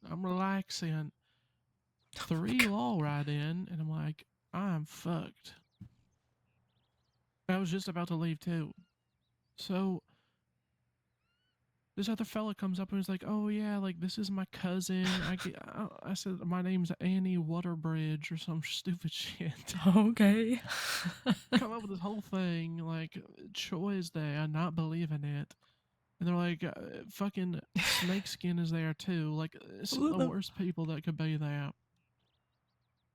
I'm relaxing. 3 law ride in, and I'm like, I'm fucked. I was just about to leave too. So this other fella comes up and he's like, "Oh yeah, like this is my cousin." I said, "My name's Annie Waterbridge" or some stupid shit. Okay. Come up with this whole thing like Choi is there, not believing it, and they're like, "Fucking Snakeskin is there too." Like some of Who the the worst people that could be there.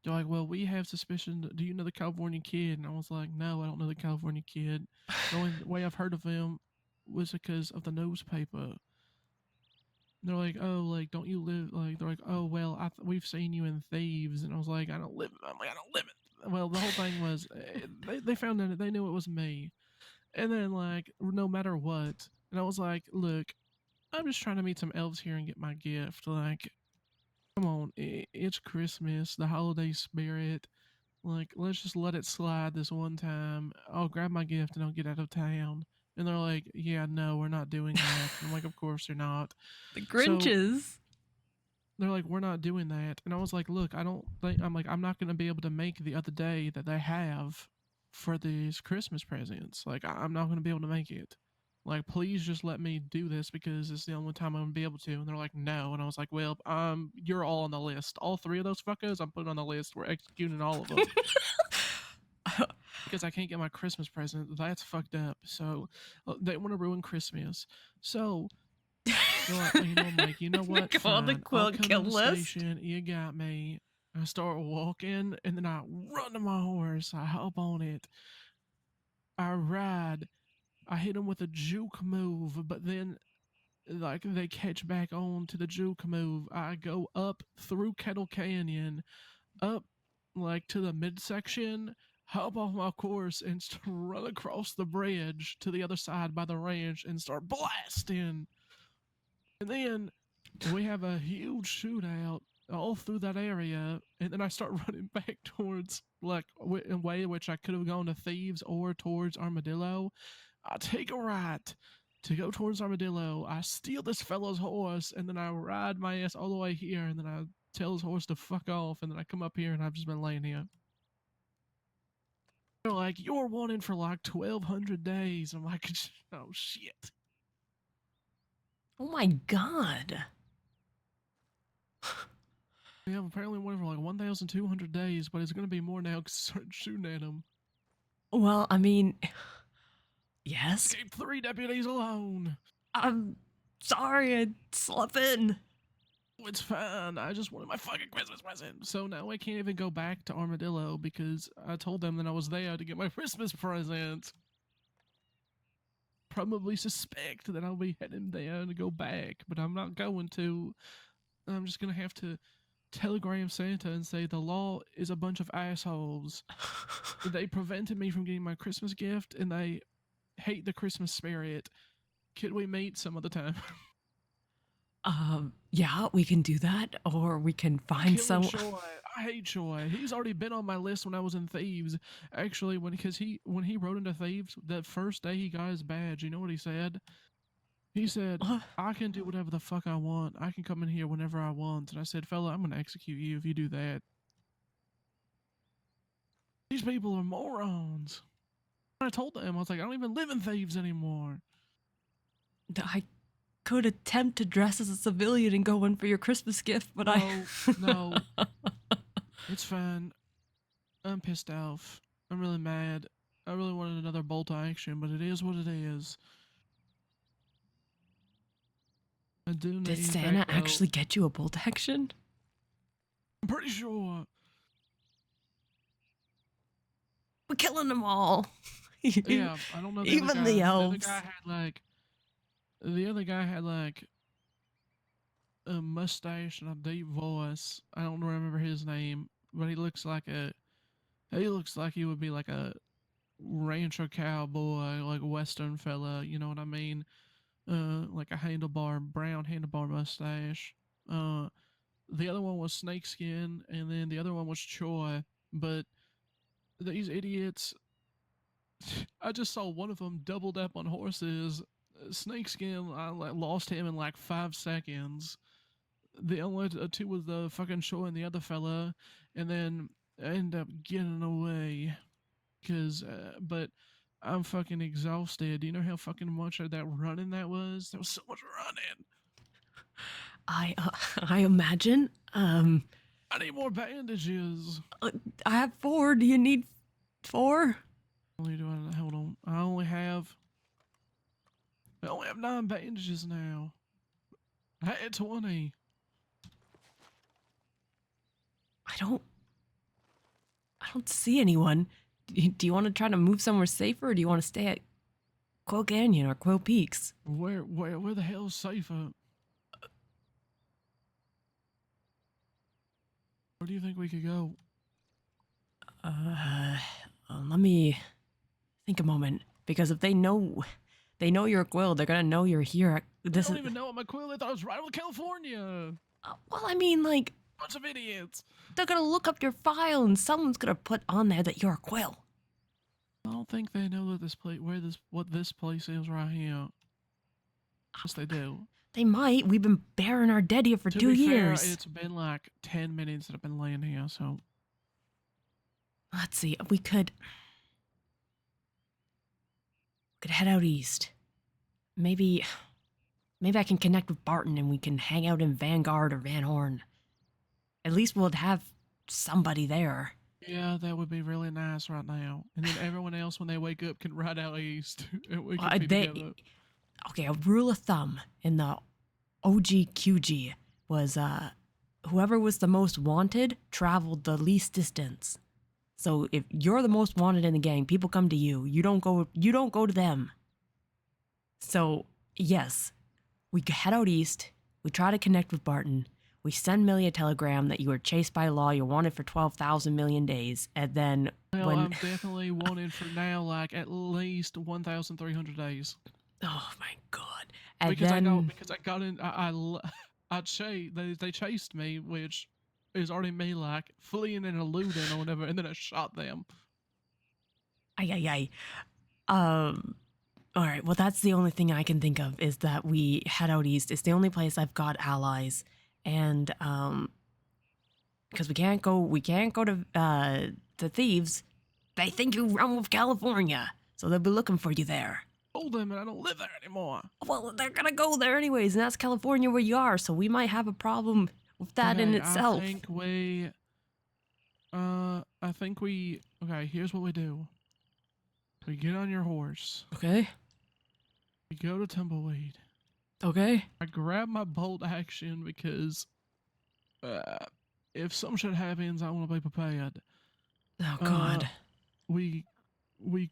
They're like, "Well, we have suspicion. Do you know the California Kid?" And I was like, "No, I don't know the California Kid. The only way I've heard of him was because of the newspaper." They're like, "Oh, like, don't you live?" Like, they're like, "Oh, well, we've seen you in Thieves," and I was like, "I don't live." I'm like, "I don't live it." Well, the whole thing was they found out they knew it was me, and then like no matter what, and I was like, "Look, I'm just trying to meet some elves here and get my gift. Like, come on, it's Christmas, the holiday spirit. Like, let's just let it slide this one time. I'll grab my gift and I'll get out of town." And they're like, "Yeah, no, we're not doing that." And I'm like, "Of course they're not." the So Grinches? they're like, "We're not doing that." And I was like, "Look, I don't think," I'm like, "I'm not going to be able to make the other day that they have for these Christmas presents. Like, I'm not going to be able to make it. Like, please just let me do this because it's the only time I'm going to be able to." And they're like, "No." And I was like, "Well, you're all on the list. All 3 of those fuckers, I'm putting on the list. We're executing all of them." Because I can't get my Christmas present. That's fucked up. So they want to ruin Christmas. So they're like, "Oh, you know," I'm like, "You know what? Go on the Fine. I'll quill come to kill the list. station. You got me." I start walking, and then I run to my horse. I hop on it. I ride. I hit them with a juke move, but then like they catch back on to the juke move. I go up through Kettle Canyon, up like to the midsection, hop off my course, and run across the bridge to the other side by the ranch and start blasting. And then we have a huge shootout all through that area, and then I start running back towards like a way in which I could have gone to Thieves or towards Armadillo. I take a right to go towards Armadillo. I steal this fellow's horse, and then I ride my ass all the way here, and then I tell his horse to fuck off, and then I come up here, and I've just been laying here. They're like, "You're wanted for like 1,200 days." I'm like, "Oh shit." Oh my god. Yeah, apparently wanted for like 1,200 days, but it's gonna be more now because I started shooting at him. Well, I mean, yes. Keep 3 deputies alone. I'm sorry I slept in. "Oh, it's fine. I just wanted my fucking Christmas present." So now I can't even go back to Armadillo because I told them that I was there to get my Christmas present. Probably suspect that I'll be heading there to go back, but I'm not going to. I'm just gonna have to telegram Santa and say the law is a bunch of assholes. They prevented me from getting my Christmas gift and they hate the Christmas spirit. Could we meet some other time? Yeah, we can do that, or we can find Killing some. Choi. I hate Choi. He's already been on my list when I was in Thieves. Actually, when he rode into Thieves, that first day he got his badge, you know what he said? He said, "I can do whatever the fuck I want. I can come in here whenever I want." And I said, "Fella, I'm gonna execute you if you do that." These people are morons. I told them, I was like, "I don't even live in Thieves anymore." I could attempt to dress as a civilian and go in for your Christmas gift, but I. No, no, it's fine. I'm pissed off. I'm really mad. I really wanted another bolt action, but it is what it is. I do Did need back Santa though. actually get you a bolt action? I'm pretty sure. We're killing them all. Yeah, I don't know the other Even the guy. The other elves. guy had like a mustache and a deep voice. I don't remember his name, but he looks like he would be like a rancher cowboy, like western fella, you know what I mean? Like a brown handlebar mustache. Uh the other one was Snakeskin and then the other one was Choi, but these idiots I just saw one of them doubled up on horses. Snakeskin, I like, lost him in like 5 seconds. the only two was the fucking show and the other fella, and then I ended up getting away. But I'm fucking exhausted. Do you know how fucking much of that running that was? There was so much running. I imagine. I need more bandages. I have 4. Do you need 4? Only do I hold on? I only have 9 bandages now. I had 20. I don't see anyone. Do you want to try to move somewhere safer, or do you want to stay at Quill Canyon or Quill Peaks? Where the hell's safer? Where do you think we could go? Let me think a moment. Because if they know you're a Quill, they're gonna know you're here. They don't even know I'm a Quill. They thought I was right with California. Well, I mean, like, Bunch of idiots. they're gonna look up your file, and someone's gonna put on there that you're a Quill. I don't think they know that what this place is right here. Yes, they do. They might. We've been burying our dead here for To 2 be years. fair, it's been like 10 minutes that I've been laying here, so. Let's see. We could head out east. Maybe I can connect with Barton and we can hang out in Vanguard or Van Horn. At least we'll have somebody there. Yeah, that would be really nice right now. And then everyone else, when they wake up, can ride out east. And we can be together. Okay, a rule of thumb in the OGQG was whoever was the most wanted traveled the least distance. So if you're the most wanted in the gang, people come to you. You don't go to them. So yes, we head out east. We try to connect with Barton. We send Millie a telegram that you were chased by law. You're wanted for 12,000 million days. And then Well, I'm definitely wanted for now, like at least 1,300 days. Oh my god! And because then I got in, they chased me, which is already me like fleeing and eluding or whatever, and then I shot them. All right. Well, that's the only thing I can think of is that we head out east. It's the only place I've got allies, and because we can't go to the thieves. They think you run with California, so they'll be looking for you there. Told them, and I don't live there anymore. Well, they're gonna go there anyways, and that's California where you are. So we might have a problem with that in itself. I think we. Okay, here's what we do. We get on your horse. Okay. We go to Tumbleweed. Okay. I grab my bolt action because if some shit happens, I want to be prepared. Oh God. We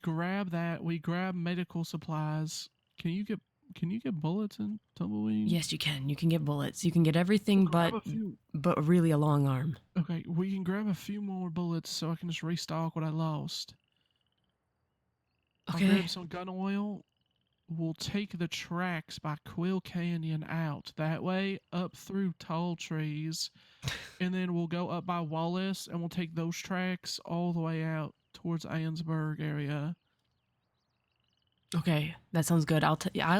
grab that. We grab medical supplies. Can you get bullets in Tumbleweed? Yes, you can. You can get bullets. You can get everything but really a long arm. Okay, we can grab a few more bullets so I can just restock what I lost. Okay. I'll grab some gun oil. We'll take the tracks by Quill Canyon out that way, up through tall trees, and then we'll go up by Wallace and we'll take those tracks all the way out towards Ansburg area. Okay, that sounds good. I'll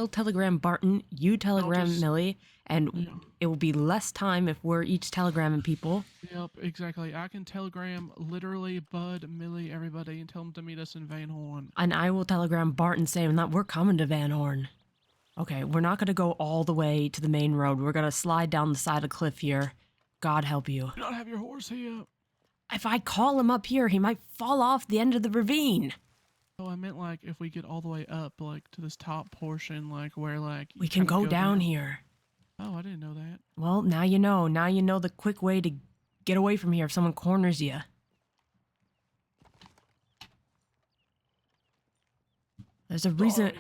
telegram Barton, you telegram Millie, and it will be less time if we're each telegramming people. Yep, exactly. I can telegram literally Bud, Millie, everybody, and tell them to meet us in Van Horn. And I will telegram Barton saying that we're coming to Van Horn. Okay, we're not going to go all the way to the main road. We're going to slide down the side of the cliff here. God help you. You don't have your horse here. If I call him up here, he might fall off the end of the ravine. Oh, I meant like if we get all the way up, like to this top portion, like where like we can go down here. Oh, I didn't know that. Well, now you know. Now you know the quick way to get away from here if someone corners you. There's a reason.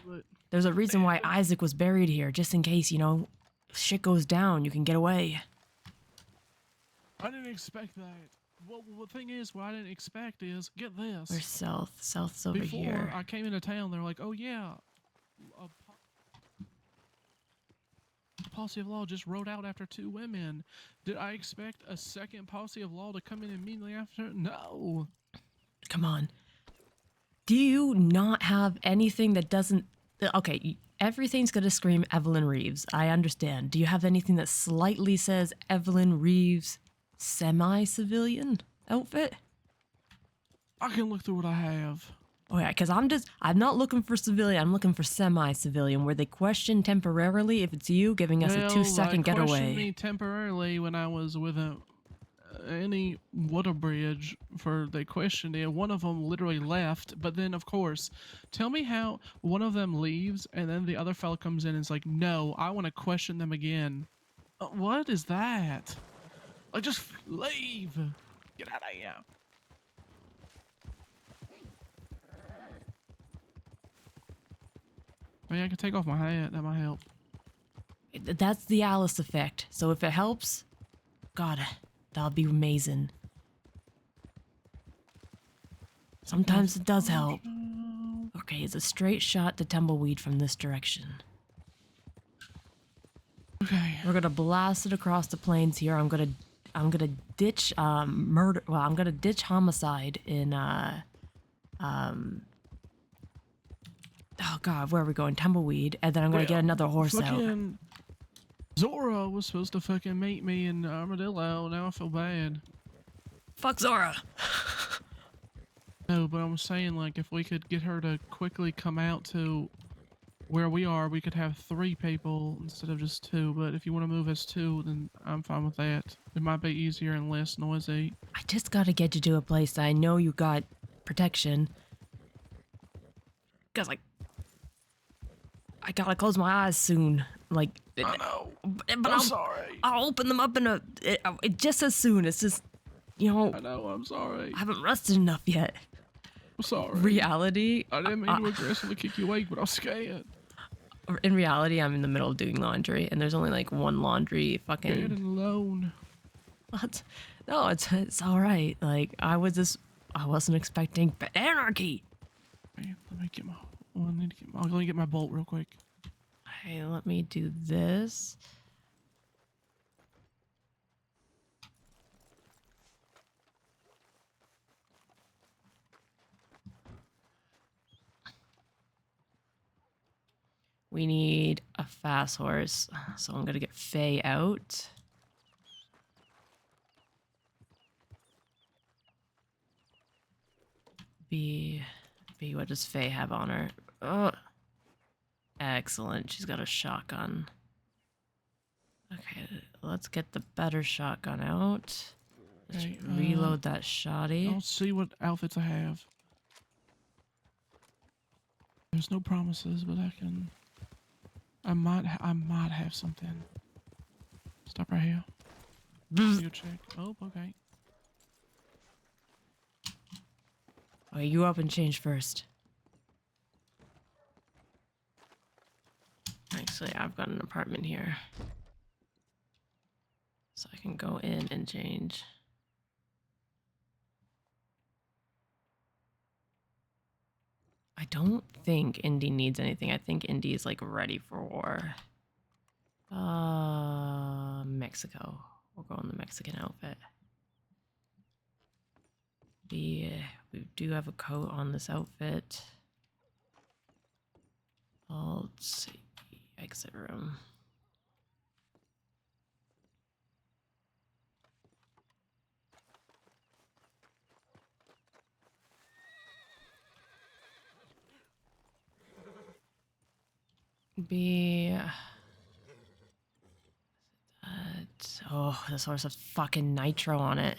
There's a reason why Isaac was buried here, just in case, you know, shit goes down, you can get away. I didn't expect that. Well, the thing is, what I didn't expect is, get this. We're south. South's over here. Before I came into town, they're like, oh yeah, a posse of law just rode out after 2 women. Did I expect a second posse of law to come in immediately after? No. Come on. Do you not have anything that doesn't Okay, everything's gonna scream Evelyn Reeves. I understand. Do you have anything that slightly says Evelyn Reeves semi-civilian outfit? I can look through what I have. Oh yeah, because I'm not looking for civilian. I'm looking for semi-civilian, where they question temporarily if it's you, giving us a Well, 2-second they questioned getaway. me temporarily when I was with any water bridge for they questioned it. One of them literally left, but then of course, tell me how one of them leaves and then the other fella comes in and is like, "No, I want to question them again." What is that? Like, just leave. Get out of here. I mean, I can take off my hat. That might help. That's the Alice effect. So if it helps, God, that'll be amazing. Sometimes it does help. Okay, it's a straight shot to Tumbleweed from this direction. Okay. We're gonna blast it across the plains here. I'm gonna ditch murder. Well, I'm gonna ditch homicide in oh God, where are we going? Tumbleweed, and then I'm gonna get another horse out. Fucking Zora was supposed to fucking meet me in Armadillo. Now I feel bad. Fuck Zora. No, but I'm saying, like, if we could get her to quickly come out to where we are, we could have 3 people instead of just 2. But if you want to move as 2, then I'm fine with that. It might be easier and less noisy. I just gotta get you to a place that I know you got protection. Cause like, I gotta close my eyes soon. Like, I know. but I'm sorry. I'll open them up in just as soon. It's just, you know, I know. I'm sorry. I haven't rested enough yet. I'm sorry. Reality. I didn't mean to aggressively kick you awake, but I was scared. In reality, I'm in the middle of doing laundry, and there's only like one laundry Scared fucking. and alone. What? No, it's all right. Like I wasn't expecting anarchy. Okay, let me get my. Well, I need to get. I'm gonna get my bolt real quick. Hey, let me do this. We need a fast horse, so I'm gonna get Faye out. B, what does Faye have on her? Oh, excellent. She's got a shotgun. Okay, let's get the better shotgun out. Just Okay, reload that shoddy. I'll see what outfits I have. There's no promises, but I can. I might have something. Stop right here. Go check. Oh, okay. Okay, you up and change first. Actually, I've got an apartment here. So I can go in and change. I don't think Indy needs anything. I think Indy is like ready for war. Mexico. We'll go in the Mexican outfit. We do have a coat on this outfit. Let's see. Exit room. Oh, this horse has fucking nitro on it.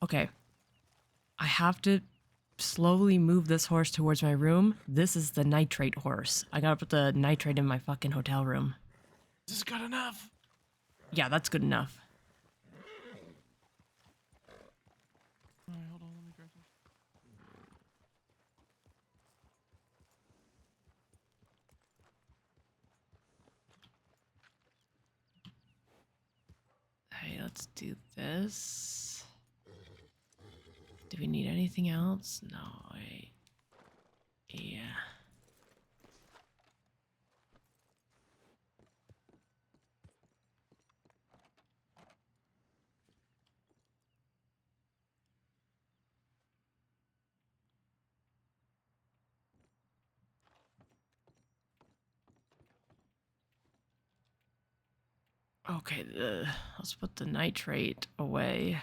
Okay. I have to slowly move this horse towards my room. This is the nitrate horse. I gotta put the nitrate in my fucking hotel room. Is this good enough? Yeah, that's good enough. Alright, hold on. Let me grab this. Hey, let's do this. Do we need anything else? No, wait. Yeah. Okay, let's put the nitrate away.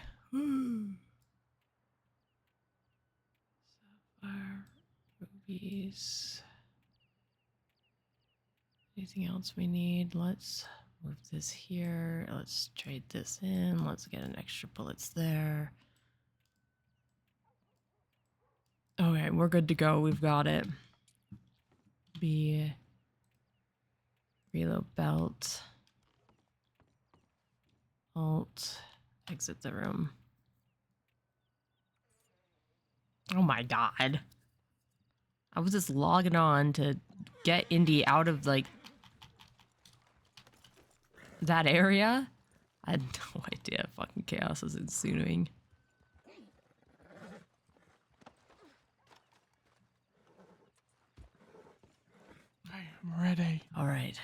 Sapphire, rubies. Anything else we need? Let's move this here. Let's trade this in. Let's get an extra bullets there. Okay, we're good to go. We've got it. Reload belt. Alt. Exit the room. Oh my god. I was just logging on to get Indy out of, like, that area. I had no idea fucking chaos was ensuing. Okay, I'm ready. All right.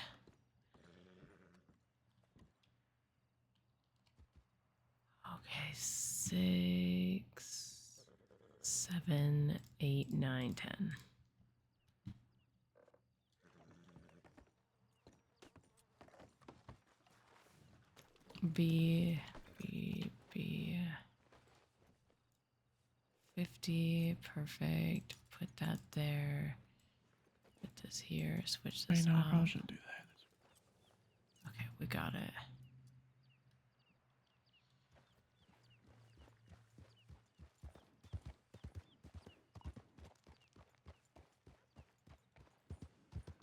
Okay, 6, 7, 8, 9, 10. B. 50, perfect. Put that there. Put this here. Switch this Wait, no, I up. probably shouldn't do that. Okay, we got it.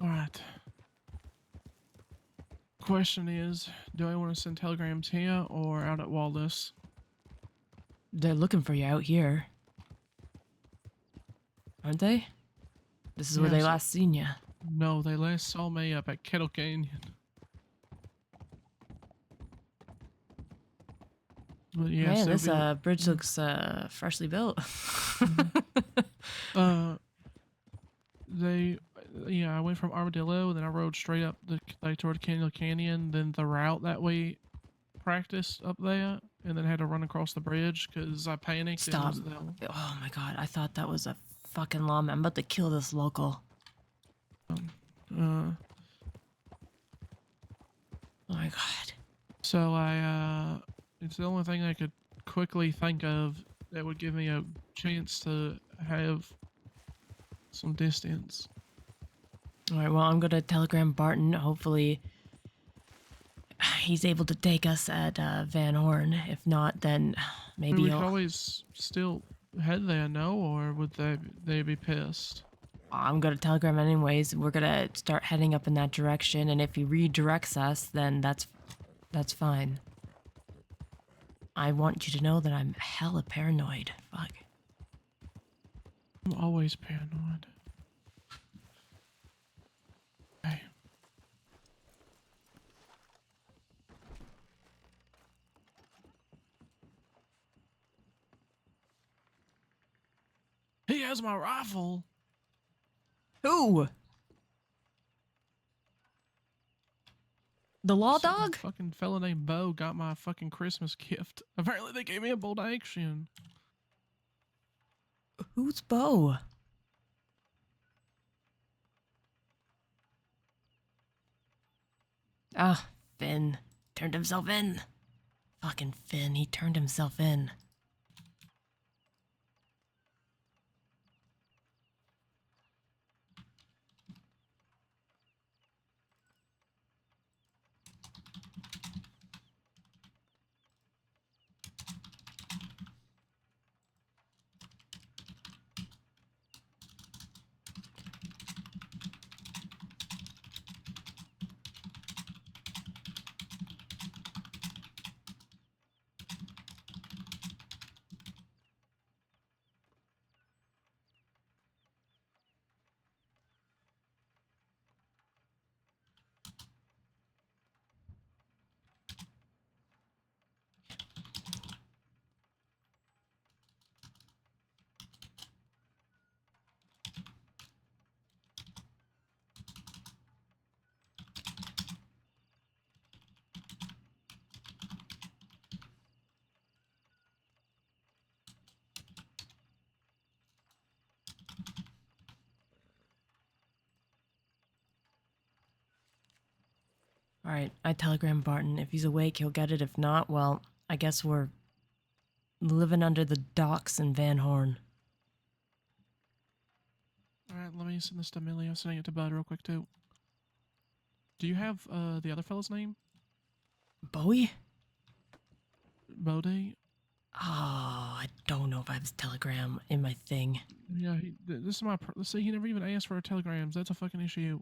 All right. Question is, do I want to send telegrams here or out at Wallace? They're looking for you out here. Aren't they? This is where they Yes. last seen you. No, they last saw me up at Kettle Canyon. But yes, Man, this it'll be- bridge looks freshly built. I went from Armadillo, then I rode straight up like toward Kendall Canyon, then the route that we practiced up there, and then had to run across the bridge because I panicked. Stop. And was Oh my god, I thought that was a fucking lawman. I'm about to kill this local. uh, Oh my god. so it's the only thing I could quickly think of that would give me a chance to have some distance. Alright, well, I'm gonna telegram Barton. Hopefully, he's able to take us at Van Horn. If not, then maybe We could he'll. always still head there, no? Or would they be pissed? I'm gonna telegram anyways. We're gonna start heading up in that direction, and if he redirects us, then that's fine. I want you to know that I'm hella paranoid. Fuck. I'm always paranoid. Okay. He has my rifle. Who? The law Some dog? fucking fella named Bo got my fucking Christmas gift. Apparently they gave me a bolt action. Who's Bo? Ah, Finn. Turned himself in. Fucking Finn, he turned himself in. All right, I telegram Barton. If he's awake, he'll get it. If not, well, I guess we're living under the docks in Van Horn. Alright, let me send this to Millie. I'm sending it to Bud real quick, too. Do you have the other fella's name? Bowie? Bode? Oh, I don't know if I have his telegram in my thing. Yeah, this is my... Let's see, he never even asked for our telegrams. That's a fucking issue.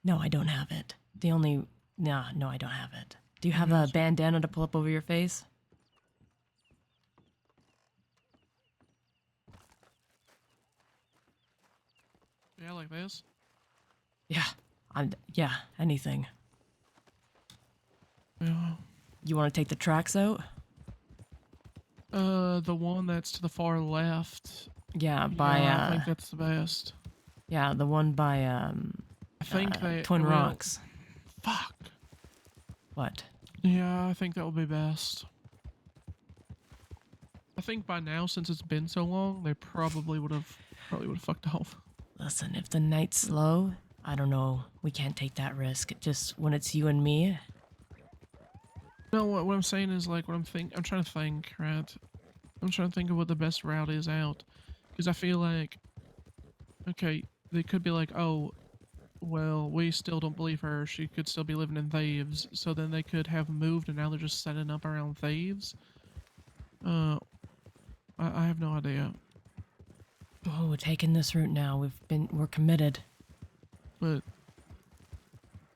No, I don't have it. The only... No, I don't have it. Do you have Okay, a bandana to pull up over your face? Yeah, like this? Yeah. Yeah, anything. Yeah. You want to take the tracks out? The one that's to the far left. Yeah, by, Yeah, I think that's the best. yeah, the one by, I think they... Twin well, Rocks. Fuck. What? Yeah, I think that would be best. I think by now, since it's been so long, they probably would have fucked off. Listen, if the night's slow, I don't know. We can't take that risk. Just when it's you and me. No, what I'm saying is like I'm trying to think, right? I'm trying to think of what the best route is out, because I feel like, okay, they could be like, oh, well, we still don't believe her. She could still be living in Thieves. So then they could have moved, and now they're just setting up around Thieves. I have no idea. Oh, we're taking this route now. We're committed. But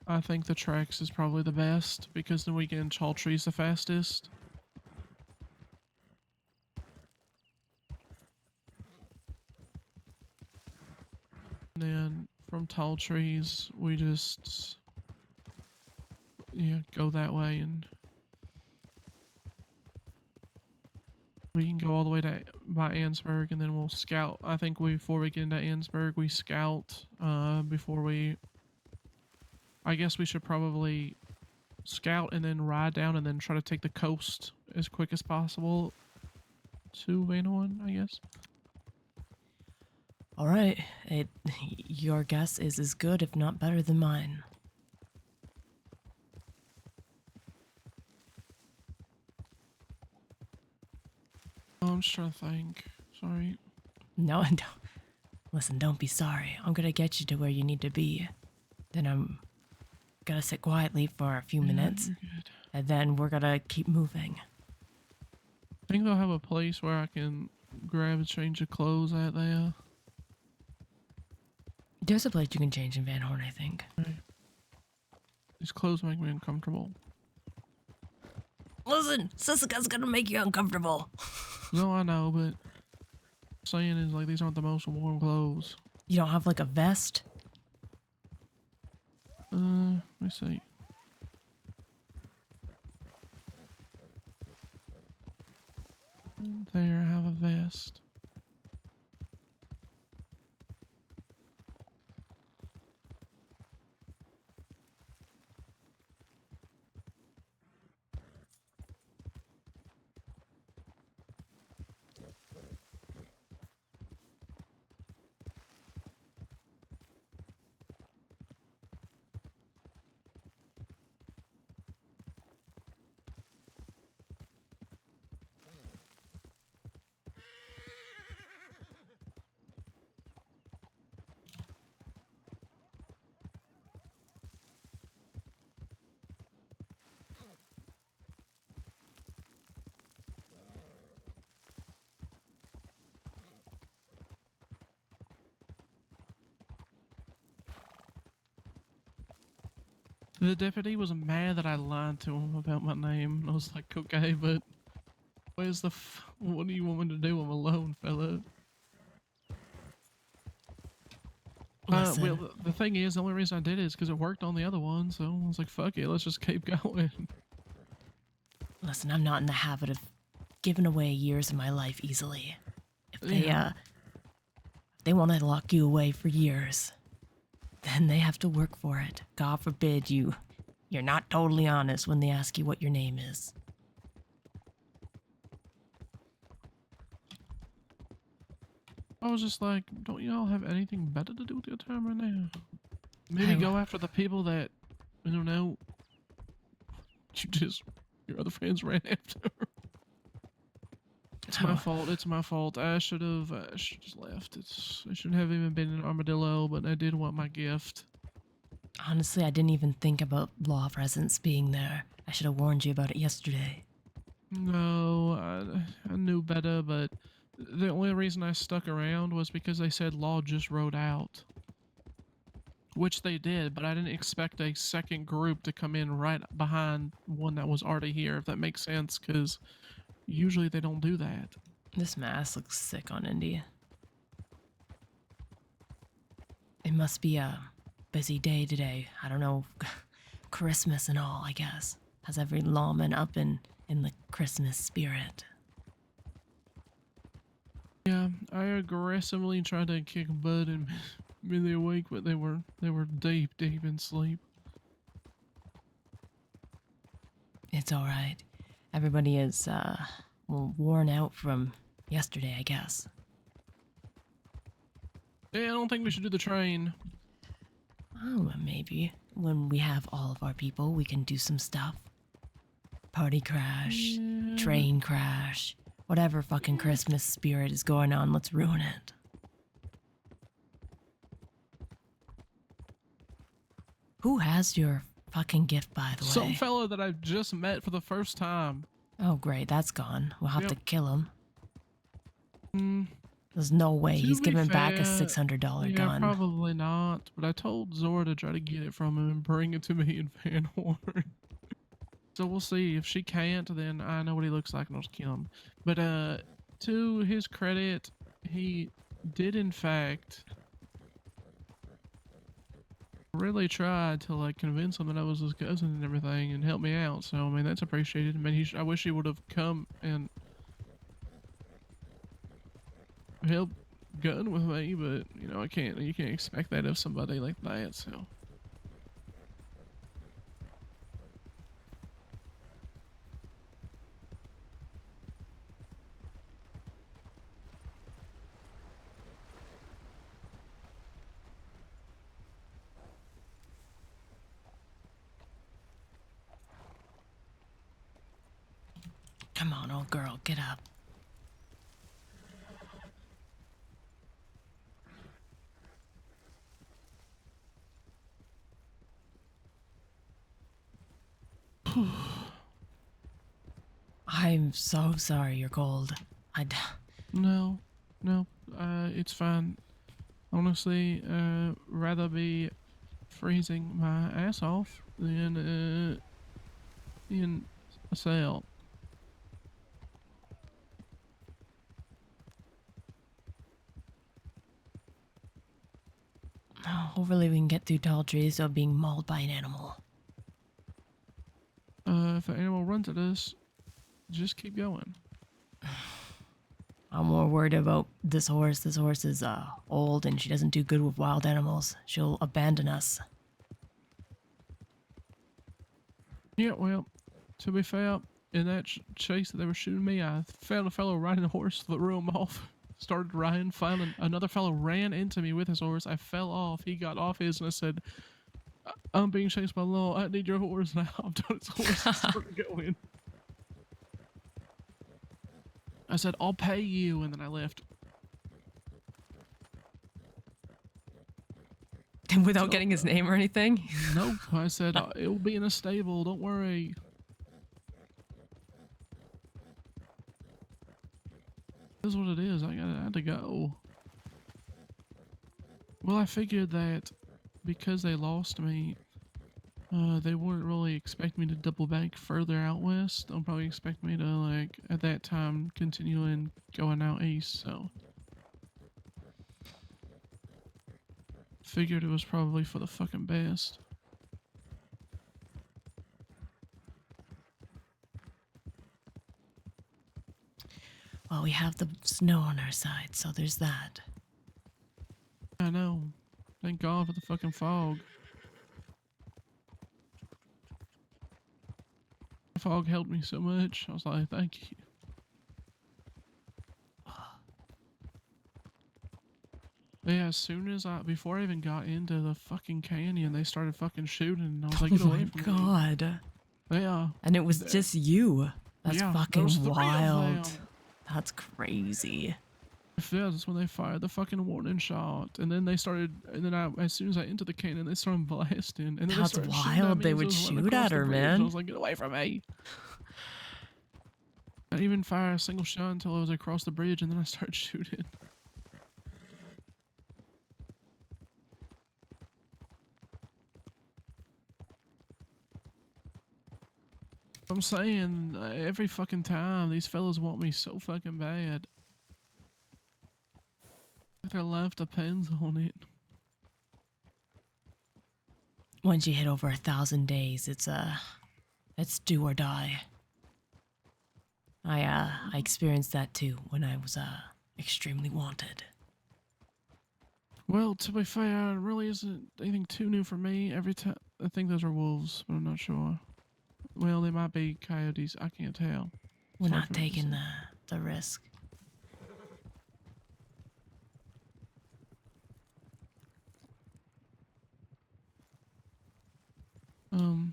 I think the tracks is probably the best because then we get in tall trees the fastest. And then from tall trees we just go that way and we can go all the way to by Ansburg and then we'll scout. I think before we get into Ansburg we scout before we I guess we should probably scout and then ride down and then try to take the coast as quick as possible to Van Horn, I guess. All right. Your guess is as good, if not better, than mine. Oh, I'm just trying to think. Sorry. No, don't. Listen, don't be sorry. I'm gonna get you to where you need to be. Then I'm gonna sit quietly for a few minutes, You're good. and then we're gonna keep moving. I think they'll have a place where I can grab a change of clothes at there. There's a place you can change in Van Horn, I think. These clothes make me uncomfortable. Listen, Sissika's gonna make you uncomfortable. No, I know, but saying is like these aren't the most warm clothes. You don't have like a vest? Let me see. There, I have a vest. The deputy was mad that I lied to him about my name. I was like, okay, but where's what do you want me to do? I'm alone, fella. Listen, Well, the thing is, the only reason I did it is because it worked on the other one, so I was like, fuck it, let's just keep going. listen, I'm not in the habit of giving away years of my life easily. If they want to lock you away for years, then they have to work for it. God forbid you're not totally honest when they ask you what your name is. I was just like, don't y'all have anything better to do with your time right now? Maybe I, go after the people that, I don't know, your other friends ran after. It's my I, fault. It's my fault. I should have just left. I shouldn't have even been an armadillo, but I did want my gift. honestly, I didn't even think about law presence being there. I should have warned you about it yesterday. No, I knew better, but the only reason I stuck around was because they said law just rode out. Which they did, but I didn't expect a second group to come in right behind one that was already here, if that makes sense, because usually they don't do that. This mask looks sick on Indy. It must be a busy day today. I don't know, Christmas and all, I guess. Has every lawman up in the Christmas spirit. Yeah, I aggressively tried to kick butt and really awake, but they were deep in sleep. It's all right. Everybody is well, worn out from yesterday, I guess. Yeah, I don't think we should do the train. Oh, maybe when we have all of our people, we can do some stuff. Party crash, Yeah. train crash, whatever fucking Christmas spirit is going on, let's ruin it. Who has your fucking gift, by the Some way? fella that I've just met for the first time. Oh, great, that's gone. We'll have Yep. to kill him. Mm, There's no way to he's be giving back a fair, $600 yeah, gun. probably not. But I told Zora to try to get it from him and bring it to me in Van Horn. So we'll see. If she can't, then I know what he looks like and I'll just kill him. But to his credit, he did in fact really tried to like convince him that I was his cousin and everything and help me out. So I mean that's appreciated. I mean I wish he would have come and helped gun with me, but you know I can't. You can't expect that of somebody like that. So. Come on, old girl, get up. I'm so sorry you're cold. No, no, it's fine. Honestly, rather be freezing my ass off than in a cell. Hopefully we can get through tall trees without being mauled by an animal. If an animal runs at us, just keep going. I'm more worried about this horse. This horse is old and she doesn't do good with wild animals. She'll abandon us. Yeah, well, to be fair, in that chase that they were shooting me, I found a fellow riding a horse, threw him off, started riding, found another fellow ran into me with his horse. I fell off. He got off his, and I said, I'm being chased by law. I need your horse. And I hopped on his horse and started going. I said, I'll pay you, and then I left. Without getting his name or anything? Nope. I said, it'll be in a stable. Don't worry. This is what it is. I had to go. Well, I figured that because they lost me, they wouldn't really expect me to double back further out west. They'll probably expect me to, like, at that time, continuing going out east, so. Figured it was probably for the fucking best. Well, we have the snow on our side, so there's that. I know. Thank God for the fucking fog. The fog helped me so much. I was like, thank you. Yeah, as soon as before I even got into the fucking canyon, they started fucking shooting, and I was Oh like, get my away from me. god. Yeah. And it was There, just you. That's yeah, there was fucking 3 of wild. them. That's crazy. Yeah, that's when they fired the fucking warning shot, and then they started, and then as soon as I entered the canyon, they started blasting, and then they That's started shooting at wild. me They as I would was running shoot across at the her, bridge. I man. was like, get away from me. I didn't even fire a single shot until I was across the bridge, and then I started shooting. I'm saying every fucking time these fellas want me so fucking bad. Their life depends on it. Once you hit over 1,000 days, it's do or die. I experienced that too when I was extremely wanted. Well, to be fair, it really isn't anything too new for me. Every time I think those are wolves, but I'm not sure. Well, they might be coyotes. I can't tell. We're It's hard not for me to taking say. the risk. Um,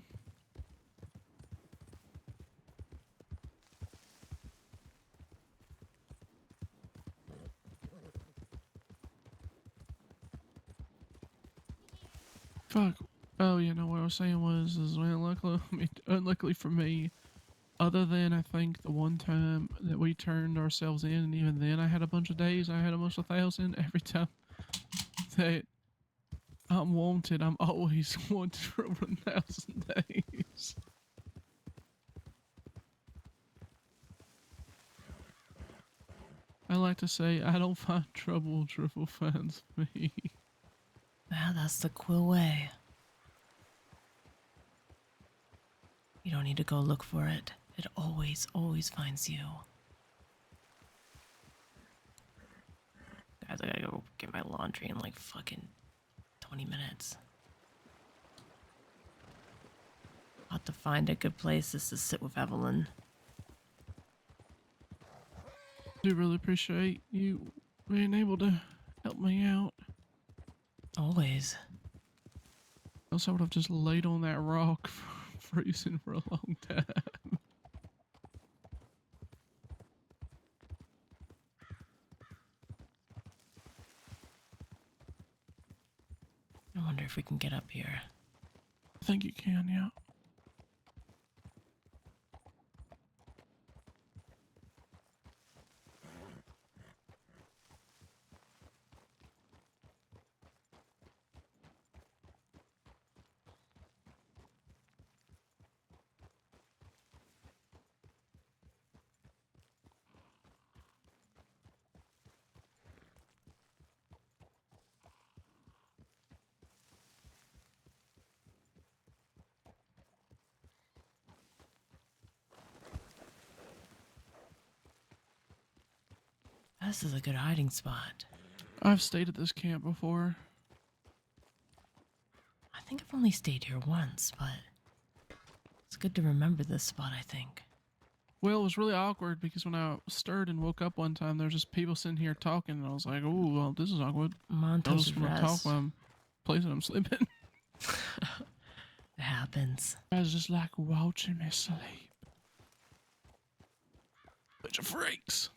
fuck. Oh, you know what I was saying was, is unluckily, I mean, unluckily for me, other than I think the one time that we turned ourselves in, and even then I had a bunch of days, I had almost 1,000. Every time that I'm wanted, I'm always wanted for over 1,000 days. I like to say, I don't find trouble, trouble finds me. Yeah, that's the cool way. You don't need to go look for it. It always, always finds you. Guys, I gotta go get my laundry in like fucking 20 minutes. I'll have to find a good place just to sit with Evelyn. I do really appreciate you being able to help me out. Always. Else I would have just laid on that rock freezing for a long time. I wonder if we can get up here. I think you can, yeah. This is a good hiding spot. I've stayed at this camp before. I think I've only stayed here once, but it's good to remember this spot, I think. Well, it was really awkward because when I stirred and woke up one time, there was just people sitting here talking, and I was like, "Oh, well, this is awkward." I Montos just want to talk rest. while I'm placing I'm sleeping. It happens. I was just like watching me sleep. Bunch of freaks.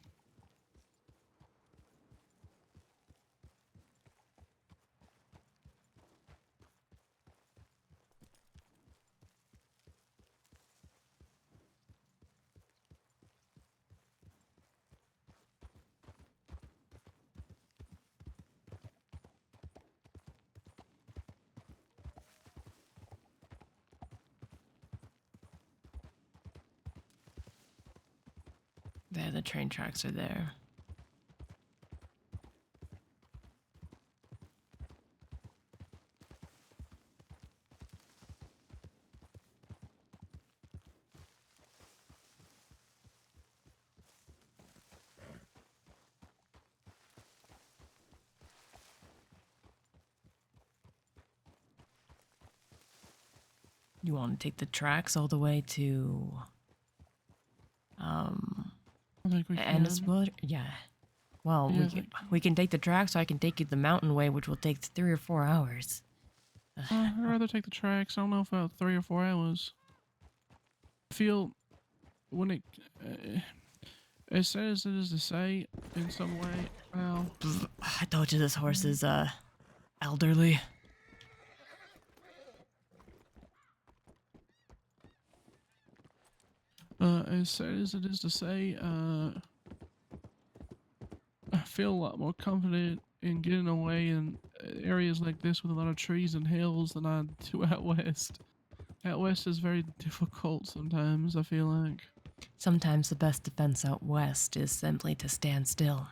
There, the train tracks are there. You want to take the tracks all the way to I think we can. Enniswood? Yeah. Well, Yeah, thank you. we can take the track, so I can take you the mountain way, which will take 3 or 4 hours. I'd rather take the tracks. I don't know if about 3 or 4 hours. I feel when as sad as it is to say, in some way, well, I told you this horse is elderly. as sad as it is to say, I feel a lot more confident in getting away in areas like this with a lot of trees and hills than I do out west. Out west is very difficult sometimes, I feel like. Sometimes the best defense out west is simply to stand still.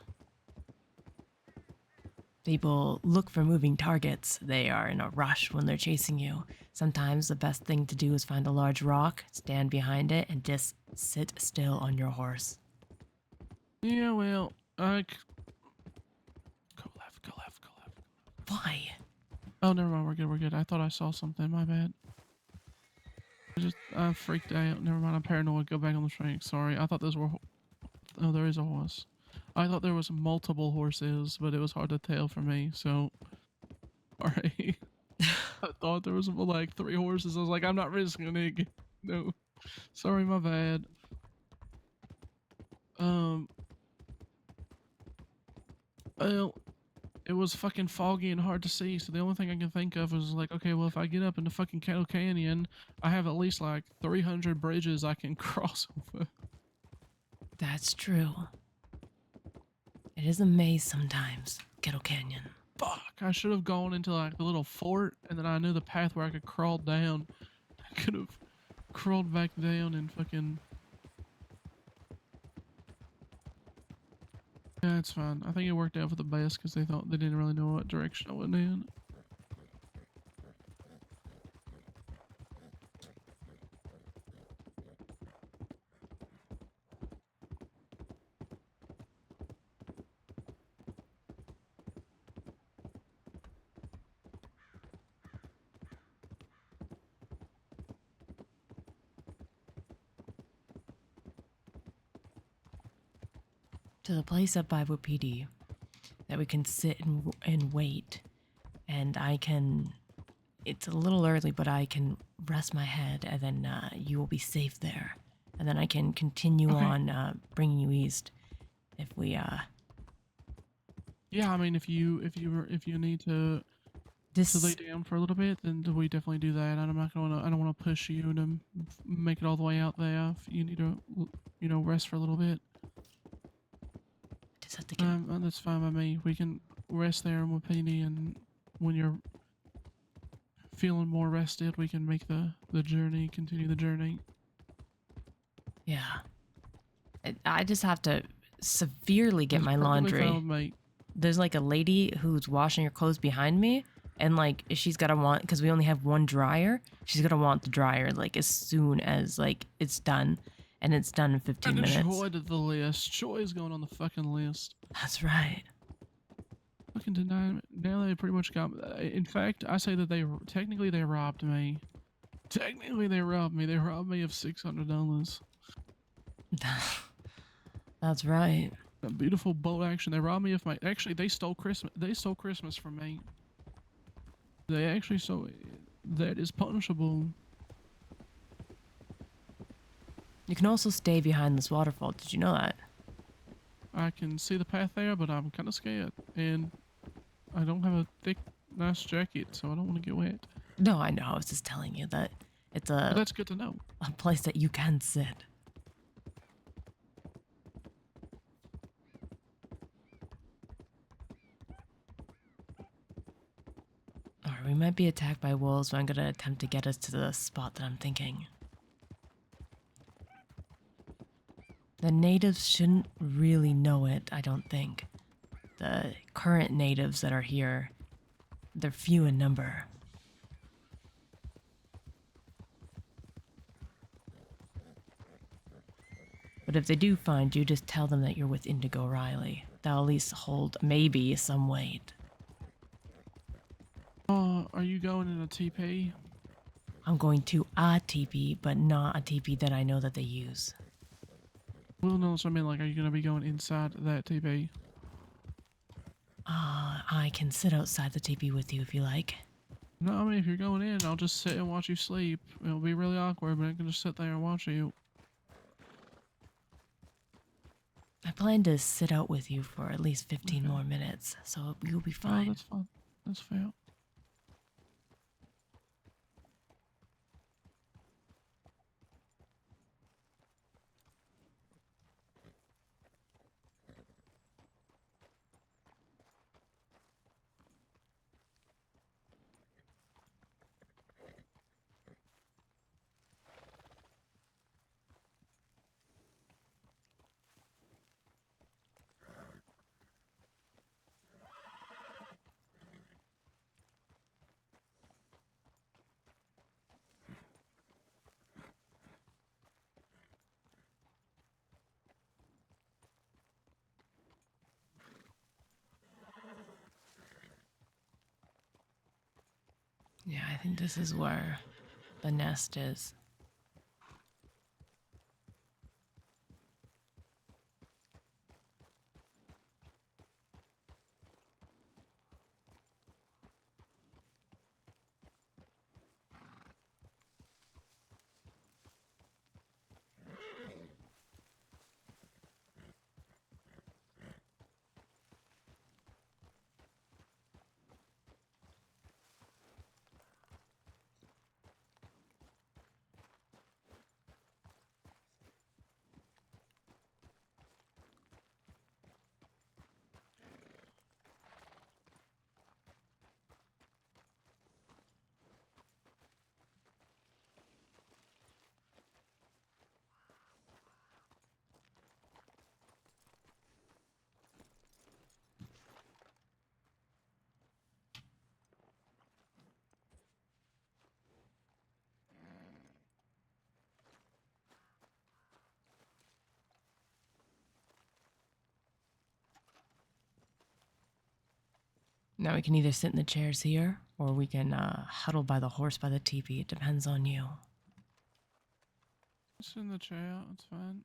People look for moving targets. They are in a rush when they're chasing you. Sometimes the best thing to do is find a large rock, stand behind it, and just sit still on your horse. Yeah, well, go left, go left, go left. Why? Oh, never mind, we're good. I thought I saw something, my bad. I freaked out. Never mind, I'm paranoid. Go back on the track. Sorry, I thought those were. Oh, there is a horse. I thought there was multiple horses, but it was hard to tell for me. So, sorry. I thought there was like 3 horses. I was like, I'm not risking it. No, sorry, my bad. Um, well, it was fucking foggy and hard to see. So the only thing I can think of was like, okay, well, if I get up in the fucking Kettle Canyon, I have at least like 300 bridges I can cross over. That's true. It is a maze sometimes, Kettle Canyon. Fuck, I should have gone into like the little fort, and then I knew the path where I could crawl down. I could have crawled back down and fucking. Yeah, it's fine. I think it worked out for the best because they thought they didn't really know what direction I went in. To the place up by Wapiti that we can sit and wait, and I can. It's a little early, but I can rest my head, and then you will be safe there, and then I can continue Okay. on bringing you east. If we Yeah, I mean, if you need to lay this down for a little bit, then we definitely do that. I'm not gonna. I don't want to push you to make it all the way out there. If you need to, rest for a little bit. just have to get. That's fine by me. We can rest there in Wapiti, and when you're feeling more rested, we can make the journey, continue the journey. Yeah, I just have to severely get It's my perfectly fine laundry. with me. There's like a lady who's washing her clothes behind me, and like she's gotta want, because we only have one dryer, she's gonna want the dryer like as soon as like it's done, and it's done in 15 Add minutes. Joy to the list. Joy is going on the fucking list. That's right. Fucking deny. Now they pretty much got. In fact, I say that technically they robbed me. Technically they robbed me. They robbed me of $600. That's right. A beautiful bolt action. They robbed me of my. Actually, they stole Christmas. They stole Christmas from me. They actually stole. That is punishable. You can also stay behind this waterfall. Did you know that? I can see the path there, but I'm kind of scared, and I don't have a thick, nice jacket, so I don't want to get wet. No, I know. I was just telling you that it's But that's good to know. a place that you can sit. Alright, we might be attacked by wolves, but I'm gonna attempt to get us to the spot that I'm thinking. The natives shouldn't really know it, I don't think. The current natives that are here, they're few in number. But if they do find you, just tell them that you're with Indigo Riley. They'll at least hold maybe some weight. Are you going in a TP? I'm going to a teepee, but not a teepee that I know that they use. Well, no, so I mean, like, are you gonna be going inside that TP? I can sit outside the teepee with you if you like. No, I mean, if you're going in, I'll just sit and watch you sleep. It'll be really awkward, but I can just sit there and watch you. I plan to sit out with you for at least 15 Okay. more minutes, so you'll be Oh, fine. that's fine. That's fair. Yeah, I think this is where the nest is. Now we can either sit in the chairs here, or we can huddle by the horse by the teepee. It depends on you. It's in the chair. It's fine.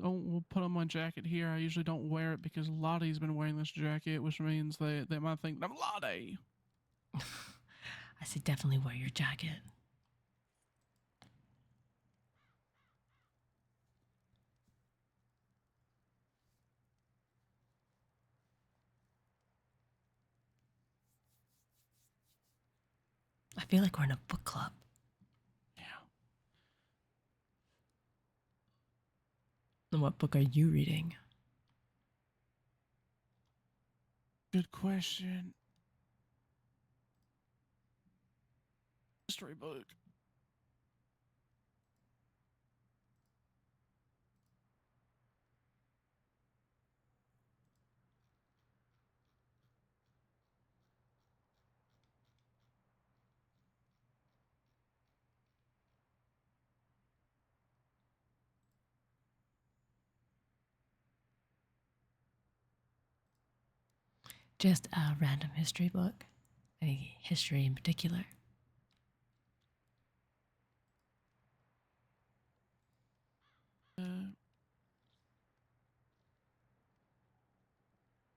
We'll put on my jacket here. I usually don't wear it because Lottie's been wearing this jacket, which means they might think I'm Lottie. I say definitely wear your jacket. I feel like we're in a book club. Yeah. And what book are you reading? Good question. History book. Just a random history book? Any history in particular? Uh,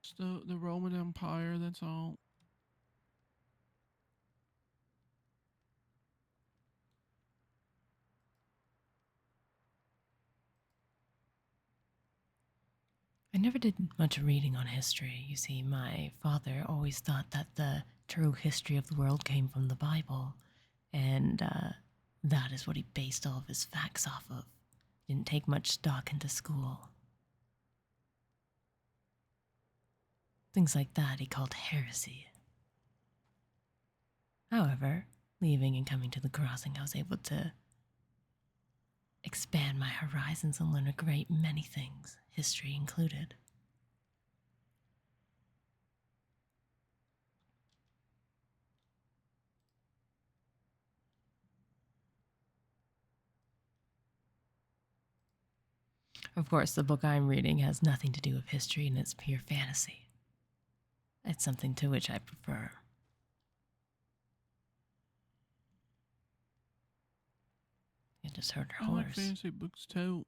it's the Roman Empire. That's all. I never did much reading on history. You see, my father always thought that the true history of the world came from the Bible, and that is what he based all of his facts off of. Didn't take much stock into school. Things like that he called heresy. However, leaving and coming to the crossing, I was able to expand my horizons and learn a great many things, history included. Of course, the book I'm reading has nothing to do with history and it's pure fantasy. It's something to which I prefer. You just heard her I like horse. fantasy books too.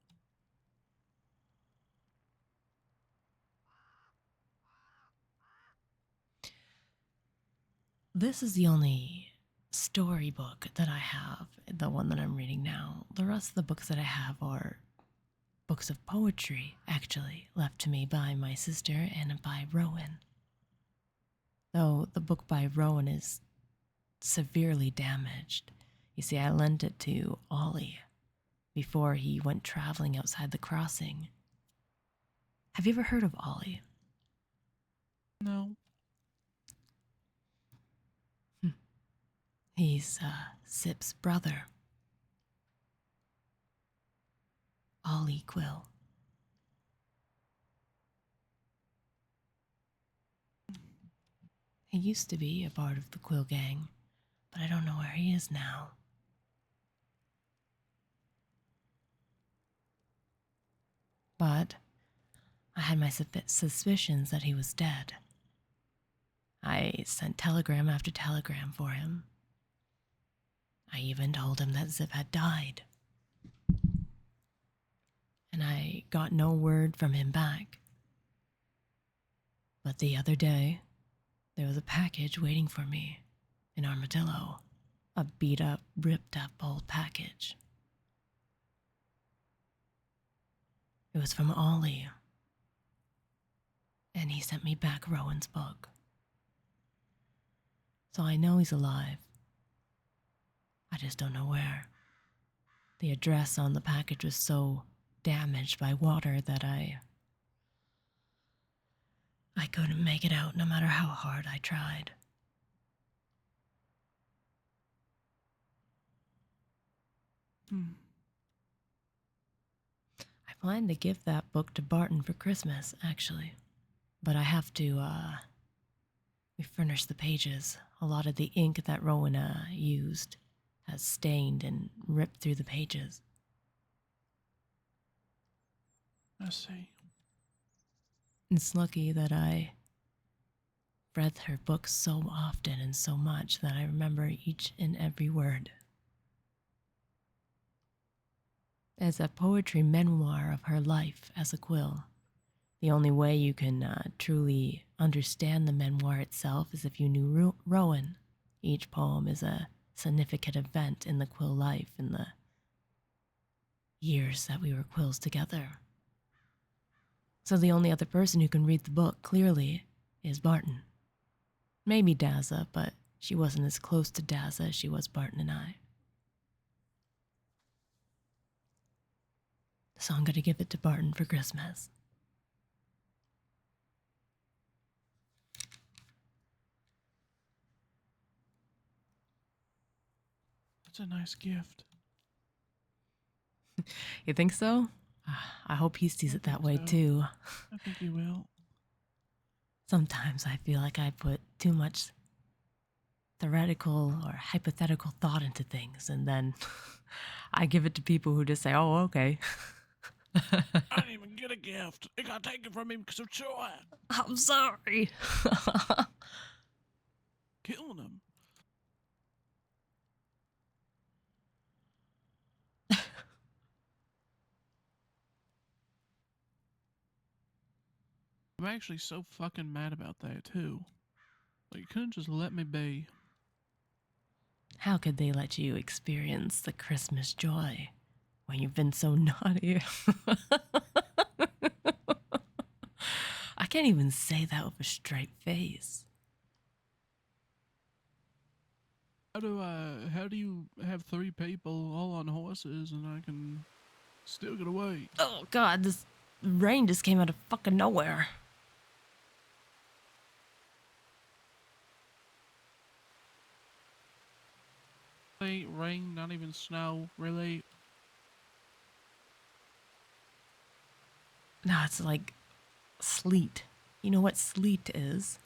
This is the only storybook that I have, the one that I'm reading now. The rest of the books that I have are books of poetry, actually, left to me by my sister and by Rowan. Though the book by Rowan is severely damaged. You see, I lent it to Ollie before he went traveling outside the crossing. Have you ever heard of Ollie? No. He's Sip's brother, Ollie Quill. He used to be a part of the Quill gang, but I don't know where he is now. But I had my suspicions that he was dead. I sent telegram after telegram for him. I even told him that Zip had died. And I got no word from him back. But the other day, there was a package waiting for me in Armadillo. A beat up, ripped up old package. It was from Ollie. And he sent me back Rowan's book. So I know he's alive. I just don't know where. The address on the package was so damaged by water that I couldn't make it out no matter how hard I tried. I plan to give that book to Barton for Christmas, actually. But I have to, refurnish the pages. A lot of the ink that Rowan used has stained and ripped through the pages. I see. It's lucky that I read her books so often and so much that I remember each and every word. As a poetry memoir of her life as a quill. The only way you can truly understand the memoir itself is if you knew Rowan. Each poem is a significant event in the quill life in the years that we were quills together. So the only other person who can read the book clearly is Barton. Maybe Dazza, but she wasn't as close to Dazza as she was Barton and I. So I'm going to give it to Barton for Christmas. That's a nice gift. You think so? I hope he sees it that way too. I think he will. Sometimes I feel like I put too much theoretical or hypothetical thought into things, and then I give it to people who just say, oh, okay. I didn't even get a gift. It got taken from me because of Troy. I'm sorry. Killing him. I'm actually so fucking mad about that, too. Like, you couldn't just let me be. How could they let you experience the Christmas joy when you've been so naughty? I can't even say that with a straight face. How do you have 3 people all on horses and I can still get away? Oh god, this rain just came out of fucking nowhere. Ain't rain, not even snow, really. No, it's like sleet. You know what sleet is?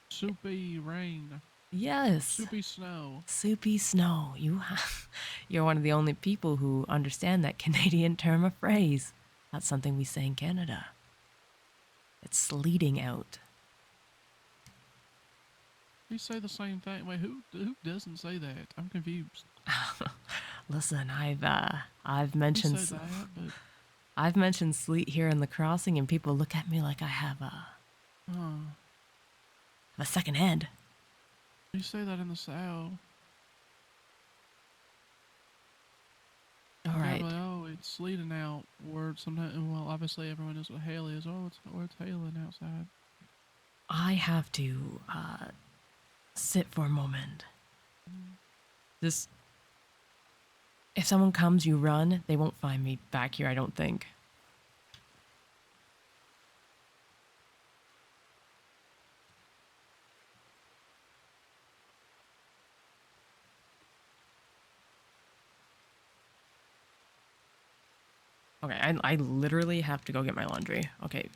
Soupy rain. Yes. Soupy snow. Soupy snow. You're one of the only people who understand that Canadian term of phrase. That's something we say in Canada. It's sleeting out. We say the same thing. Wait, who doesn't say that? I'm confused. Listen, I've mentioned We say that, but I've mentioned sleet here in the crossing, and people look at me like I have a have a second hand. You say that in the South. All Yeah, right. but oh, it's sleeting out. Or sometimes, well, obviously everyone knows what hail is. Oh, it's hailing outside. I have to sit for a moment. Mm. Just if someone comes, you run. They won't find me back here, I don't think. Okay, I literally have to go get my laundry. Okay.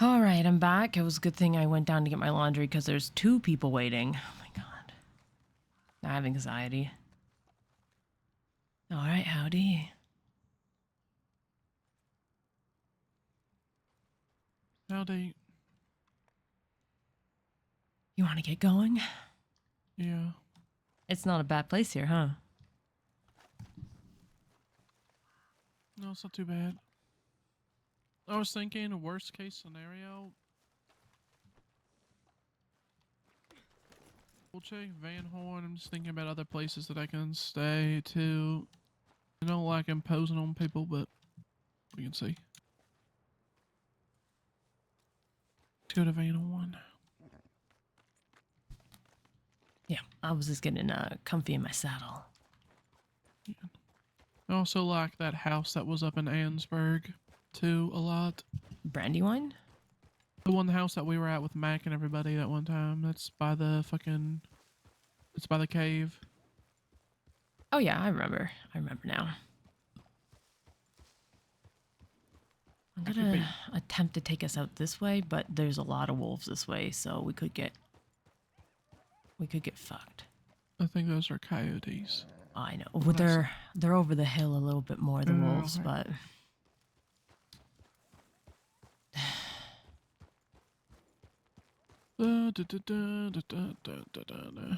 All right, I'm back. It was a good thing I went down to get my laundry because there's 2 people waiting. Oh my god. I have anxiety. All right, howdy. Howdy. You want to get going? Yeah. It's not a bad place here, huh? No, it's not too bad. I was thinking a worst case scenario. We'll check Van Horn. I'm just thinking about other places that I can stay too. I don't like imposing on people, but we can see. Let's go to Van Horn. Yeah, I was just getting comfy in my saddle. Yeah. I also like that house that was up in Ansburg too a lot. Brandywine? The one house that we were at with Mac and everybody that one time. That's by the fucking. It's by the cave. Oh yeah, I remember. I remember now. I'm That could gonna be. attempt to take us out this way, but there's a lot of wolves this way, so we could get fucked. I think those are coyotes. I know. Well, they're over the hill a little bit more, the wolves, Okay. but Da, da, da, da, da, da, da, da, da.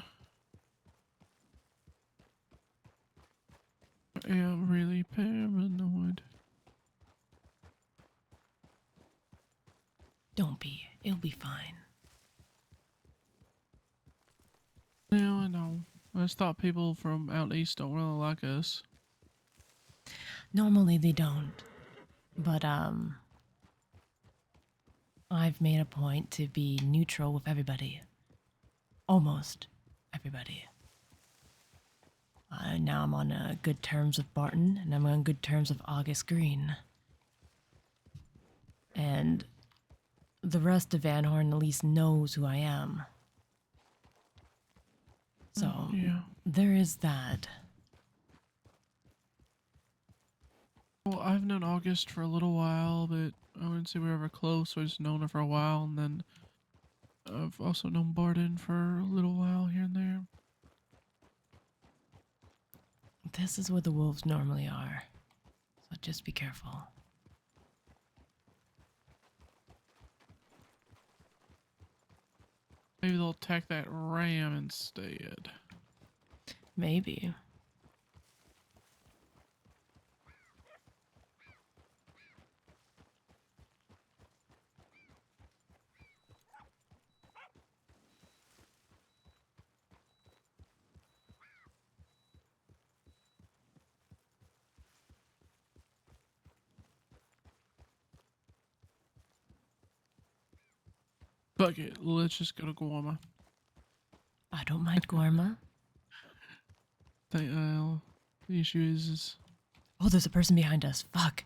I am really paranoid. don't be. It'll be fine. Yeah, I know. I just thought people from out east don't really like us. Normally they don't, but I've made a point to be neutral with everybody. Almost everybody. Now I'm on good terms with Barton, and I'm on good terms with August Green. And the rest of Van Horn at least knows who I am. So, Yeah. there is that. Well, I've known August for a little while, but I wouldn't say we were ever close. So I just known her for a while, and then I've also known Barton for a little while here and there. This is where the wolves normally are. So just be careful. Maybe they'll attack that ram instead. Maybe. Fuck it, let's just go to Guama. I don't mind Gorma. The issue is Oh, there's a person behind us. Fuck.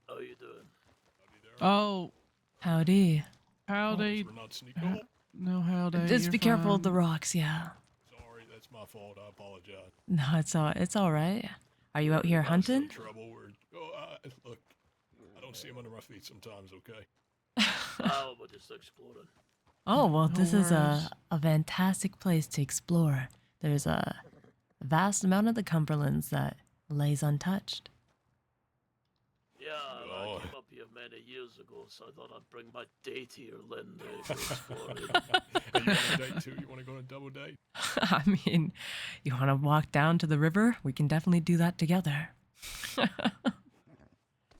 How you doing? oh, Howdy. howdy. For not sneak. Ha- no, howdy. Just you're be careful of the fine. rocks, yeah. Sorry, that's my fault. I apologize. No, it's all right. Are you out here If I'm still in hunting? trouble. Look, I don't see him under my feet sometimes. Okay. Ah, Oh, we're just exploring. Oh, well, No this is worries. a fantastic place to explore. There's a vast amount of the Cumberlands that lays untouched. Yeah, Oh. I came up here many years ago, so I thought I'd bring my date here, Linda, to explore it. Hey, you want a date too? You want to go on a double date? I mean, you want to walk down to the river? We can definitely do that together.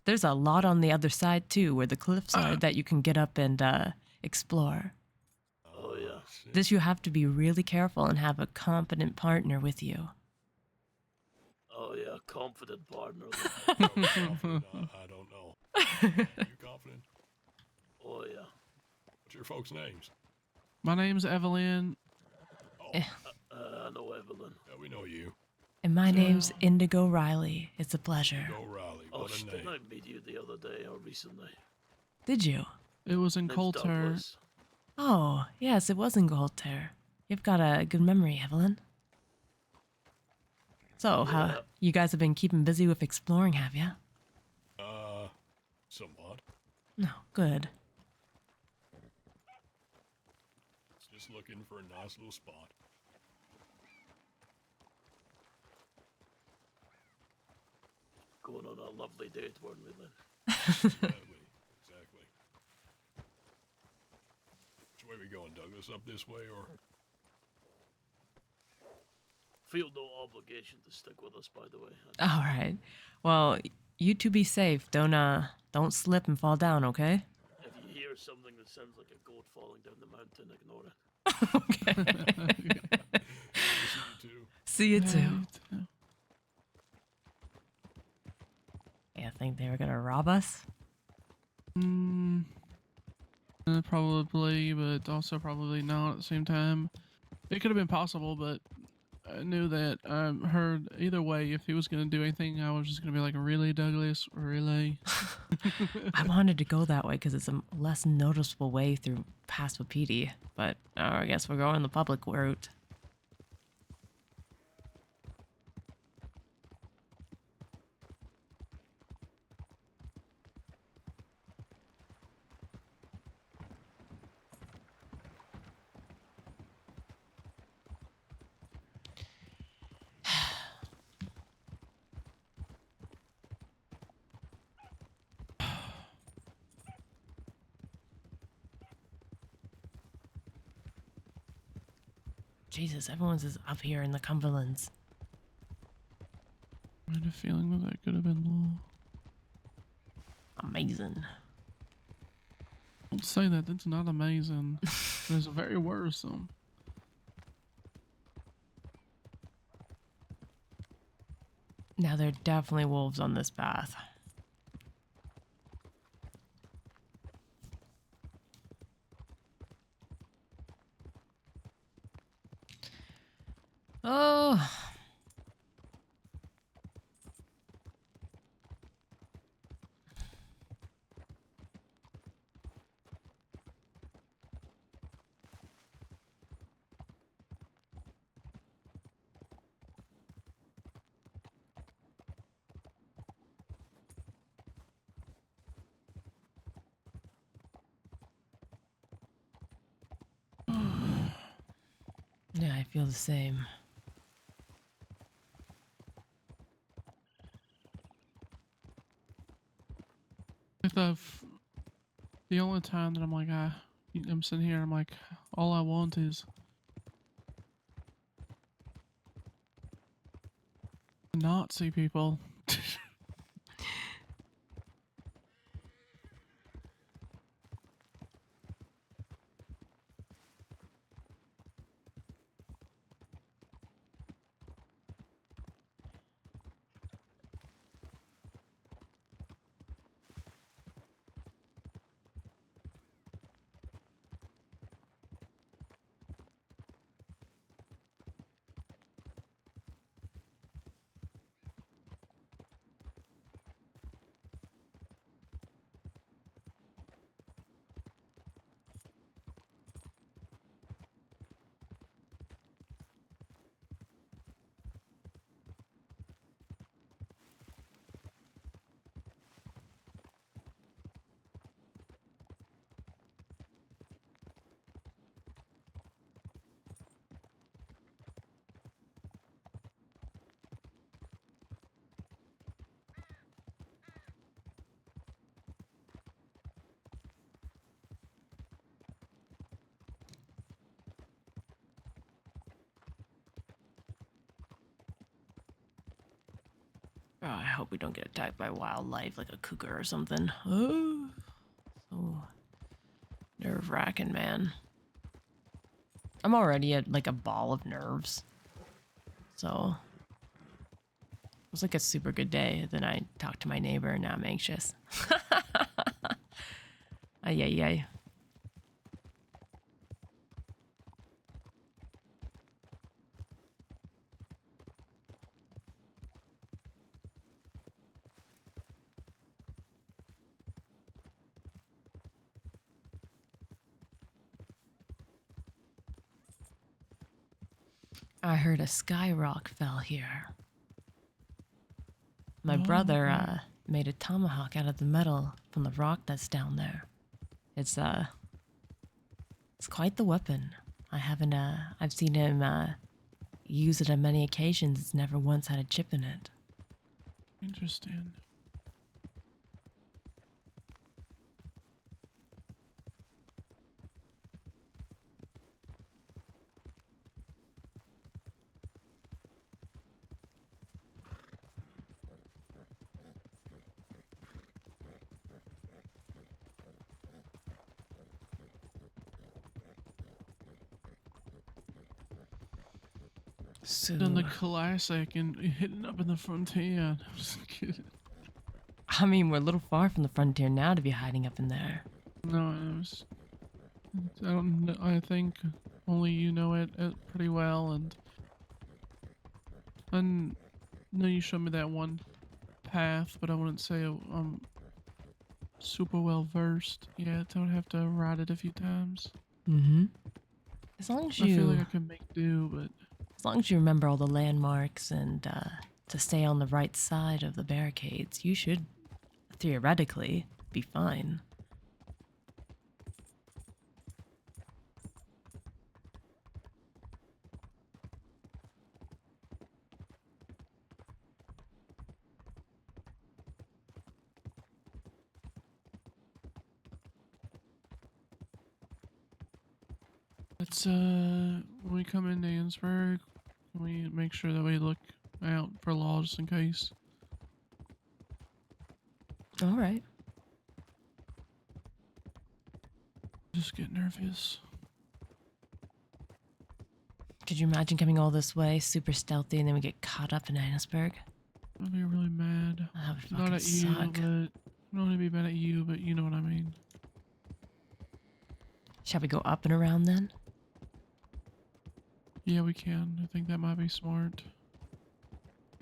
There's a lot on the other side, too, where the cliffs are that you can get up and explore. Oh, yeah. This you have to be really careful and have a competent partner with you. Oh, yeah, confident partner. Confident, I don't know. You confident? Oh, yeah. What's your folks' names? My name's Evelyn. Oh, Eh. I know Evelyn. Yeah, we know you. And my name's Indigo Riley. It's a pleasure. Go Riley. Oh, Oh, what a didn't name. I I meet you the other day or recently? Did you? It was in Name's Coulter. Douglas. Oh, yes, it was in Goldter. You've got a good memory, Evelyn. So, Yeah. you guys have been keeping busy with exploring, have you? somewhat. No, good. Just looking for a nice little spot. Going on a lovely date, weren't we, Lynn? Exactly. Exactly. Which way we going, Douglas? Up this way or? Feel no obligation to stick with us, by the way. All right. Well, you two be safe. Don't slip and fall down, okay? If you hear something that sounds like a goat falling down the mountain, ignore it. Okay. See you too. See you too. Right. I think they were gonna rob us. Probably, but also probably not at the same time. It could have been possible, but I knew that I heard either way. If he was going to do anything, I was just going to be like, really, Douglas? Really? I wanted to go that way because it's a less noticeable way through past Wapiti, but I guess we're going the public route. Jesus, everyone's is up here in the Cumberlands. I had a feeling that could have been law. Amazing. Don't say that. That's not amazing. It's very worrisome. Now there are definitely wolves on this path. Oh. Yeah, I feel the same. If the only time that I'm like, I'm sitting here, I'm like, all I want is not see people. Oh, I hope we don't get attacked by wildlife like a cougar or something. Oh, so nerve-wracking, man. I'm already at like a ball of nerves. So it was like a super good day. Then I talked to my neighbor and now I'm anxious. Ay, ay, ay. I heard a sky rock fell here. My Oh, brother, okay. made a tomahawk out of the metal from the rock that's down there. It's quite the weapon. I've seen him use it on many occasions. It's never once had a chip in it. Interesting. So, Done the classic and hitting up in the frontier. I'm just kidding. I mean, we're a little far from the frontier now to be hiding up in there. No, I don't know. I think only you know it pretty well, and I know you showed me that one path, but I wouldn't say I'm super well versed yet. I would have to ride it a few times. Mm-hmm. As long as I feel like you, I can make do, but as long as you remember all the landmarks and to stay on the right side of the barricades, you should theoretically be fine. let's when we come into Ansburg, can we make sure that we look out for laws in case? All right. Just get nervous. Could you imagine coming all this way, super stealthy, and then we get caught up in Annisburg? I'll be really mad. That would fucking Not at you, suck. but I don't want to be mad at you, but you know what I mean. Shall we go up and around then? Yeah, we can. I think that might be smart.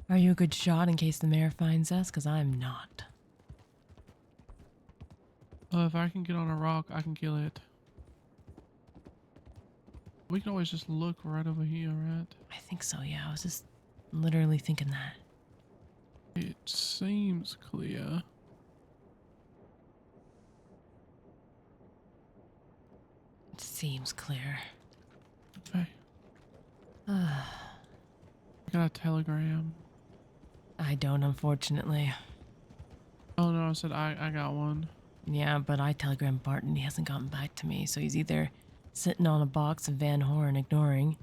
Are you a good shot in case the mayor finds us? Because I'm not. If I can get on a rock, I can kill it. We can always just look right over here, right? I think so, yeah. I was just literally thinking that. It seems clear. It seems clear. Okay. I got a telegram. I don't, unfortunately. Oh no, I said I got one. Yeah, but I telegrammed Bart and he hasn't gotten back to me, so he's either sitting on a box of Van Horn ignoring,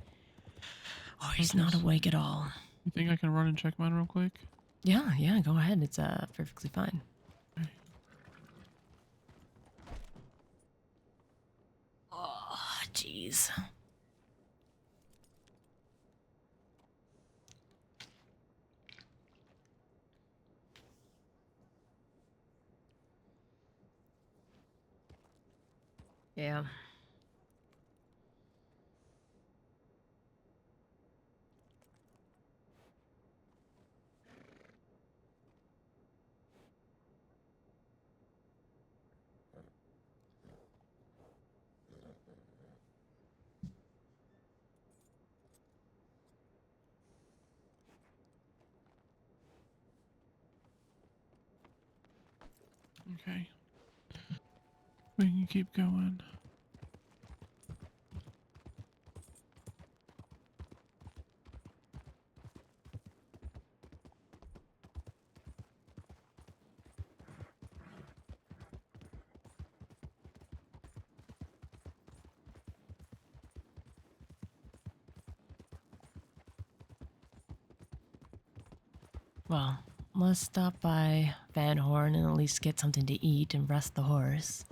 or he's not awake at all. You think I can run and check mine real quick? Yeah, go ahead. It's perfectly fine. Okay. Oh, jeez. Yeah. Okay. We can keep going. Well, let's stop by Van Horn and at least get something to eat and rest the horse.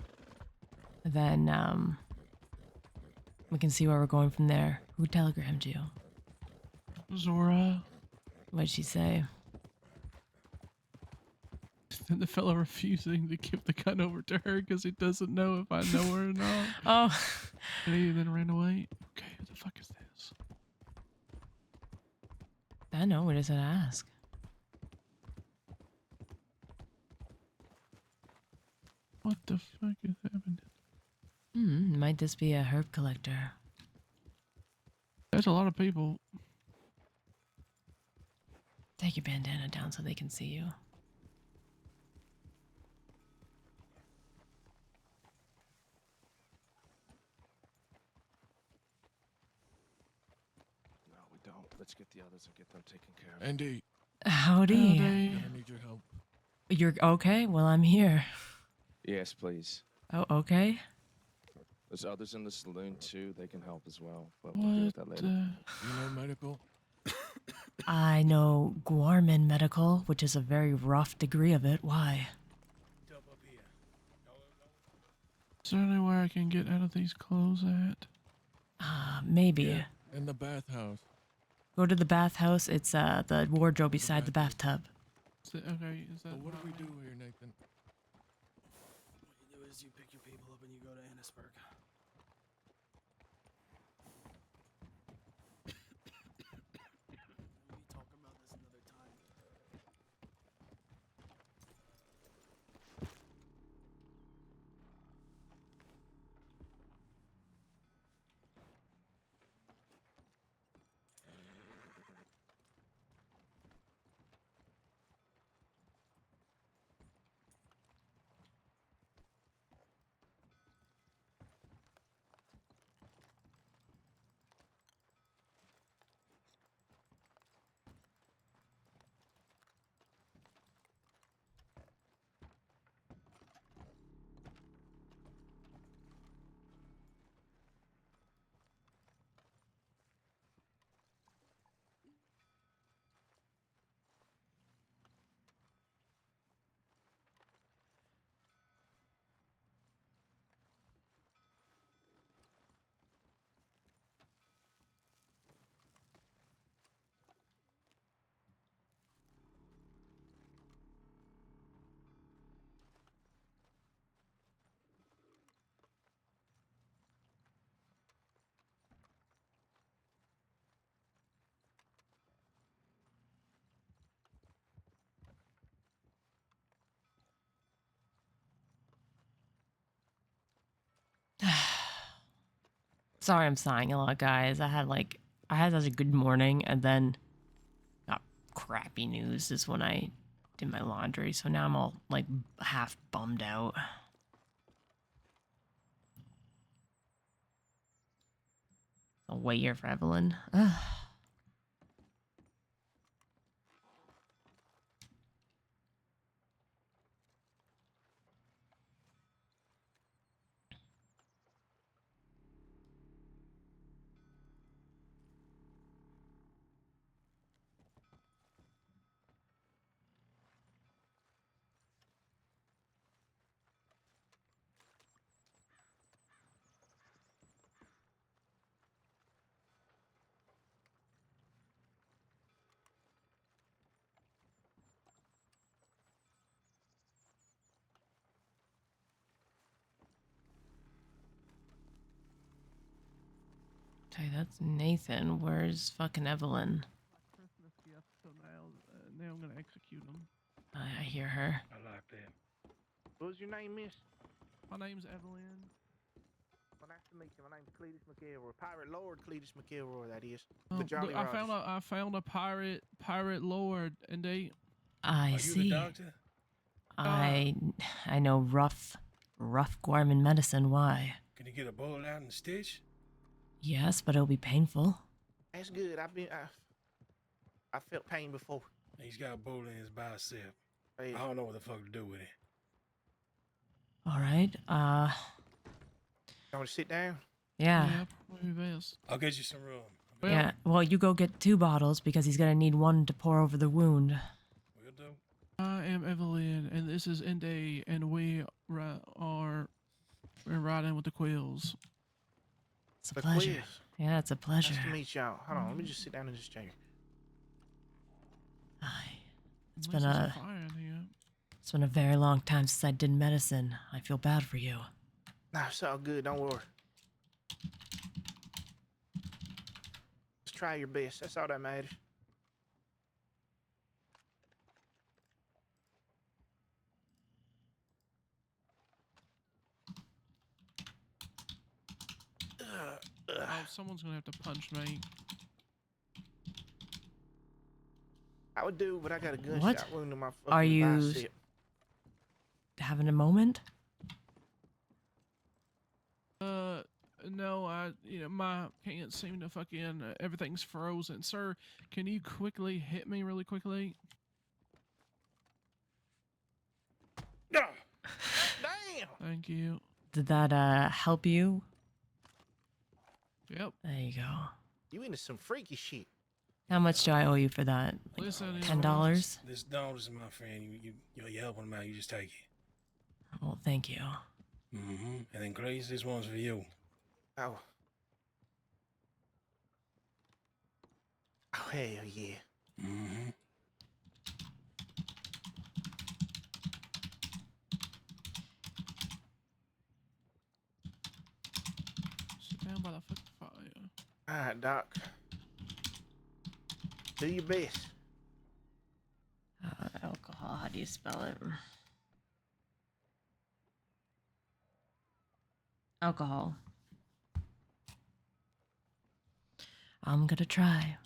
Then, we can see where we're going from there. Who telegrammed you? Zora. What'd she say? The fellow refusing to give the gun over to her because he doesn't know if I know her or not. Oh, And he then ran away. Okay, who the fuck is this? I know. What does it ask? What the fuck is happening? Might this be a herb collector? There's a lot of people. Take your bandana down so they can see you. Let's get the others and get them taken care of. Andy, Howdy. Howdy. I need your help. You're okay? Well, I'm here. Yes, please. Oh, okay. There's others in the saloon too. They can help as well, but we'll deal with that What? later. You know medical? I know Guarman medical, which is a very rough degree of it. Why? Is there anywhere I can get out of these clothes at? Maybe. Yeah, in the bathhouse. Go to the bathhouse. It's the wardrobe beside the bathtub. Okay, is that But what do we right? do here, Nathan? What you do is you pick your people up and you go to Annisburg. We talk about this another time. Sorry, I'm sighing a lot, guys. I had such a good morning, and then got crappy news is when I did my laundry. So now I'm all like half bummed out. I'll wait here for Evelyn. Ugh. Okay, that's Nathan. Where's fucking Evelyn? Christmas gift, so now I'm gonna execute them. I hear her. I like that. What's your name, miss? My name's Evelyn. Well, nice to meet you. My name's Cletus McElroy. Pirate Lord Cletus McElroy, that is. Oh, The Jolly look, I found a pirate lord, and they I Are you see. the doctor? I know rough Guarman medicine. Why? Can you get a bullet out and stitch? Yes, but it'll be painful. That's good. I felt pain before. He's got a bullet in his bicep. Hey, I don't know what the fuck to do with it. All right. you want to sit down? Yeah. probably best. I'll get you some rum. Well, Yeah. Well, you go get 2 bottles because he's gonna need 1 to pour over the wound. Will do. I am Evelyn, and this is Indy, and we're riding with the quills. It's a The pleasure. quiz. Yeah, it's a pleasure. Nice to meet y'all. Hold on, let me just sit down in this chair. Aye. It's At least been there's a fire in here. it's been a very long time since I did medicine. I feel bad for you. Nah, it's all good. Don't worry. Just try your best. That's all that matters. Oh, someone's gonna have to punch me. I would do, but I got a gunshot What? wound in my fucking Are you bicep. having a moment? No, my can't seem to fucking. Everything's frozen. Sir, can you quickly hit me really quickly? Ah, damn! Thank you. Did that help you? Yep. There you go. You into some freaky shit. How much do I owe you for that? Like Listen, $10? This dog is my friend. You helping him out. You just take it. Well, thank you. Mm-hmm. And then Grace, this one's for you. Oh. Oh, hell yeah. Mm-hmm. Sit down by the fucking fire. All right, Doc. Do your best. Alcohol, how do you spell it? Alcohol. I'm gonna try.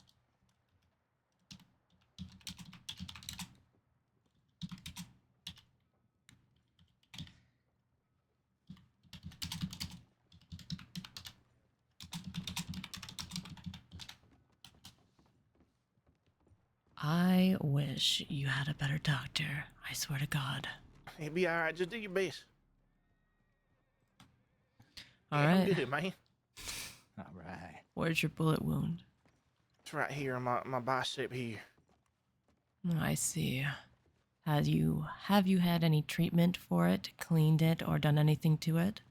I wish you had a better doctor. I swear to God. It'll be all right. Just do your best. All Yeah, I'm right. good, man. All right. Where's your bullet wound? It's right here on my bicep here. Oh, I see. Have you had any treatment for it, cleaned it, or done anything to it?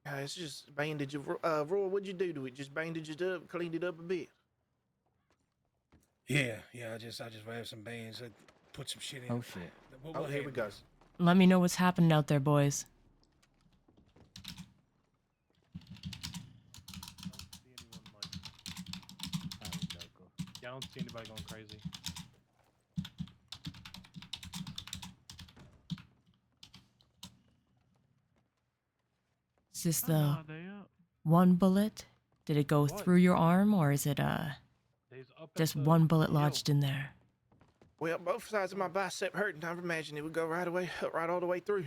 It's just bandage. Roy, what'd you do to it? Just bandage it up, cleaned it up a bit. Yeah. I just wrapped some bands. I put some shit in. Oh shit. Oh, here we go. Let me know what's happening out there, boys. Yeah, I don't see anybody going crazy. Is this I have no the idea. one bullet? Did it go What? through your arm, or is it They's up at just the one bullet hill. lodged in there? Well, both sides of my bicep hurt, and I imagine it would go right all the way through.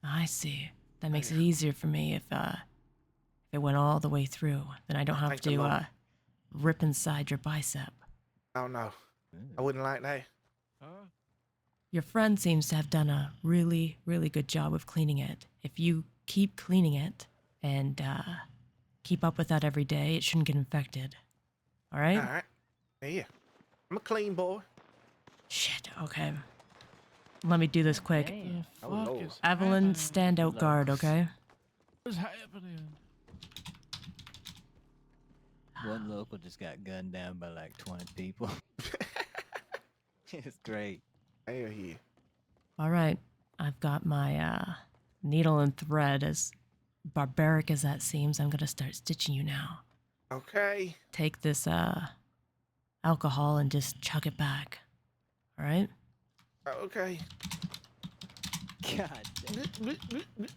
I see. That makes it easier for me if it went all the way through. Then I don't have Thank the to Lord. rip inside your bicep. Oh no, I wouldn't like that. Huh? Your friend seems to have done a really, really good job of cleaning it. If you keep cleaning it and keep up with that every day, it shouldn't get infected. All right? All right. Yeah. I'm a clean boy. Shit, okay. Let me do this quick. The Oh, fuck Lord. is Evelyn, happening? stand out guard, okay? What's happening? One local just got gunned down by like 20 people. It's great. Hell yeah. All right. I've got my needle and thread. As barbaric as that seems, I'm going to start stitching you now. Okay. Take this alcohol and just chuck it back. All right? Okay. God damn.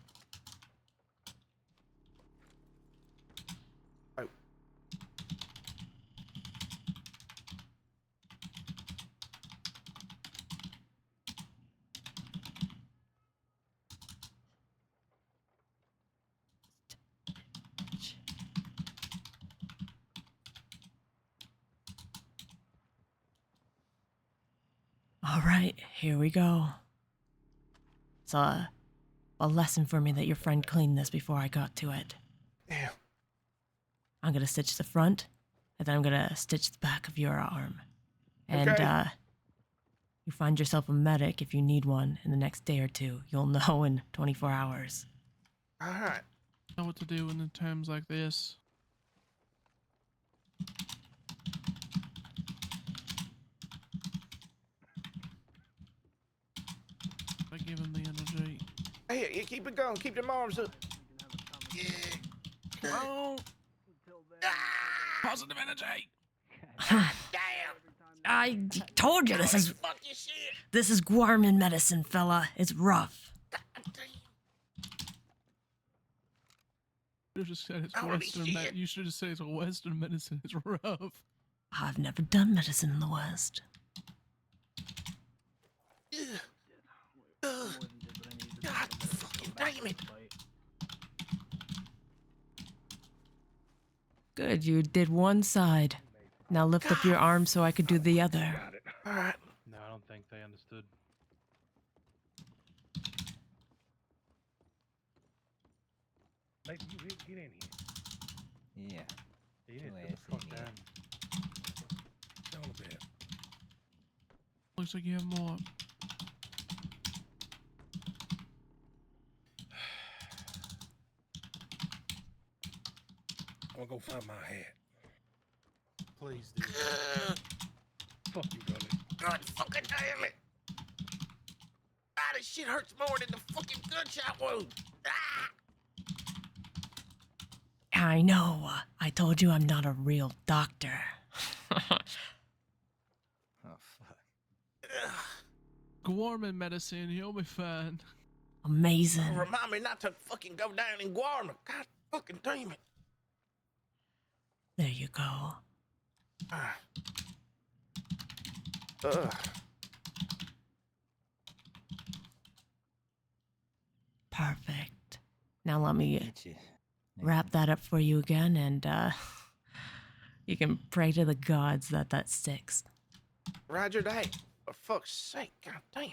Oh. All right, here we go. It's a lesson for me that your friend cleaned this before I got to it. Yeah. I'm gonna stitch the front, and then I'm gonna stitch the back of your arm. And Okay. you find yourself a medic if you need one in the next day or two. You'll know in 24 hours. All right. Know what to do in times like this. I give him the energy. Hey, yeah, keep it going. Keep them arms up. Yeah. Come on! Positive energy! Damn. I told you this is Fuck your shit. this is Guarman medicine, fella. It's rough. You should have just said it's Holy Western shit. You should have said it's Western medicine. It's rough. I've never done medicine in the West. Ugh. God fucking damn it. Good, you did one side. Now lift up your arm so I could do the other. All right. No, I don't think they understood. Nathan, you get in here. Yeah. He needs Your to ass get the fuck in here. down. Down a bit. Looks like you have more. I'm gonna go find my hat. Please do. Fuck you, Gully. God fucking damn it. Ah, this shit hurts more than the fucking gunshot wound. Ah! I know. I told you I'm not a real doctor. Oh fuck. Gorman medicine, you'll be fine. Amazing. Remind me not to fucking go down in Guarma. God fucking damn it. There you go. Ah. Ugh. Perfect. Now let me Get you. wrap that up for you again, and you can pray to the gods that that sticks. Roger that. For fuck's sake. God damn it.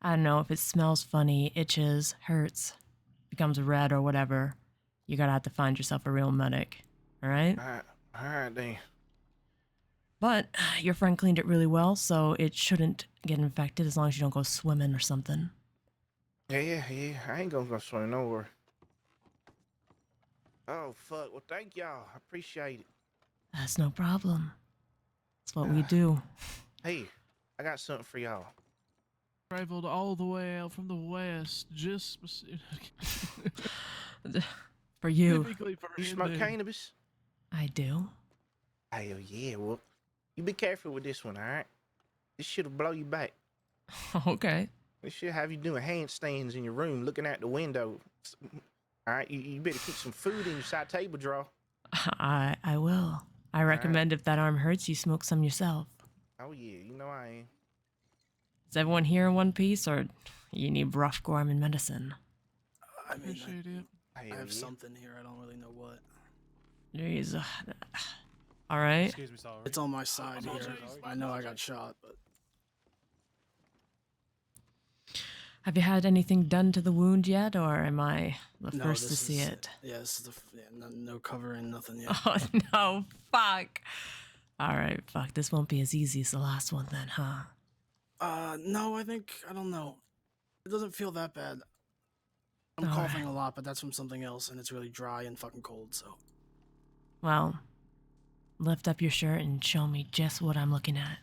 I don't know if it smells funny, itches, hurts, becomes red or whatever. You gotta have to find yourself a real medic, all right? All right, then. But your friend cleaned it really well, so it shouldn't get infected as long as you don't go swimming or something. Yeah. I ain't gonna go swim nowhere. Oh, fuck. Well, thank y'all. I appreciate it. That's no problem. That's what we do. Hey, I got something for y'all. Traveled all the way out from the west, just For you, specifically for You smoke Indigo. cannabis? I do. Hell yeah. Well, you be careful with this one, all right? This shit'll blow you back. Okay. This shit have you doing handstands in your room, looking out the window. All right, you better keep some food in your side table drawer. I will. I recommend if that arm hurts, you smoke some yourself. Oh yeah, you know I am. Is everyone here in one piece, or you need rough Gorman medicine? I mean, Appreciate it. I Hell have yeah. something here. I don't really know what. Jeez. All right. Excuse me, sorry. It's on my side here. Apologize. I know I got shot, but Have you had anything done to the wound yet, or am I the no, first to this see is, it? Yeah, this is no covering, nothing yet. Oh, no. Fuck. All right. Fuck. This won't be as easy as the last one then, huh? No, I don't know. It doesn't feel that bad. I'm All coughing right. a lot, but that's from something else, and it's really dry and fucking cold, so. Well, lift up your shirt and show me just what I'm looking at.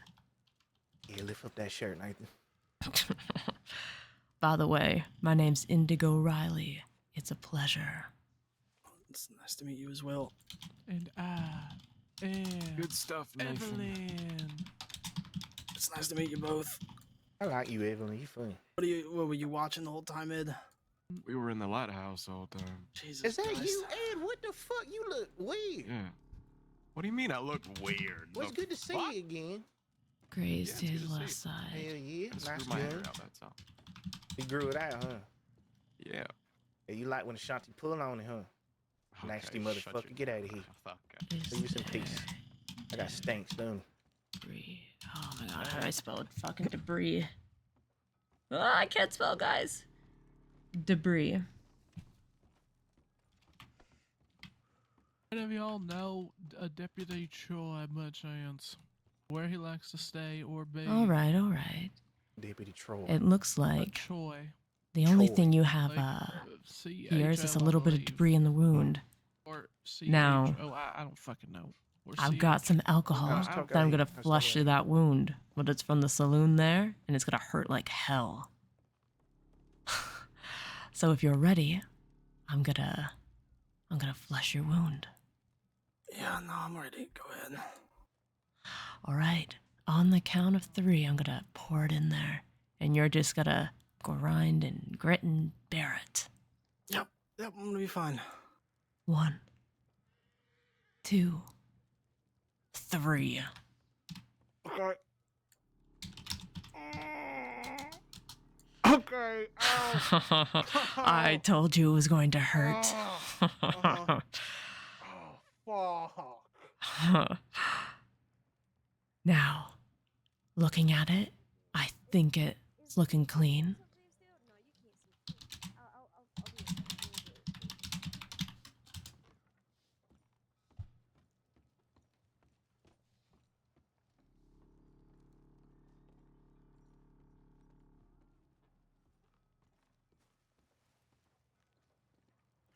Yeah, lift up that shirt, Nathan. By the way, my name's Indigo Riley. It's a pleasure. It's nice to meet you as well. And I am Good stuff, Nathan. Evelyn. It's nice to meet you both. I like you, Evelyn. You funny. What were you watching the whole time, Ed? We were in the lighthouse all the time. Jesus Is that Christ. you, Ed? What the fuck? You look weird. Yeah. What do you mean I look weird? Well, it's good to see you again. Graze Yeah, it's to good his to see left you. side. Hell yeah, I just nice grew my hair gun. out, that's all. You grew it out, huh? Yeah. Yeah, you like when Ashanti pull on it, huh? Nasty Okay, shut motherfucker, your- get out of here. Fuck. Is Leave us in there peace. I got stinks, don't debris? Oh my god, how do I spell fucking debris? Ah, I can't spell, guys. Debris. Any of y'all know a Deputy Troy by chance? Where he likes to stay or be? All right, all right. Deputy Troy. It looks A like Troy. the only Troy. thing you have CHO, here is just a little I bit of believe. debris in the wound. Or Now, CHO, I don't fucking know. Or I've got some alcohol Let's talk that I'm out gonna here. Let's flush talk through that wound, but it's from the saloon there, and it's gonna hurt like hell. So if you're ready, I'm gonna flush your wound. Yeah, no, I'm ready. Go ahead. All right. On the count of 3, I'm gonna pour it in there. and you're just gonna grind and grit and bear it. Yep, I'm gonna be fine. 1, 2, 3. Okay. Okay. Ow. I told you it was going to hurt. Oh, fuck. Now, looking at it, I think it's looking clean.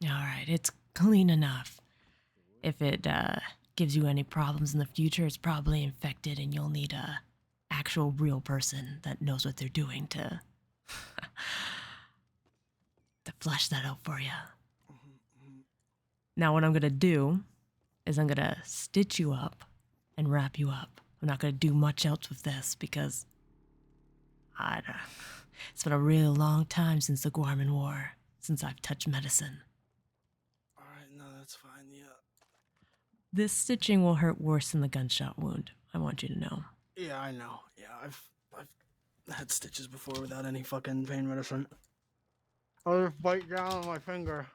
All right, it's clean enough. If it gives you any problems in the future, it's probably infected and you'll need a actual real person that knows what they're doing to to flush that out for you. Now what I'm going to do is I'm going to stitch you up and wrap you up. I'm not going to do much else with this because it's been a really long time since the Gorman War, since I've touched medicine. Alright, no, that's fine, yeah. This stitching will hurt worse than the gunshot wound. I want you to know. Yeah, I know. Yeah, I've had stitches before without any fucking pain medicine. I'll just bite down on my finger.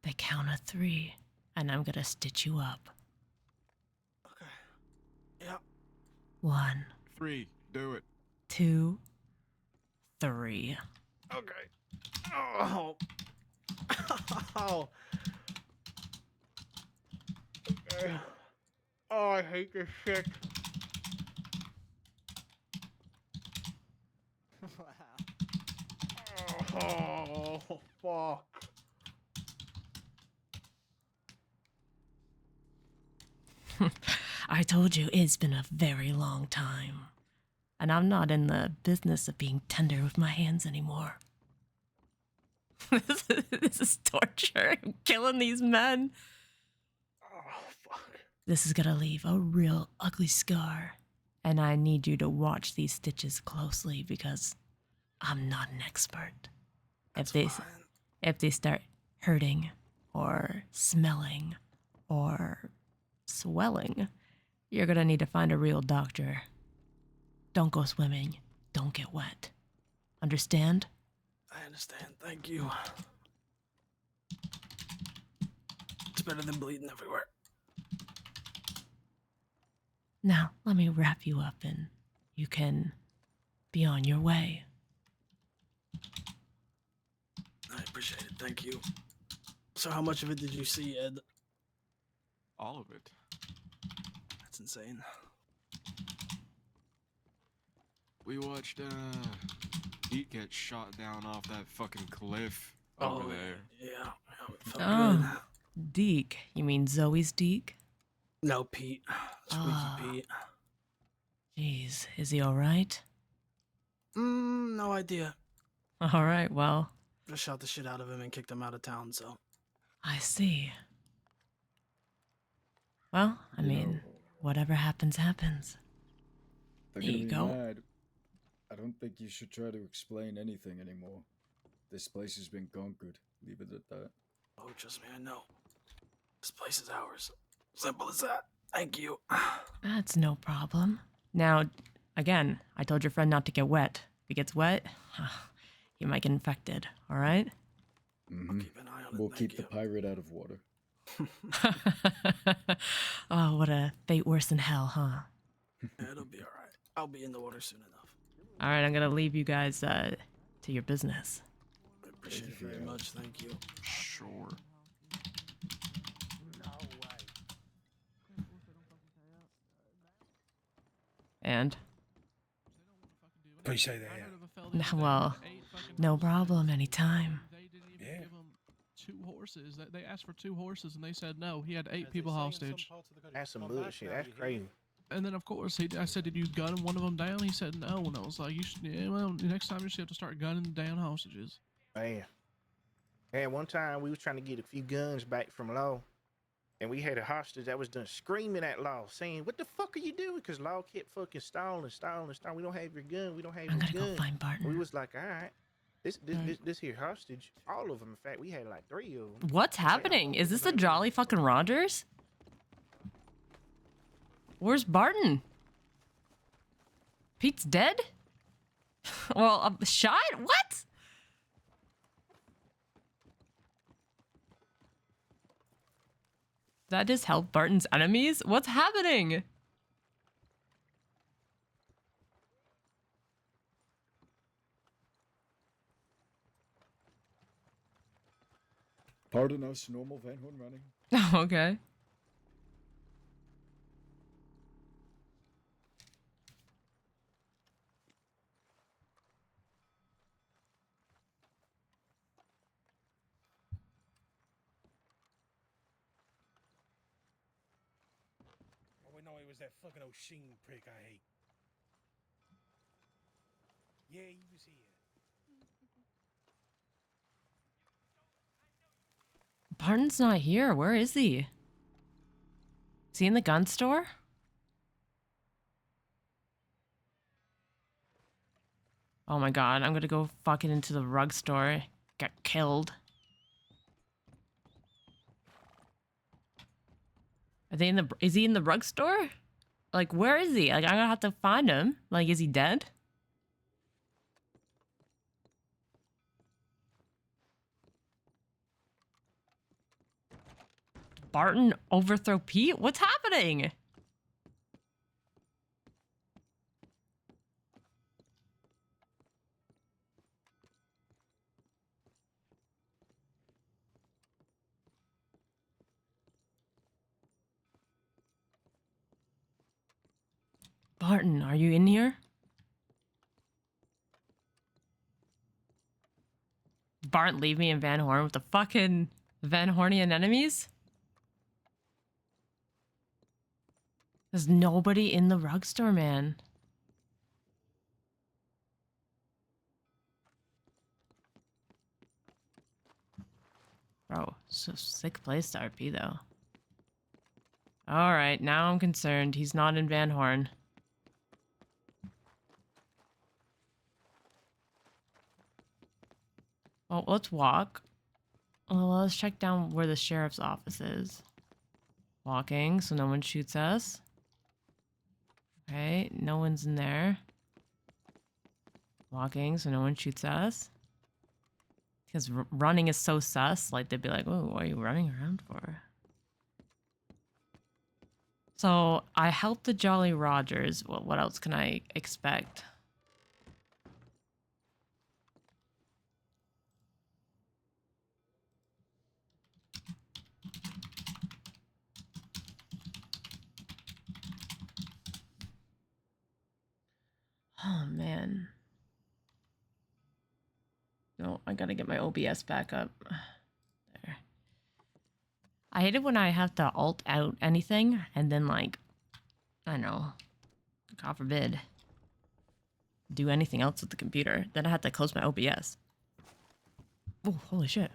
They count of 3, and I'm gonna stitch you up. Okay. Yeah. 1, 3. Do it. 2, 3. Okay. Oh. Oh. Okay. Oh, I hate this shit. Oh, fuck. I told you it's been a very long time. And I'm not in the business of being tender with my hands anymore. This is torture. I'm killing these men. Oh, fuck. This is gonna leave a real ugly scar. And I need you to watch these stitches closely because I'm not an expert. That's fine. If they start hurting or smelling or swelling, you're gonna need to find a real doctor. Don't go swimming. Don't get wet. Understand? I understand. Thank you. It's better than bleeding everywhere. Now, let me wrap you up and you can be on your way. I appreciate it. Thank you. So how much of it did you see, Ed? All of it. That's insane. We watched Pete get shot down off that fucking cliff over there. Yeah. It felt Oh, Deke. You mean Zoe's Deke? good. No, Pete. Squeaky Pete. Jeez, is he alright? No idea. Alright, well, Just shot the shit out of him and kicked him out of town, so. I see. Well, I mean, whatever happens, happens. They're There gonna you be go. mad. I don't think you should try to explain anything anymore. This place has been conquered. Leave it at that. Oh, trust me, I know. This place is ours. Simple as that. Thank you. That's no problem. Now, again, I told your friend not to get wet. If he gets wet, he might get infected, alright? Mm-hmm. Keep an eye on it. We'll Thank keep you. the pirate out of water. Oh, what a fate worse than hell, huh? Yeah, it'll be alright. I'll be in the water soon enough. Alright, I'm gonna leave you guys to your business. I appreciate it very much. Thank you. Sure. And, Appreciate that. well, No problem, anytime. They didn't even Yeah. give him 2 horses. They asked for 2 horses, and they said no. He had 8 As they people say in some hostage. parts of the country, That's some "Come back bullshit. now, That's you hear?" crazy. And then, of course, I said, did you gun one of them down? He said no. And I was like, you should, yeah, well, next time you just have to start gunning down hostages. Man. And one time we was trying to get a few guns back from Law, and we had a hostage that was done screaming at Law, saying, "What the fuck are you doing?" Because Law kept fucking stalling. We don't have your gun. We don't have I'm your gonna go gun. find Barton. We was like, all right. This here hostage, all of them. In fact, we had like 3 of them. What's happening? Is this the Jolly fucking Rogers? Where's Barton? Pete's dead? Well, shot? What? That just help Barton's enemies? What's happening? Pardon us, normal Van Horn running. Okay. Oh, wait, no, it was that fucking O'Sheen prick I hate. Yeah, he was here. Barton's not here. Where is he? Is he in the gun store? Oh my god, I'm gonna go fucking into the rug store. Get killed. Are they in the? Is he in the rug store? Like, where is he? Like, I'm gonna have to find him. Like, is he dead? Barton overthrow Pete? What's happening? Barton, are you in here? Barton, leave me in Van Horn with the fucking Van Hornian enemies? There's nobody in the rug store, man. Bro, so sick place to RP though. Alright, now I'm concerned. He's not in Van Horn. Well, let's walk. Well, let's check down where the sheriff's office is. Walking, so no one shoots us. Okay, no one's in there. Walking, so no one shoots us. Because running is so sus. Like, they'd be like, oh, what are you running around for? So, I helped the Jolly Rogers. What else can I expect? Oh, man. No, I gotta get my OBS back up. There. I hate it when I have to alt out anything and then, like, I don't know, God forbid, do anything else with the computer. Then I have to close my OBS. Oh, holy shit.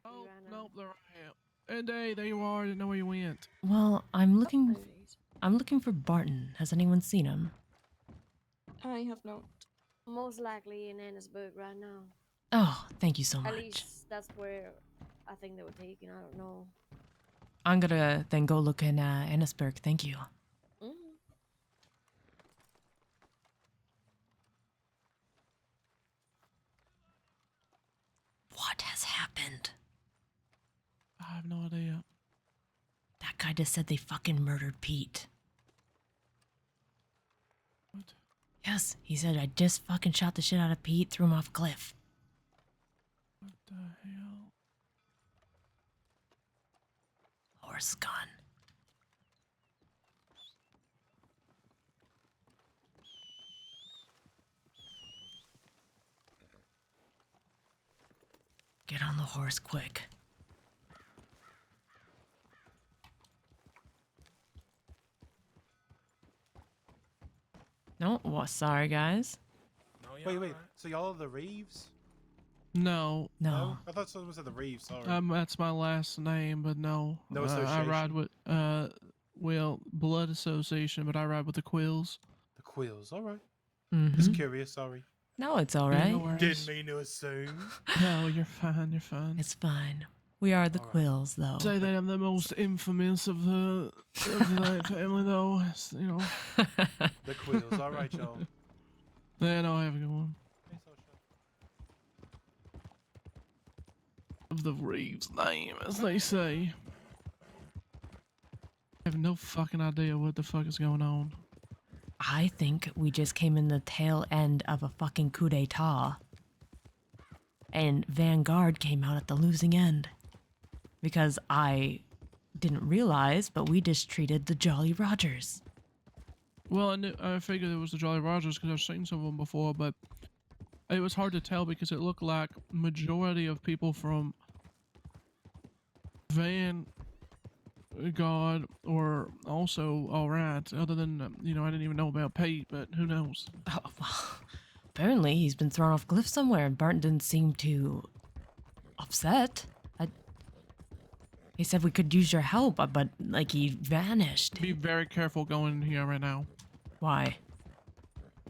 Oh, nope, they're right here. And hey, there you are. I didn't know where you went. Well, I'm looking for Barton. Has anyone seen him? I have not. Most likely in Annisburg right now. Oh, thank you so much. At least that's where I think they were taken. I don't know. I'm gonna then go look in Annisburg. Thank you. Mm. What has happened? I have no idea. That guy just said they fucking murdered Pete. What? Yes, he said I just fucking shot the shit out of Pete, threw him off a cliff. What the hell? Horse gun. Get on the horse quick. No, well, sorry guys. Wait. So y'all are the Reeves? No, No. I thought someone said the Reeves. Sorry. that's my last name, but no. No I ride association? with well, blood association, but I ride with the Quills. The Quills. All right. Mm-hmm. Just curious. Sorry. No, it's all Yeah, right. no worries. Didn't mean to assume. No, you're fine. You're fine. It's fine. We are the All right. Quills, though. Say that I'm the most infamous of that family, though. You know. The Quills. All right, y'all. Then I'll have a good one. Of the Reeves name, as they say. I have no fucking idea what the fuck is going on. I think we just came in the tail end of a fucking coup d'etat. And Vanguard came out at the losing end. Because I didn't realize, but we just treated the Jolly Rogers. Well, I figured it was the Jolly Rogers because I've seen some of them before, but it was hard to tell because it looked like majority of people from Vanguard or also alright, other than, I didn't even know about Pete, but who knows? Oh, well, apparently he's been thrown off a cliff somewhere and Barton didn't seem too upset. He said we could use your help, but like he vanished. Be very careful going in here right now. Why?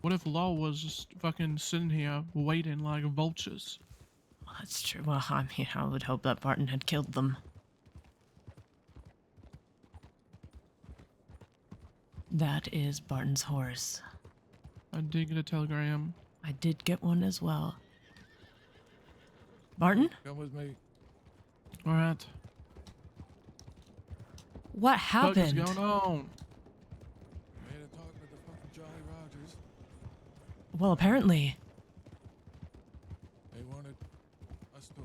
What if Law was just fucking sitting here waiting like vultures? That's true. Well, I mean, I would hope that Barton had killed them. That is Barton's horse. I did get a telegram. I did get one as well. Barton? Come with me. Alright. What happened? What is going on? I had a talk with the fucking Jolly Rogers. Well, apparently. They wanted us to,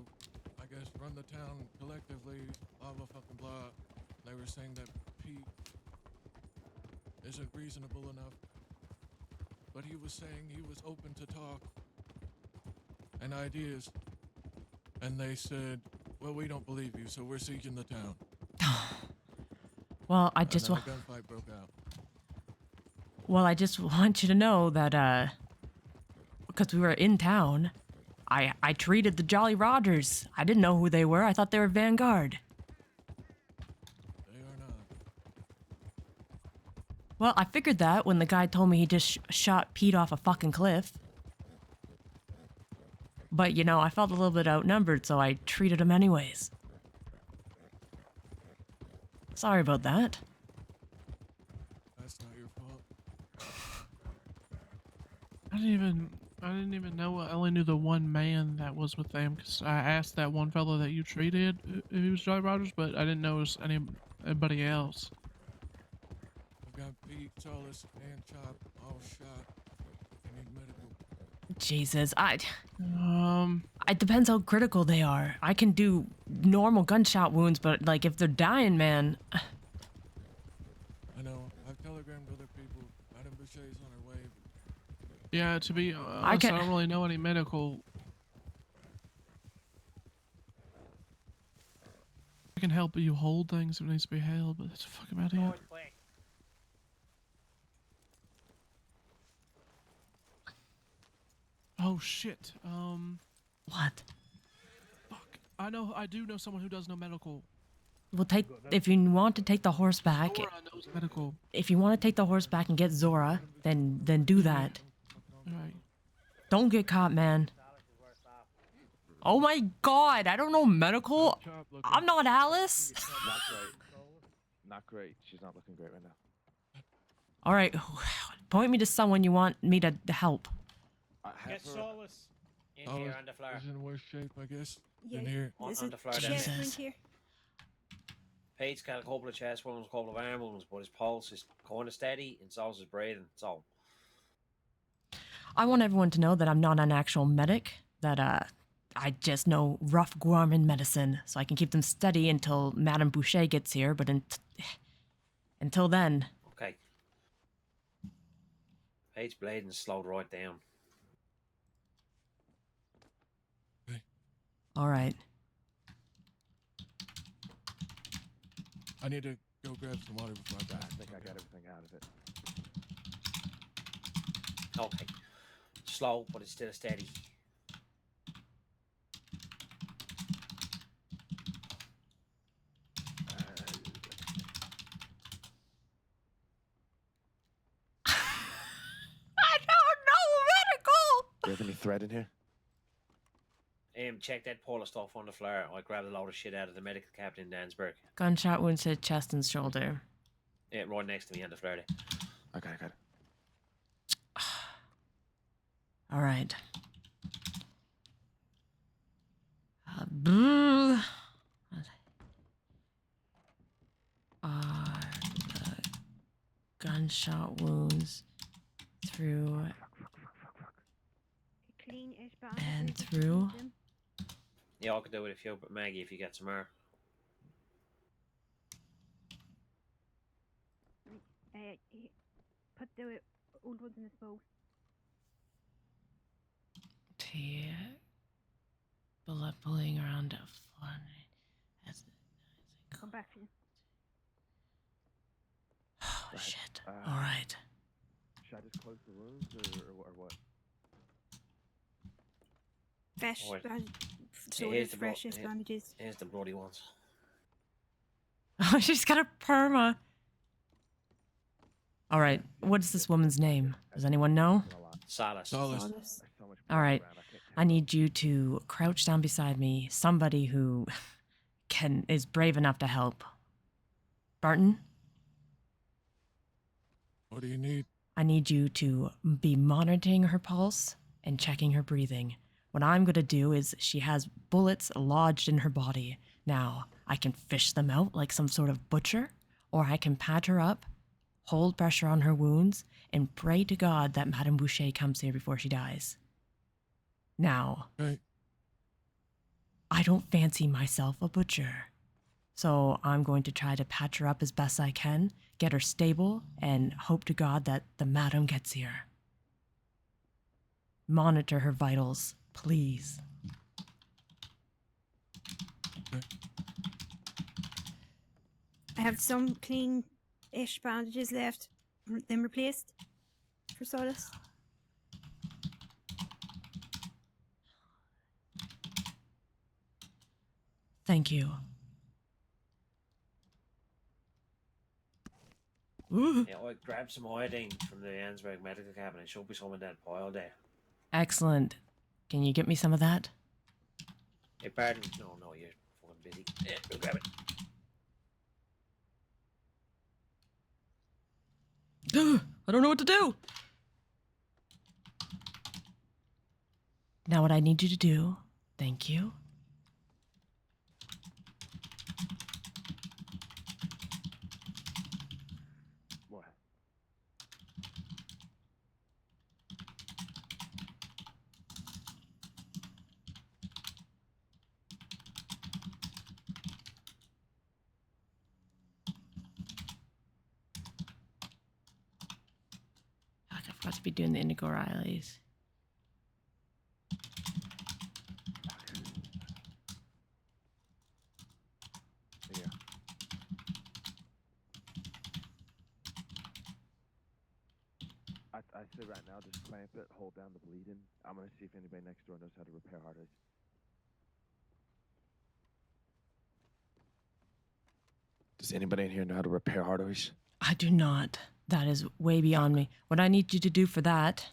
I guess, run the town collectively, blah blah fucking blah. They were saying that Pete isn't reasonable enough. But he was saying he was open to talk and ideas. And they said, well, we don't believe you, so we're sieging the town. Well, I just and then a gunfight broke out. Well, I just want you to know that, because we were in town, I treated the Jolly Rogers. I didn't know who they were. I thought they were Vanguard. They are not. Well, I figured that when the guy told me he just shot Pete off a fucking cliff. But, I felt a little bit outnumbered, so I treated him anyways. Sorry about that. That's not your fault. I didn't even know. I only knew the one man that was with them because I asked that one fellow that you treated if he was Jolly Rogers, but I didn't know it was anybody else. I've got Pete, Tullis, and Chop all shot. I need medical. Jesus, it depends how critical they are. I can do normal gunshot wounds, but like if they're dying, man. I know. I've telegrammed other people. Madame Boucher's on her way. Yeah, to be honest, I don't really know any medical. I can help you hold things if it needs to be held, but that's fucking about it. Oh shit. What? Fuck. I do know someone who does know medical. We'll if you want to take the horse back. Zora knows medical. If you want to take the horse back and get Zora, then do that. Right. Don't get caught, man. Oh my god, I don't know medical. I'm not Alice. Not great. Not great. She's not looking great right now. All right, point me to someone you want me to help. Get Solace in Oh, here on the floor. Is in worse shape, I guess. Yeah, in here. on the floor. Jesus. Pate's got a couple of chest wounds, a couple of arm wounds, but his pulse is kind of steady, and so is his breathing. So, I want everyone to know that I'm not an actual medic. That I just know rough Guarman medicine, so I can keep them steady until Madame Boucher gets here. But until then. okay. Pate's bleeding slowed right down. All right. I need to go grab some water before I I die. think I got everything out of it. Okay. Slow, but it's still steady. I don't know medical. Do you have any thread in here? Check that pile of stuff on the floor. I grabbed a load of shit out of the medical cabinet in Dansburg. Gunshot wound to chest and shoulder. Yeah, right next to me on the floor there. Okay, I got it. All right. The gunshot wounds through and through. Yeah, I could do it if you, but Maggie, if you get some more. Put the old ones in the bowl. Bullet pulling around a floor. Come back for you. Oh, shit. All right. Should I just close the wounds or what? Fresh, Alright. shoulders, freshest bandages. Here's the bloody ones. Oh, she's got a perma. All right. What is this woman's name? Does anyone know? Solace. Solace. All right. I need you to crouch down beside me. Somebody who is brave enough to help. Barton? What do you need? I need you to be monitoring her pulse and checking her breathing. What I'm going to do is she has bullets lodged in her body. Now, I can fish them out like some sort of butcher, or I can patch her up, hold pressure on her wounds, and pray to God that Madame Boucher comes here before she dies. Now, I don't fancy myself a butcher. So I'm going to try to patch her up as best I can, get her stable, and hope to God that the madam gets here. Monitor her vitals, please. I have some clean-ish bandages left. Them replaced for Solace. Thank you. Ooh. Yeah, I grabbed some iodine from the Ansberg medical cabinet. Should be some in that pile there. Excellent. Can you get me some of that? Hey, pardon. No, you're fucking busy. Yeah, go grab it. I don't know what to do. Now what I need you to do, thank you. What? Fuck, I forgot to be doing the Indigo Rileys. Yeah. I say right now, just clamp it, hold down the bleeding. I'm gonna see if anybody next door knows how to repair hard ice. Does anybody in here know how to repair hard ice? I do not. That is way beyond me. What I need you to do for that,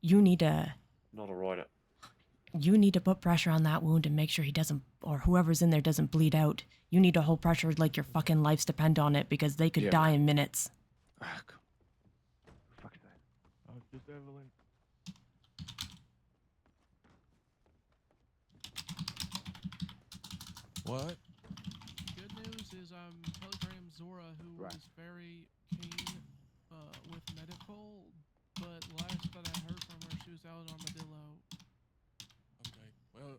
you need to Not a rider. you need to put pressure on that wound and make sure he doesn't, or whoever's in there doesn't bleed out. You need to hold pressure like your fucking lives depend on it, because they could die in minutes. Fuck's that? Oh, just Evelyn. What? Good news is Telegram Zora, who was very keen with medical, but last that I heard from her, she was out at Armadillo. Okay, well,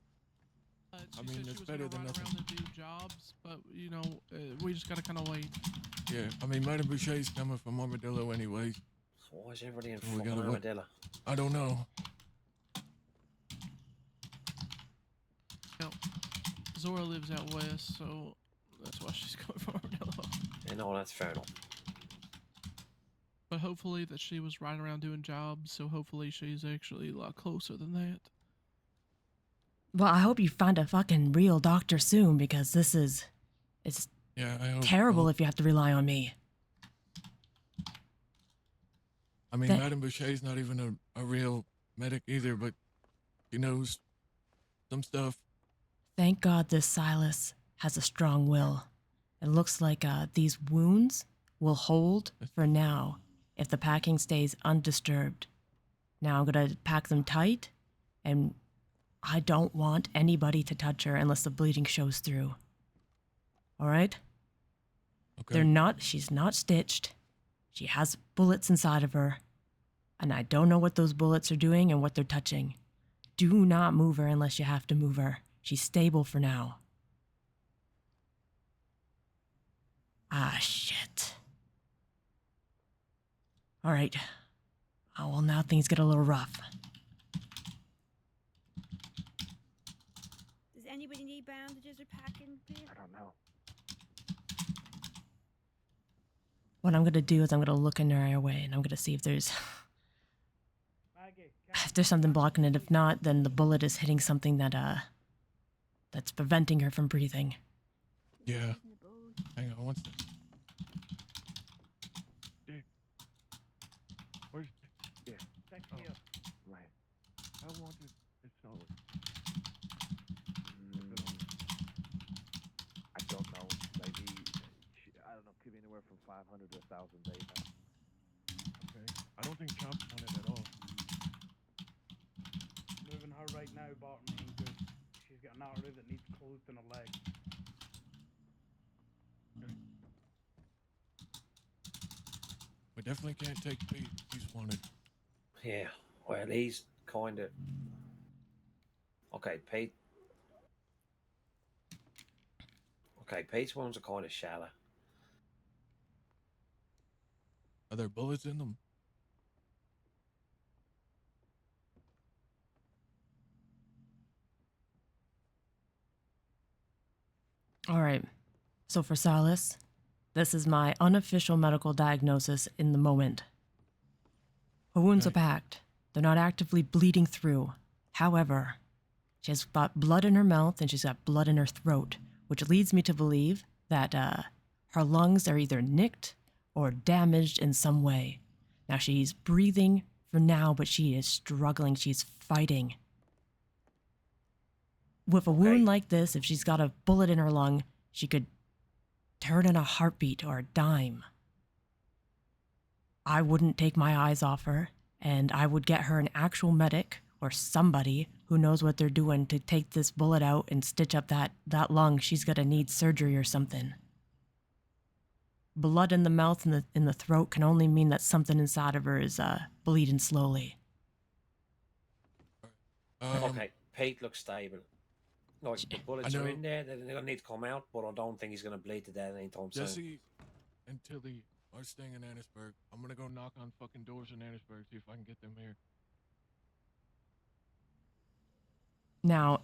She I mean, said she it's was better gonna than ride nothing. around and do jobs, but you know, we just gotta kind of wait. Yeah, I mean, Madame Boucher's coming from Armadillo anyway. So why is everybody in So we fucking gotta wait. Armadillo? I don't know. Zora lives out west, so That's why she's going for Armadillo. And no, that's fair enough. But hopefully that she was riding around doing jobs, so hopefully she's actually a lot closer than that. Well, I hope you find a fucking real doctor soon, because it's Yeah, I hope. terrible if you have to rely on me. I mean, Madame Boucher's not even a real medic either, but she knows some stuff. Thank God this Silas has a strong will. It looks like these wounds will hold for now if the packing stays undisturbed. Now I'm going to pack them tight, and I don't want anybody to touch her unless the bleeding shows through. All right? Okay. She's not stitched. She has bullets inside of her, and I don't know what those bullets are doing and what they're touching. Do not move her unless you have to move her. She's stable for now. Ah, shit. All right. Oh, well, now things get a little rough. Does anybody need bandages or packing, please? I don't know. What I'm going to do is I'm going to look in her airway, and I'm going to see if there's something blocking it. If not, then the bullet is hitting something that's preventing her from breathing. Yeah. Hang on one second. Dick. Where's Dick? Yeah. Thank Oh. you. Right. How long is solid? I don't know. Maybe, I don't know, could be anywhere from 500 to 1,000 days now. Okay. I don't think Chop's on it at all. Moving her right now, Barton ain't good. She's got an artery that needs closed in her leg. We definitely can't take Pete. He's wanted. Yeah, well, he's kind of... Okay, Pete. Okay, Pete's wounds are kind of shallow. Are there bullets in them? All right. So for Silas, this is my unofficial medical diagnosis in the moment. Her wounds are packed. They're not actively bleeding through. However, she has got blood in her mouth and she's got blood in her throat, which leads me to believe that her lungs are either nicked or damaged in some way. Now she's breathing for now, but she is struggling. She's fighting. With a wound like this, if she's got a bullet in her lung, she could turn in a heartbeat or a dime. I wouldn't take my eyes off her, and I would get her an actual medic or somebody who knows what they're doing to take this bullet out and stitch up that lung. She's gonna need surgery or something. Blood in the mouth and in the throat can only mean that something inside of her is bleeding slowly. Okay, Pete looks stable. Like, the bullets are in there, they're going to need to come out, but I don't think he's going to bleed to death anytime soon. Jesse and Tilly are staying in Annisburg. I'm gonna go knock on fucking doors in Annisburg, see if I can get them here. Now,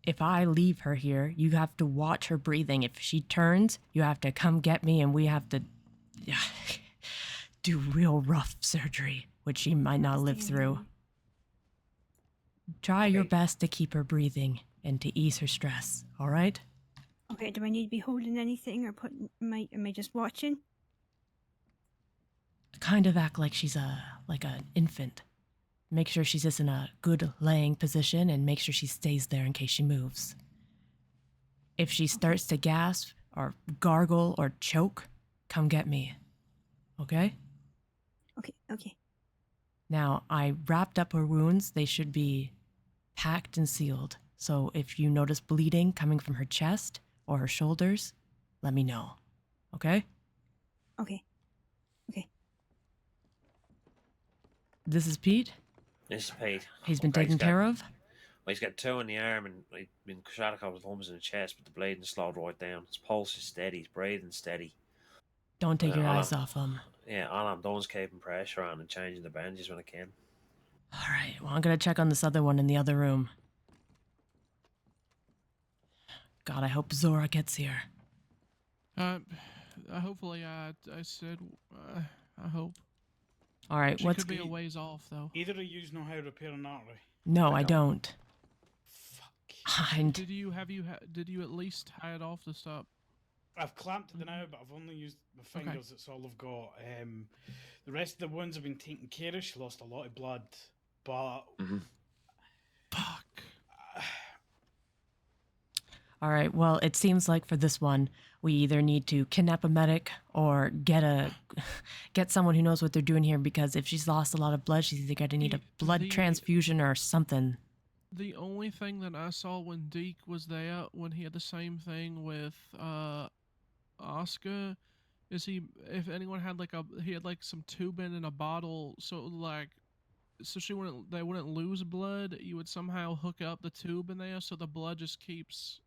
if I leave her here, you have to watch her breathing. If she turns, you have to come get me, and we have to do real rough surgery, which she might not live through. Try your best to keep her breathing and to ease her stress, all right? Okay, do I need to be holding anything or am I just watching? Kind of act like she's like an infant. Make sure she's just in a good laying position and make sure she stays there in case she moves. If she starts to gasp or gargle or choke, come get me. Okay? Okay. Now, I wrapped up her wounds. They should be packed and sealed. So if you notice bleeding coming from her chest or her shoulders, let me know. Okay? Okay. This is Pete. This is Pete. He's been Okay, taken care of. Well, he's got 2 in the arm and he's been shot a couple of times in the chest, but the bleeding slowed right down. His pulse is steady, his breathing steady. Don't take your all eyes off him. Yeah, all I'm doing is keeping pressure on and changing the bandages when I can. All right, well, I'm going to check on this other one in the other room. God, I hope Zora gets here. Uh, hopefully, I said, I hope. All right, She what's... could be a ways off, though. Either of you know how to repair an artery? No, I don't. Did you at least tie it off to stop? I've clamped it now, but I've only used my fingers. That's all I've got. The rest of the wounds have been taken care of. She lost a lot of blood, but fuck. All right, well, it seems like for this one, we either need to kidnap a medic or get someone who knows what they're doing here, because if she's lost a lot of blood, she's either going to need a blood transfusion or something. The only thing that I saw when Deke was there, when he had the same thing with Oscar, is if anyone had he had some tubing in a bottle, so they wouldn't lose blood, you would somehow hook up the tube in there so the blood just keeps,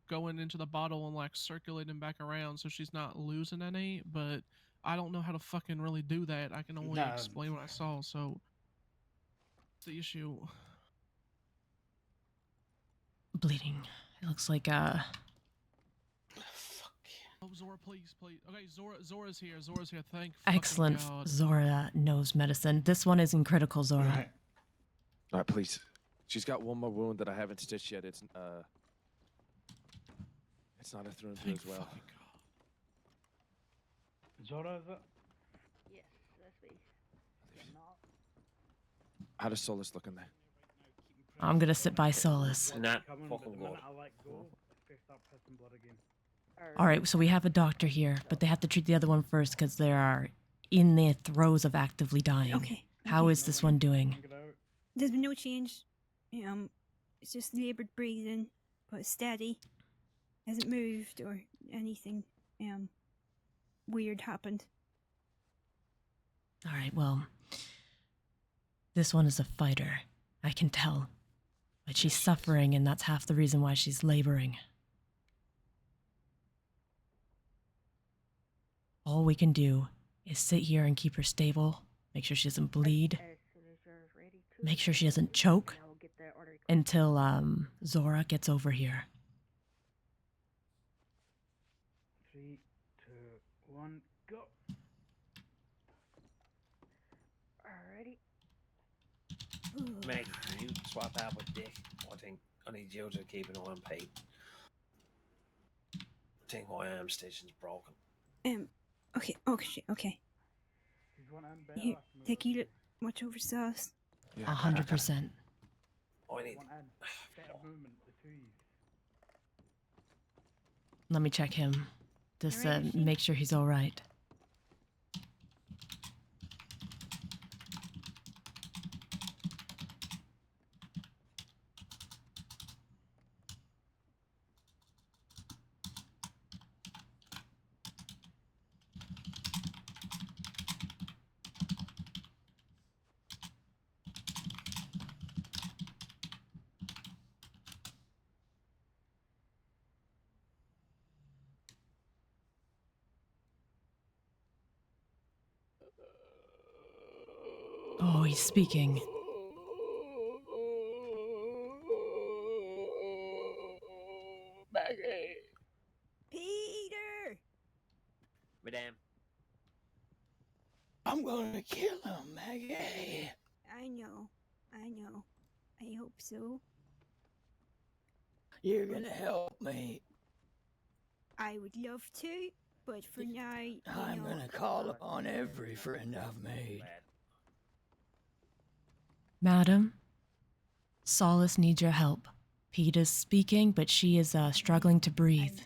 going into the bottle and circulating back around, so she's not losing any. But I don't know how to fucking really do that. I can only explain what I saw, so that's the issue. Bleeding. It looks like Oh, Zora, please. Okay, Zora's here. Thank fucking excellent. God. Zora knows medicine. This one is in critical, Zora. All right, please. She's got one more wound that I haven't stitched yet. It's not a through and through as well. Zora, is it? Yes, that's me. How does Solus look in there? I'm gonna sit by Solus. Nah, Coming, fucking but the minute God. I let go, they start pissing blood again. All right, so we have a doctor here, but they have to treat the other one first because they are in the throes of actively dying. Okay. How is this one doing? There's been no change. It's just labored breathing, but it's steady. Hasn't moved or anything weird happened. All right, well, this one is a fighter. I can tell. But she's suffering, and that's half the reason why she's laboring. All we can do is sit here and keep her stable, make sure she doesn't bleed, make sure she doesn't choke until Zora gets over here. 3, 2, 1, go. Alrighty. Mate, can you swap out with Dick? I need you to keep an eye on Pete. I think my arm station's broken. Okay. Here, take you to watch over Sauce. 100%. I need. Better movement, the two of you. Let me check him. Just Alright. make sure he's all right. Oh, he's speaking. Maggie. Peter! Madame. I'm gonna kill him, Maggie. I know. I hope so. You're gonna help me. I would love to, but for now, I'm gonna call upon every friend I've made. Madam, Solace needs your help. Pete is speaking, but she is struggling to breathe.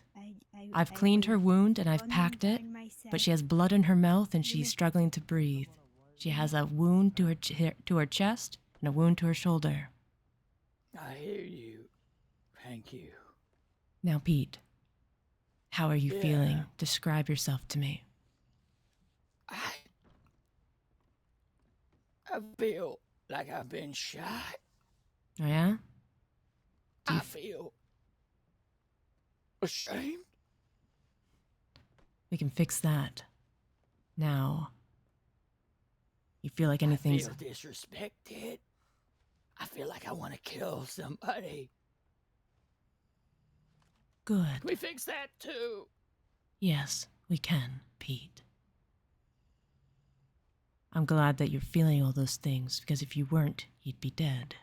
I've cleaned her wound and I've packed it, but she has blood in her mouth and she's struggling to breathe. She has a wound to her chest and a wound to her shoulder. I hear you. Thank you. Now, Pete, how are you Yeah. feeling? Describe yourself to me. I feel like I've been shot. Oh, yeah? I feel ashamed. We can fix that. Now, you feel like anything's... I feel disrespected. I feel like I want to kill somebody. Good. Can we fix that too? Yes, we can, Pete. I'm glad that you're feeling all those things, because if you weren't, you'd be dead.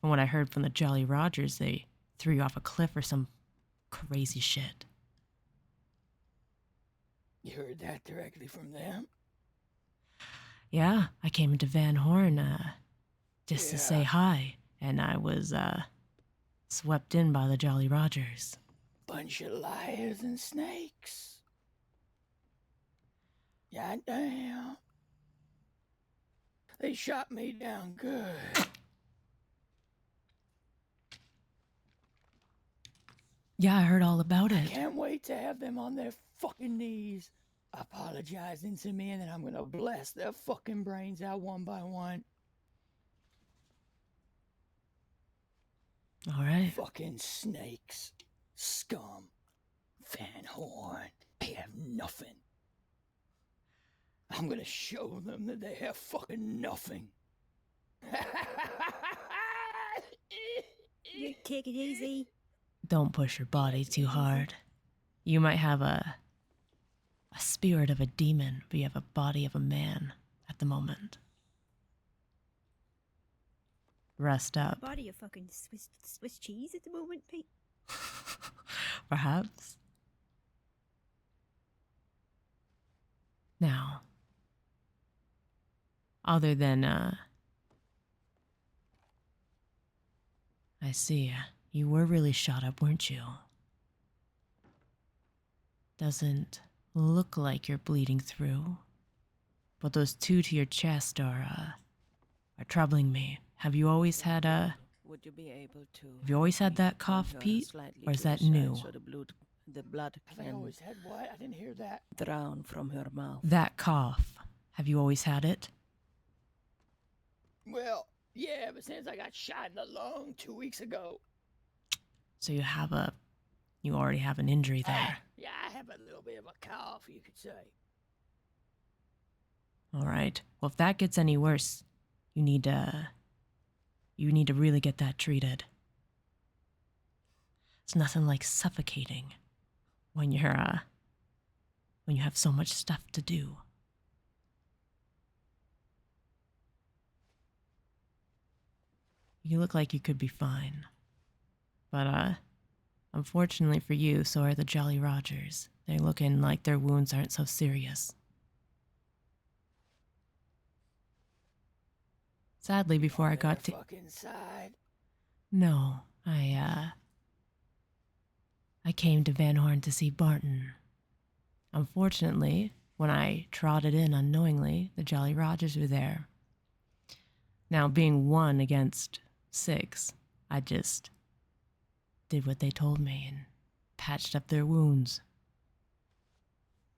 From what I heard from the Jolly Rogers, they threw you off a cliff or some crazy shit. You heard that directly from them? Yeah, I came into Van Horn, just to say hi, and I was, swept in by the Jolly Rogers. Bunch of liars and snakes. God damn. They shot me down good. Yeah, I heard all about I it. can't wait to have them on their fucking knees apologizing to me, and then I'm gonna blast their fucking brains out one by one. All right. Fucking snakes. Scum. Van Horn. They have nothing. I'm gonna show them that they have fucking nothing. You take it easy. Don't push your body too hard. You might have a spirit of a demon, but you have a body of a man at the moment. Rest up. Body of fucking Swiss cheese at the moment, Pete. Perhaps. Now, other than, I see, you were really shot up, weren't you? Doesn't look like you're bleeding through, but those 2 to your chest are troubling me. Have you always had Would you be able to? Have you always had that cough, Pete? Or is that new? So the blood Have I always had what? I didn't hear that. drown from her mouth. That cough. Have you always had it? Well, yeah, ever since I got shot in the lung 2 weeks ago. So you already have an injury there. Yeah, I have a little bit of a cough, you could say. All right. Well, if that gets any worse, you need to really get that treated. It's nothing like suffocating when you have so much stuff to do. You look like you could be fine. But unfortunately for you, so are the Jolly Rogers. They're looking like their wounds aren't so serious. Sadly, before I got to... Fucking side. No, I came to Van Horn to see Barton. Unfortunately, when I trotted in unknowingly, the Jolly Rogers were there. Now, being 1 against 6, I just did what they told me and patched up their wounds.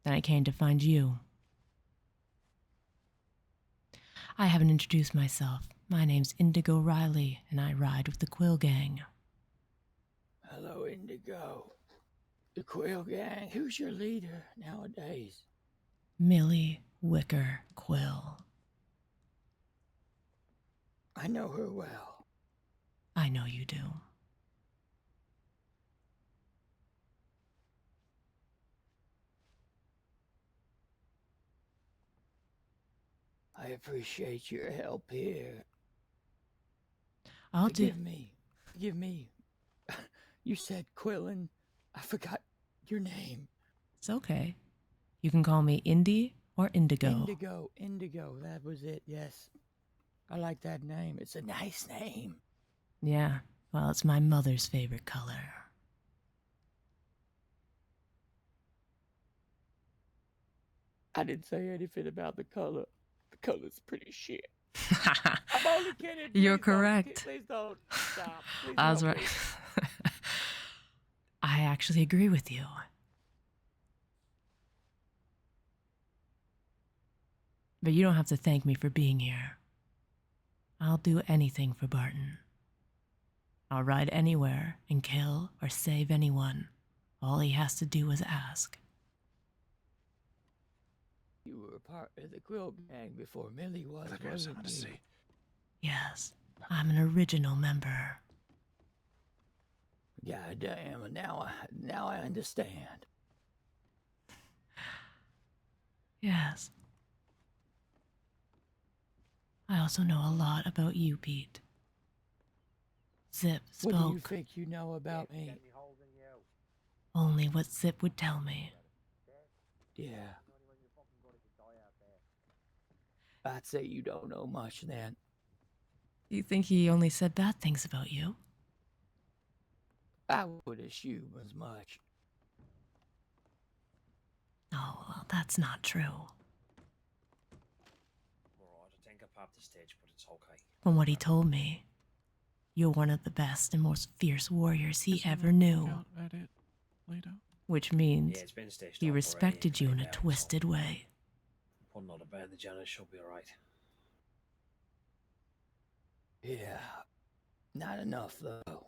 Then I came to find you. I haven't introduced myself. My name's Indigo Riley, and I ride with the Quill Gang. Hello, Indigo. The Quill Gang. Who's your leader nowadays? Millie Wicker Quill. I know her well. I know you do. I appreciate your help here. I'll do... Forgive me. You said Quillin. I forgot your name. It's okay. You can call me Indy or Indigo. Indigo. That was it, yes. I like that name. It's a nice name. Yeah, well, it's my mother's favorite color. I didn't say anything about the color. The color's pretty shit. I'm only kidding. You're Please don't. correct. Please don't stop. Please I was don't, right. please. I actually agree with you. But you don't have to thank me for being here. I'll do anything for Barton. I'll ride anywhere and kill or save anyone. All he has to do is ask. You were a part of the Quill Gang before Millie was, wasn't you? Yes, I'm an original member. God damn, and now I understand. Yes. I also know a lot about you, Pete. Zip spoke. What do you think you know about me? Only what Zip would tell me. Yeah. I'd say you don't know much then. Do you think he only said bad things about you? I would assume as much. Oh, well, that's not true. Alright, I think I popped the stage, but it's okay. From what he told me, you're one of the best and most fierce warriors he ever knew. At it later. Which means Yeah, it's been staged he up already, respected you in a out, so twisted way. put another bandage on it, should be alright. Yeah. Not enough, though.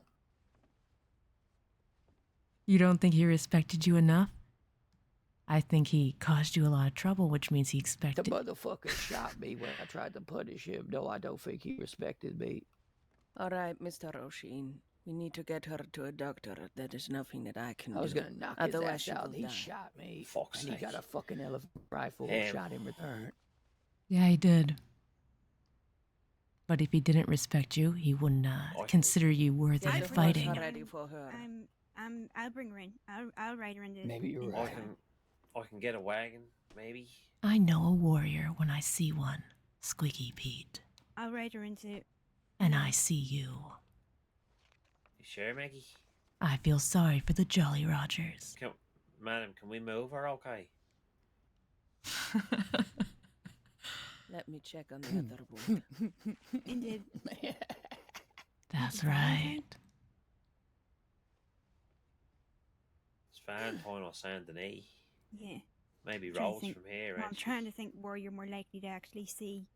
You don't think he respected you enough? I think he caused you a lot of trouble, which means he The expected... motherfucker shot me when I tried to punish him. No, I don't think he respected me. All right, Mr. O'Sheen. We need to get her to a doctor. There is nothing that I can do. I was gonna knock his Otherwise ass she out. will He die. shot me. Fuck's and he got sake. a fucking elephant rifle shot in return. Yeah, he did. But if he didn't respect you, he wouldn't consider you worthy Get of the fighting. horse ready for her. I'll bring her in. I'll ride her into. Maybe you're into right. town. I can get a wagon, maybe. I know a warrior when I see one, Squeaky Pete. I'll ride her into. And I see you. You sure, Maggie? I feel sorry for the Jolly Rogers. Madam, can we move her okay? Let me check on the other wound. Indeed. That's right. It's fine, Point or Saint Denis. Yeah. Maybe Trying to roads think- from here, well, I'm actually. trying to think where you're more likely to actually see.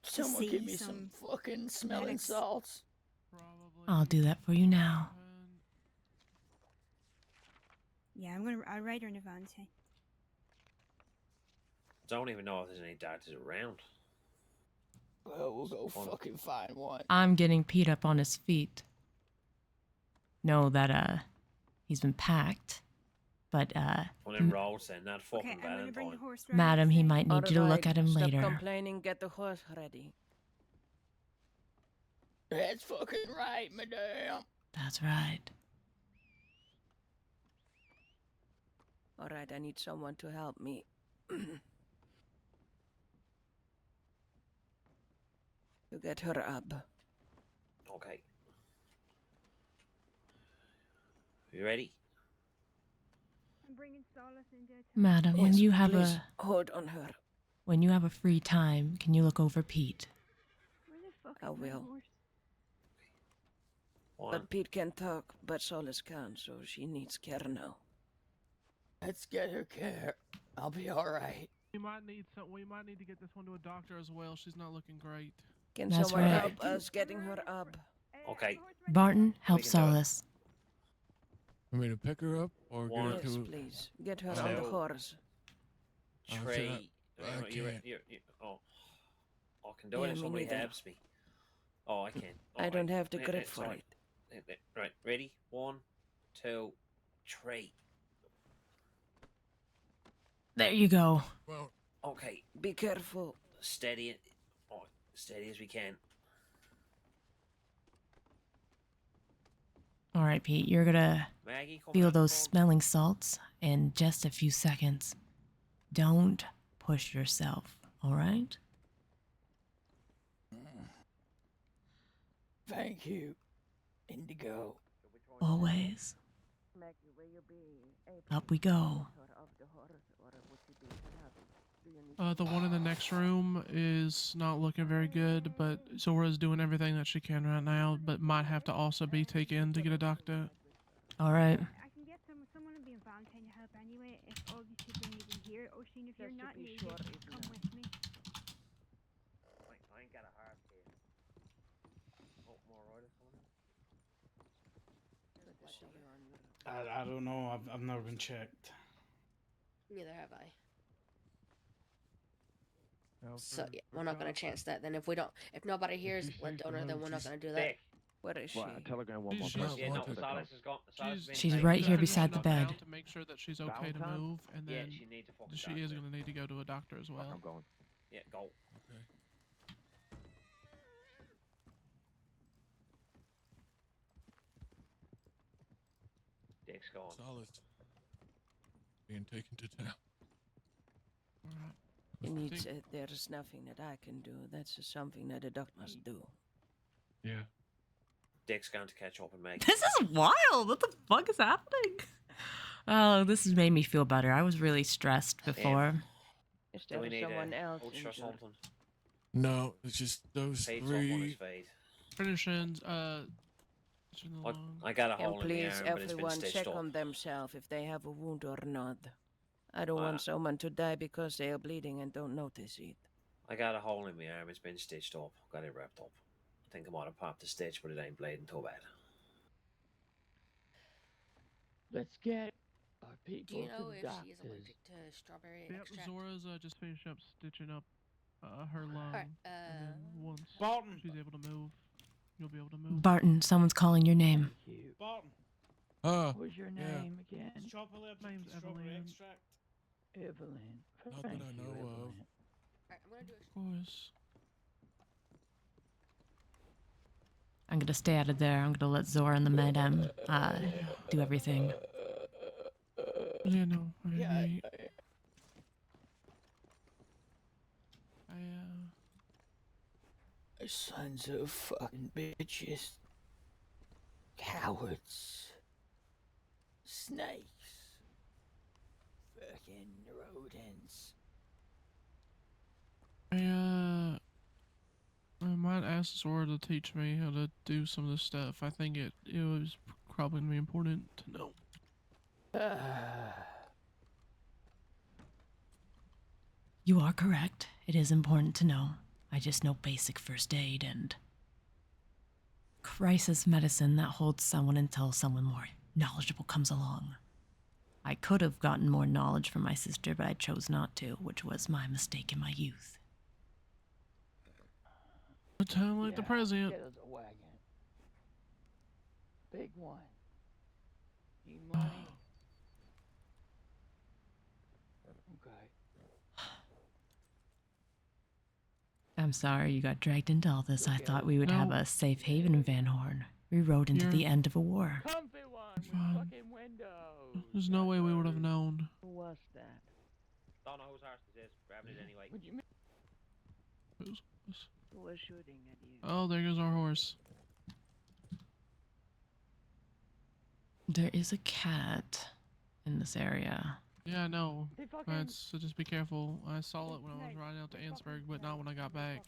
Someone see give me some fucking smelling medics. salts. I'll do that for you now. Yeah, I'll ride her in a van. Say. Don't even know if there's any doctors around. Well, we'll go fucking find one. I'm getting Pete up on his feet. Know that, he's been packed. But, On them roads then, not fucking I'm gonna bring the Valentine. horse round. Madam, he might need you to look Alright, at him stop later. complaining. Get the horse ready. That's fucking right, madame. That's right. All right, I need someone to help me. To get her up. Okay. You ready? I'm bringing Solace into town. Madam, when Yes, you have please a... hold on her. When you have a free time, can you look over Pete? Where the fuck I is my will. horse? One. But Pete can talk, but Solace can't, so she needs care now. Let's get her care. I'll be alright. We might need to get this one to a doctor as well. She's not looking great. Can That's someone right. help us getting her up? Okay. Barton, help We can do it. Solace. Want me to pick her up or get her Yes, to? please. Get her on the So- horse. Trey. I can't. Oh. I can do it Yeah, if me somebody neither. helps me. Oh, I can. I don't have the Yeah, grip it's for alright. it. Right, ready? 1, 2, 3. There you go. Well, Okay, Be careful. steady it. Oh, steady as we can. All right, Pete, you're gonna Maggie, come feel out those the front. smelling salts in just a few seconds. Don't push yourself, all right? Thank you, Indigo. Always. Up we go. The one in the next room is not looking very good, but Zora's doing everything that she can right now, but might have to also be taken to get a doctor. All right. I can get someone to be in Valentine to help anyway. If all these people need to hear, O'Sheen, if you're Just to not be needed, sure, come isn't with me. I ain't got a heart here. Oh, more riders coming in? I don't know. I've never been checked. Neither have I. Now, So for- yeah, for we're not gonna Josh, chance that. Then if nobody hears you let think donor, the then we're not roads gonna is do that. Dick, Where is she? Well, telegram one more She's person. Yeah, no, to the Silas call. has got. Silas has been She's taken right to here the beside the finishing up bed. now to make sure that she's okay to Valentine? move, and Yeah, then she needs a fucking she doctor. is going to need to go to a doctor as Fuck, well. I'm going. Yeah, go. Okay. Dick's gone. Solace. Being taken to town. Alright. He I needs. think- There's nothing that I can do. That's something that a doctor must do. Yeah. Dick's going to catch up and make. This is wild. What the fuck is happening? Oh, this has made me feel better. I was really stressed before. Is Do there we need someone a else coach or injured? something? No, it's just those Fade's up on his three. fade. Finishing, switching along. I got a And hole in the please, arm, but it's been everyone, stitched check up. on themselves if they have a wound or not. I don't want someone to die because they are bleeding and don't notice it. I got a hole in my arm. It's been stitched up. Got it wrapped up. I think I might have popped the stitch, but it ain't bleeding too bad. Let's get our Do people you know to the if she is doctors. allergic to strawberry Yep, extract? Zora's just finished up stitching up her lung, Alright, and then once Barton. she's able to move, you'll be able to move. Barton, someone's calling your name. Barton. Oh. What's your yeah. name again? Is Chop allergic Name's to strawberry Evelyn. extract? Evelyn. Not that Thank I you, know of. Evelyn. Alright, I'm gonna do Of course. I'm gonna stay out of there. I'm gonna let Zora and the med do everything. Yeah, no, I agree. Sons of fucking bitches. Cowards. Snakes. Fucking rodents. I might ask Zora to teach me how to do some of this stuff. I think it was probably gonna be important to know. You are correct. It is important to know. I just know basic first aid and crisis medicine that holds someone until someone more knowledgeable comes along. I could have gotten more knowledge from my sister, but I chose not to, which was my mistake in my youth. A time like the present. Get us a wagon. Big one. Need money? Okay. I'm sorry you got dragged into all this. I thought we would have a safe haven in Van Horn. We rode into the end of a war. Comfy one with fucking windows. There's no way we would have known. Who was that? Don't know whose horse this is. Grabbing it anyway. What do you mean? Who was shooting at you? Oh, there goes our horse. There is a cat in this area. Yeah, I know. So just be careful. I saw it when I was riding out to Ansburg, but not when I got back.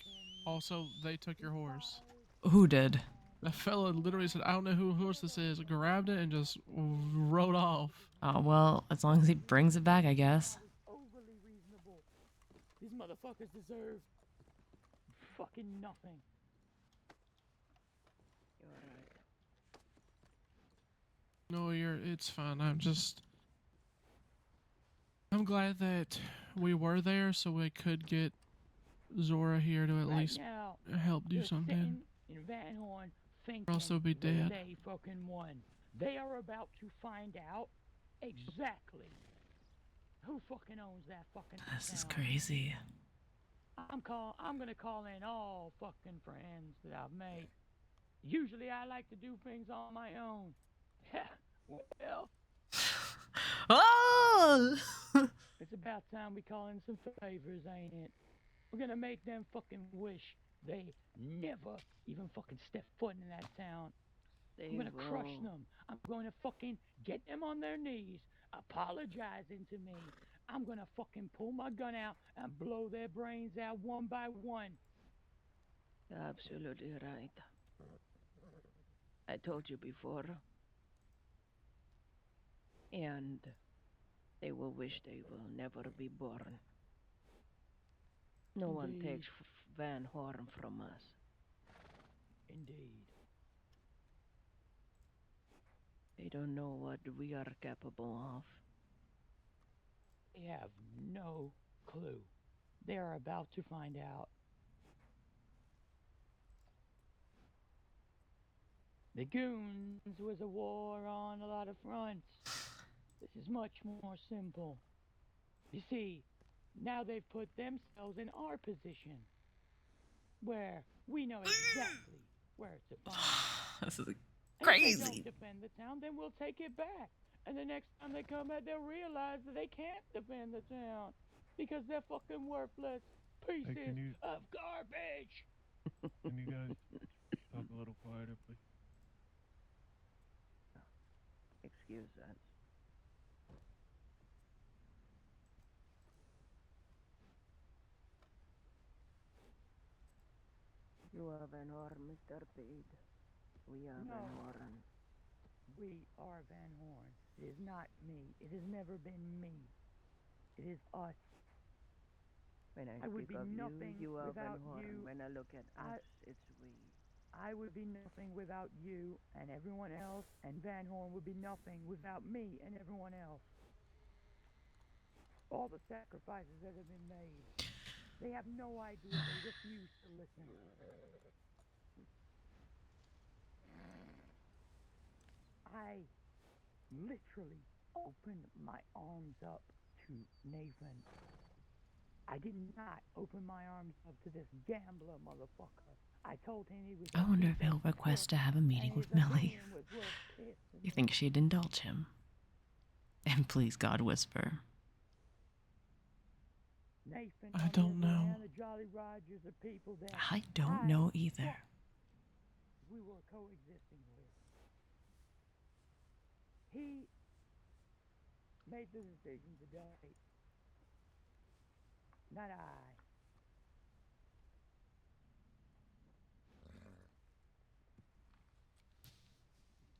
Also, they took your horse. Who did? That fella literally said, I don't know whose horse this is, grabbed it and just rode off. Oh, well, as long as he brings it back, I guess. Overly reasonable. These motherfuckers deserve fucking nothing. No, it's fine. I'm glad that we were there so we could get Zora here to at Right least now, help do they're something. sitting in Van Horn thinking Or else they'll be that dead. they fucking won. They are about to find out exactly who fucking owns that fucking This is town. crazy. I'm gonna call in all fucking friends that I've made. Usually I like to do things on my own. Well, Oh! it's about time we call in some favors, ain't it? We're gonna make them fucking wish they never even fucking step foot in that town. I'm gonna crush them. I'm gonna fucking get them on their knees, apologizing to me. I'm gonna fucking pull my gun out and blow their brains out one by one. Absolutely right. I told you before. And they will wish they will never be born. No one Indeed. takes Van Horn from us. Indeed. They don't know what we are capable of. They have no clue. They are about to find out. The Goons was a war on a lot of fronts. This is much more simple. You see, now they've put themselves in our position, where we know exactly where to find them. This is And if crazy. they don't defend the town, then we'll take it back. And the next time they come back, they'll realize that they can't defend the town because they're fucking worthless pieces of garbage. Can you guys talk a little quieter, please? Excuse us. You are Van Horn, Mr. Pete. We are No. Van Horn. We are Van Horn. It is not me. It has never been me. It is us. When I would speak be of nothing you are without Van Horn. you. When I look at us, it's we. I would be nothing without you and everyone else, and Van Horn would be nothing without me and everyone else. All the sacrifices that have been made. They have no idea. They refuse to listen. I literally opened my arms up to Nathan. I did not open my arms up to this gambler motherfucker. I told him he was. I wonder if he'll request to have a meeting with Millie. You think she'd indulge him? And please, God, whisper. Nathan, I don't know. the Jolly Rogers are people that I don't know either. we were coexisting with. He made the decision today, not I.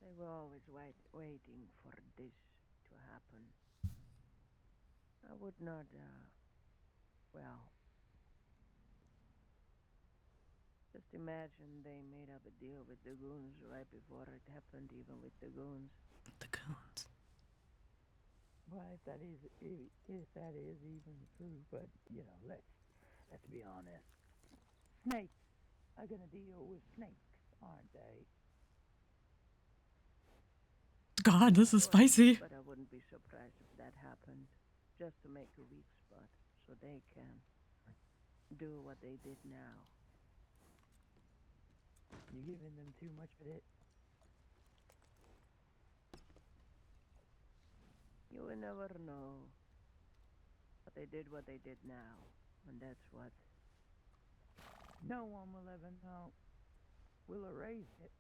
They were always waiting for this to happen. I would not, well, just imagine they made up a deal with the goons right before it happened, even with the goons. The goons. Well, if that is even true, but you know, let's be honest. Snakes are gonna deal with snakes, aren't they? God, this is spicy. But I wouldn't be surprised if that happened, just to make a weak spot, so they can do what they did now. You're giving them too much credit. You will never know. But they did what they did now, and that's what. No one will ever know. We'll erase it.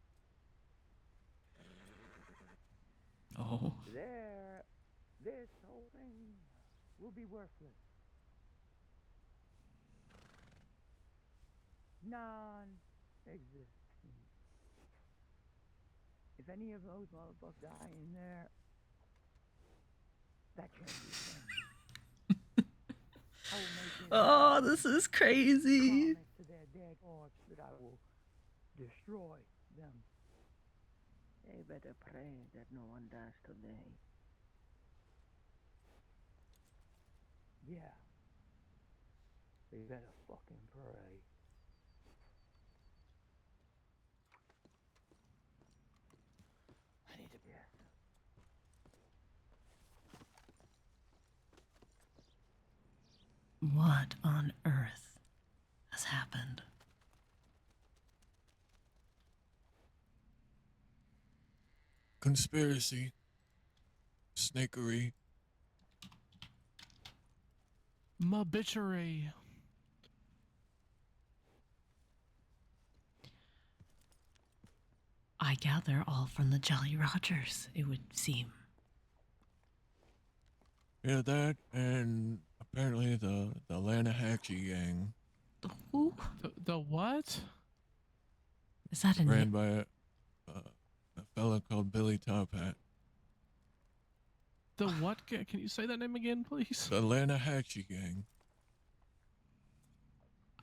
Oh. This whole thing will be worthless. Non-existent. If any of those motherfuckers die in there, that changes things. I will make it Oh, this is crazy. promise to their dead corpse that I will destroy them. They better pray that no one dies today. Yeah. They better fucking pray. I need to piss. What on earth has happened? Conspiracy. Snakery. My bitchery. I gather all from the Jolly Rogers, it would seem. Yeah, that and apparently the Lanahatchee gang. The who? The what? Is that a ran by a fella called Billy Top Hat. The what? Can you say that name again, please? The Lanahatchee gang.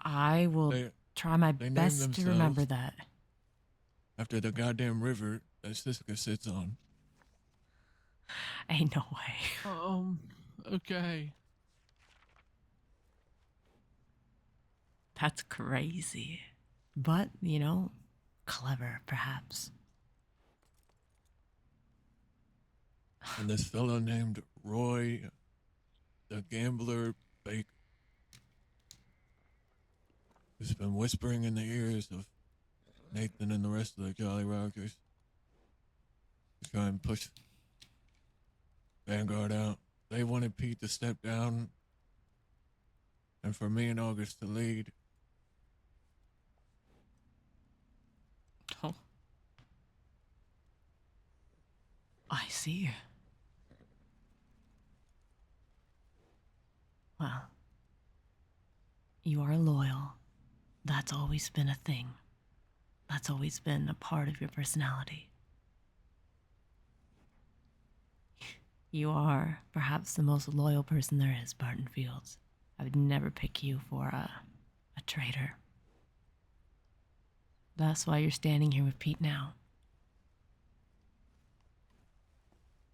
I will try my they named best to remember themselves that. After the goddamn river that Siska sits on. Ain't no way. Okay. That's crazy. But, you know, clever, perhaps. And this fellow named Roy, the gambler Baker, who's been whispering in the ears of Nathan and the rest of the Jolly Rogers to try and push Vanguard out. They wanted Pete to step down and for me and August to lead. Oh. I see. Well, you are loyal. That's always been a thing. That's always been a part of your personality. You are perhaps the most loyal person there is, Barton Fields. I would never pick you for a traitor. That's why you're standing here with Pete now.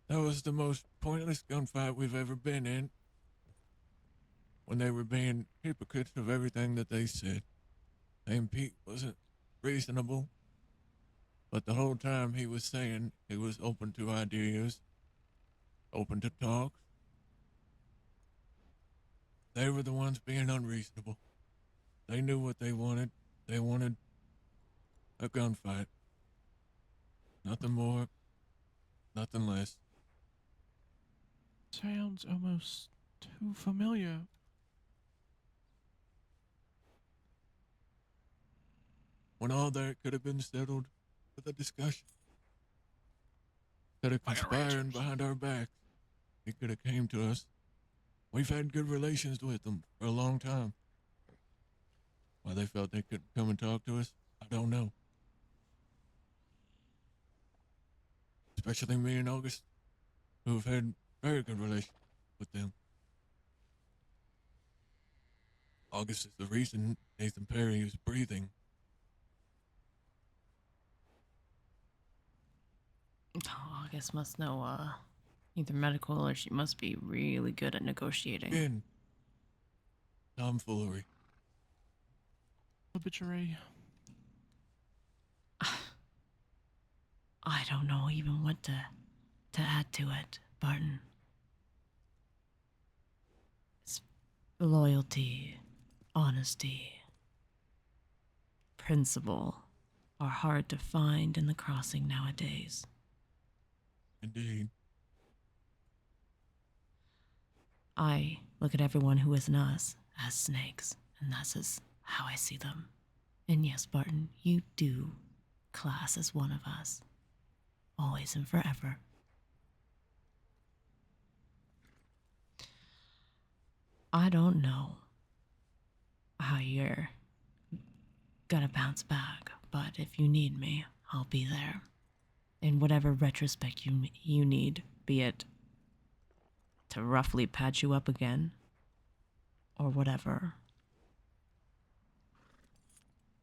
That was the most pointless gunfight we've ever been in. When they were being hypocrites of everything that they said. And Pete wasn't reasonable. But the whole time he was saying he was open to ideas, open to talk. They were the ones being unreasonable. They knew what they wanted. They wanted a gunfight. Nothing more, nothing less. Sounds almost too familiar. When all that could have been settled with a discussion. Instead of conspiring behind our backs, he could have came to us. We've had good relations with them for a long time. Why they felt they couldn't come and talk to us, I don't know. Especially me and August, who have had very good relations with them. August is the reason Nathan Perry is breathing. Oh, August must know either medical or she must be really good at negotiating. Again, tomfoolery. Obituary. I don't know even what to add to it, Barton. It's loyalty, honesty, principle are hard to find in the crossing nowadays. Indeed. I look at everyone who isn't us as snakes, and that's how I see them. And yes, Barton, you do class as one of us. Always and forever. I don't know how you're gonna bounce back, but if you need me, I'll be there. In whatever retrospect you need, be it to roughly patch you up again, or whatever.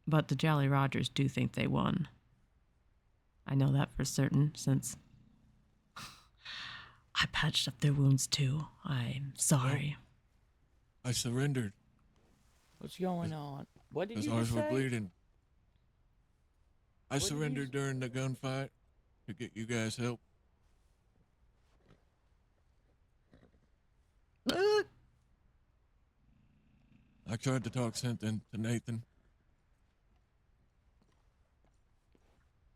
But the Jolly Rogers do think they won. I know that for certain, since I patched up their wounds too. I'm sorry. I surrendered. What's going on? What did Because you ours just were say? bleeding. I What did you surrendered during the gunfight to get you guys help. I tried to talk something to Nathan.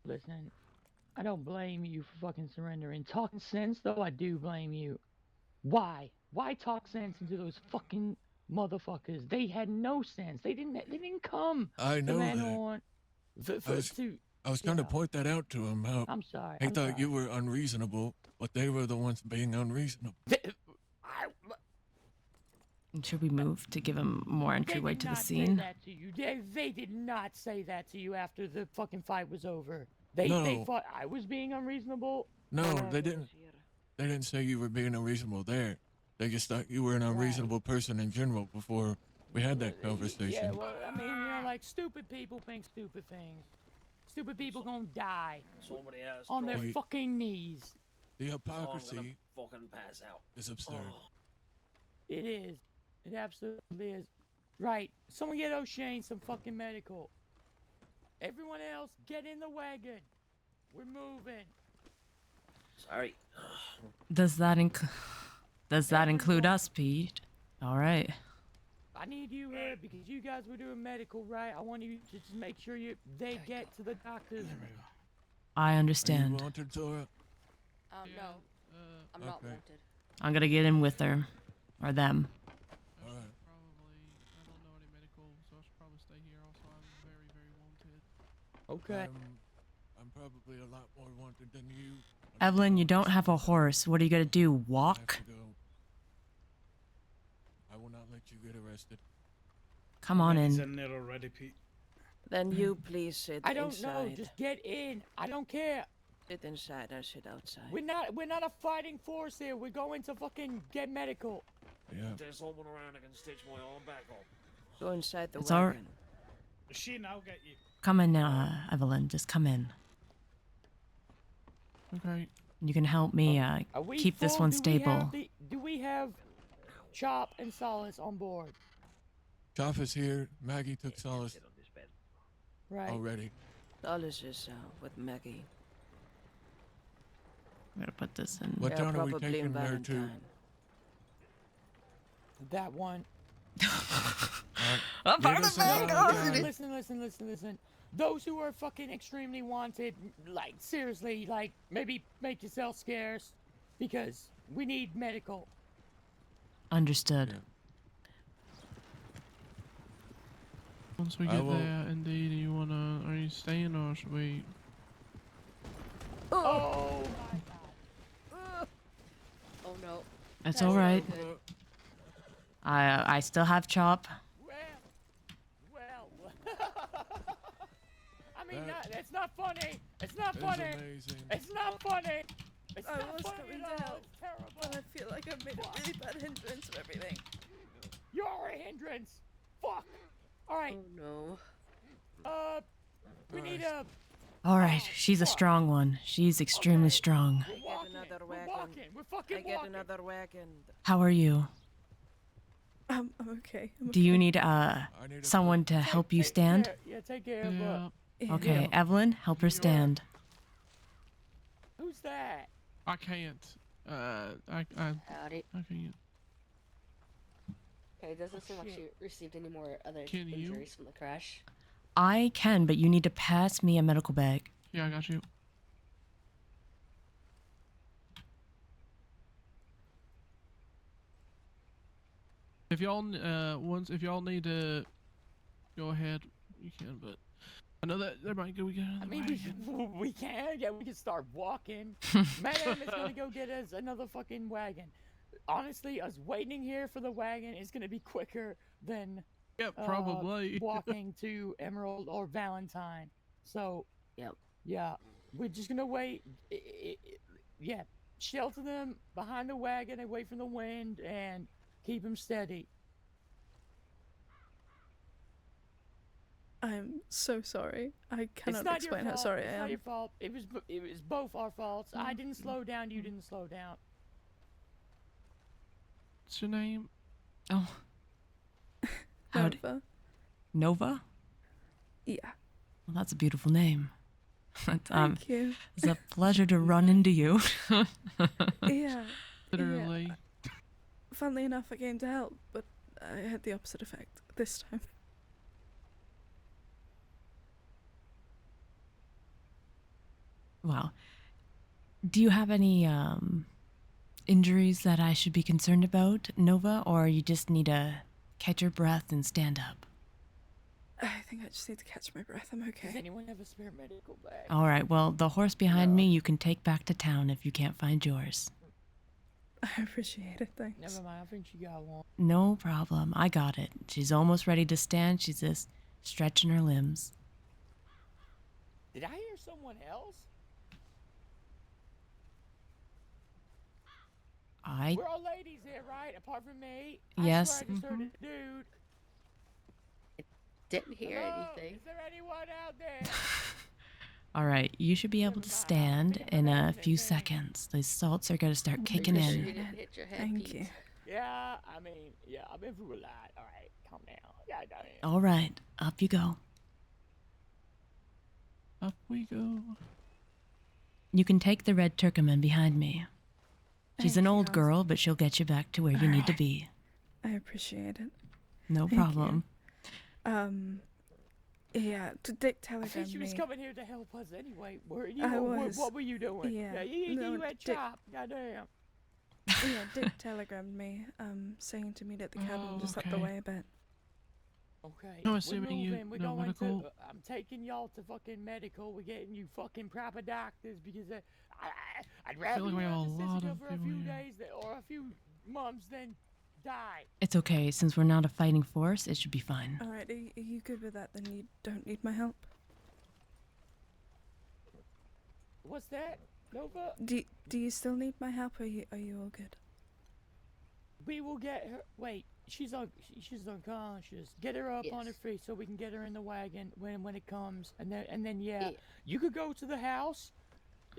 Listen, I don't blame you for fucking surrendering. Talking sense, though, I do blame you. Why? Why talk sense into those fucking motherfuckers? They had no sense. They didn't come. I know to Man that. on. I was trying to point that out to him. How I'm sorry. he I'm thought sorry. you were unreasonable, but they were the ones being unreasonable. Should we move to give him more entryway to the scene? They did not say that to you. They did not say that to you after the fucking fight was over. They No. thought I was being unreasonable. No, they didn't. They didn't say you were being unreasonable there. They just thought you were an unreasonable person in general before we had that conversation. Yeah, well, I mean, like stupid people think stupid things. Stupid people gonna die Somebody else on their Wait. fucking knees. The So I'm gonna hypocrisy fucking pass out. is absurd. It is. It absolutely is. Right. Someone get O'Shane some fucking medical. Everyone else, get in the wagon. We're moving. Sorry. Does that include us, Pete? All right. I need you here because you guys were doing medical, right? I want you to just make sure they get to the doctors. I Are you understand. wanted, Zora? No. I'm not okay. wanted. I'm gonna get in with her. Or them. All right. Probably. I don't know any medical, so I should probably stay here. Also, I'm very, very wanted. Okay. I'm probably a lot more wanted than you. Evelyn, you don't have a horse. What are you gonna do? Walk? I will not let you get arrested. Come on He's in. in there already, Pete. Then you please sit I don't inside. know. Just get in. I don't care. Sit inside or sit outside. We're not a fighting force here. We're going to fucking get medical. Yeah. There's someone around that can stitch my arm back up. Go inside the It's all wagon. Sheen, I'll get you. Come in, Evelyn. Just come in. Okay. You can help me Are we keep this full? one Do we stable. have do we have Chop and Solace on board? Chop is here. Maggie took Solace Right. already. Solace is with Maggie. I'm gonna put this in. What They're town are we probably in taking her to? Valentine. That one. I'm part of Vanguard. Listen. Those who are fucking extremely wanted, like seriously, like maybe make yourself scarce, because we need medical. Understood. Once we get there, indeed, are you staying or should we? Oh Oh no. It's That's all right. not good. I still have Chop. Well. I mean, it's not funny. It's not funny. It's not funny. It's I not was funny coming at all. down, It's terrible. but I feel like I've made a really bad hindrance of everything. You're a hindrance. Fuck. All right. Oh no. We need a. All right, she's a strong one. She's extremely strong. I get another wagon. We're fucking I get another wagon. How are you? I'm okay. Do you need someone to help you stand? Yeah, take care of her. Okay, Evelyn, help her stand. Who's that? I can't. I Howdy. can't. Okay, it doesn't seem like she received any more other Can you? injuries from the crash. I can, but you need to pass me a medical bag. Yeah, I got you. If y'all if y'all need to go ahead, you can. But I know that there might go. We got another I mean, wagon. we can. Yeah, we can start walking. Madam is gonna go get us another fucking wagon. Honestly, us waiting here for the wagon is gonna be quicker than probably walking to Emerald or Valentine. So, yep. Yeah, we're just gonna wait. Yeah, shelter them behind the wagon and wait for the wind and keep them steady. I'm so sorry. I cannot It's not explain your how fault. sorry It's I not am. your fault. It was both our faults. I didn't slow down. You didn't slow down. What's your name? Oh. Nova. Nova? Yeah. Well, that's a beautiful name. Thank you. It's a pleasure to run into you. Yeah. Literally. Yeah. Funnily enough, I came to help, but I had the opposite effect this time. Wow. Do you have any injuries that I should be concerned about, Nova, or you just need to catch your breath and stand up? I think I just need to catch my breath. I'm Does okay. anyone have a spare medical bag? All right, well, the horse behind me you can take back to town if you can't find yours. I appreciate it, thanks. Never mind. I think she got one. No problem. I got it. She's almost ready to stand. She's just stretching her limbs. Did I hear someone else? We're all ladies here, right? Apart from me. Yes. I swear I just heard a dude. Didn't hear Hello? anything. Is there anyone out there? All right, you should be able to stand in a few seconds. The salts are going to start kicking You in. didn't hit your head, Thank Pete. you. Yeah, I mean, yeah, I've been through a lot. All right, calm down. Yeah, All right, up you go. Up we go. You can take the red turcoman behind me. She's an old girl, but she'll get you back to where you need to be. I appreciate it. No Thank problem. You. Yeah, Dick I telegrammed think she was me. coming here to help us anyway. Weren't you? I What- was. What were you doing? Yeah. you No, had Dick- chop. Goddamn. Yeah, Dick telegrammed me, saying to meet at the cabin just up the okay. way a bit. Okay. No, we're assuming you moving. We're know going medical. to. I'm taking y'all to fucking medical. We're getting you fucking proper doctors because I'd rather like you we have have a to sit lot here of for a people few here. days or a few months than die. It's okay. Since we're not a fighting force, it should be fine. Alright, are you good with that? Then you don't need my help? What's that, Nova? Do you still need my help, or are you all good? We will get her. Wait, she's unconscious. Get her up on her feet so we can get her in the wagon when it comes, and then yeah, you could go to the house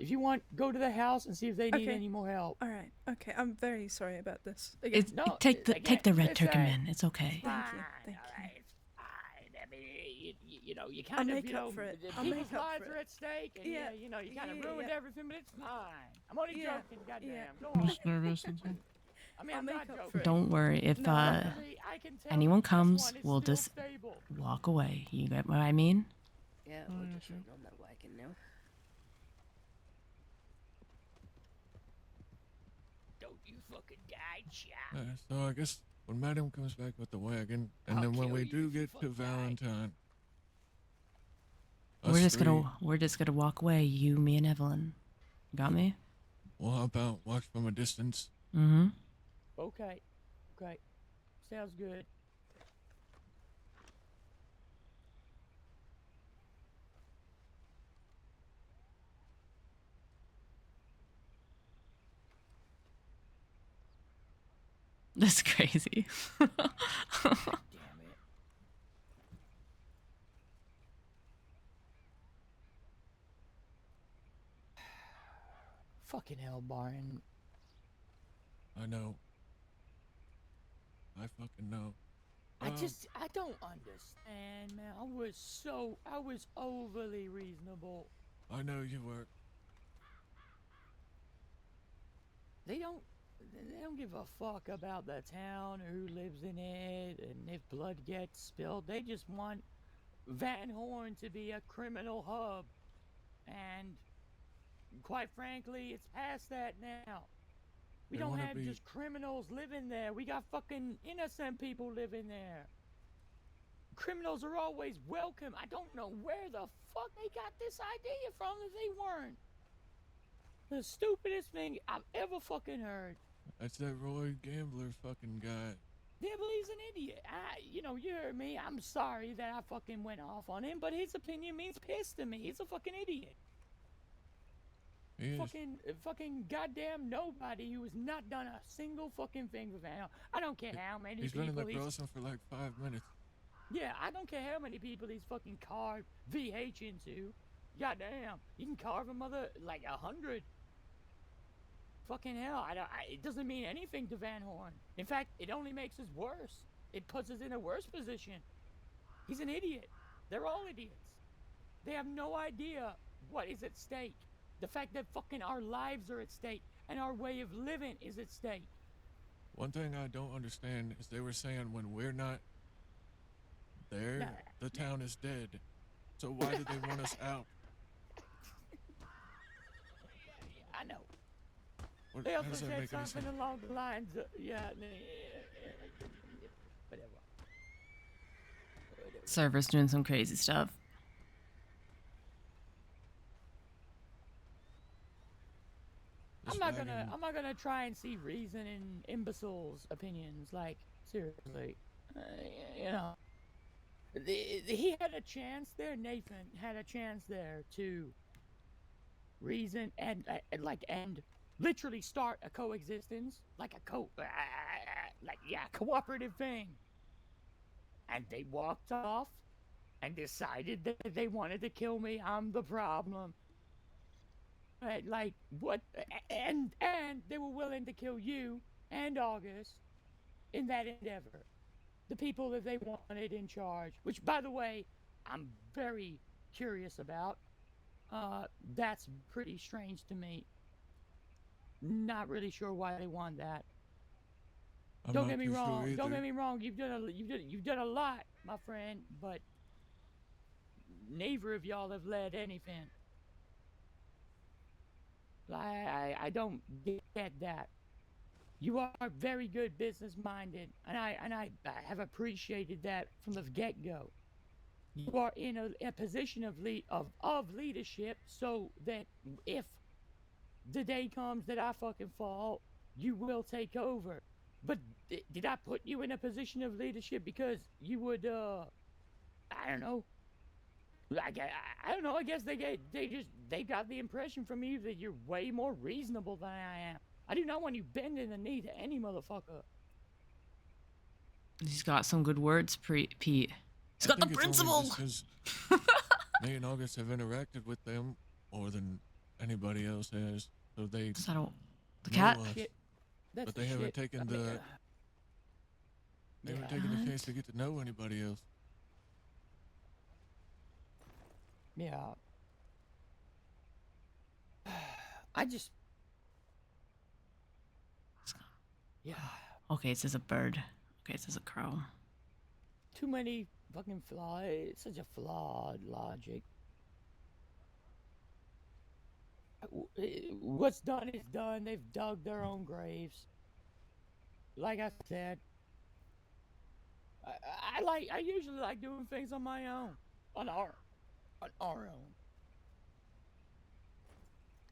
if you want. Go to the house and see if they need Okay. any more help. Alright, okay. I'm very sorry about this. Again. Take the red turkeyman. It's okay. Thank you. Thank you. I mean, you know, you I'll kind of, make you know, up for it. the I'll people's make up lives for are it. at stake, and Yeah. you know, you kind of Yeah, ruined yeah. everything, but it's fine. I'm only Yeah. joking, goddamn. Yeah. Go I'm on. just nervous. That's all. I mean, I'll I'm make not up joking. for it. Don't worry. If No, Honestly, I can tell anyone this comes, one is we'll still just stable. walk away. You get what I mean? Yeah, Oh, we're yeah, just sure. waiting on that wagon now. Don't you fucking die, chap. So I guess when Madam comes back with the wagon, and I'll then when kill we you do if you get to fucking die. Valentine, We're us just three, gonna walk away. You, me, and Evelyn. Got me? we'll hop out, watch from a distance. Mm-hmm. Okay. Sounds good. That's crazy. Damn it. Fucking hell, Barton. I know. I fucking know. I don't understand, man. I was overly reasonable. I know you were. They don't give a fuck about the town or who lives in it, and if blood gets spilled. They just want Van Horn to be a criminal hub. And quite frankly, it's past that now. We They don't wanna have be- just criminals living there. We got fucking innocent people living there. Criminals are always welcome. I don't know where the fuck they got this idea from that they weren't. The stupidest thing I've ever fucking heard. That's that Roy Gambler fucking guy. Yeah, but he's an idiot. You heard me. I'm sorry that I fucking went off on him, but his opinion means piss to me. He's a fucking idiot. He is. Fucking goddamn nobody who has not done a single fucking thing with Van. I don't care how many He's people running the crossing for like 5 minutes. Yeah, I don't care how many people he's fucking carved VH into. Goddamn, you can carve a mother like 100. Fucking hell, it doesn't mean anything to Van Horn. In fact, it only makes us worse. It puts us in a worse position. He's an idiot. They're all idiots. They have no idea what is at stake. The fact that fucking our lives are at stake and our way of living is at stake. One thing I don't understand is they were saying when we're not there, the town is dead. So why do they want us out? I know. What, They how also does that said make any something sense? along the lines of, whatever. Server's doing some crazy stuff. I'm not gonna try and see reason in imbeciles' opinions. Like, seriously, you know, he had a chance there. Nathan had a chance there to reason and literally start a coexistence, like a cooperative thing. And they walked off and decided that they wanted to kill me. I'm the problem. Like what? And they were willing to kill you and August in that endeavor. The people that they wanted in charge, which, by the way, I'm very curious about. That's pretty strange to me. not really sure why they want that. I'm Don't not get me too sure wrong. Don't either. get me wrong. You've done a lot, my friend. But neither of y'all have led anything. I don't get that. You are very good business minded, and I have appreciated that from the get go. You are in a position of leadership, so that if the day comes that I fucking fall, you will take over. But did I put you in a position of leadership because you would I don't know. I don't know. I guess they got the impression from you that you're way more reasonable than I am. I do not want you bending the knee to any motherfucker. He's got some good words, Pete. He's got the principle. Because me and August have interacted with them more than anybody else has, so they. I don't. The know cat. us, Shit. That's but the they haven't shit. taken I the. mean, They haven't taken the chance to get to know anybody else. Yeah. I just. Yeah. Okay, it says a bird. Okay, it says a crow. Too many fucking flaws. It's such a flawed logic. What's done is done. They've dug their own graves. Like I said, I usually like doing things on my own, on our own.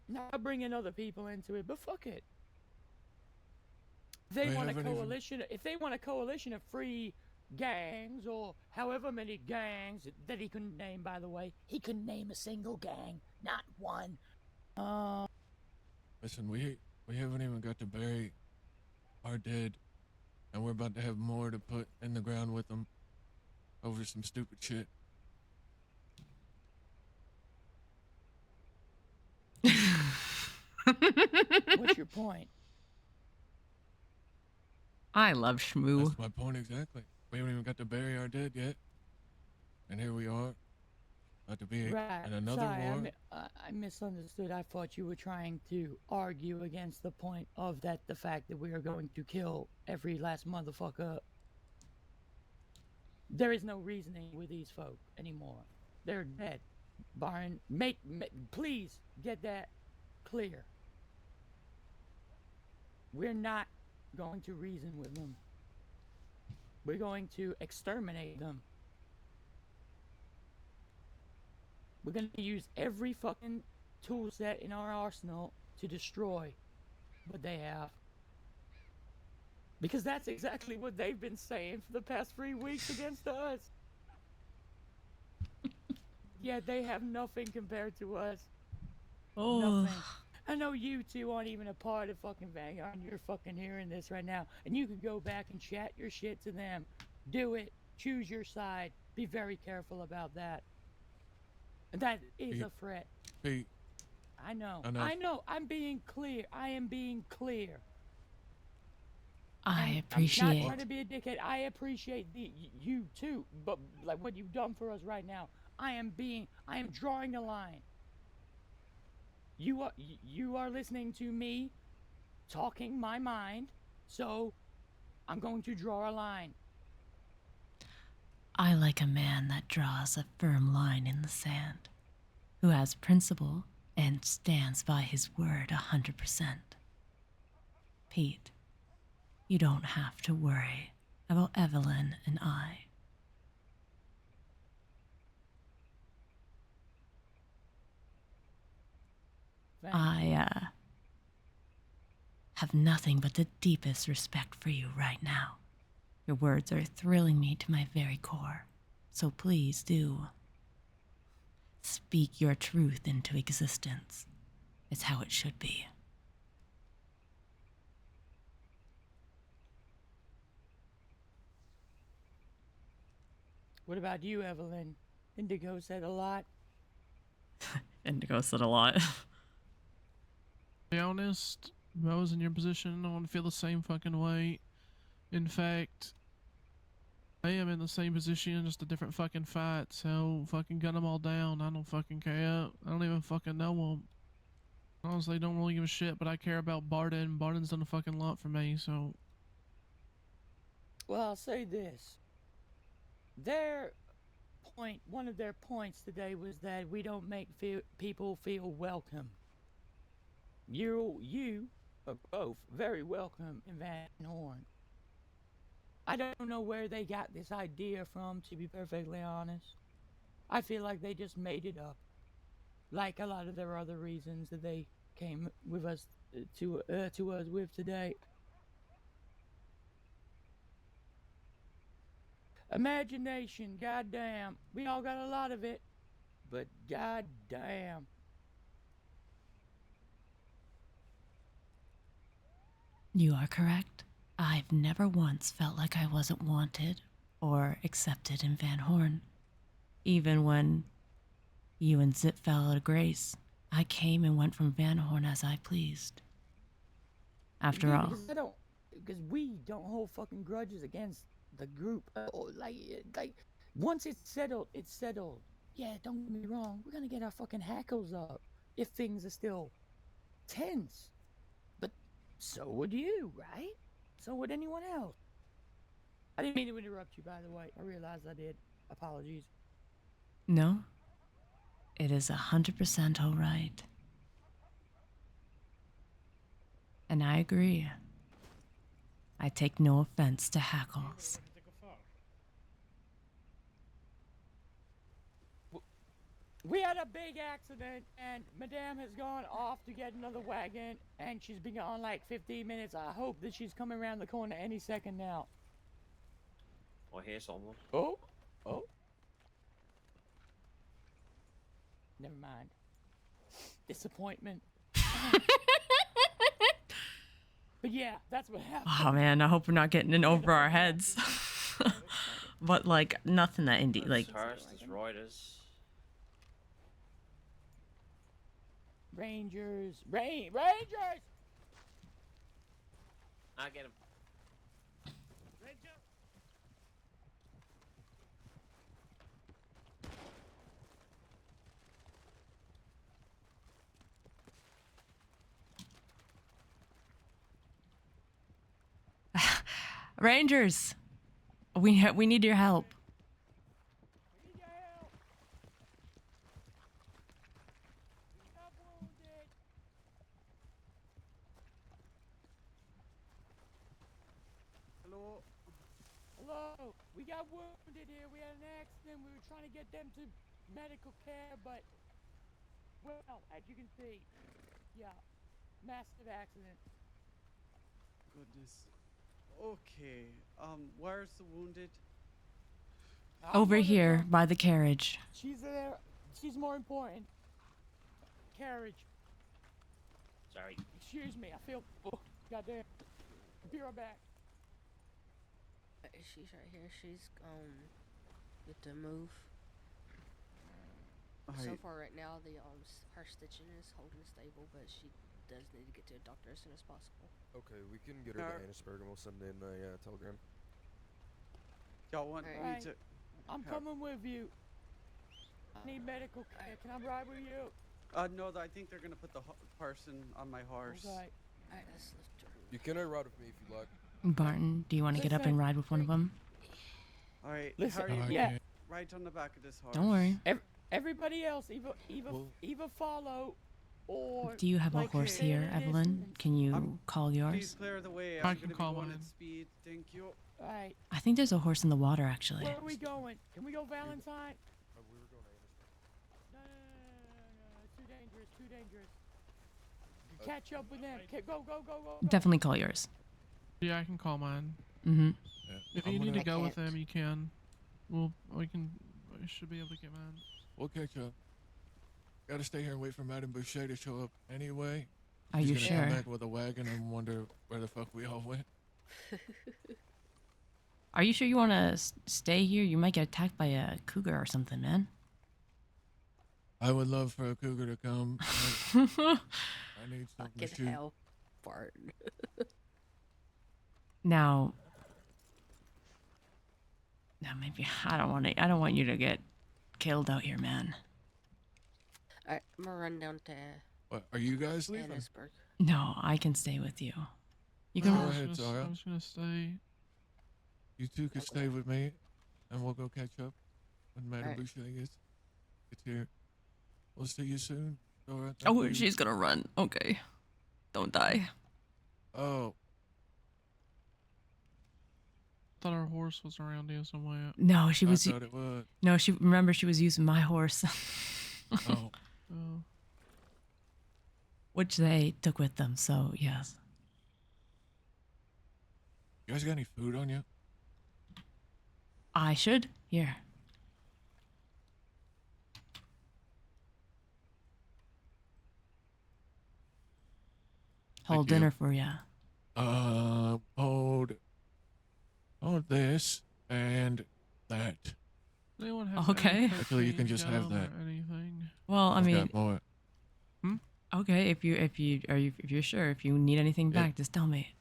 Not bringing other people into it, but fuck it. If they want a coalition, if they want a coalition of free gangs or however many gangs that he couldn't name, by the way, he couldn't name a single gang, not one. Listen, we haven't even got to bury our dead, and we're about to have more to put in the ground with them over some stupid shit. What's your point? I love Shmoo. That's my point exactly. We haven't even got to bury our dead yet, and here we are, about to be Right. in another Sorry, war. I misunderstood. I thought you were trying to argue against the point of the fact that we are going to kill every last motherfucker. There is no reasoning with these folk anymore. They're dead. Byron, please get that clear. We're not going to reason with them. We're going to exterminate them. We're going to use every fucking tool set in our arsenal to destroy what they have. Because that's exactly what they've been saying for the past 3 weeks against us. Yet they have nothing compared to us. Oh. Nothing. I know you two aren't even a part of fucking Vanguard, and you're fucking hearing this right now. And you can go back and chat your shit to them. Do it. Choose your side. Be very careful about that. That is a threat. Pete. I know. I know. I know. I'm being clear. I am being clear. I I'm appreciate. not trying to be a dickhead. I appreciate you too, but like what you've done for us right now. I am drawing a line. You are listening to me talking my mind, so I'm going to draw a line. I like a man that draws a firm line in the sand, who has principle and stands by his word 100%. Pete, you don't have to worry about Evelyn and I. I have nothing but the deepest respect for you right now. Your words are thrilling me to my very core, so please do. Speak your truth into existence. It's how it should be. What about you, Evelyn? Indigo said a lot. Indigo said a lot. To be honest, if I was in your position, I would feel the same fucking way. In fact, I am in the same position, just a different fucking fight, so fucking gun them all down. I don't fucking care. I don't even fucking know them. Honestly, don't really give a shit, but I care about Barden. Barden's done a fucking lot for me, so. Well, I'll say this. One of their points today was that we don't make people feel welcome. You are both very welcome in Van Horn. I don't know where they got this idea from, to be perfectly honest. I feel like they just made it up. Like a lot of their other reasons that they came with us to us with today. Imagination, goddamn. We all got a lot of it, but goddamn. You are correct. I've never once felt like I wasn't wanted or accepted in Van Horn. Even when you and Zip fell out of grace, I came and went from Van Horn as I pleased. After all, Because we don't hold fucking grudges against the group. Like, once it's settled, it's settled. Yeah, don't get me wrong. We're gonna get our fucking hackles up if things are still tense. But so would you, right? So would anyone else. I didn't mean to interrupt you, by the way. I realized I did. Apologies. no, it is 100% all right. And I agree. I take no offense to hackles. We had a big accident, and Madame has gone off to get another wagon, and she's been gone like 15 minutes. I hope that she's coming around the corner any second now. I hear someone. Oh. Never mind. Disappointment. But yeah, that's what happened. Oh man, I hope we're not getting in over our heads. But like nothing that indie like. First is Reuters. Rangers. I get him. Rangers, we need your help. Hello. We got wounded here. We had an accident. We were trying to get them to medical care, but well, as you can see, yeah, massive accident. Goodness. Okay. Where's the wounded? Over here by the carriage. She's there. She's more important. Carriage. Sorry. Excuse me. I feel. Oh, goddamn. Be right back. She's right here. She's with the move. So far, right now, her stitching is holding stable, but she does need to get to a doctor as soon as possible. Okay, we can get her to Annisburg and we'll send in a telegram. Y'all want Right. me to? I'm coming with you. I need medical care. Can I ride with you? No, I think they're gonna put the person on my horse. Okay. Alright, let's lift her. You can ride with me if you like. Barton, do you want to get up and ride with one of them? All right. Listen, Harry, yeah. right on the back of this horse. Don't worry. Everybody else, either follow, or. Do you have a like, horse stay here, at a Evelyn? distance. Can you call Please yours? clear the way. I I'm can gonna be call going mine. at speed. Thank you. Alright. I think there's a horse in the water actually. Where are we going? Can we go Valentine? We were going to Annisburg. No. It's too dangerous. Too dangerous. Catch up with them. Go. Definitely call yours. Yeah, I can call mine. Mm-hmm. If I'm you need to gonna- go with them, you can. We should be able to get mine. We'll catch up. Gotta stay here and wait for Madame Boucher to show up anyway. Are She's you gonna sure? Come back with a wagon and wonder where the fuck we all went. Are you sure you want to stay here? You might get attacked by a cougar or something, man. I would love for a cougar to come. I need something to Fucking shoot. hell, Bart. Now, maybe I don't want you to get killed out here, man. Alright, I'm gonna run down to What, are you guys leaving? Annisburg. No, I can stay with you. You Go can. ahead, Zara. I was gonna stay. You two can stay with me, and we'll go catch up when Madame Alright. Boucher gets here. We'll see you soon, Zara. Thank Oh, you. she's gonna run. Okay. Don't die. Oh, Thought our horse was around here somewhere. No, she I was. thought it was. No, she was using my horse, Oh, Oh. which they took with them. So yes. you guys got any food on you? I should. Here. Whole Thank you. dinner for ya. Hold this and that. Does anyone have Okay. any Actually, you can just have cocaine that. gum or anything? Well, I I've mean, got more. okay. If you're sure, if you need anything Yeah. back, just tell me.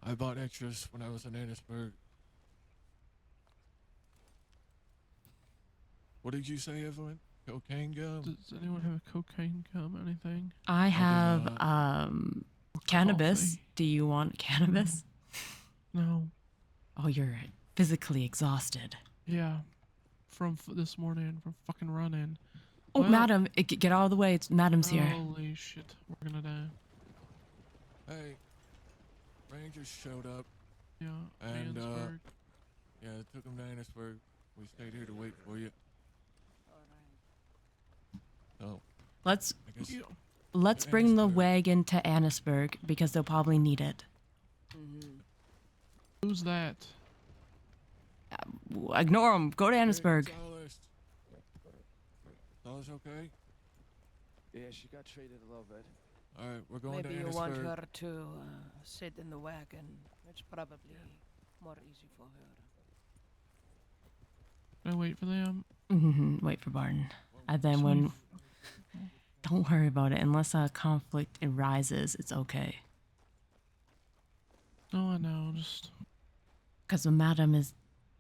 I bought extras when I was in Annisburg. What did you say, Evelyn? Cocaine gum? Does anyone have a cocaine gum or anything? I have cannabis. Coffee. Do you want cannabis? No. Oh, you're physically exhausted. Yeah. From this morning, from fucking running. Oh, Well- madam, get out of the way. It's madam's here. Holy shit, we're gonna die. Hey, Rangers showed up. Yeah, And, Annisburg. Yeah, they took them to Annisburg. We stayed here to wait for you. Oh, Let's I guess. let's bring the Annisburg. wagon to Annisburg because they'll probably need it. Who's that? Ignore them. Go to Annisburg. Solace okay? Yeah, she got treated a little bit. All right, we're going Maybe to you want Annisburg. her to sit in the wagon. It's probably more easy for her. Can I wait for them? Wait for Barton. And then when... Don't worry about it. Unless a conflict arises, it's okay. No, I know. Just Because the madam is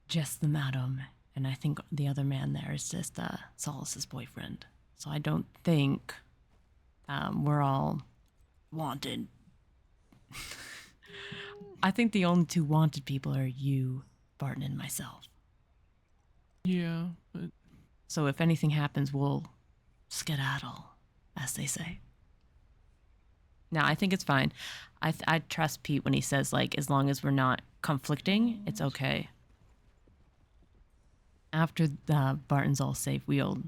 just the madam. And I think the other man there is just Solace's boyfriend. So I don't think we're all wanted. I think the only two wanted people are you, Barton, and myself. yeah, but So if anything happens, we'll skedaddle, as they say. No, I think it's fine. I trust Pete when he says, like, as long as we're not conflicting, it's okay. After Barton's all safe, we'll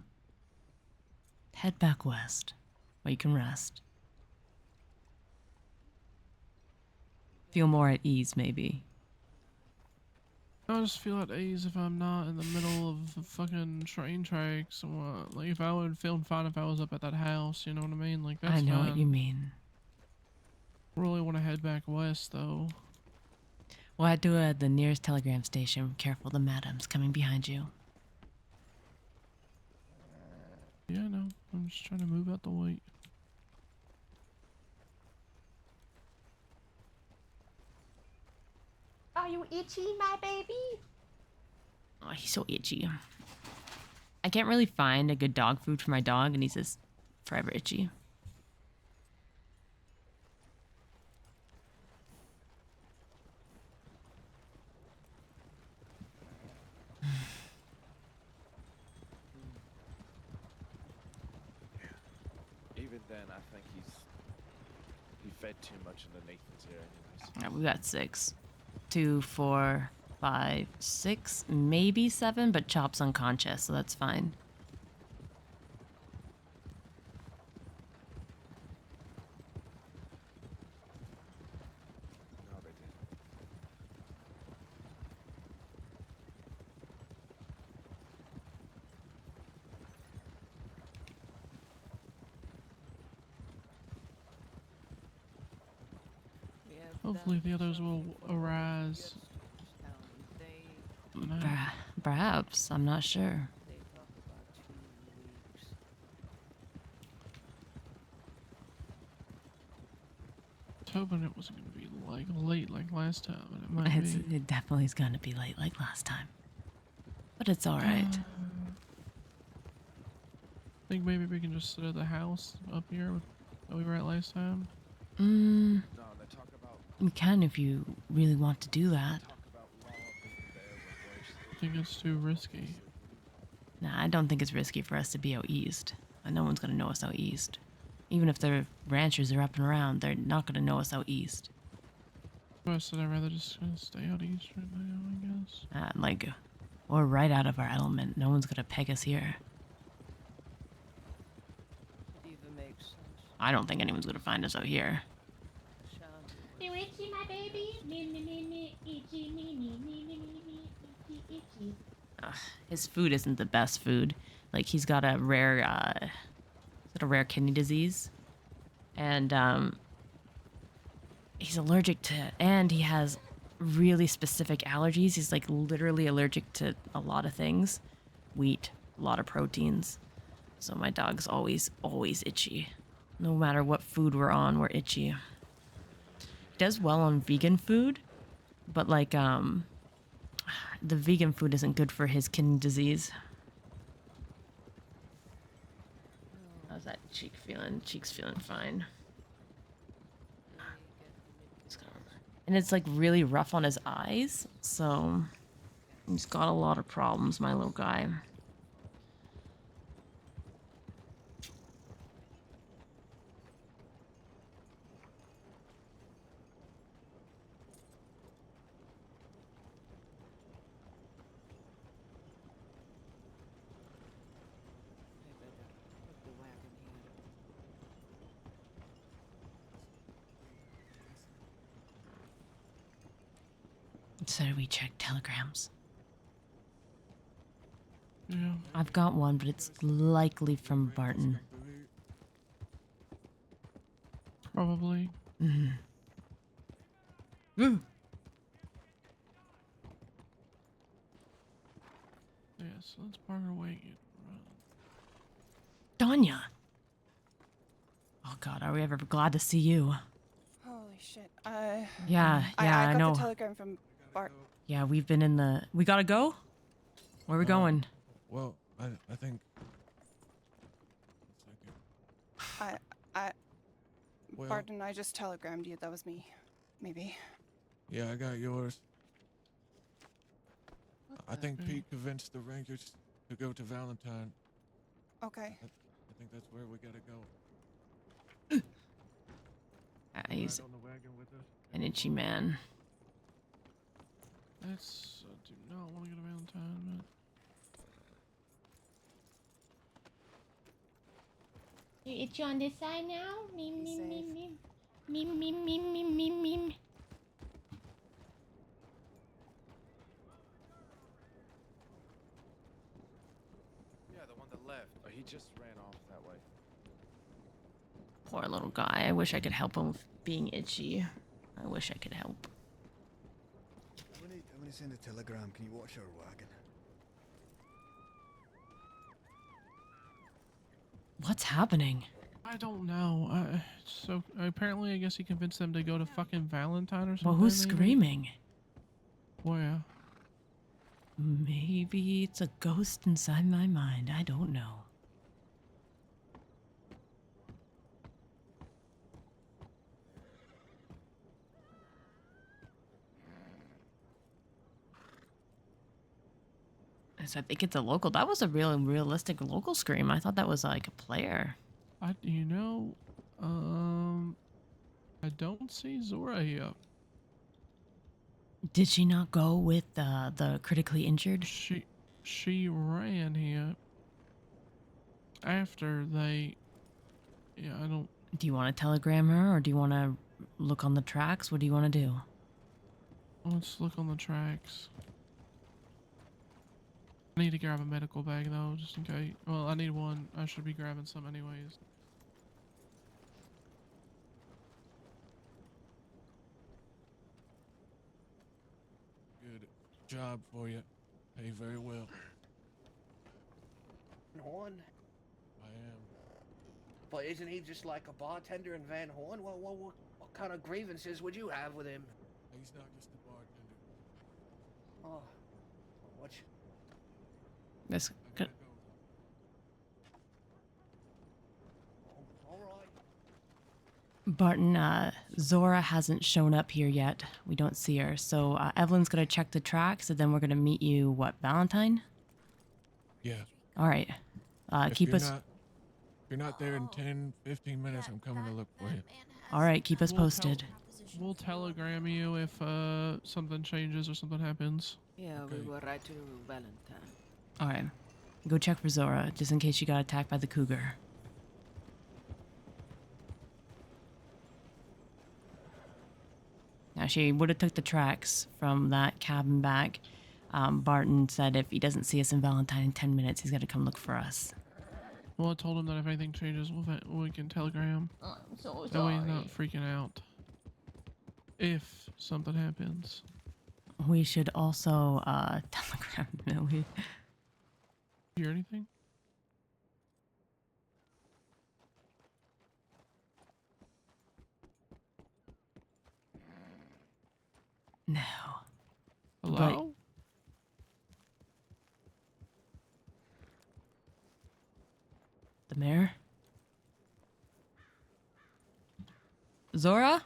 head back west, where you can rest. Feel more at ease, maybe. I just feel at ease if I'm not in the middle of the fucking train tracks. And what, like, if I would feel fine if I was up at that house, you know what I mean? Like, that's I know fine. what you mean. Really want to head back west, though. We'll head to the nearest telegram station. Careful, the madam's coming behind you. Yeah, I know. I'm just trying to move out the way. Are you itchy, my baby? Oh, he's so itchy. I can't really find a good dog food for my dog, and he's just forever itchy. Even then, I think he fed too much into Nathan's ear anyways. Alright, we got 6. 2, 4, 5, 6, maybe 7, but Chop's unconscious, so that's fine. No, they did. Hopefully the others will arise. No. Perhaps, I'm not sure. I was hoping it wasn't going to be like late like last time, and it might be. It definitely is going to be late like last time. But it's alright. I think maybe we can just sit at the house up here with that we were at last time? Mm, No, they talk about you can if you really want to do that. I think it's too risky. Nah, I don't think it's risky for us to be out east. No one's gonna know us out east. Even if the ranchers are up and around, they're not gonna know us out east. I said I'd rather just stay out east right now, I guess. Like, we're right out of our element. No one's gonna peg us here. It even makes sense. I don't think anyone's gonna find us out here. You itchy, my baby? Me, itchy, me, itchy. Ugh, his food isn't the best food. Like, he's got a rare, kidney disease, and he's allergic to, and he has really specific allergies. He's like literally allergic to a lot of things, wheat, a lot of proteins. So my dog's always itchy. No matter what food we're on, we're itchy. He does well on vegan food, but like the vegan food isn't good for his kidney disease. How's that cheek feeling? Cheek's feeling fine. And it's like really rough on his eyes, so he's got a lot of problems, my little guy. So we check telegrams. Yeah. I've got one, but it's likely from Barton. Probably. Mm-hmm. Yeah, so let's park our way. Danya! Oh god, are we ever glad to see you? Holy shit. Yeah, I I got know. the telegram from Bart. Yeah, we've been in the... We gotta go? Where are we going? Well, I think. Well- Barton, I just telegrammed you. That was me. Maybe. Yeah, I got yours. I think Pete convinced the Rangers to go to Valentine. Okay. I think that's where we gotta go. He's Ride on the wagon with us? an itchy man. That's... I do not want to go to Valentine, but... You itchy on this side now? Me. Me. Yeah, the one that left. Oh, he just ran off that way. Poor little guy. I wish I could help him with being itchy. I wish I could help. I'm gonna send a telegram. Can you watch our wagon? What's happening? I don't know. So apparently, I guess he convinced them to go to fucking Valentine or something. Well, who's maybe? screaming? Where? Maybe it's a ghost inside my mind. I don't know. So I think it's a local. That was a real realistic local scream. I thought that was like a player. I don't see Zora here. Did she not go with the critically injured? She ran here after they. Yeah, I don't. Do you want to telegram her, or do you want to look on the tracks? What do you want to do? Let's look on the tracks. I need to grab a medical bag though, just in case. Well, I need one. I should be grabbing some anyways. Good job for you. Pay very well. Horn? I am. But isn't he just like a bartender in Van Horn? What kind of grievances would you have with him? He's not just a bartender. Oh, what? This. All right. Barton, Zora hasn't shown up here yet. We don't see her. So Evelyn's going to check the tracks, and then we're going to meet you, what, Valentine? Yeah. All right. Keep us... If you're not there in 10, 15 minutes, I'm coming to look for you. All right, keep us posted. We'll telegram you if something changes or something happens. Yeah, we go right to Valentine. All right. Go check for Zora, just in case she got attacked by the cougar. Now, she would have took the tracks from that cabin back. Barton said if he doesn't see us in Valentine in 10 minutes, he's got to come look for us. Well, I told him that if anything changes, we can telegram. I'm so That way sorry. he's not freaking out. If something happens. We should also telegram Millie. Hear anything? No. Hello? The mayor? Zora?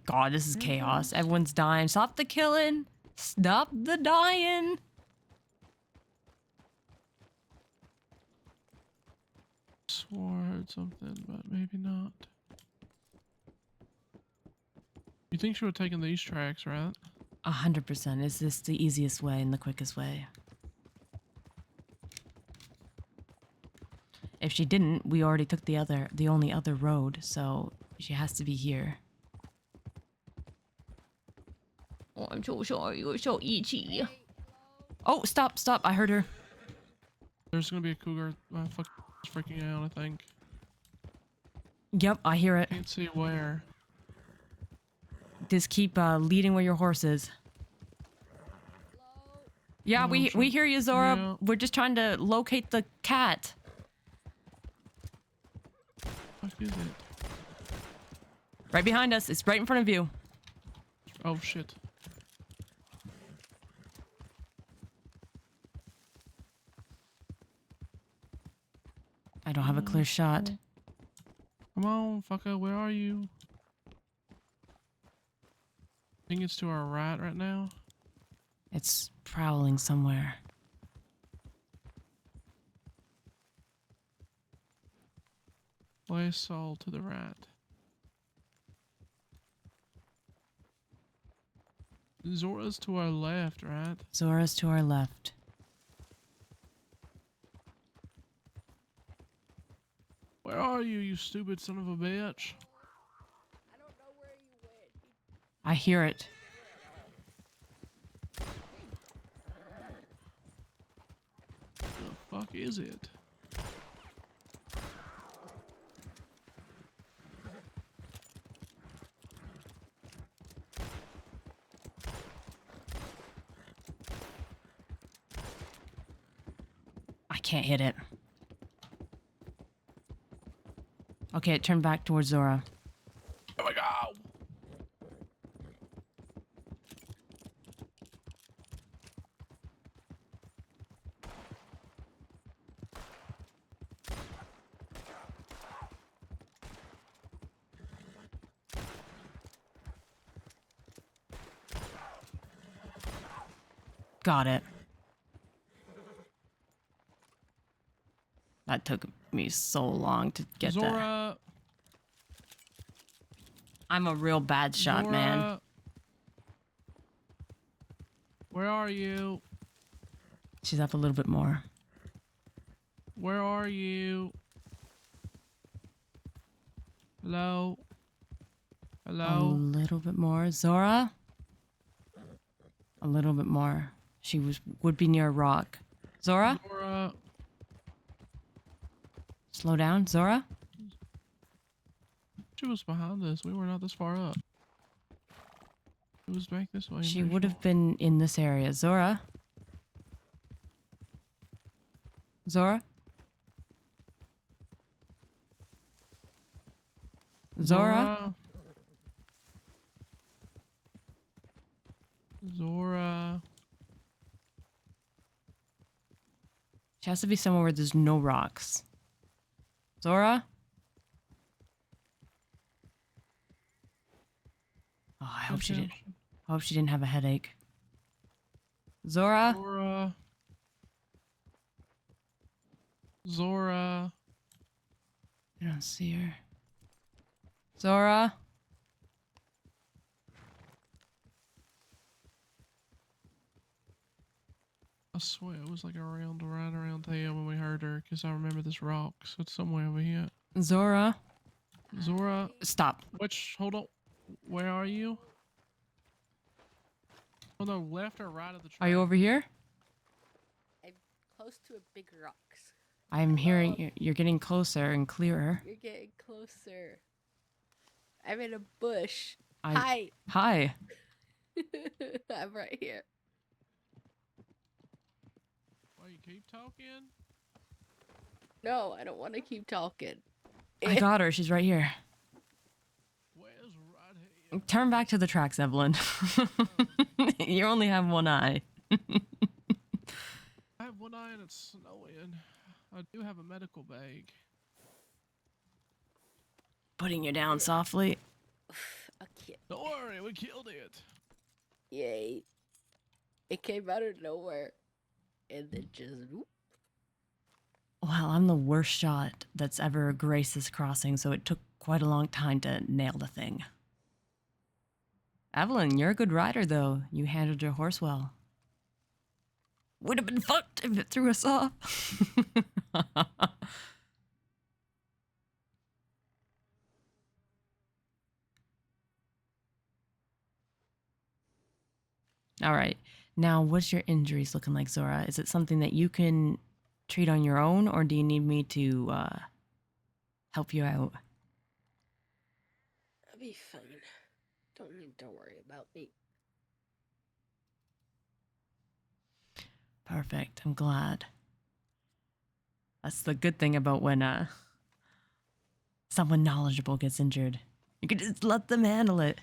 God, this is chaos. Everyone's dying. Stop the killing. Stop the dying. Swore I heard something, but maybe not. You think she would have taken these tracks, right? 100%. Is this the easiest way and the quickest way? If she didn't, we already took the only other road, so she has to be here. Oh, I'm so sorry. You're so itchy. Oh, stop, stop. I heard her. There's gonna be a cougar freaking out, I think. Yep, I hear it. Can't see where. Just keep leading where your horse is. Yeah, we hear you, Zora. Yeah. We're just trying to locate the cat. What is it? Right behind us. It's right in front of you. Oh shit. I don't have a clear shot. Come on, fucker, where are you? I think it's to our right now. It's prowling somewhere. Place all to the right. Zora's to our left, right? Zora's to our left. Where are you, you stupid son of a bitch? I hear it. The fuck is it? I can't hit it. Okay, it turned back towards Zora. Here we go! Got it. That took me so long to get that. Zora! I'm a real bad shot, Zora! man. Where are you? She's up a little bit more. Where are you? Hello? A Hello? little bit more. Zora? A little bit more. She would be near a rock. Zora? Zora? Slow down. Zora? She was behind us. We were not this far up. It was back this way. She would have been in this area. Zora? Zora? Zora? Zora. She has to be somewhere where there's no rocks. Zora? Oh, I hope she didn't. I hope she didn't have a headache. Zora? Zora. Zora. I don't see her. Zora? I swear it was like around right around there when we heard her, because I remember this rock, so it's somewhere over here. Zora? Zora. Stop. Hold on. Where are you? Oh no, left or right of the track? Are you over here? I'm close to a big rocks. I'm hearing you're getting closer and clearer. You're getting closer. I'm in a bush. Hi. I'm right here. Why you keep talking? No, I don't want to keep talking. I got her. She's right here. Where's right here? Turn back to the tracks, Evelyn. You only have one eye. I have one eye and it's snowing. I do have a medical bag. Putting you down softly. Okay. Don't worry, we killed it. Yay. It came out of nowhere. And then just whoop. Well, I'm the worst shot that's ever graced this crossing, so it took quite a long time to nail the thing. Evelyn, you're a good rider, though. You handled your horse well. Would have been fucked if it threw us off. All right. Now, what's your injuries looking like, Zora? Is it something that you can treat on your own, or do you need me to help you out? I'll be fine. Don't need to worry about me. Perfect. I'm glad. That's the good thing about when someone knowledgeable gets injured. You can just let them handle it.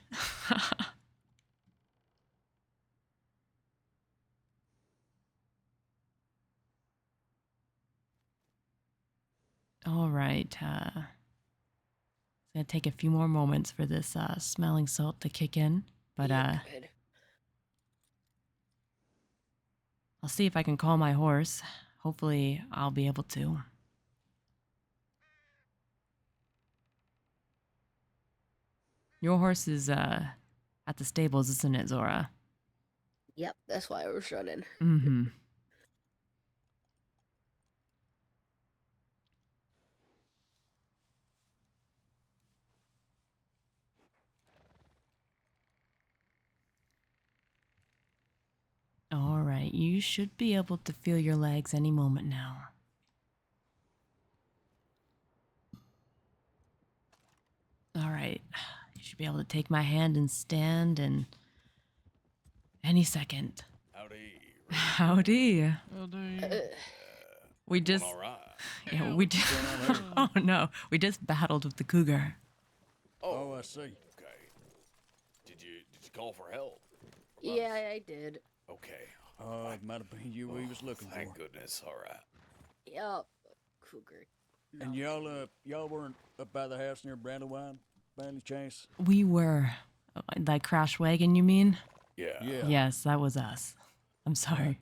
All right. It's going to take a few more moments for this smelling salt to kick in. But Good. I'll see if I can call my horse. Hopefully, I'll be able to. Your horse is at the stables, isn't it, Zora? Yep, that's why I was running. Mm-hmm. All right, you should be able to feel your legs any moment now. All right, you should be able to take my hand and stand in any second. Howdy. Howdy. Howdy. We just, all right. yeah, we did. Oh no, we just battled with the cougar. Oh, I see. Okay. Did you call for help? Yeah, I did. Okay. It might have been you we was looking Thank for. goodness. All right. Yep. Cougar. And y'all weren't up by the house near Brandywine by any chance? We were, that crash wagon, you mean? Yeah. Yes, that was us. I'm sorry.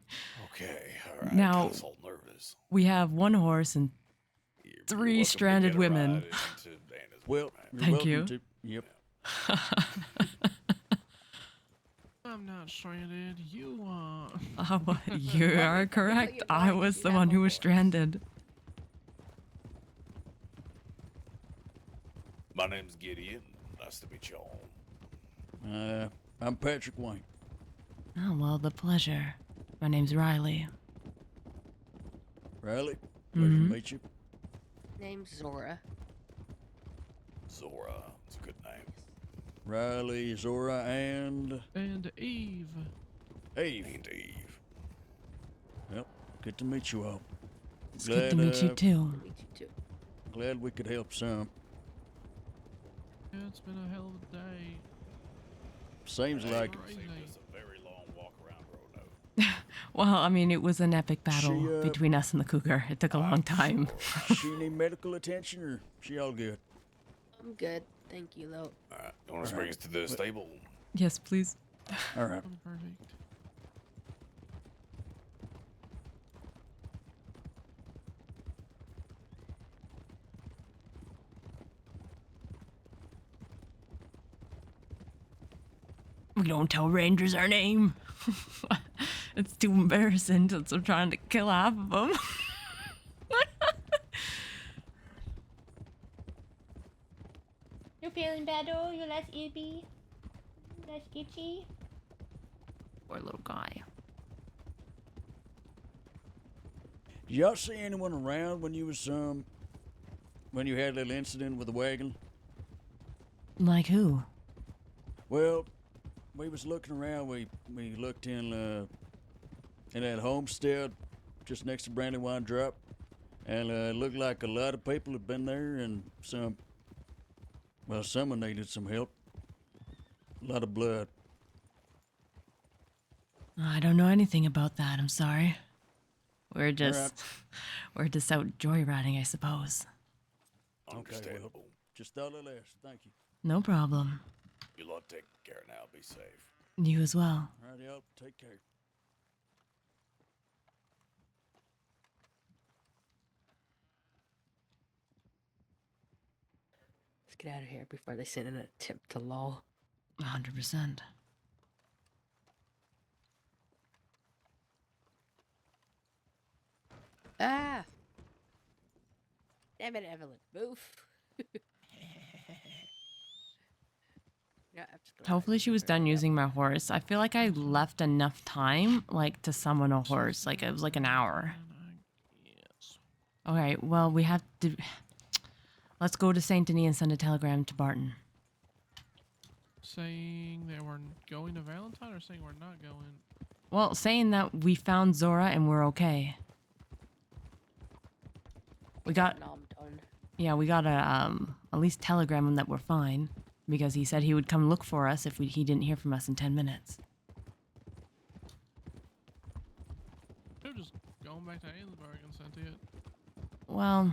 Okay. All right. Now, I was all nervous. we have one horse and three stranded women. Well, you're Thank welcome you. to. Yep. I'm not stranded. You are. You are correct. I was the one who was stranded. My name's Gideon. Nice to meet y'all. I'm Patrick White. Oh, well, the pleasure. My name's Riley. Riley, pleasure to meet you. Name's Zora. Zora. It's a good name. Riley, Zora, and Eve. Eve. And Eve. Yep. Good to meet you all. It's good to meet you, too. Meet you too. Glad we could help some. Yeah, it's been a hell of a day. Seems like Crazy. It's a very long walk around road. Well, I mean, it was an epic battle She, between us and the cougar. It took a long time. She need medical attention, or she all good? I'm good. Thank you, though. You want to bring us to the stable? Yes, please. All right. Perfect. We don't tell rangers our name. It's too embarrassing since I'm trying to kill half of them. You feeling better? You less itchy? Less itchy? Poor little guy. Did y'all see anyone around when you was when you had a little incident with the wagon? Like who? Well, we was looking around. We looked in that homestead just next to Brandywine Drop, and it looked like a lot of people had been there, and someone needed some help. A lot of blood. I don't know anything about that. I'm sorry. We're just out joyriding, I suppose. Understandable. Well, just thought I'd ask. Thank you. No problem. You lot take care now. Be safe. You as well. All right, y'all. Take care. Let's get out of here before they send in a tip to law. 100%. Ah! Damn it, Evelyn. Move. Yeah, Hopefully she was done using my horse. I feel like I left enough time, like, to summon a horse. Like, it was like an hour. Okay, well, we have to... Let's go to Saint Denis and send a telegram to Barton. Saying that we're going to Valentine or saying we're not going? Well, saying that we found Zora and we're okay. We got... Yeah, we got a, at least telegram him that we're fine. Because he said he would come look for us if he didn't hear from us in 10 minutes. They're just going back to Ainsburg and sent it. Well,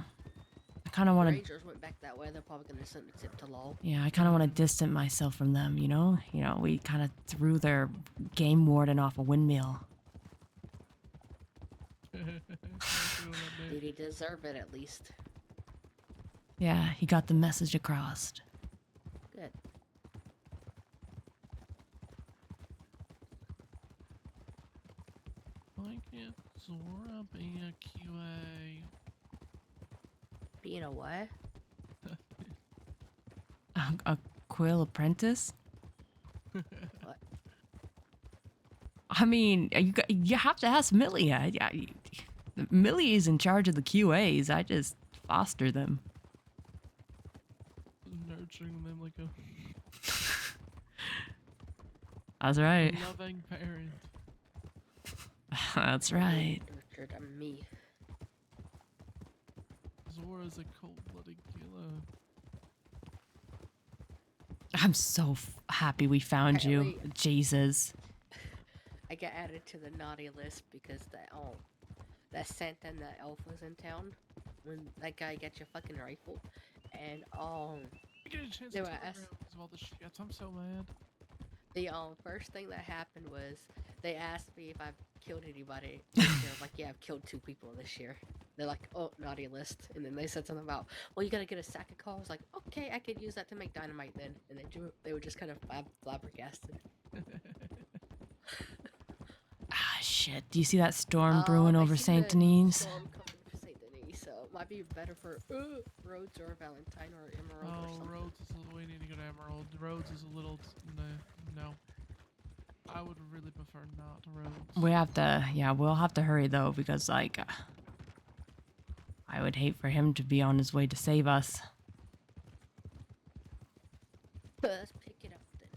I kind of want to... Rangers went back that way. They're probably going to send a tip to law. Yeah, I kind of want to distance myself from them, you know? You know, we kind of threw their game warden off a windmill. Did he deserve it at least? Yeah, he got the message across. Good. Why can't Zora be a QA? Being a what? A Quill apprentice? What? I mean, you have to ask Millie. Millie is in charge of the QAs. I just foster them. Nurturing them like a... That's right. loving parent. That's right. Nurtured me. Zora's a cold-blooded killer. I'm so happy we found you. Jesus. I got added to the naughty list because that Santa and that elf was in town when that guy got your fucking rifle, and You get a chance they to were talk asked. around because of all the shit. I'm so mad. The first thing that happened was they asked me if I've killed anybody this year. I'm like, yeah, I've killed 2 people this year. They're like, oh, naughty list. And then they said something about, well, you gotta get a sack of coal. I was like, okay, I could use that to make dynamite then. And they were just kind of flabbergasted. Ah, shit. Do you see that storm brewing over Saint Denis? Storm coming for Saint Denis, so it might be better for Rhodes or Valentine or Emerald or something. Rhodes is we need to go to Emerald. Rhodes is a little... No. I would really prefer not Rhodes. We have to... Yeah, we'll have to hurry, though, because, like... I would hate for him to be on his way to save us. Let's pick it up then.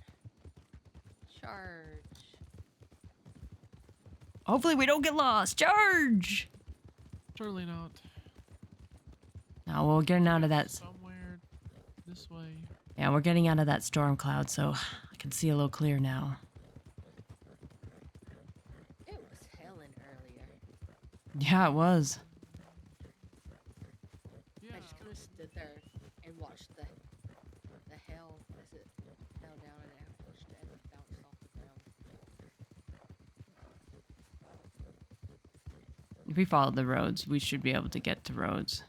Charge. Hopefully we don't get lost. Charge! Surely not. No, we're getting out of that... Somewhere this way. Yeah, we're getting out of that storm cloud, so I can see a little clear now. It was Yeah, it was. Yeah. I just kind of stood there and watched the hell as it fell down and it pushed and it bounced off the ground. If we follow the roads, we should be able to get to roads.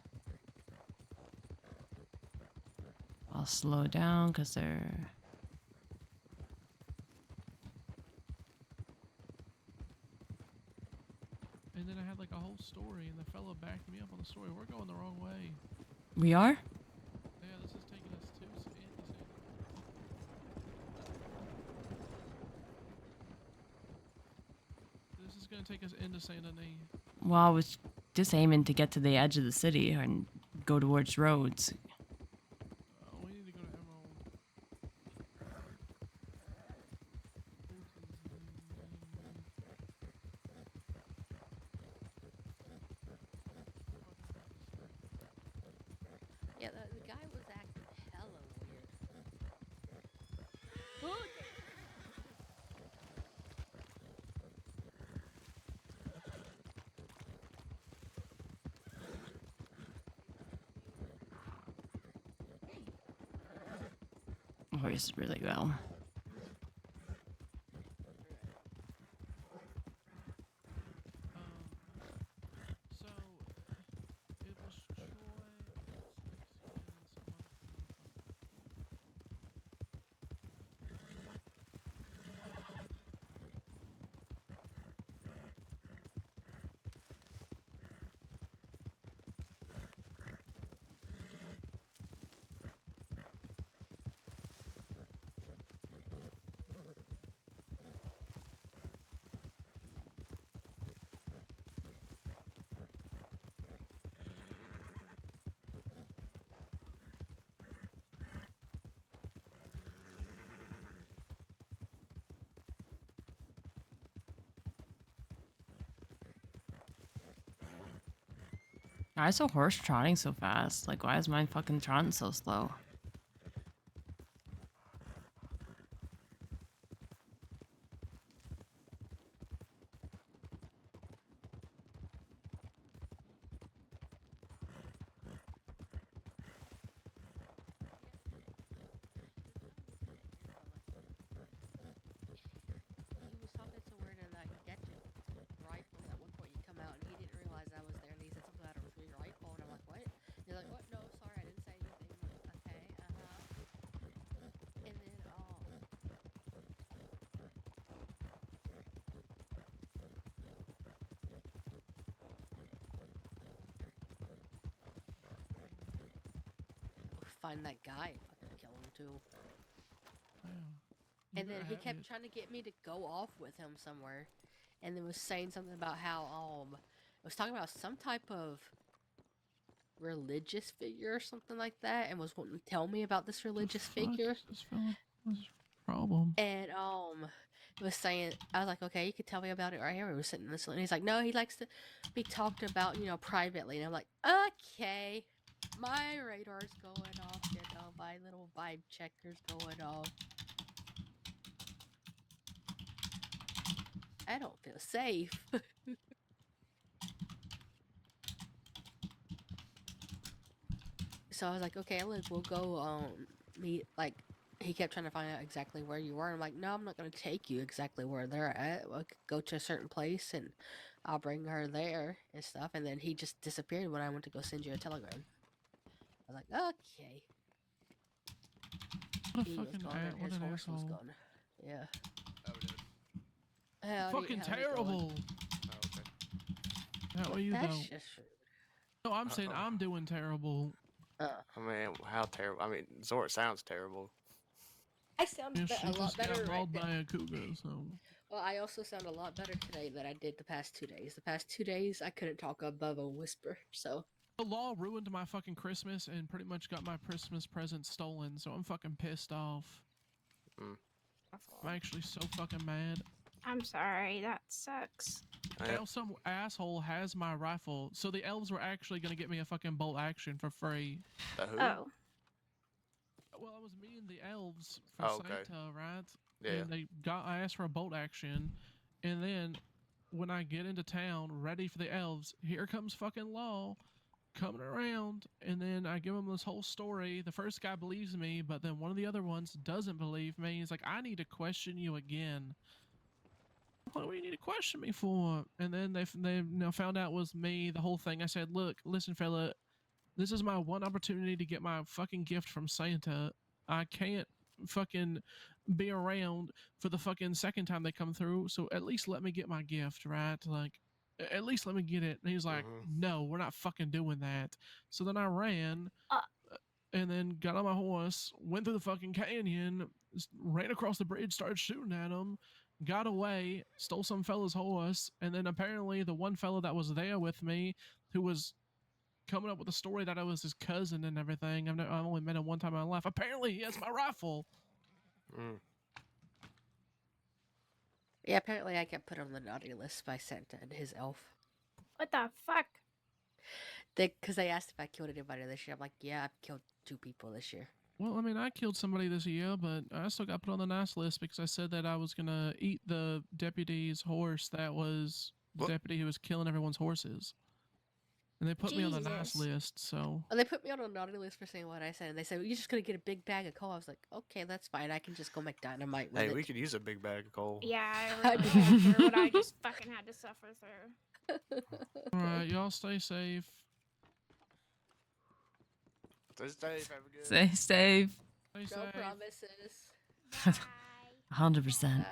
I'll slow down because they're... And then I had like a whole story, and the fella backed me up on the story. We're going the wrong way. We are? Yeah, this is taking us to Sandy. This is gonna take us into Saint Denis. Well, I was just aiming to get to the edge of the city and go towards roads. We need to go to Emerald. Yeah, the guy was acting hella weird. Voice really well. So it was Troy. Why is a horse trotting so fast? Like, why is mine fucking trotting so slow? He was talking somewhere in that gadget rifles at one point. You come out and he didn't realize I was there, and he said something about a free rifle, and I'm like, what? He's like, what? No, sorry, I didn't say anything. I'm like, okay, And then find that guy, fucking kill him too. And then he kept trying to get me to go off with him somewhere, and then was saying something about how was talking about some type of religious figure or something like that, and was wanting to tell me about this religious figure. This fella was a problem. And was saying, I was like, okay, you could tell me about it right here. We were sitting in this, and he's like, no, he likes to be talked about, privately. And I'm like, okay, my radar's going off, my little vibe checker's going off. I don't feel safe. So I was like, okay, look, we'll go meet. Like, he kept trying to find out exactly where you were. I'm like, no, I'm not going to take you exactly where they're at. We'll go to a certain place and I'll bring her there and stuff. And then he just disappeared when I went to go send you a telegram. I was like, okay. What a He fucking was gone and his horse was asshole. gone. Yeah. Fucking terrible. How are you That's though? just rude. No, I'm saying I'm doing terrible. I mean, how terrible? I mean, Zort sounds terrible. I sound Yeah, a she lot just better got right mauled now. by a cougar, so. Well, I also sound a lot better today than I did the past 2 days. The past 2 days, I couldn't talk above a whisper, so. The law ruined my fucking Christmas and pretty much got my Christmas present stolen, so I'm fucking pissed off. I'm actually so fucking mad. I'm sorry, that sucks. Now some asshole has my rifle, so the elves were actually gonna get me a fucking bolt action for free. Oh. Well, I was meeting the elves for Santa, right? Yeah. And I asked for a bolt action, and then when I get into town, ready for the elves, here comes fucking Law coming around, and then I give him this whole story. The first guy believes me, but then one of the other ones doesn't believe me. He's like, I need to question you again. What do you need to question me for? And then they found out it was me, the whole thing. I said, look, listen, fella, this is my one opportunity to get my fucking gift from Santa. I can't fucking be around for the fucking second time they come through, so at least let me get my gift, right? Like, at least let me get it. And he's like, no, we're not fucking doing that. So then I ran, and then got on my horse, went through the fucking canyon, ran across the bridge, started shooting at him, got away, stole some fella's horse, and then apparently the one fella that was there with me, who was coming up with a story that I was his cousin and everything. I've only met him one time in my life. Apparently, he has my rifle. Yeah, apparently I got put on the naughty list by Santa and his elf. What the fuck? Because they asked if I killed anybody this year. I'm like, yeah, I've killed 2 people this year. Well, I mean, I killed somebody this year, but I still got put on the nice list because I said that I was going to eat the deputy's horse that was the deputy who was killing everyone's horses. And they put me on the nice list, so... Well, they put me on a naughty list for saying what I said, and they said, well, you're just going to get a big bag of coal. I was like, okay, that's fine. I can just go make dynamite with Hey, it. we could use a big bag of coal. Yeah, I really don't care what I just fucking had to suffer through. Alright, y'all stay safe. Stay safe, have a good... Stay safe. Stay No safe. promises. 100%. Bye.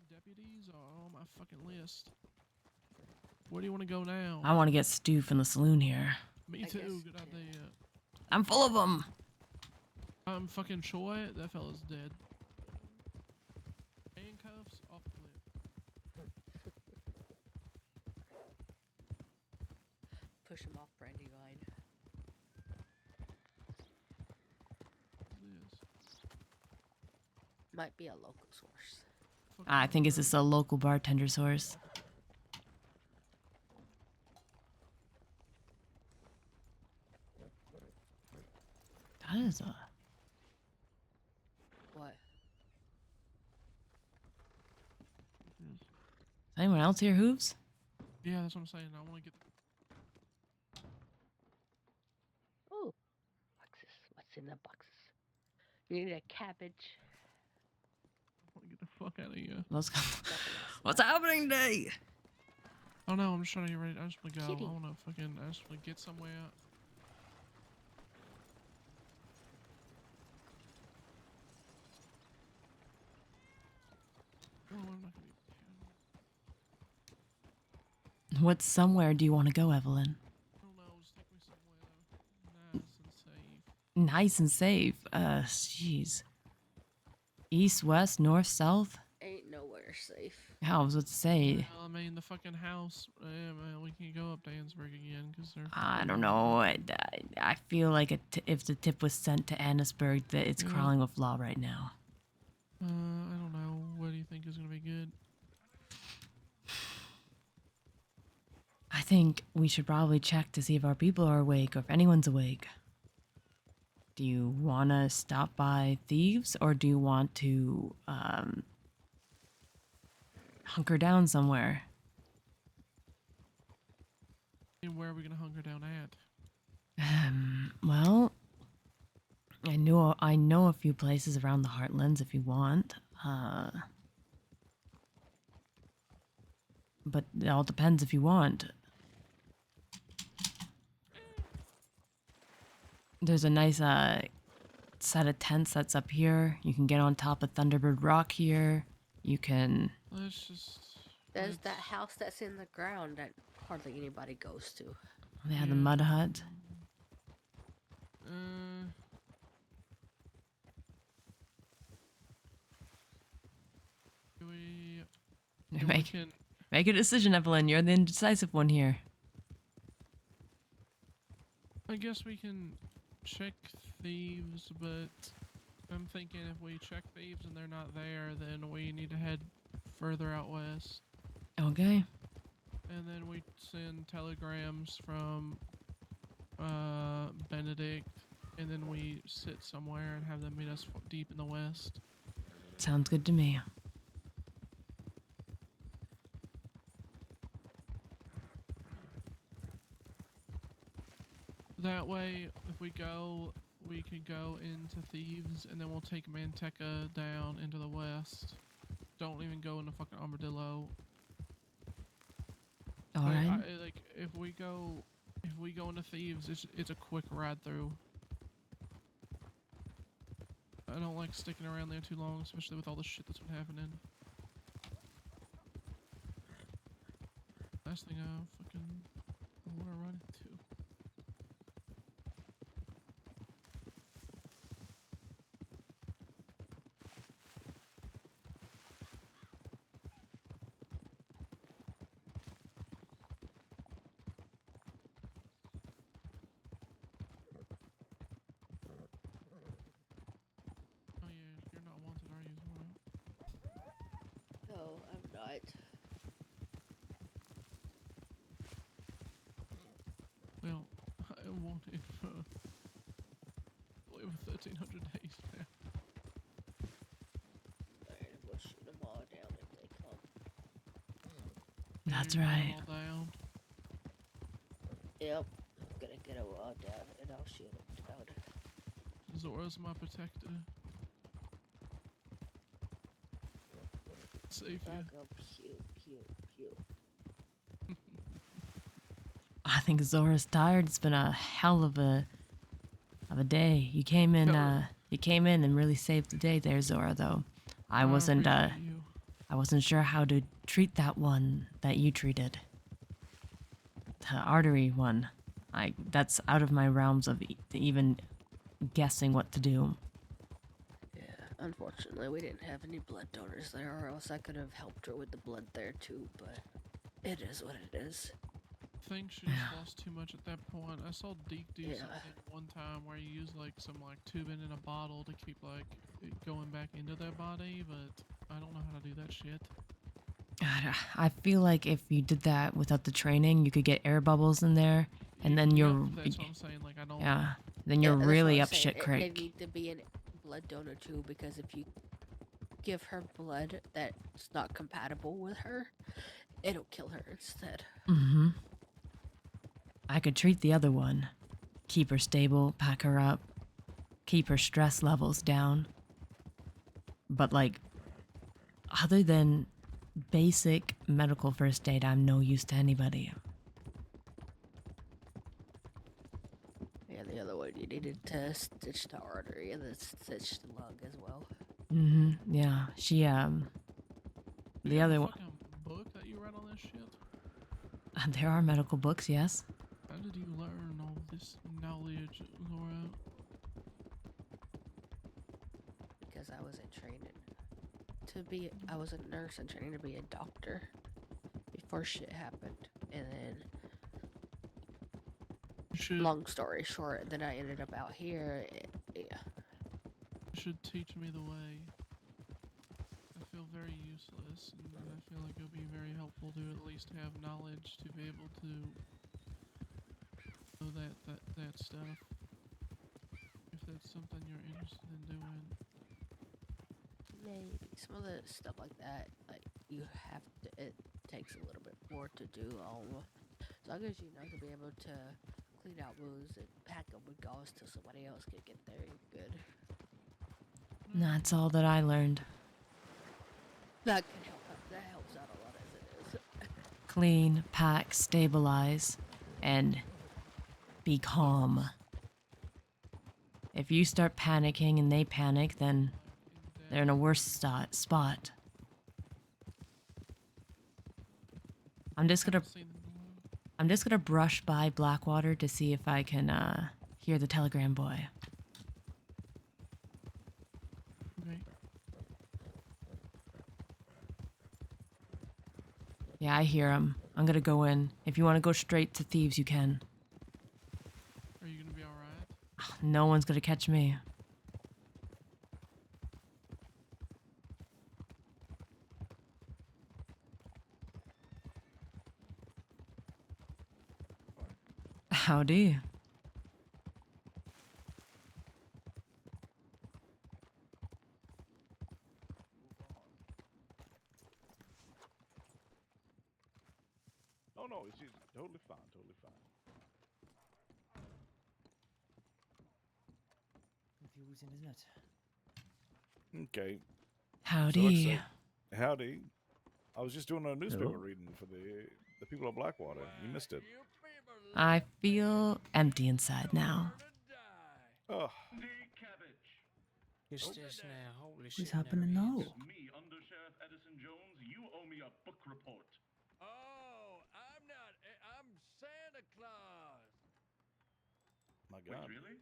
Deputies are on my fucking list. Where do you want to go now? I want to get Stoof in the saloon here. Me too, good idea. I'm full of them. I'm fucking Troy. That fella's dead. Handcuffs off the cliff. Push him off Brandywine. Might be a local source. I think it's just a local bartender's horse. That is a... What? Anyone else hear hooves? Yeah, that's what I'm saying. I want to get... Oh, boxes. What's in the boxes? You need a cabbage. I want to get the fuck out of here. Let's go. What's happening today? Oh no, I'm just trying to get ready. I just want to go. Kitty. I want to get somewhere. Oh, I'm not gonna be... What somewhere do you want to go, Evelyn? I don't know. Just take me somewhere nice and safe. Nice and safe. Jeez. East, west, north, south? Ain't nowhere safe. Yeah, I was about to say. Well, I mean, the fucking house. Yeah, man, we can go up to Annesburg again because they're. I don't know. I feel like if the tip was sent to Annesburg, that it's crawling with law right now. I don't know. What do you think is gonna be good? I think we should probably check to see if our people are awake or if anyone's awake. Do you want to stop by Thieves or do you want to hunker down somewhere? And where are we gonna hunker down at? Well, I know a few places around the Heartlands if you want. But it all depends if you want. There's a nice set of tents that's up here. You can get on top of Thunderbird Rock here. You can... There's that house that's in the ground that hardly anybody goes to. They have the mud hut. Do we... Make a decision, Evelyn. You're the indecisive one here. I guess we can check Thieves, but I'm thinking if we check Thieves and they're not there, then we need to head further out west. Okay. And then we send telegrams from Benedict and then we sit somewhere and have them meet us deep in the west. Sounds good to me. That way, if we go, we can go into Thieves, and then we'll take Manteca down into the west. Don't even go into fucking Armadillo. All like, right. Like if we go into Thieves, it's a quick ride through. I don't like sticking around there too long, especially with all the shit that's been happening. Last thing I fucking want to run into. Oh yeah, you're not wanted, are you, Zora? No, I'm not. Well, I wanted for over 1,300 days now. Alright, we'll shoot them all down if they come. That's You're gonna right. all down. Yep, I'm gonna get them all down and I'll shoot them down. Zora's my protector. Save you. Fuck 'em, pew, pew, pew. I think Zora's tired. It's been a hell of a day. You came in and really saved the day there, Zora, though. I wasn't sure how to treat that one that you treated. The artery one. That's out of my realms of even guessing what to do. Yeah, unfortunately we didn't have any blood donors there, or else I could have helped her with the blood there too, but it is what it is. I think she just lost too much at that point. I saw Deke do Yeah. something one time where he used like some like tubing in a bottle to keep like it going back into their body, but I don't know how to do that shit. I feel like if you did that without the training, you could get air bubbles in there, and then you're That's what I'm saying. Like I don't. yeah, then you're that's really what I'm up saying. shit They creek. need to be a blood donor too, because if you give her blood that's not compatible with her, it'll kill her instead. Mm-hmm. I could treat the other one, keep her stable, pack her up, keep her stress levels down. But like, other than basic medical first aid, I'm no use to anybody. Yeah, the other one you needed to stitch the artery and then stitch the lung as well. Mm-hmm. Yeah, she the other one. Fucking book that you read on this shit. There are medical books, yes. How did you learn all this knowledge, Zora? Because I was in training I was a nurse and training to be a doctor before shit happened, and then long story short, then I ended up out here. Yeah. You should teach me the way. I feel very useless, and I feel like it would be very helpful to at least have knowledge to be able to know that stuff. If that's something you're interested in doing. Maybe some of the stuff like that, like you have to. It takes a little bit more to do. As long as you know to be able to clean out wounds and pack them with gauze till somebody else can get there, you're good. That's all that I learned. That can help. That helps out a lot as it is. Clean, pack, stabilize, and be calm. If you start panicking and they panic, then they're in a worse spot. I'm just gonna brush by Blackwater to see if I can hear the telegram boy. Okay. Yeah, I hear him. I'm gonna go in. If you want to go straight to Thieves, you can. Are you gonna be alright? No one's gonna catch me. Howdy. Oh no, it's totally fine, totally fine. Confusing, isn't it? Okay. Howdy. Howdy. I was just doing a newspaper Hello. reading for the people of Blackwater. You missed it. I feel empty inside now. Oh. Just this now. Holy What's shit. happening now? Me, Under Sheriff Edison Jones. You owe me a book report. Oh, I'm not. I'm Santa Claus. My God. Wait, really?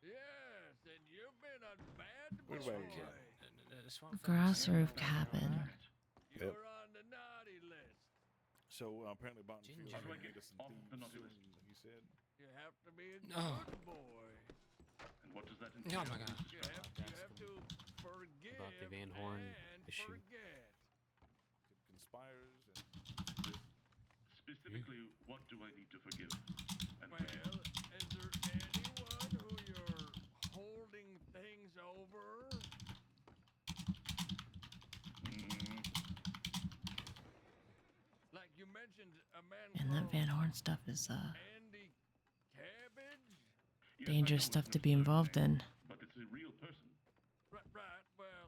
Yes, and you've been a bad Wait, boy. Grass roof cabin. You're on the naughty list. So apparently Barton feels How do I like get us off thieves the naughty soon, list? he said. You have to be a Oh. good boy. And what does that entail? Oh my God. You have to forgive About the Van Horn and issue. forget. It conspires and Specifically, what do I need to forgive? And Well, is there anyone who you're holding things over? Like you mentioned, a man And that called Van Horn stuff is Andy Cabbage. Yes, dangerous I know stuff it's to an be absurd involved name, in. But it's a real person. Right. Well,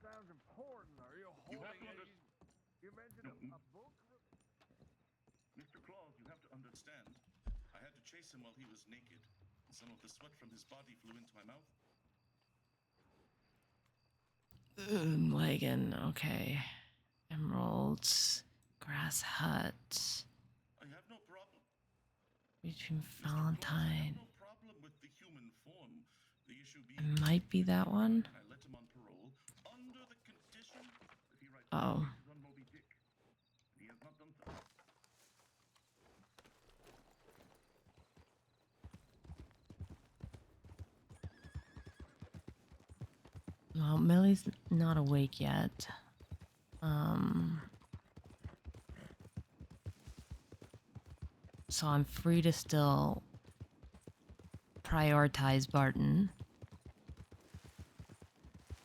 sounds important. Are you You have holding to it? You mentioned a book. Mr. Claus, you have to understand. I had to chase him while he was naked. Some of the sweat from his body flew into my mouth. Lagan, okay. Emeralds. Grass hut. I have no problem. Between Mr. Claus, I have Valentine. no problem with the human form. The issue being It might be that one. I let him on parole under the condition that he writes Oh. pieces on Moby Dick. He has not done so. Well, Millie's not awake yet. So I'm free to still prioritize Barton.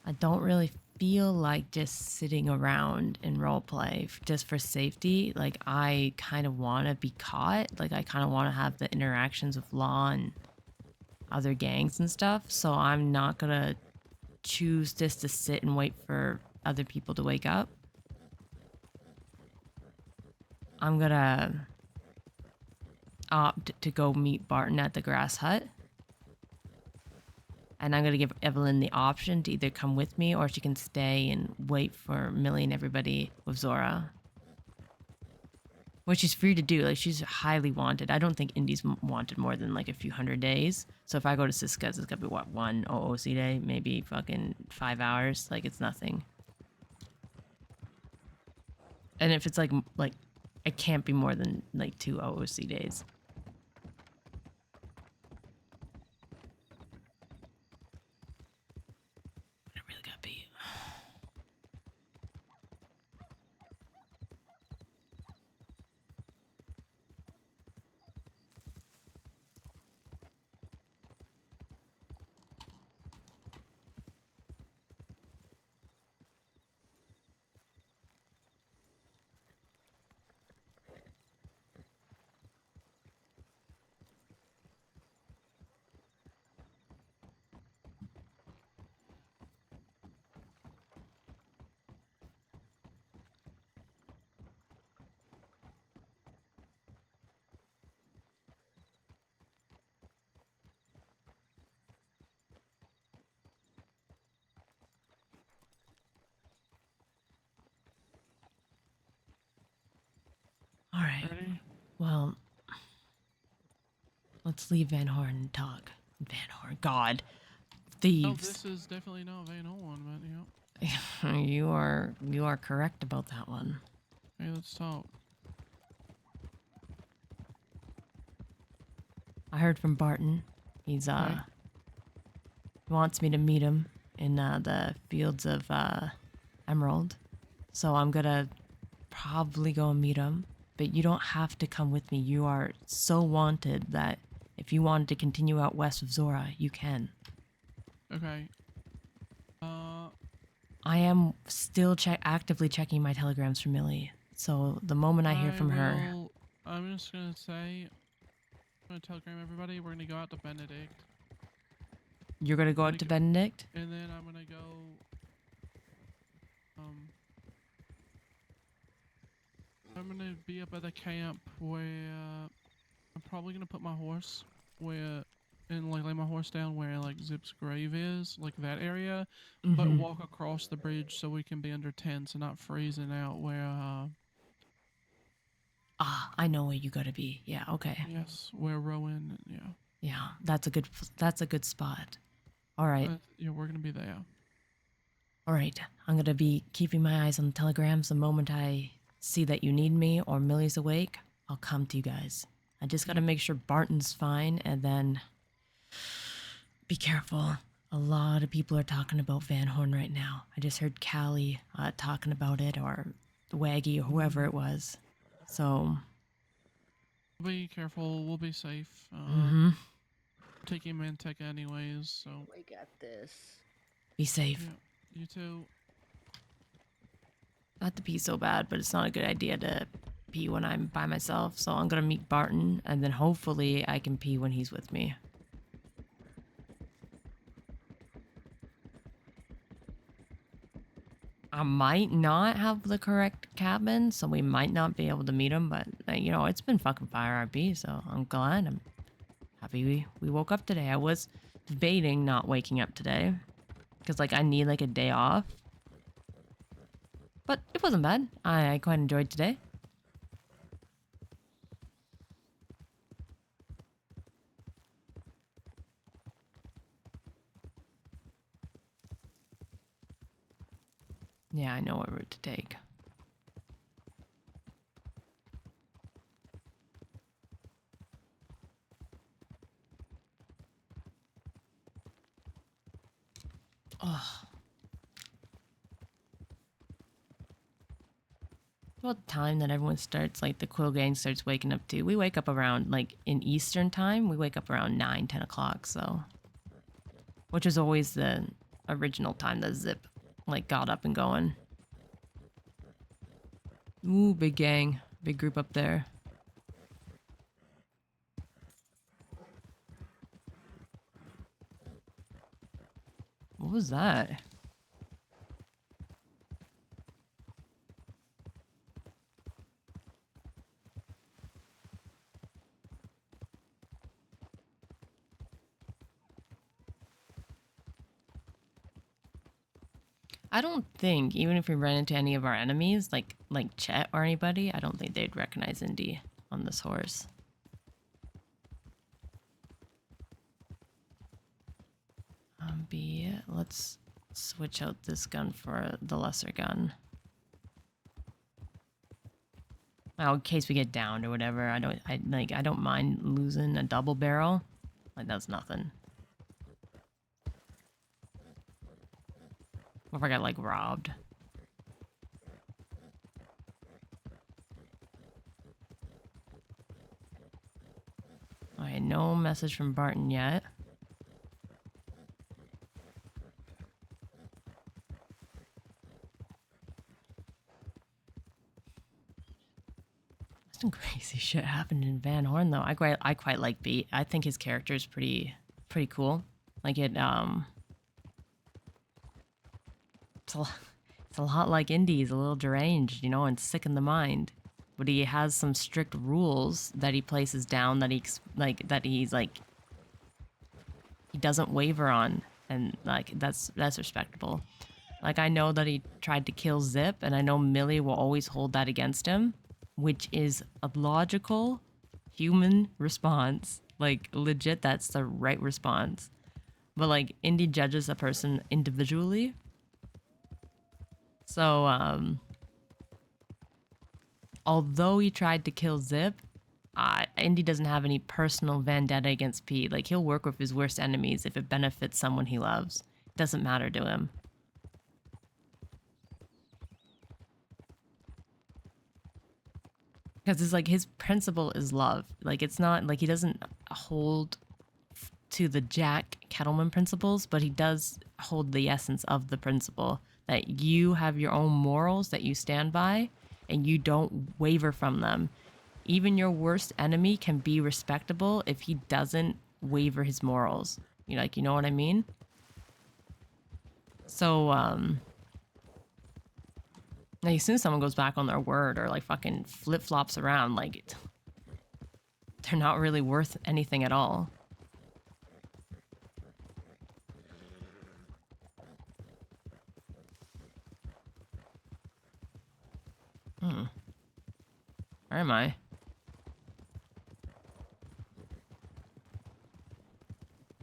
I don't really feel like just sitting around in roleplay just for safety. Like, I kind of want to be caught. Like, I kind of want to have the interactions with law and other gangs and stuff. So I'm not going to choose just to sit and wait for other people to wake up. I'm going to opt to go meet Barton at the grass hut. And I'm going to give Evelyn the option to either come with me or she can stay and wait for Millie and everybody with Zora. Which she's free to do. Like, she's highly wanted. I don't think Indy's wanted more than like a few hundred days. So if I go to Siska's, it's going to be what, one OOC day? Maybe fucking 5 hours. Like, it's nothing. And if it's like it can't be more than like 2 OOC days. I really got beat. All right. Well, let's leave Van Horn and talk. Van Horn, God, No, thieves. this is definitely not Van Horn, but yeah. You are correct about that one. Hey, let's talk. I heard from Barton. He's wants me to meet him in the fields of Emerald. So I'm gonna probably go and meet him. But you don't have to come with me. You are so wanted that if you wanted to continue out west with Zora, you can. Okay. I am still actively checking my telegrams for Millie. So the moment I hear from her, I'm just gonna say, I'm gonna telegram everybody. We're gonna go out to Benedict. you're gonna go out to Benedict? And then I'm gonna go. I'm gonna be up at the camp where I'm probably gonna put my horse and like lay my horse down where like Zip's grave is, like that area, but Mhm. walk across the bridge so we can be under tents and not freezing out where. I know where you gotta be. Yeah, okay. Yes, where Rowan. Yeah. Yeah, that's a good spot. All right. Yeah, we're gonna be there. All right. I'm gonna be keeping my eyes on the telegrams. The moment I see that you need me or Millie's awake, I'll come to you guys. I just gotta make sure Barton's fine, and then be careful. A lot of people are talking about Van Horn right now. I just heard Callie talking about it, or Waggy, or whoever it was. So Be careful. We'll be safe. Taking Manteca anyways, so. We got this. be safe. Yeah, you too. Not to pee so bad, but it's not a good idea to pee when I'm by myself. So I'm gonna meet Barton, and then hopefully I can pee when he's with me. I might not have the correct cabin, so we might not be able to meet him, but you know, it's been fucking fire RP, so I'm glad. I'm happy we woke up today. I was debating not waking up today because like I need like a day off, but it wasn't bad. I quite enjoyed today. Yeah, I know what route to take. Oh. About the time that everyone starts, like the Quill Gang starts waking up too. We wake up around, like in Eastern time, we wake up around 9, 10 o'clock, so. Which is always the original time that Zip, like, got up and going. Ooh, big gang. Big group up there. What was that? I don't think, even if we ran into any of our enemies, like Chet or anybody, I don't think they'd recognize Indy on this horse. Let's switch out this gun for the lesser gun. Well, in case we get downed or whatever, I don't mind losing a double barrel. Like, that's nothing. What if I got, like, robbed? Alright, no message from Barton yet. Some crazy shit happened in Van Horn though. I quite like Beat. I think his character is pretty cool. Like it's a lot like Indy. He's a little deranged, you know, and sick in the mind. But he has some strict rules that he places down that he doesn't waver on, and like that's respectable. Like I know that he tried to kill Zip, and I know Millie will always hold that against him, which is a logical human response. Like legit, that's the right response. But like Indy judges a person individually. So although he tried to kill Zip, Indy doesn't have any personal vendetta against Pete. Like he'll work with his worst enemies if it benefits someone he loves. It doesn't matter to him. Because it's like his principle is love. Like it's not like he doesn't hold to the Jack Kettleman principles, but he does hold the essence of the principle that you have your own morals that you stand by, and you don't waver from them. Even your worst enemy can be respectable if he doesn't waver his morals. You know what I mean? So, like, as soon as someone goes back on their word or like fucking flip-flops around, like, they're not really worth anything at all. Where am I?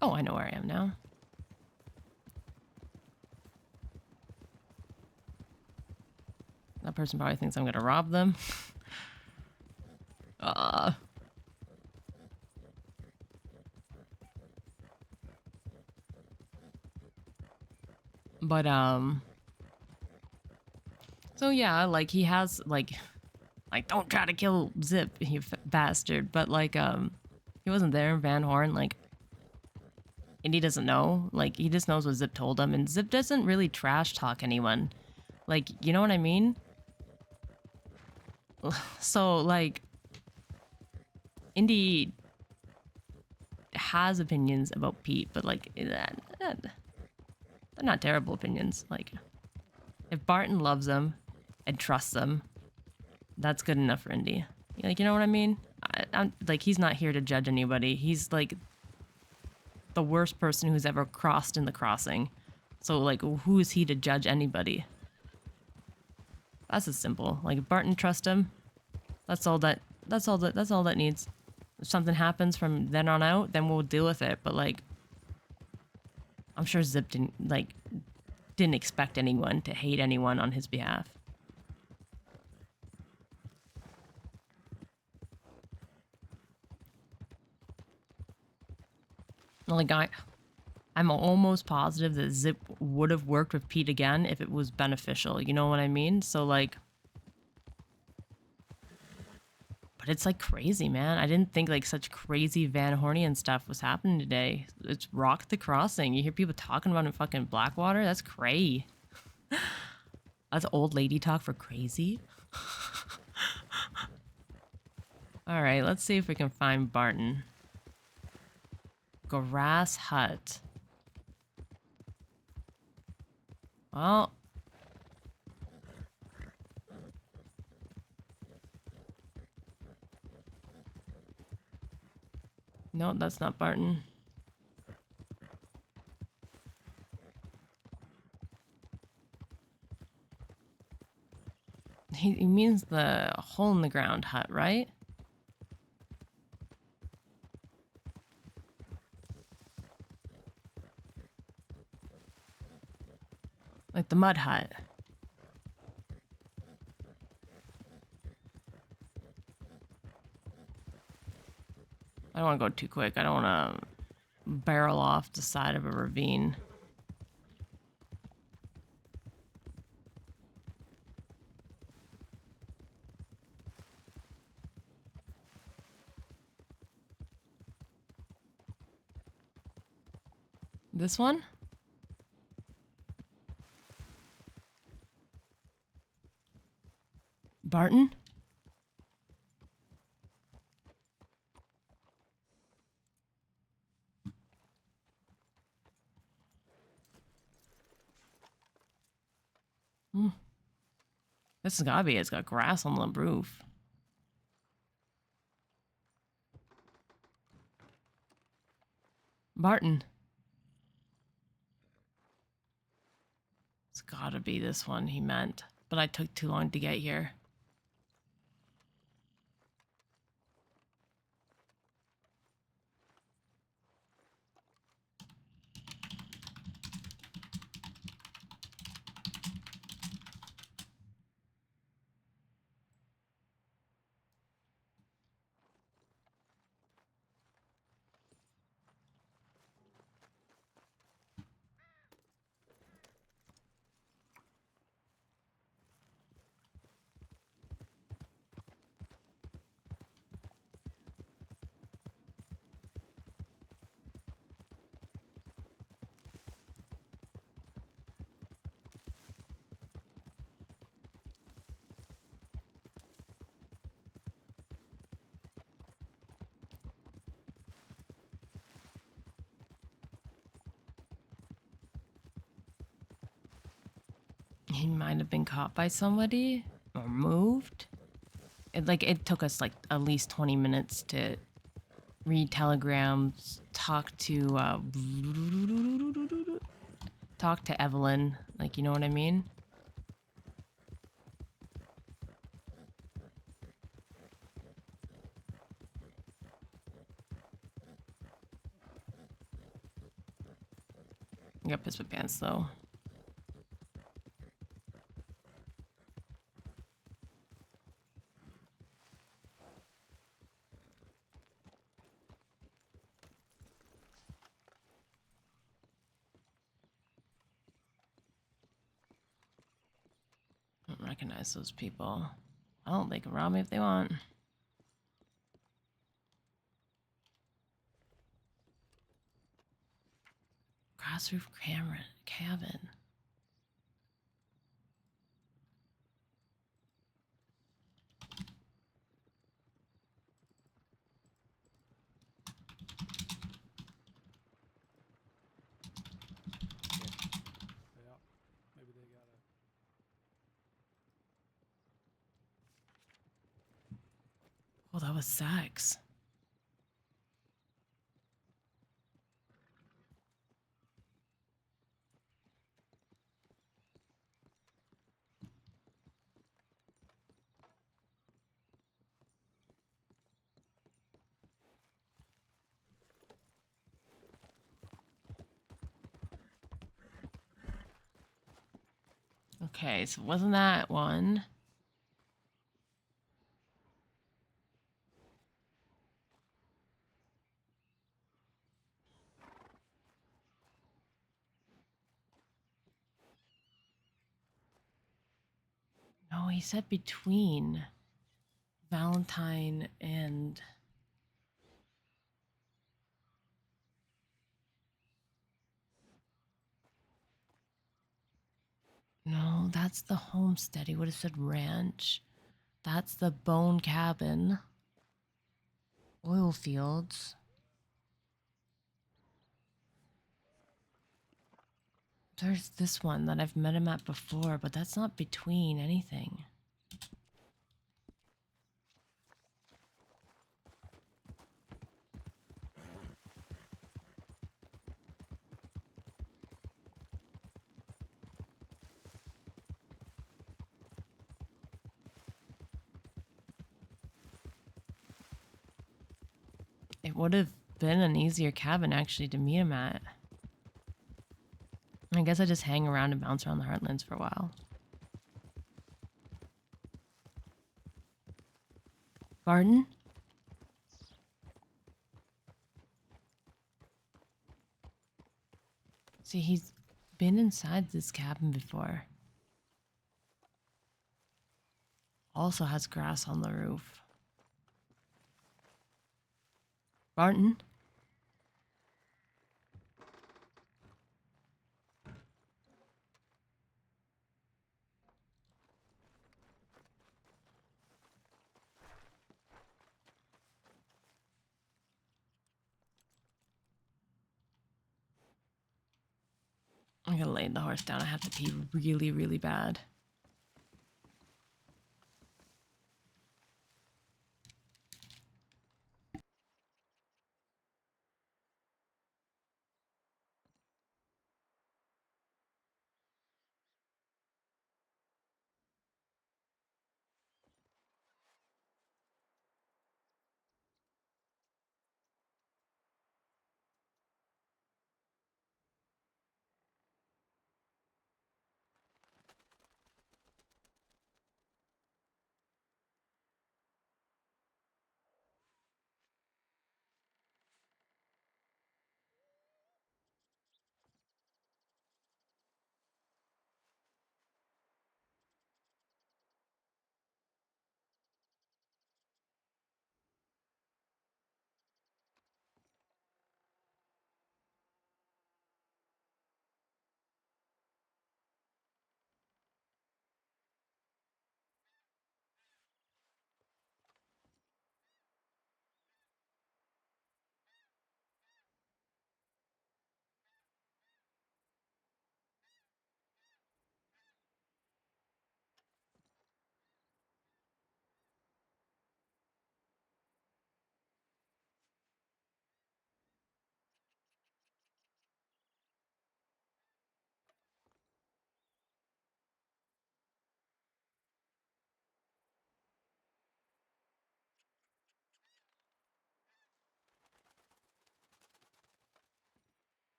Oh, I know where I am now. That person probably thinks I'm gonna rob them. But, so yeah, like, he has, like, don't try to kill Zip, you bastard. But, like, he wasn't there in Van Horn, like, and he doesn't know. Like, he just knows what Zip told him, and Zip doesn't really trash talk anyone. Like, you know what I mean? So, like, Indy has opinions about Pete, but, like, they're not terrible opinions. Like, if Barton loves him and trusts him, that's good enough for Indy. Like, you know what I mean? I'm like, he's not here to judge anybody. He's, like, the worst person who's ever crossed in the crossing. So, like, who is he to judge anybody? That's as simple. Like, if Barton trusts him, that's all that needs. If something happens from then on out, then we'll deal with it. But, like, I'm sure Zip didn't expect anyone to hate anyone on his behalf. Like, I'm almost positive that Zip would have worked with Pete again if it was beneficial. You know what I mean? So, like, but it's, like, crazy, man. I didn't think, like, such crazy Van Hornian stuff was happening today. It's rocked the crossing. You hear people talking about it in fucking Blackwater? That's cray. That's old lady talk for crazy. All right, let's see if we can find Barton. Grass hut. Well, no, that's not Barton. He means the hole in the ground hut, right? Like the mud hut. I don't want to go too quick. I don't want to barrel off the side of a ravine. This one? Barton? This has gotta be it. It's got grass on the roof. Barton. It's gotta be this one he meant. But I took too long to get here. He might have been caught by somebody or moved. It took us like at least 20 minutes to read telegrams, talk to Evelyn, like, you know what I mean? I got pissed with pants though. I don't recognize those people. Oh, they can rob me if they want. Grass roof cabin. Yeah. Maybe they got a. Oh, that was sex. Okay, so wasn't that one? No, he said between Valentine and... No, that's the homestead. He would have said ranch. That's the bone cabin. Oil fields. There's this one that I've met him at before, but that's not between anything. It would have been an easier cabin actually to meet him at. I guess I just hang around and bounce around the Heartlands for a while. Barton? See, he's been inside this cabin before. Also has grass on the roof. Barton? I'm gonna lay the horse down. I have to pee really, really bad.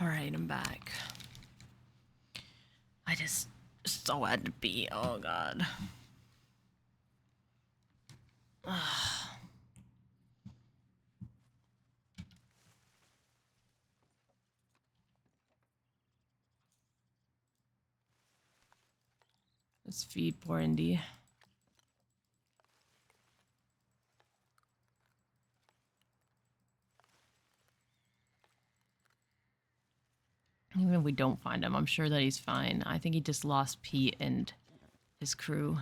Alright, I'm back. I just so had to pee. Oh god. Let's feed poor Indy. Even if we don't find him, I'm sure that he's fine. I think he just lost Pete and his crew.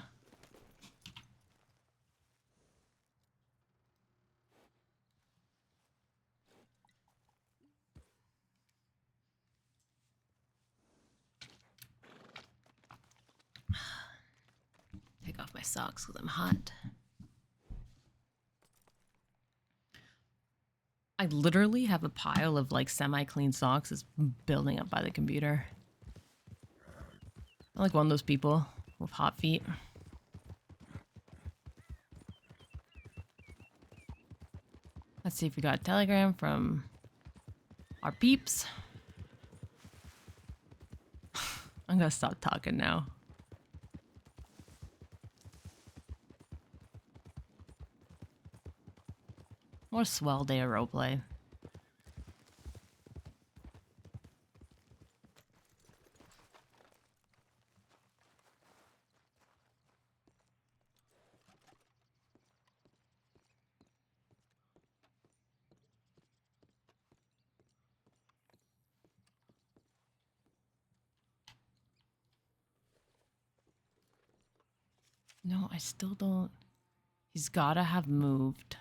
Take off my socks because I'm hot. I literally have a pile of like semi-clean socks that's building up by the computer. I'm like one of those people with hot feet. Let's see if we got a telegram from our peeps. I'm gonna stop talking now. What a swell day of roleplay. No, I still don't. He's gotta have moved.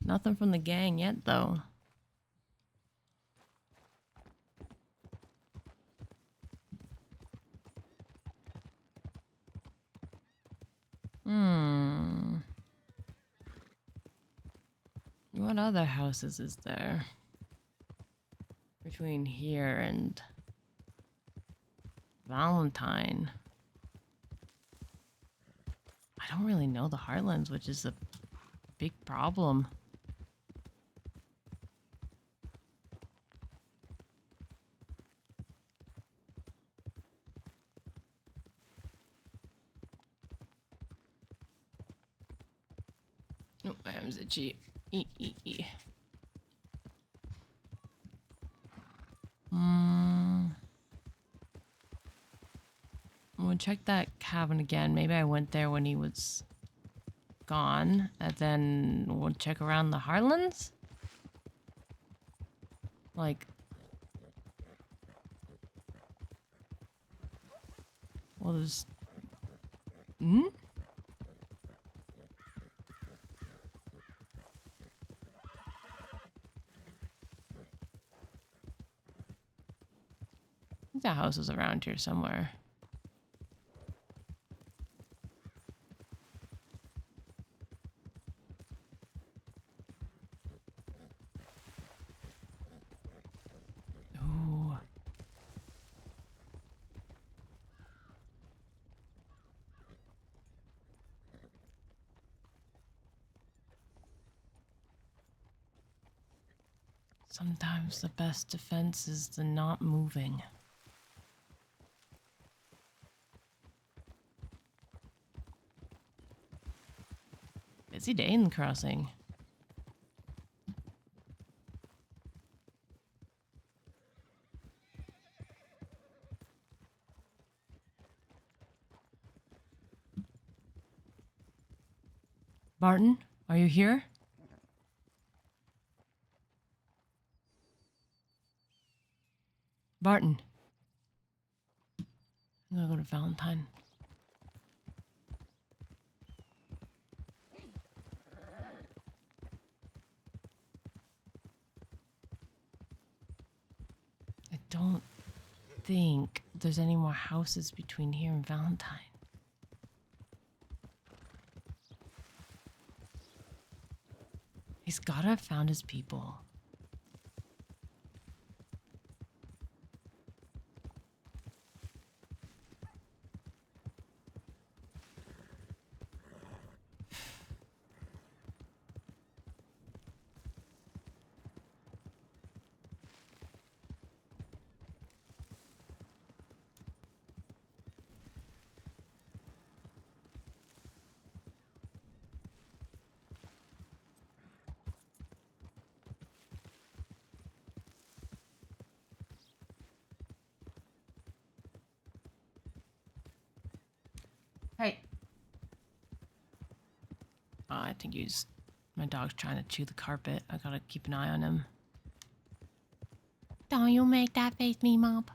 Nothing from the gang yet, though. What other houses is there? Between here and Valentine. I don't really know the Heartlands, which is a big problem. Oh, I'm itchy. I'm gonna check that cabin again. Maybe I went there when he was gone, and then we'll check around the Heartlands. Like, well, there's. The house is around here somewhere. Ooh. Sometimes the best defense is the not moving. Busy day in the crossing. Barton, are you here? Barton. I'm gonna go to Valentine. I don't think there's any more houses between here and Valentine. He's gotta have found his people. I think my dog's trying to chew the carpet. I gotta keep an eye on him. Don't you make that face, me mom.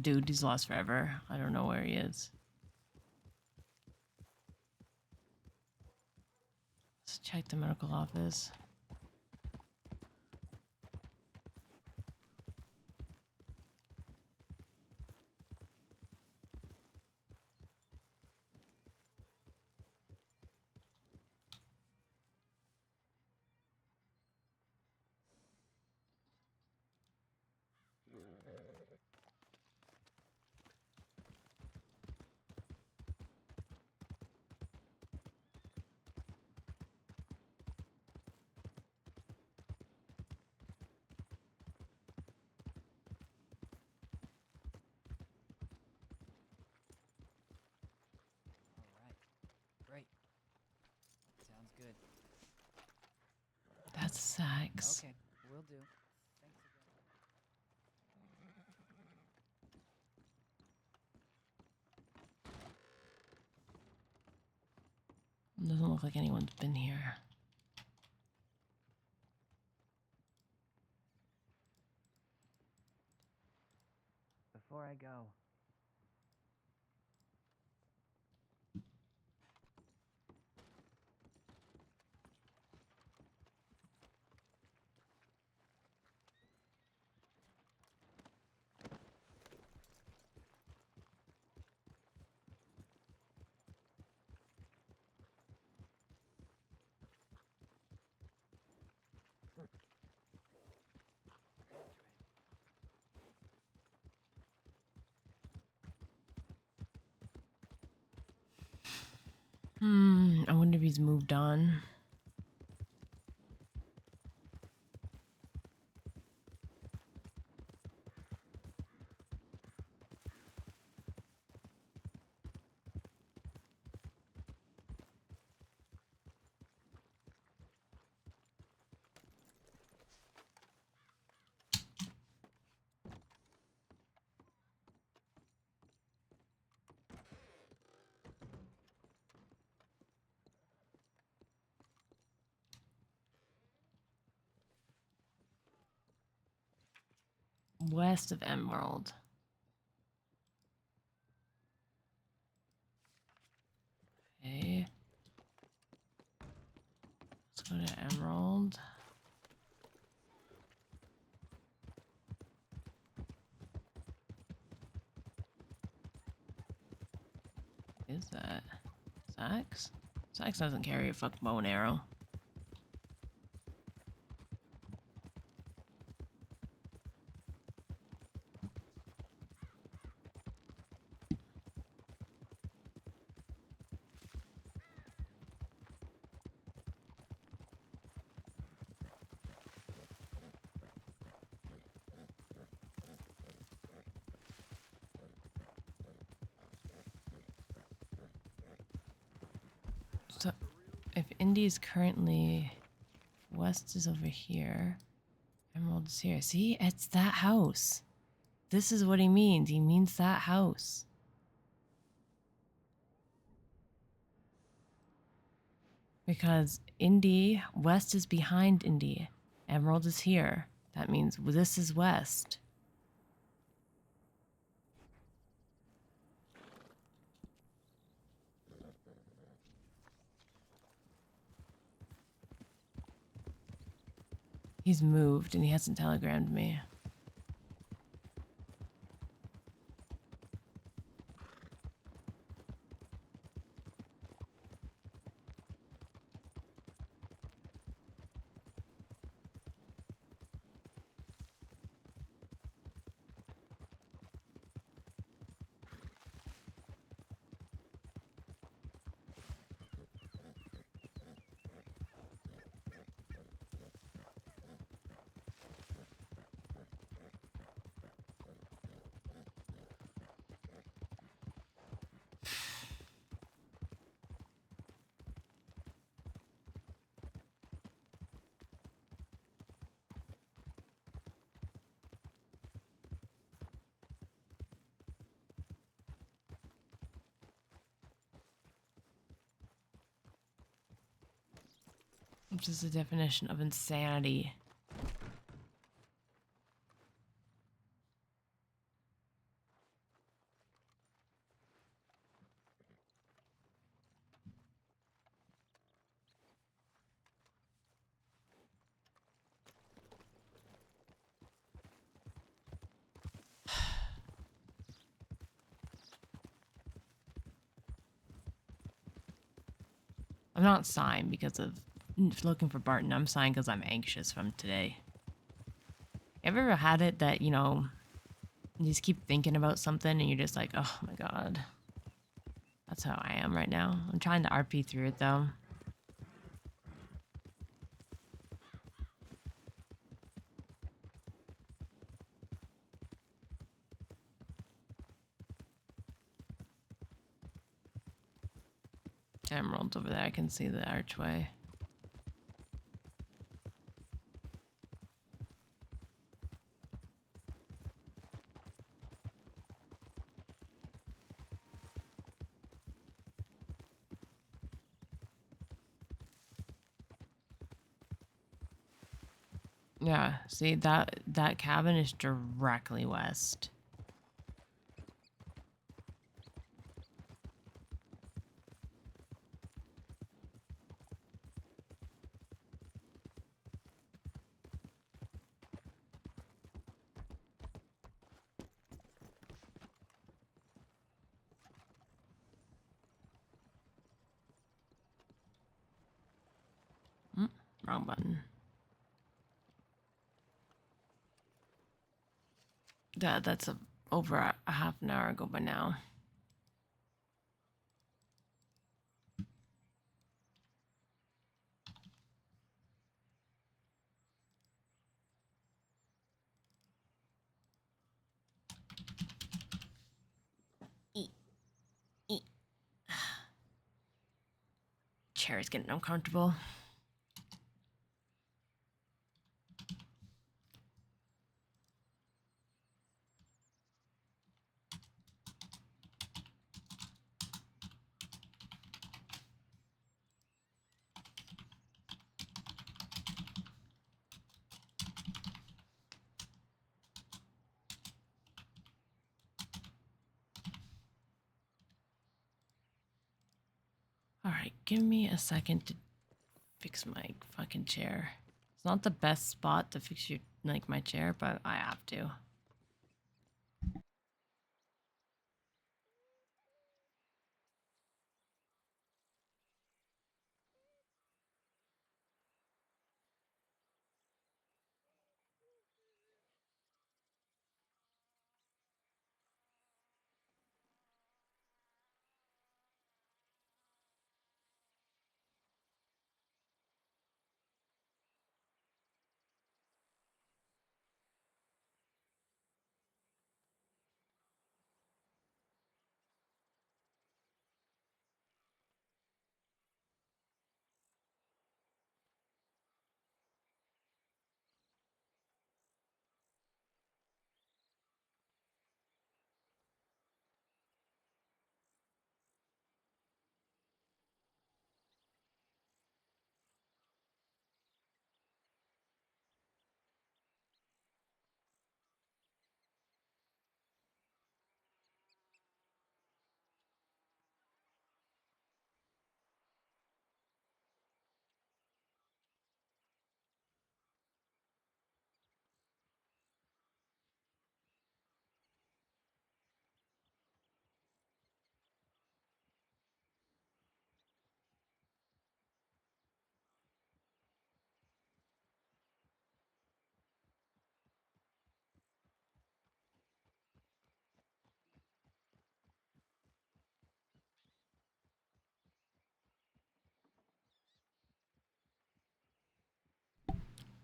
Dude, he's lost forever. I don't know where he is. Let's check the medical office. Great. Sounds good. That's Sax. Okay, will do. Thanks again. Doesn't look like anyone's been here. Before I go, I wonder if he's moved on. West of Emerald. Okay. Let's go to Emerald. What is that? Sax? Sax doesn't carry a fucking bow and arrow. So, if Indy is currently... West is over here. Emerald is here. See? It's that house. This is what he means. He means that house. Because Indy... West is behind Indy. Emerald is here. That means this is West. He's moved and he hasn't telegrammed me. Which is the definition of insanity. I'm not sighing because of looking for Barton. I'm sighing because I'm anxious from today. Have you ever had it that, you know, you just keep thinking about something and you're just like, oh my god. That's how I am right now. I'm trying to RP through it though. Emeralds over there. I can see the archway. Yeah, see that cabin is directly west. Wrong button. That's over a half an hour ago by now. Chair is getting uncomfortable. All right, give me a second to fix my fucking chair. It's not the best spot to fix your my chair, but I have to.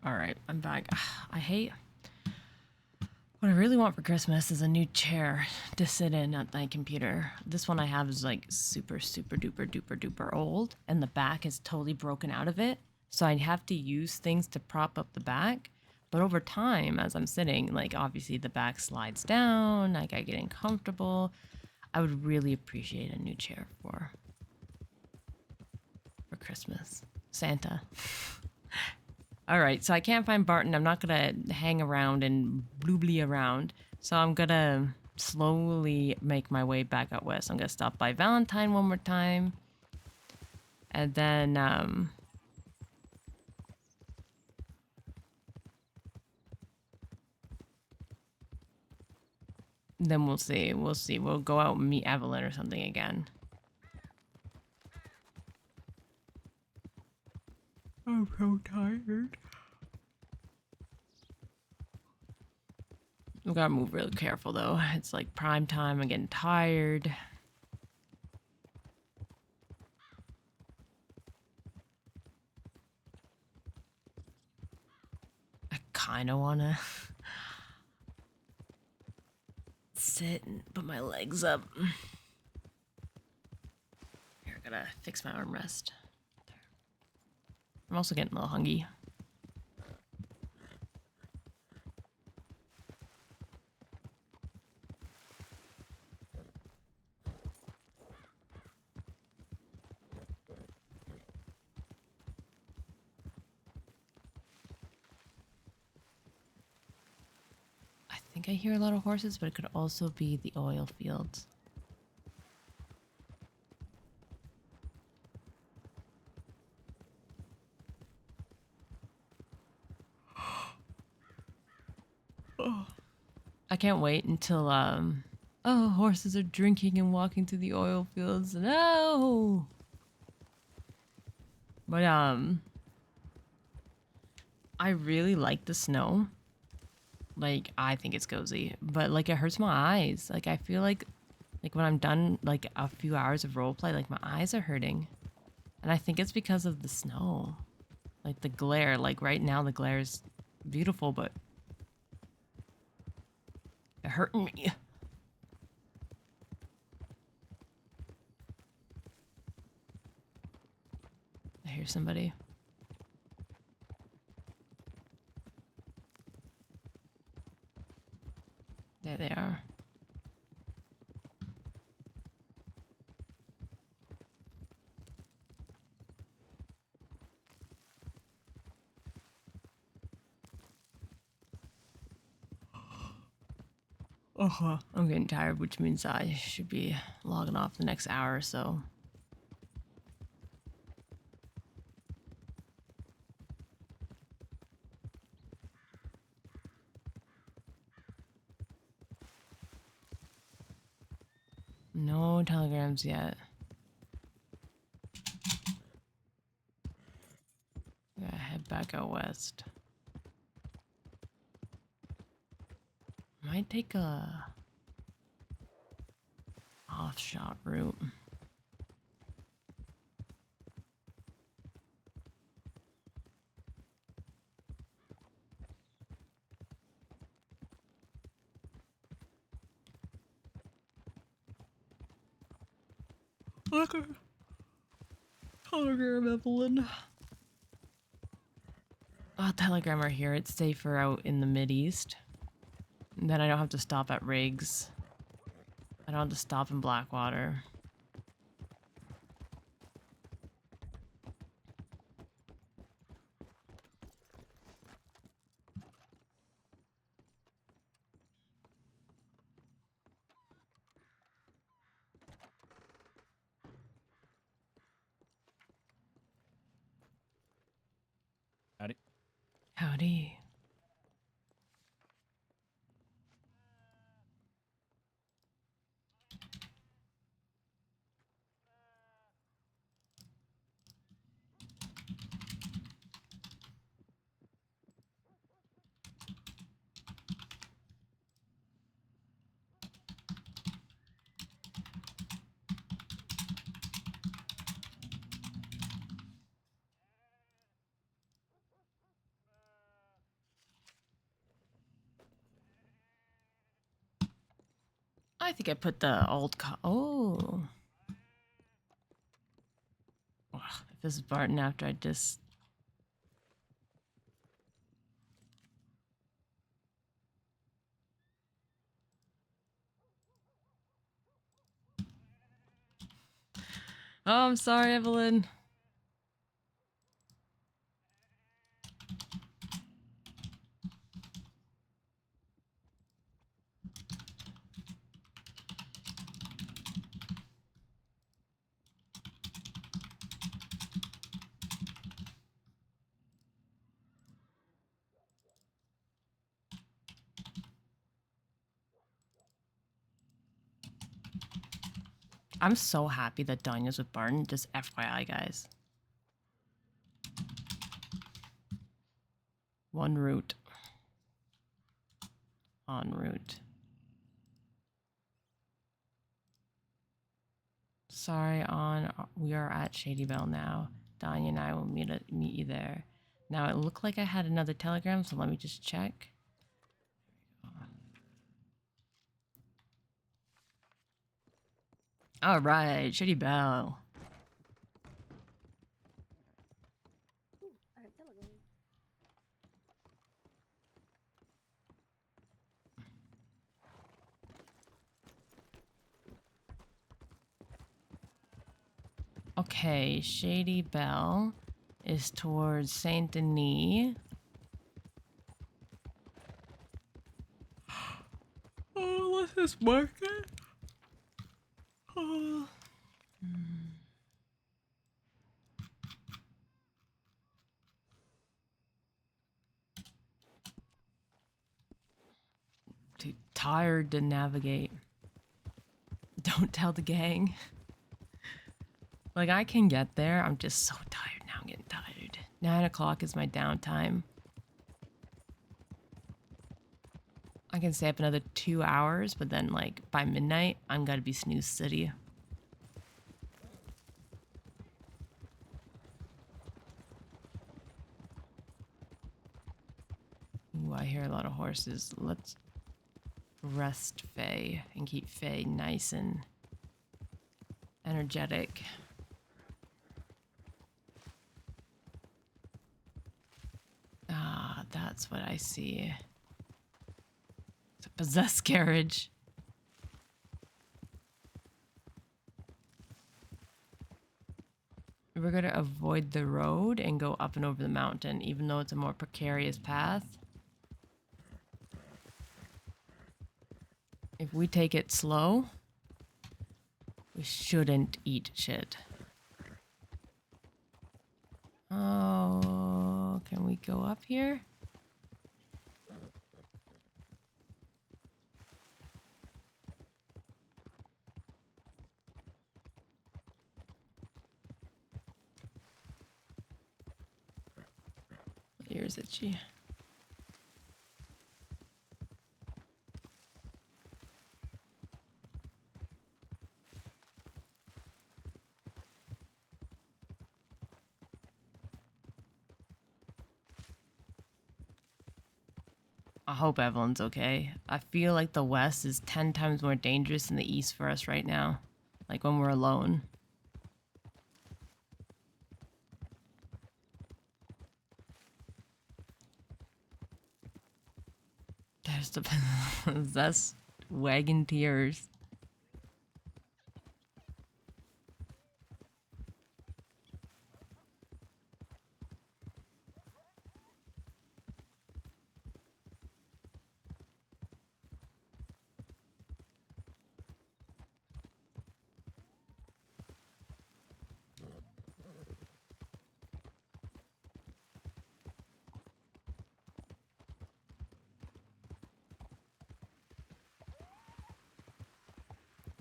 All right, I'm back. I hate. What I really want for Christmas is a new chair to sit in at my computer. This one I have is like super duper old, and the back is totally broken out of it. So I'd have to use things to prop up the back. But over time, as I'm sitting, like obviously the back slides down, like I get uncomfortable. I would really appreciate a new chair for Christmas. Santa. All right, so I can't find Barton. I'm not gonna hang around and bloobly around. So I'm gonna slowly make my way back out west. I'm gonna stop by Valentine one more time. And then we'll see. We'll see. We'll go out and meet Evelyn or something again. I'm so tired. We gotta move really careful though. It's like prime time. I'm getting tired. I kind of wanna sit and put my legs up. Here, I gotta fix my armrest. I'm also getting a little hungry. I think I hear a lot of horses, but it could also be the oil fields. Oh. I can't wait until oh, horses are drinking and walking through the oil fields. No. But I really like the snow. Like, I think it's cozy, but like it hurts my eyes. Like, I feel like when I'm done like a few hours of roleplay, like my eyes are hurting. And I think it's because of the snow. Like the glare, like right now the glare is beautiful, but it hurt me. I hear somebody. There they are. I'm getting tired, which means I should be logging off the next hour or so. No telegrams yet. Gotta head back out west. Might take a off-shot route. Okay. Telegram, Evelyn. Telegram are here. It's safer out in the Mid-East. And then I don't have to stop at rigs. I don't have to stop in Blackwater. Howdy. Howdy. I think I put the old oh. Ugh, if this is Barton after I just... Oh, I'm sorry, Evelyn. I'm so happy that Danya's with Barton. Just FYI, guys. One route. En route. Sorry, we are at Shady Belle now. Danya and I will meet you there. Now, it looked like I had another telegram, so let me just check. All right, Shady Belle. Okay, Shady Belle is towards Saint Denis. Oh, what's this market? Oh. Too tired to navigate. Don't tell the gang. Like, I can get there. I'm just so tired now. I'm getting tired. 9 o'clock is my downtime. I can stay up another 2 hours, but then, like, by midnight, I'm gonna be snooze city. Ooh, I hear a lot of horses. Let's rest Faye and keep Faye nice and energetic. Ah, that's what I see. It's a possessed carriage. We're gonna avoid the road and go up and over the mountain, even though it's a more precarious path. If we take it slow, we shouldn't eat shit. Oh, can we go up here? Ears itchy. I hope Evelyn's okay. I feel like the West is 10 times more dangerous than the East for us right now. Like when we're alone. There's the possessed wagon tears.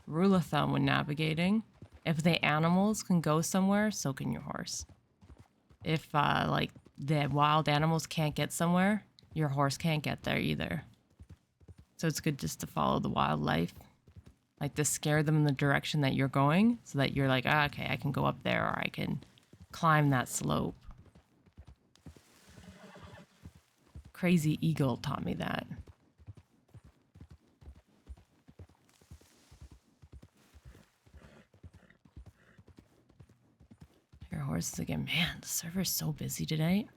Rule of thumb when navigating, if the animals can go somewhere, so can your horse. If like the wild animals can't get somewhere, your horse can't get there either. So it's good just to follow the wildlife. Like to scare them in the direction that you're going so that you're like, ah, okay, I can go up there or I can climb that slope. Crazy Eagle taught me that. Your horses again. Man, the server's so busy today.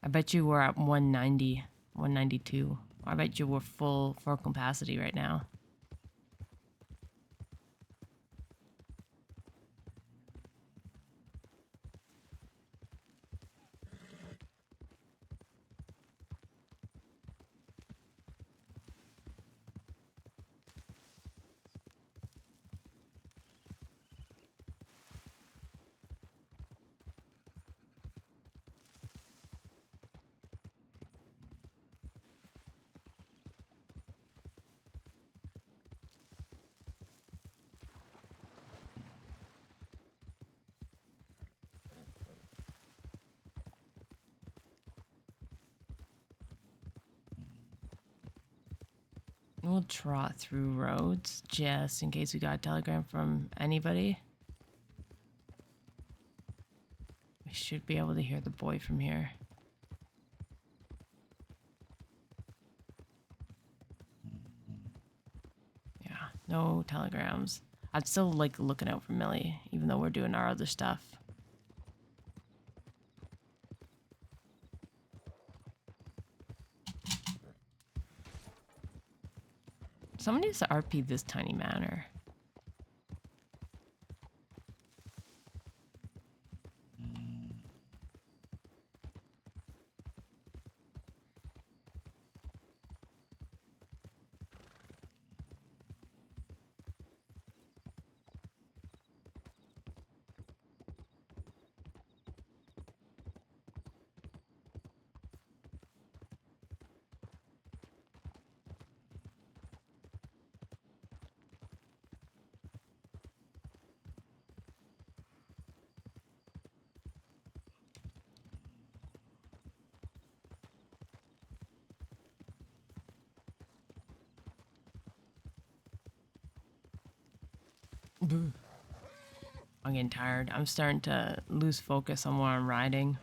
I bet you we're at 190, 192. I bet you we're full capacity right now. We'll trot through roads just in case we got a telegram from anybody. We should be able to hear the boy from here. Yeah, no telegrams. I'd still like looking out for Millie, even though we're doing our other stuff. Someone needs to RP this tiny manor. I'm getting tired. I'm starting to lose focus on what I'm riding.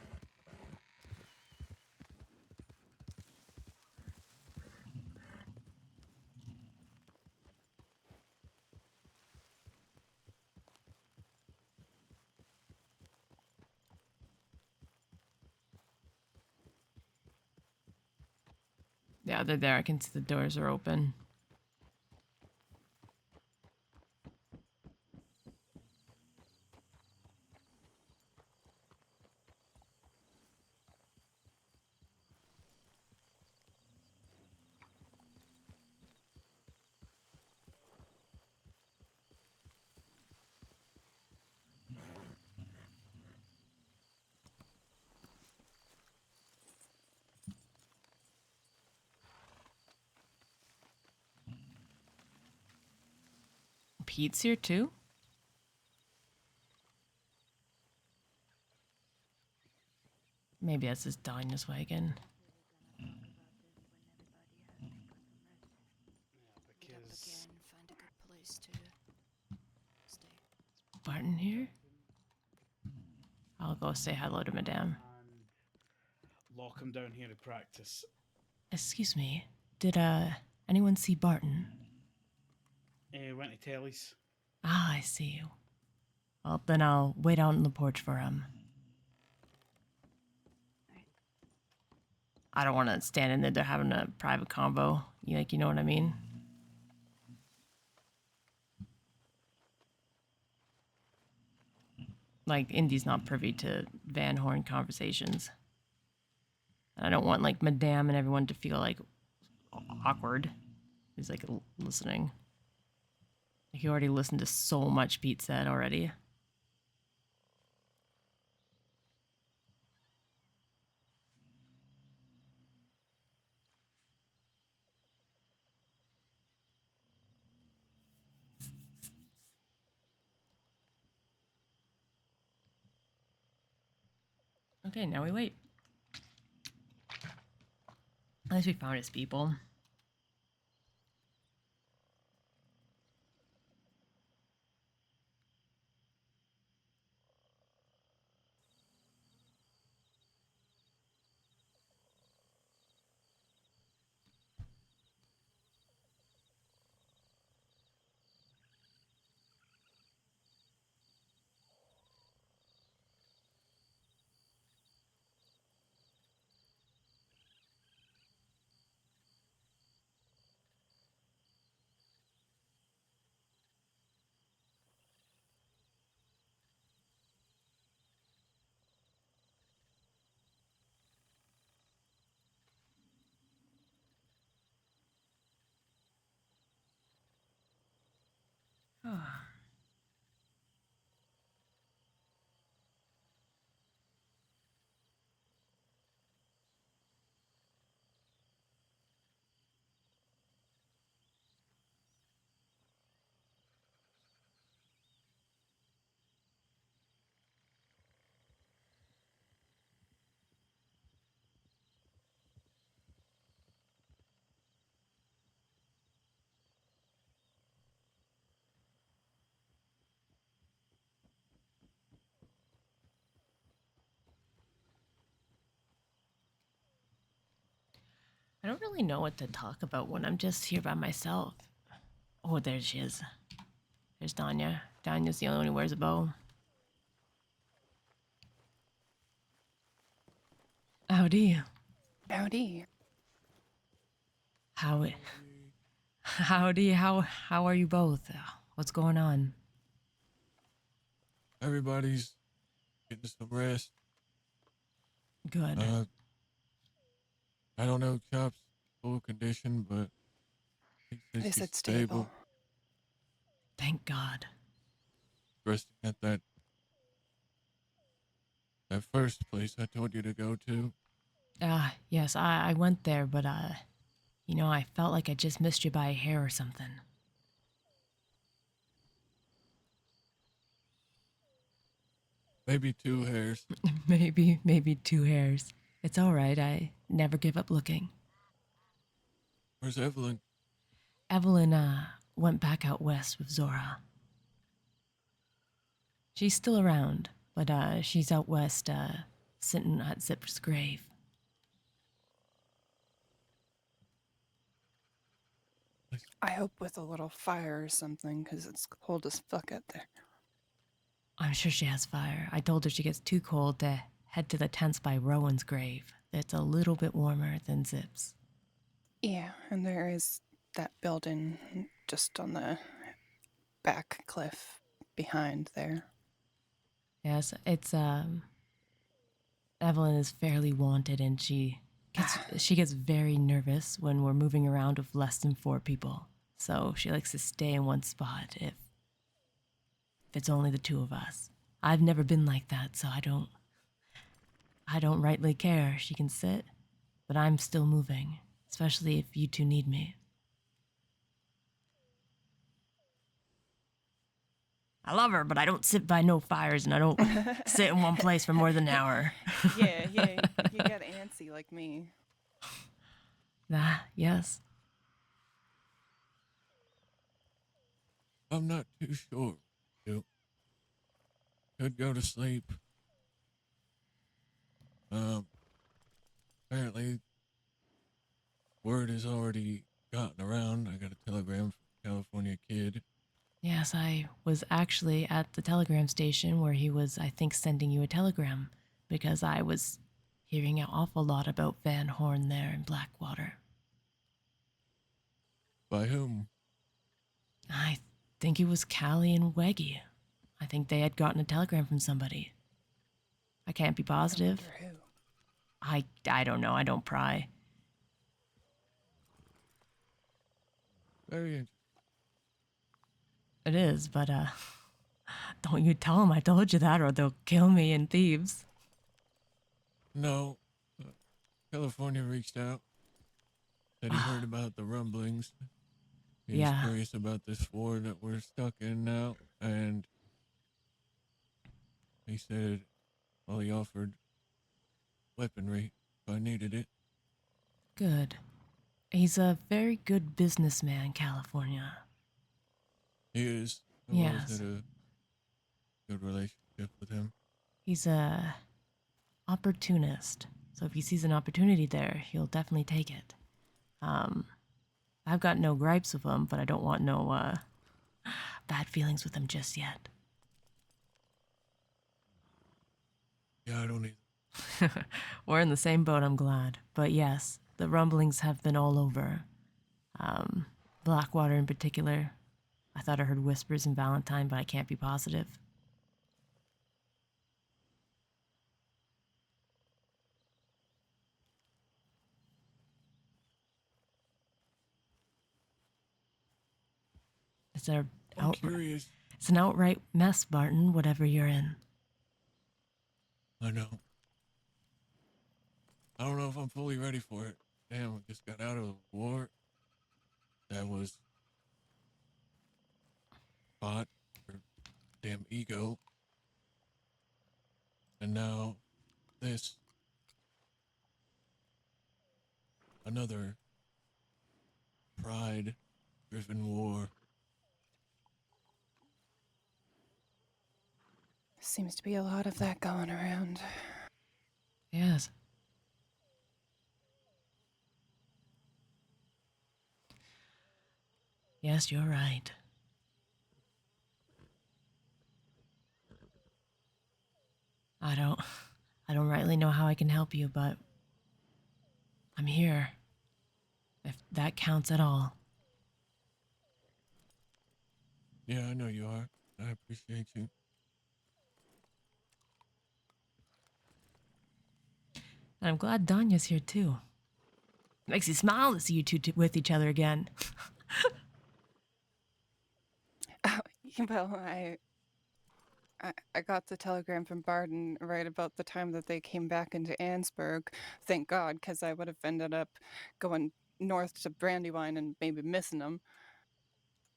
Yeah, they're there. I can see the doors are open. Pete's here too? Maybe that's his Dinah's wagon. Find a good place to stay. Barton here? I'll go say hello to Madame. Lock him down here to practice. Excuse me, did anyone see Barton? Went to Telly's. Ah, I see you. Well, then I'll wait out on the porch for him. I don't want to stand in there. They're having a private convo. You know what I mean? Like, Indy's not privy to Van Horn conversations. And I don't want, like, Madame and everyone to feel, like, awkward. He's, like, listening. He already listened to so much Pete said already. Okay, now we wait. At least we found his people. I don't really know what to talk about when I'm just here by myself. Oh, there she is. There's Danya. Danya's the only one who wears a bow. Howdy. Howdy. Howdy. How are you both? What's going on? Everybody's getting some rest. Good. I don't know Chop's full condition, but he says They he's said stable. stable. Thank God. Resting at that first place I told you to go to. Yes, I went there, but you know, I felt like I just missed you by a hair or something. Maybe 2 hairs. maybe 2 hairs. It's all right. I never give up looking. Where's Evelyn? Evelyn went back out west with Zora. She's still around, but she's out west sitting at Zip's grave. I hope with a little fire or something, because it's cold as fuck out there. I'm sure she has fire. I told her she gets too cold to head to the tents by Rowan's grave. It's a little bit warmer than Zip's. Yeah, and there is that building just on the back cliff behind there. Yes, it's Evelyn is fairly wanted, and she gets very nervous when we're moving around with less than 4 people. So she likes to stay in one spot if it's only the 2 of us. I've never been like that, so I don't rightly care. She can sit, but I'm still moving, especially if you 2 need me. I love her, but I don't sit by no fires, and I don't sit in one place for more than an hour. yeah, you get antsy like me. Yes. I'm not too sure. You could go to sleep. Apparently, word has already gotten around. I got a telegram from a California kid. Yes, I was actually at the telegram station where he was, I think, sending you a telegram because I was hearing an awful lot about Van Horn there in Blackwater. By whom? I think it was Callie and Weggy. I think they had gotten a telegram from somebody. I can't be positive. I wonder who. I don't know. I don't pry. Very interesting. It is, but don't you tell them I told you that or they'll kill me in Thieves. No. California reached out. Said he heard about the rumblings. He was curious about this war that we're stuck in now. And he said, well, he offered weaponry if I needed it. Good. He's a very good businessman, California. He is. I've Yes. always had a good relationship with him. He's a opportunist. So if he sees an opportunity there, he'll definitely take it. I've got no gripes with him, but I don't want no bad feelings with him just yet. Yeah, I don't either. We're in the same boat, I'm glad. But yes, the rumblings have been all over. Blackwater in particular. I thought I heard whispers in Valentine, but I can't be positive. Curious. It's an outright mess, Barton, whatever you're in. I know. I don't know if I'm fully ready for it. Damn, I just got out of a war that was fought for damn ego. And now this. Another pride-driven war. Seems to be a lot of that going around. Yes. Yes, you're right. I don't rightly know how I can help you, but I'm here. If that counts at all. Yeah, I know you are. I appreciate you. And I'm glad Danya's here too. Makes you smile to see you two with each other again. Well, I got the telegram from Barden right about the time that they came back into Ansburg. Thank God, because I would have ended up going north to Brandywine and maybe missing them.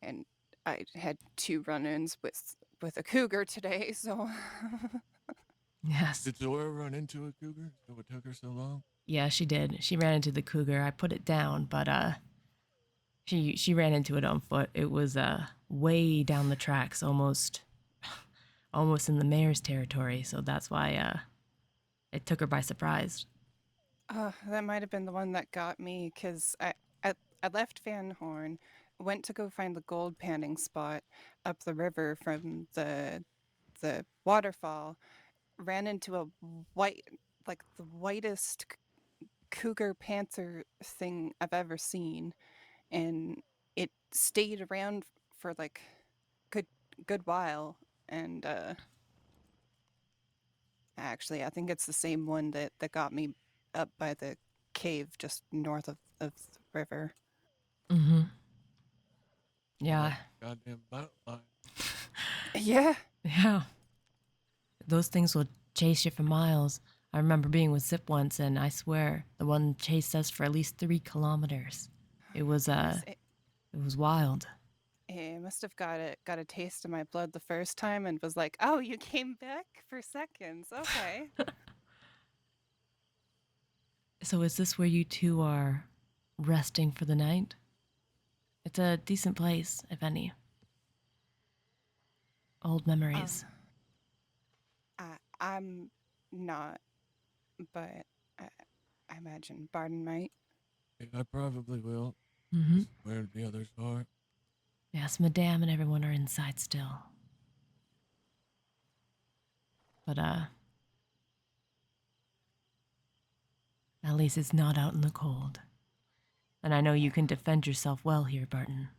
And I had 2 run-ins with a cougar today, so. Yes. Did Zora run into a cougar? Is that what took her so long? Yeah, she did. She ran into the cougar. I put it down, but she ran into it on foot. It was way down the tracks, almost in the mayor's territory. So that's why it took her by surprise. That might have been the one that got me, because I left Van Horn, went to go find the gold panning spot up the river from the waterfall, ran into a the whitest cougar panther thing I've ever seen, and it stayed around for like good while, and actually I think it's the same one that got me up by the cave just north of the river. Mm-hmm. Yeah. Goddamn mountain lion. Yeah. Yeah. Those things will chase you for miles. I remember being with Zip once, and I swear the one chased us for at least 3 kilometers. It was wild. It must have got a taste of my blood the first time and was like, "Oh, you came back for seconds. Okay." So is this where you two are resting for the night? It's a decent place, if any. Old memories. I'm not, but I imagine Barden might. Yeah, I probably will. Mm-hmm. Where the others are. Yes, Madame and everyone are inside still. But, at least it's not out in the cold. And I know you can defend yourself well here, Barton.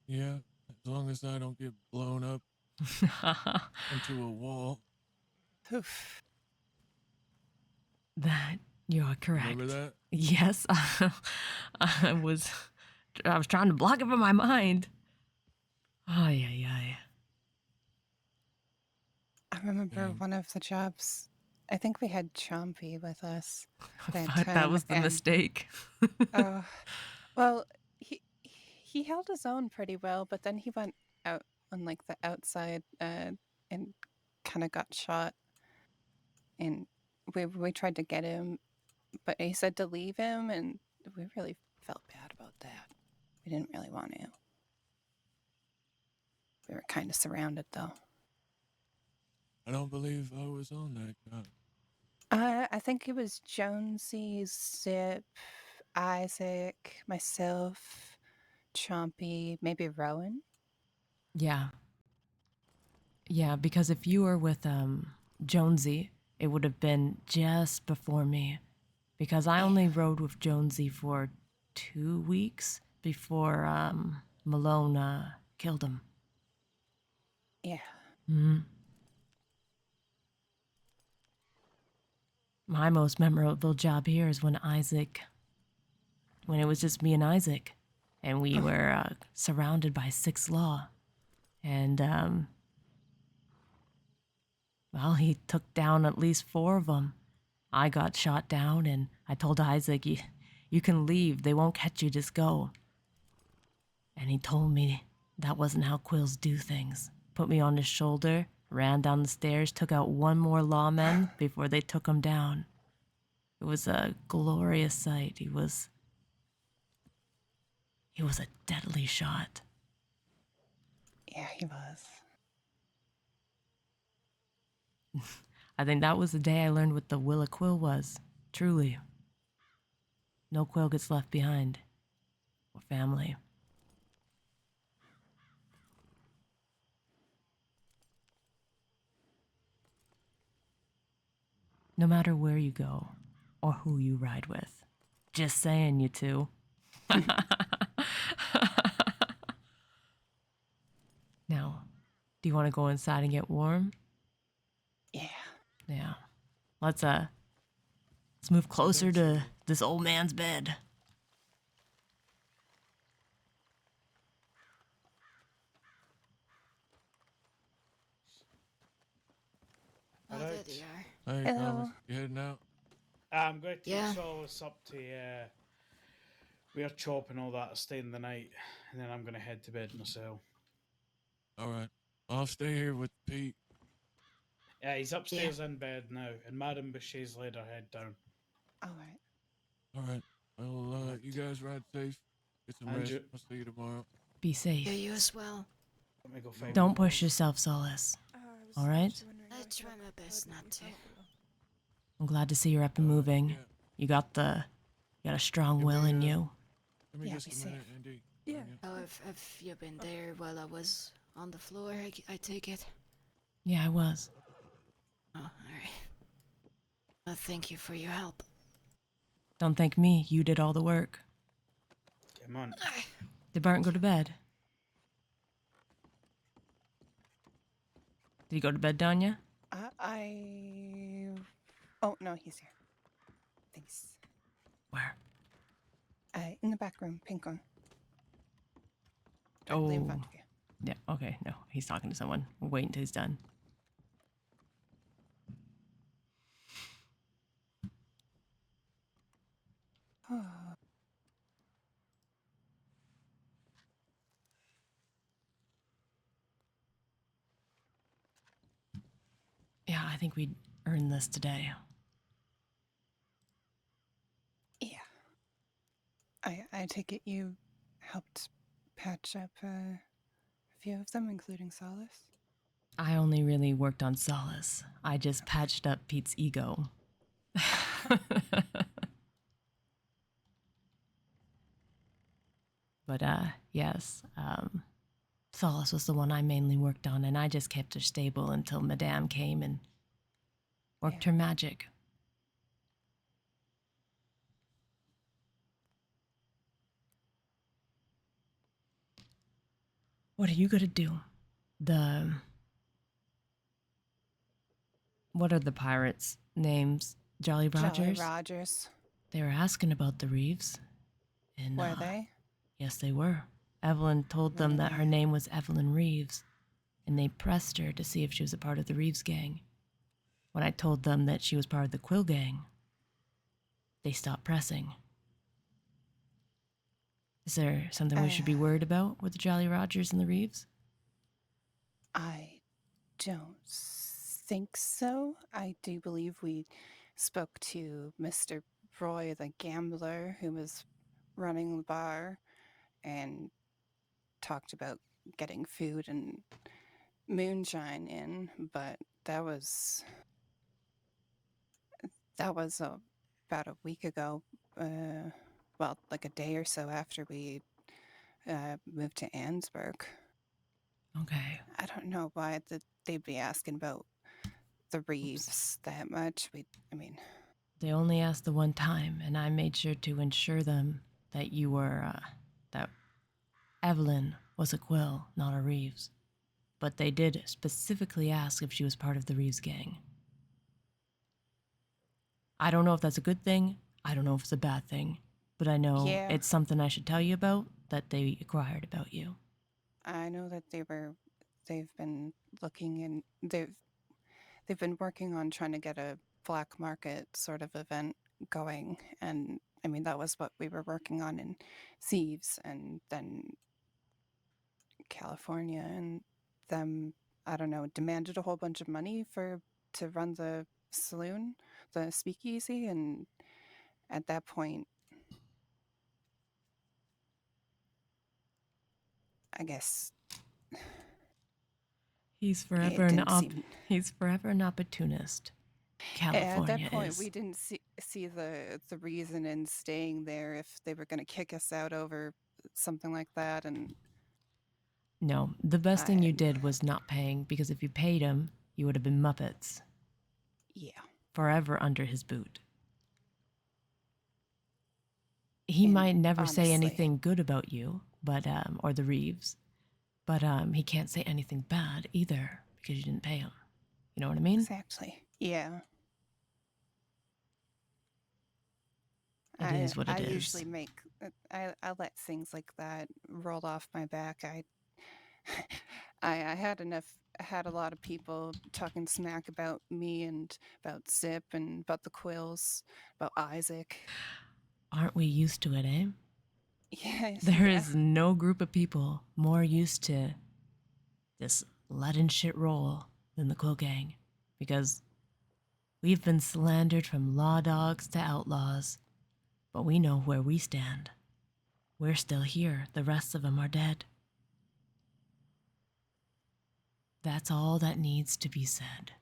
Yeah, as long as I don't get blown up into a wall. Oof. That you are correct. Remember that? Yes, I was trying to block it from my mind. Ay, ay, ay. I remember one of the jobs. I think we had Chompy with us that But time. that was the mistake. Well, he held his own pretty well, but then he went out on like the outside and kind of got shot. And we tried to get him, but he said to leave him, and we really felt bad about that. We didn't really want to. We were kind of surrounded, though. I don't believe I was on that job. I think it was Jonesy, Zip, Isaac, myself, Chompy, maybe Rowan. Yeah. Yeah, because if you were with Jonesy, it would have been just before me. Because I only rode with Jonesy for 2 weeks before Malone killed him. Yeah. Mm-hmm. My most memorable job here is when it was just me and Isaac, and we were surrounded by 6 Law. And, well, he took down at least 4 of them. I got shot down, and I told Isaac, you can leave. They won't catch you. Just go. And he told me that wasn't how Quills do things. Put me on his shoulder, ran down the stairs, took out 1 more lawman before they took him down. It was a glorious sight. He was a deadly shot. Yeah, he was. I think that was the day I learned what the will of Quill was. Truly. No Quill gets left behind. We're family. No matter where you go or who you ride with. Just saying, you two. Now, do you want to go inside and get warm? Yeah. Yeah. Let's move closer to this old man's bed. Oh, Alright. there they are. Hey, Thomas, you heading out? I'm going to take Yeah. Solace up to we're chopping all that, staying the night, and then I'm going to head to bed myself. All right. I'll stay here with Pete. Yeah, he's upstairs in bed now, and Madame Boucher's laid her head down. All right. All right. Well, you guys ride safe. Get some And rest. you. I'll see you tomorrow. Be safe. Yeah, you as well. Let me go find Don't push yourself, Solace. All right? I try my best not to. I'm glad to see you're up and moving. You got a strong will in you. Give me just a minute, Andy. Yeah. Oh, have you been there while I was on the floor? I take it. Yeah, I was. Oh, alright. Well, thank you for your help. Don't thank me. You did all the work. Come on. Did Barton go to bed? Did he go to bed, Danya? Oh, no, he's here. Thanks. Where? In the back room, pink one. Oh. Directly in front of you. Yeah, okay. No, he's talking to someone. We'll wait until he's done. Yeah, I think we'd earn this today. Yeah. I take it you helped patch up a few of them, including Solace? I only really worked on Solace. I just patched up Pete's ego. But, yes, Solace was the one I mainly worked on, and I just kept her stable until Madame came and worked her magic. What are you gonna do? What are the pirates' names? Jolly Rogers? Jolly Rogers. They were asking about the Reeves. And, Were they? Yes, they were. Evelyn told them that her name was Evelyn Reeves, and they pressed her to see if she was a part of the Reeves gang. When I told them that she was part of the Quill gang, they stopped pressing. Is there something we should be worried about with the Jolly Rogers and the Reeves? I don't think so. I do believe we spoke to Mr. Roy, the gambler, who was running the bar, and talked about getting food and moonshine in, but that was about a week ago. Well, like a day or so after we moved to Ansburg. Okay. I don't know why they'd be asking about the Reeves that much. They only asked the one time, and I made sure to ensure them that you were, that Evelyn was a Quill, not a Reeves. But they did specifically ask if she was part of the Reeves gang. I don't know if that's a good thing. I don't know if it's a bad thing. But I know it's something I should tell you about that they acquired about you. I know that they've been looking and they've been working on trying to get a black market sort of event going, and I mean that was what we were working on in Thieves, and then California, and them, I don't know, demanded a whole bunch of money to run the saloon, the speakeasy, and at that point, I guess He's forever an opportunist. California at that point, is. we didn't see the reason in staying there if they were going to kick us out over something like that, and No, the best thing you did was not paying, because if you paid him, you would have been Muppets. Yeah. Forever under his boot. He might never say honestly. anything good about you, but or the Reeves, but he can't say anything bad either because you didn't pay him. You know what I mean? Exactly. Yeah. It is what it I is. usually make I let things like that roll off my back. I had a lot of people talking smack about me and about Zip and about the Quills, about Isaac. Aren't we used to it, eh? Yes. There is no group of people more used to this letting shit roll than the Quill Gang, because we've been slandered from law dogs to outlaws, but we know where we stand. We're still here. The rest of them are dead. That's all that needs to be said.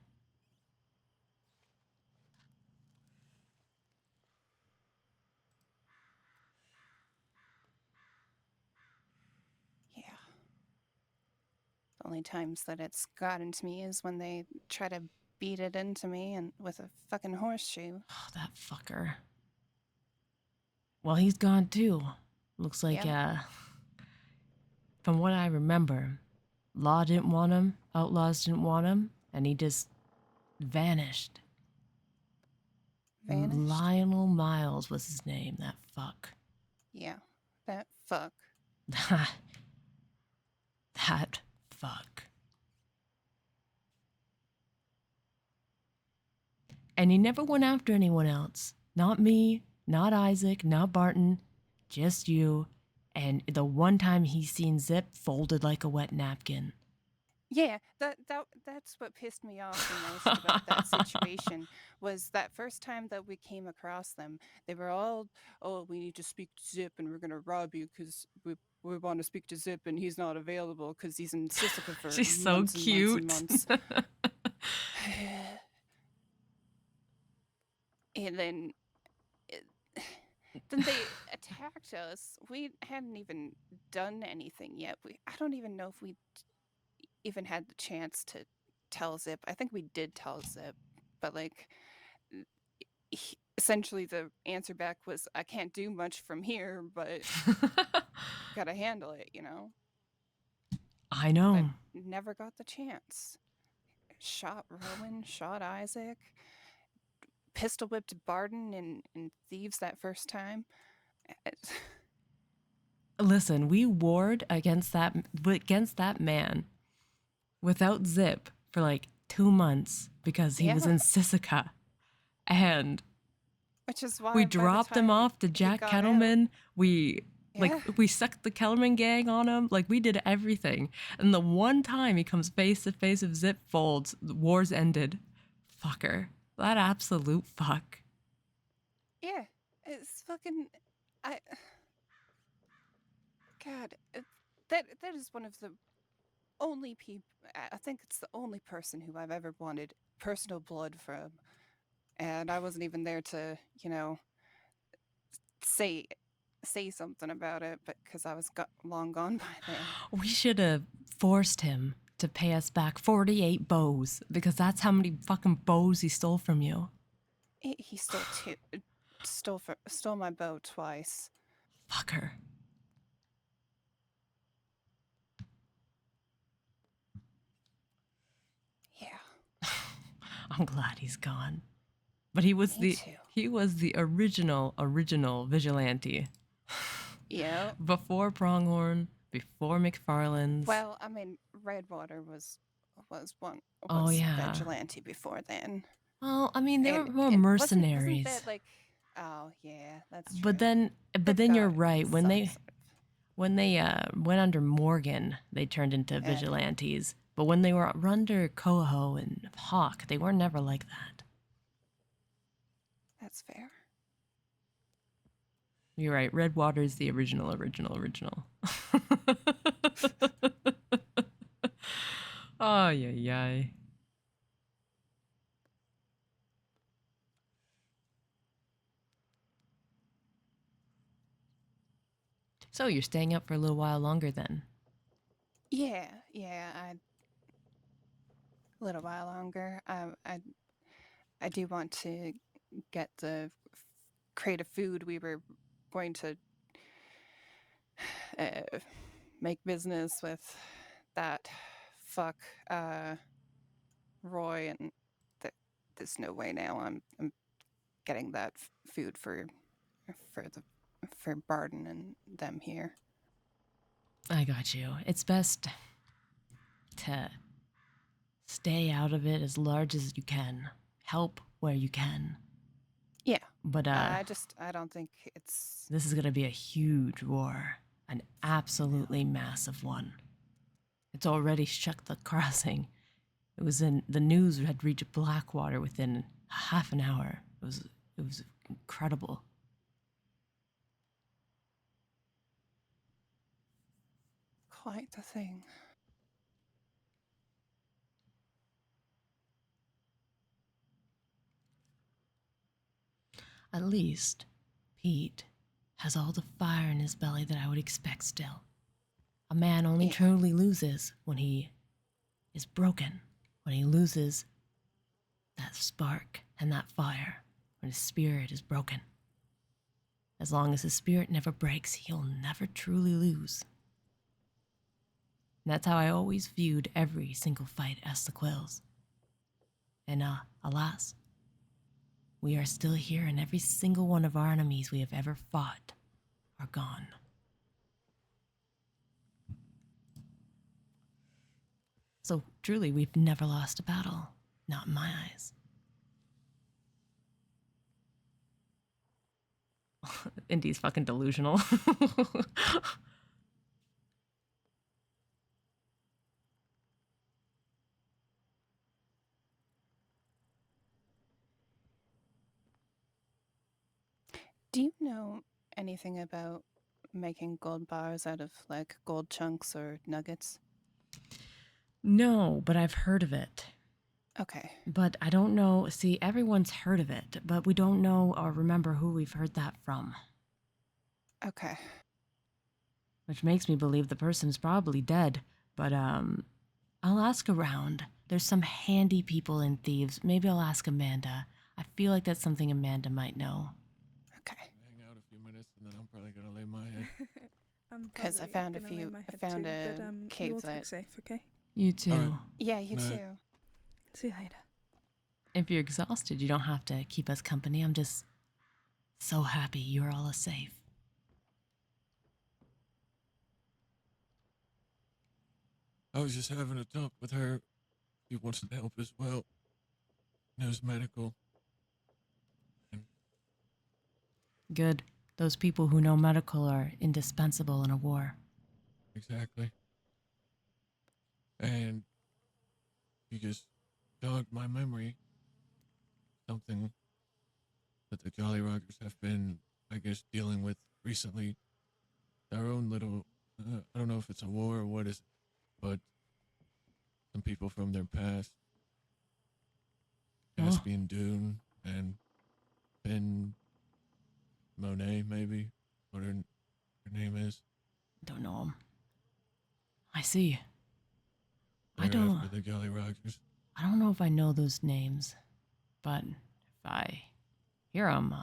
Yeah. The only times that it's gotten to me is when they try to beat it into me and with a fucking horseshoe. Oh, that fucker. Well, he's gone too. Looks like, from what I remember, law didn't want him, outlaws didn't want him, and he just vanished. Vanished? Lionel Miles was his name, that fuck. Yeah. That fuck. That fuck. And he never went after anyone else. Not me, not Isaac, not Barton, just you. And the one time he seen Zip folded like a wet napkin. Yeah, that's what pissed me off the most about that situation was that first time that we came across them. They were all, "Oh, we need to speak to Zip, and we're gonna rob you because we want to speak to Zip, and he's not available because he's in Sisika for She's so months and cute. months and months." And then they attacked us. We hadn't even done anything yet. I don't even know if we even had the chance to tell Zip. I think we did tell Zip, but like essentially the answer back was, "I can't do much from here, but gotta handle it," you know? I know. But never got the chance. Shot Rowan, shot Isaac, pistol whipped Barton and Thieves that first time. Listen, we warred against that man without Zip for like 2 months because he was in Sisika. And which is why we dropped him off to Jack Kettleman. We we sucked the Kellerman gang on him. Like, we did everything. And the one time he comes face to face with Zip folds, the war's ended. Fucker. That absolute fuck. Yeah, it's fucking. God, that is one of the only people. I think it's the only person who I've ever wanted personal blood from, and I wasn't even there to, say something about it, but because I was long gone by then. We should have forced him to pay us back 48 bows, because that's how many fucking bows he stole from you. He stole my bow twice. Fucker. Yeah. I'm glad he's gone. But he was he was the original vigilante. Yeah. Before Pronghorn, before McFarland's. Well, I mean, Redwater was vigilante before then. Well, I mean, they were more mercenaries. Wasn't that like, oh yeah, that's true. But then you're right. When they went under Morgan, they turned into vigilantes. But when they were under Coho and Hawk, they were never like that. That's fair. You're right. Redwater's the original. Oh, yeah. So you're staying up for a little while longer then? Yeah, a little while longer. I do want to get the crate of food we were going to make business with that fuck Roy, and there's no way now I'm getting that food for Barton and them here. I got you. It's best to stay out of it as large as you can. Help where you can. Yeah. But I don't think it's... This is gonna be a huge war. An absolutely massive one. It's already shook the crossing. It was in the news had reached Blackwater within half an hour. It was incredible. Quite the thing. At least, Pete has all the fire in his belly that I would expect still. A man only truly loses when he is broken, when he loses that spark and that fire, when his spirit is broken. As long as his spirit never breaks, he'll never truly lose. And that's how I always viewed every single fight as the Quills. And alas, we are still here, and every single one of our enemies we have ever fought are gone. So truly, we've never lost a battle. Not in my eyes. Indy's fucking delusional. Do you know anything about making gold bars out of like gold chunks or nuggets? No, but I've heard of it. Okay. But I don't know. See, everyone's heard of it, but we don't know or remember who we've heard that from. Okay. Which makes me believe the person's probably dead. But I'll ask around. There's some handy people in Thieves. Maybe I'll ask Amanda. I feel like that's something Amanda might know. Okay. Hang out a few minutes and then I'm probably gonna lay my head. Because I found a cave you all that... keep safe, okay? You too. All right. Yeah, you Night. too. See you later. If you're exhausted, you don't have to keep us company. I'm just so happy you're all safe. I was just having a talk with her. She wants to help as well. Knows medical. Good. Those people who know medical are indispensable in a war. Exactly. And you just jogged my memory. Something that the Jolly Rogers have been, I guess, dealing with recently. Our own little, I don't know if it's a war or what is it, but some people from their past. Caspian Dune and Ben Monet, maybe, what her name is. Don't know him. I see. They're after the Jolly Rogers. I don't know if I know those names, but if I hear them,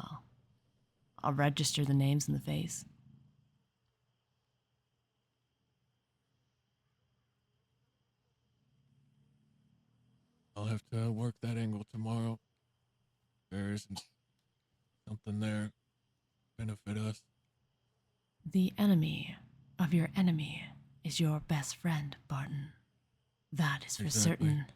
I'll register the names in the face. I'll have to work that angle tomorrow. There isn't something there benefit us. The enemy of your enemy is your best friend, Barton. That is for certain.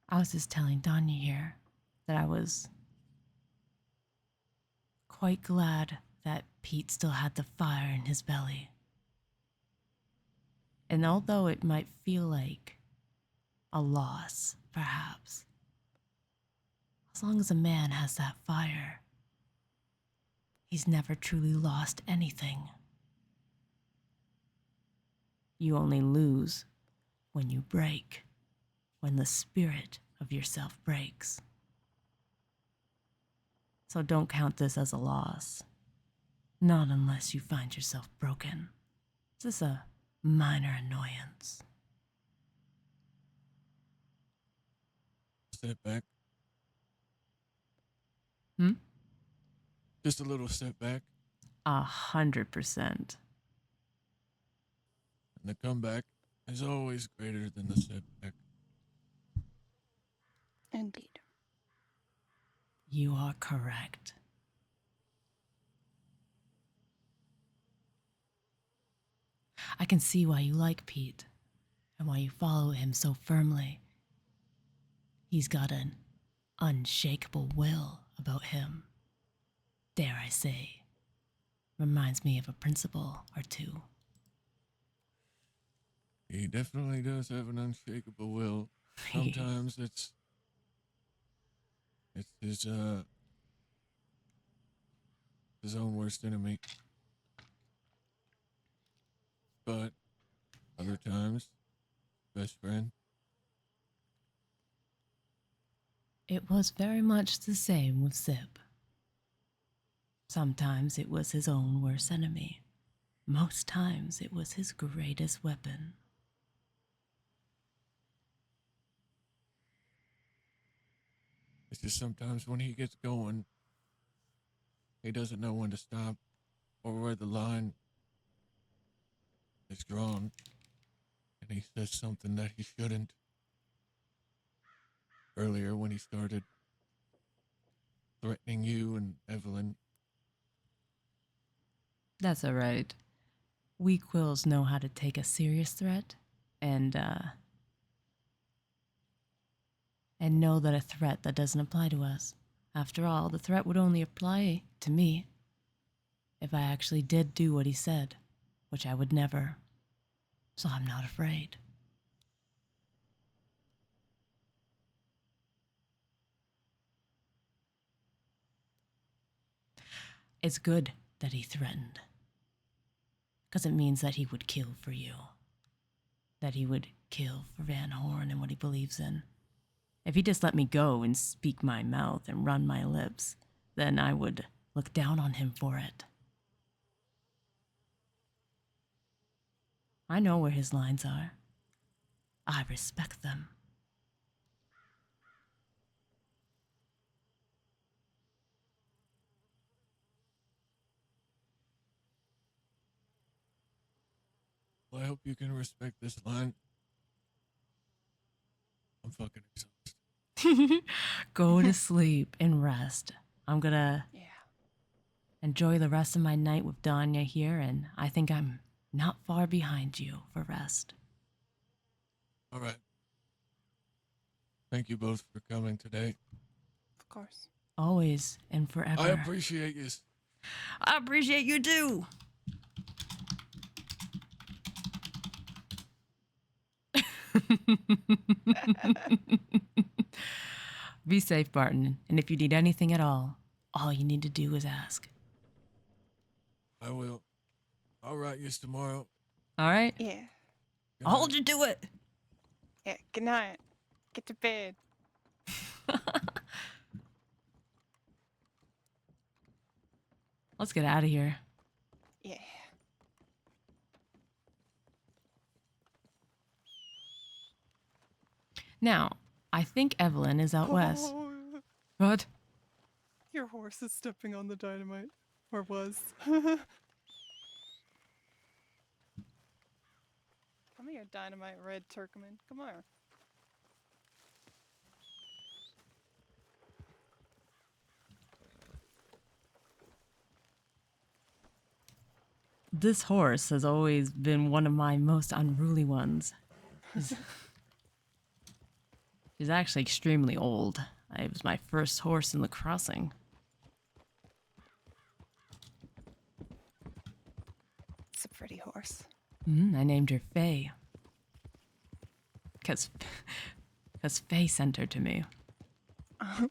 I was just telling Danya here that I was quite glad that Pete still had the fire in his belly. And although it might feel like a loss, perhaps, as long as a man has that fire, he's never truly lost anything. You only lose when you break, when the spirit of yourself breaks. So don't count this as a loss. Not unless you find yourself broken. It's just a minor annoyance. Setback. Hmm? Just a little setback. 100%. And the comeback is always greater than the setback. Indeed. You are correct. I can see why you like Pete and why you follow him so firmly. He's got an unshakable will about him. Dare I say, reminds me of a principal or two. He definitely does have an unshakable will. Sometimes it's his own worst enemy. But other times, best friend. It was very much the same with Zip. Sometimes it was his own worst enemy. Most times it was his greatest weapon. It's just sometimes when he gets going, he doesn't know when to stop or where the line is drawn. And he says something that he shouldn't. Earlier when he started threatening you and Evelyn. That's all right. We Quills know how to take a serious threat and know that a threat that doesn't apply to us. After all, the threat would only apply to me if I actually did do what he said, which I would never. So I'm not afraid. It's good that he threatened, because it means that he would kill for you. That he would kill for Van Horn and what he believes in. If he just let me go and speak my mouth and run my lips, then I would look down on him for it. I know where his lines are. I respect them. Well, I hope you can respect this line. I'm fucking exhausted. Go to sleep and rest. I'm gonna enjoy the rest of my night with Danya here, and I think I'm not far behind you for rest. All right. Thank you both for coming today. Of course. Always and forever. I appreciate you. I appreciate you too. Be safe, Barton. And if you need anything at all you need to do is ask. I will. I'll write you tomorrow. All right? Yeah. I'll hold you to it. Yeah. Good night. Get to bed. Let's get out of here. Yeah. Now, I think Evelyn is out west. What? Your horse is stepping on the dynamite. Or was. Come here, dynamite red Turkman. Come here. This horse has always been one of my most unruly ones. She's actually extremely old. It was my first horse in the crossing. It's a pretty horse. I named her Faye. Because Faye sent her to me. I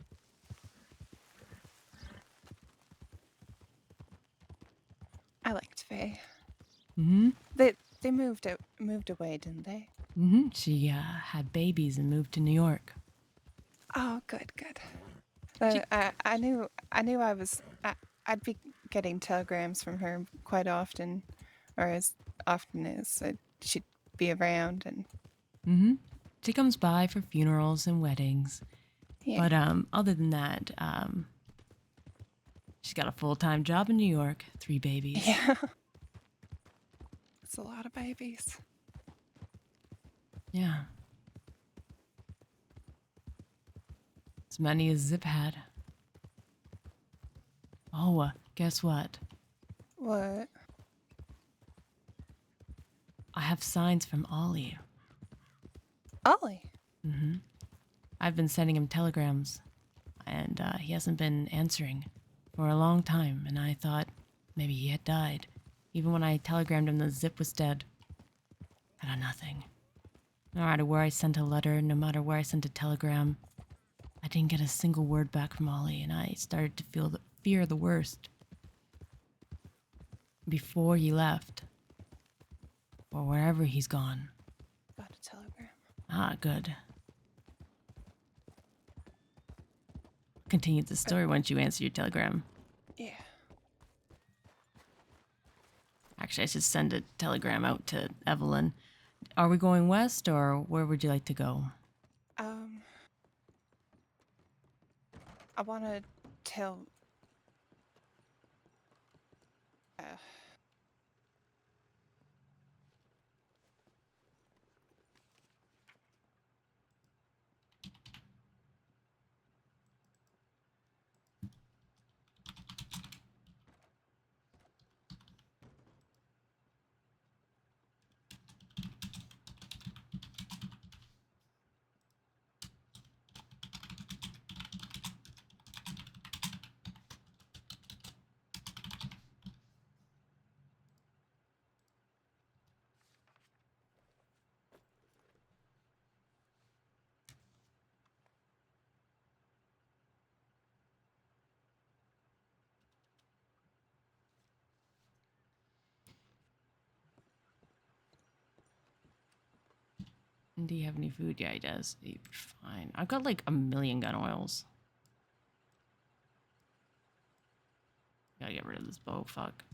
liked Faye. Mm-hmm. They moved away, didn't they? Mm-hmm. She had babies and moved to New York. Oh, good. I I knew I'd be getting telegrams from her quite often, or as often as she'd be around, and Mm-hmm. She comes by for funerals and weddings. Yeah. But other than that, she's got a full-time job in New York, 3 babies. yeah, it's a lot of babies. Yeah. As many as Zip had. Oh, guess what? What? I have signs from Ollie. Ollie? Mm-hmm. I've been sending him telegrams, and he hasn't been answering for a long time, and I thought maybe he had died. Even when I telegrammed him that Zip was dead. I got nothing. No matter where I sent a letter, no matter where I sent a telegram, I didn't get a single word back from Ollie, and I started to fear the worst. Before he left, or wherever he's gone. Got a telegram. Ah, good. Continue the story once you answer your telegram. Yeah. Actually, I should send a telegram out to Evelyn. Are we going west, or where would you like to go? I want to tell. Do you have any food? Yeah, he does. He'd be fine. I've got like 1,000,000 gun oils. Gotta get rid of this bow, fuck.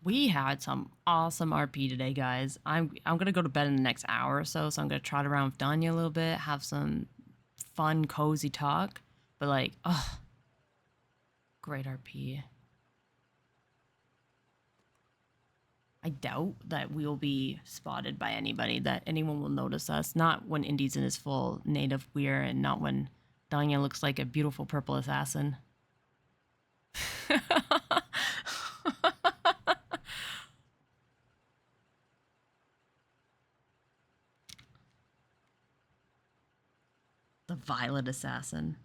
We had some awesome RP today, guys. I'm gonna go to bed in the next hour or so, so I'm gonna trot around with Danya a little bit, have some fun, cozy talk. But like, oh, great RP. I doubt that we'll be spotted by anybody, that anyone will notice us. Not when Indy's in his full native wear, and not when Danya looks like a beautiful purple assassin. The violet assassin.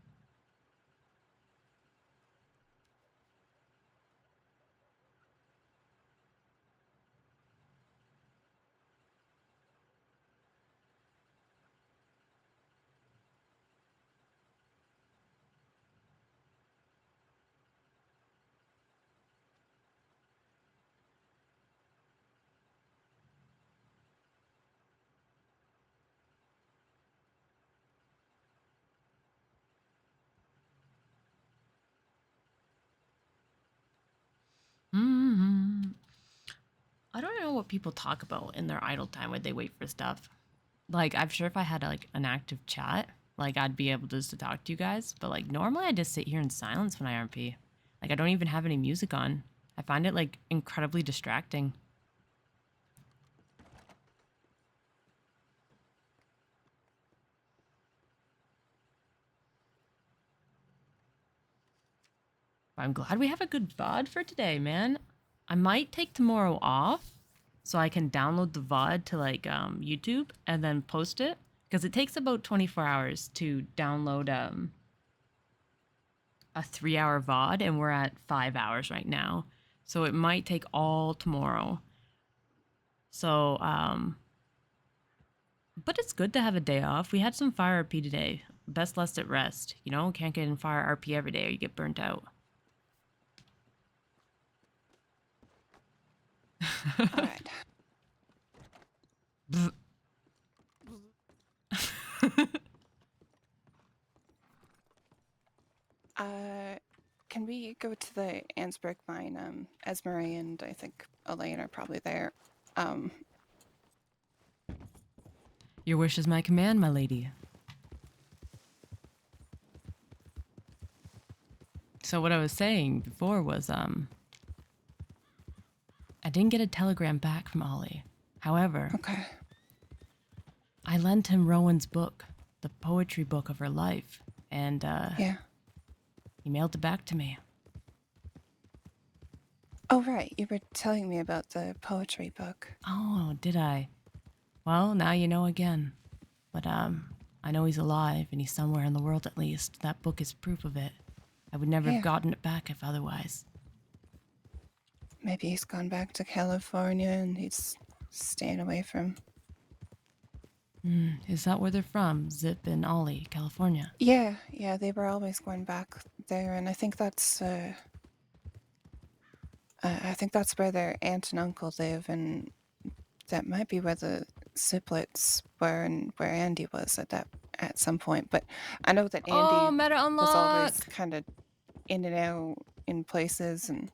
I don't know what people talk about in their idle time when they wait for stuff. Like, I'm sure if I had like an active chat, like I'd be able just to talk to you guys. But like normally I just sit here in silence when I RP. Like I don't even have any music on. I find it like incredibly distracting. I'm glad we have a good VOD for today, man. I might take tomorrow off so I can download the VOD to like YouTube and then post it, because it takes about 24 hours to download a 3-hour VOD, and we're at 5 hours right now. So it might take all tomorrow. So but it's good to have a day off. We had some fire RP today. Best left at rest. You know, can't get in fire RP every day or you get burnt out. Alright. Can we go to the Ansbrook mine? Esmeray and I think Elaine are probably there. Your wish is my command, my lady. So what I was saying before was, I didn't get a telegram back from Ollie. However, okay. I lent him Rowan's book, the poetry book of her life, and yeah, he mailed it back to me. Oh, right. You were telling me about the poetry book. Oh, did I? Well, now you know again. But I know he's alive and he's somewhere in the world at least. That book is proof of it. I would never Yeah. have gotten it back if otherwise. Maybe he's gone back to California and he's staying away from... Is that where they're from? Zip and Ollie, California? Yeah, they were always going back there, and I think that's where their aunt and uncle live, and that might be where the Ziplets were and where Andy was at some point. But I know that Andy meta unlock! was always kind of in and out in places, and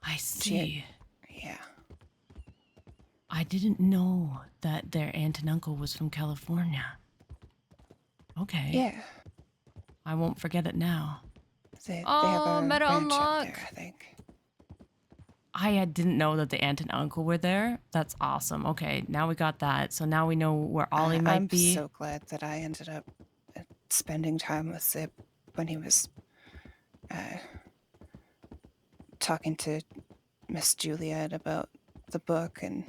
I see. Yeah. I didn't know that their aunt and uncle was from California. Okay. Yeah. I won't forget it now. They have a meta ranch unlock! up there, I think. I didn't know that the aunt and uncle were there. That's awesome. Okay, now we got that. So now we know where Ollie might be. I'm so glad that I ended up spending time with Zip when he was talking to Miss Juliet about the book, and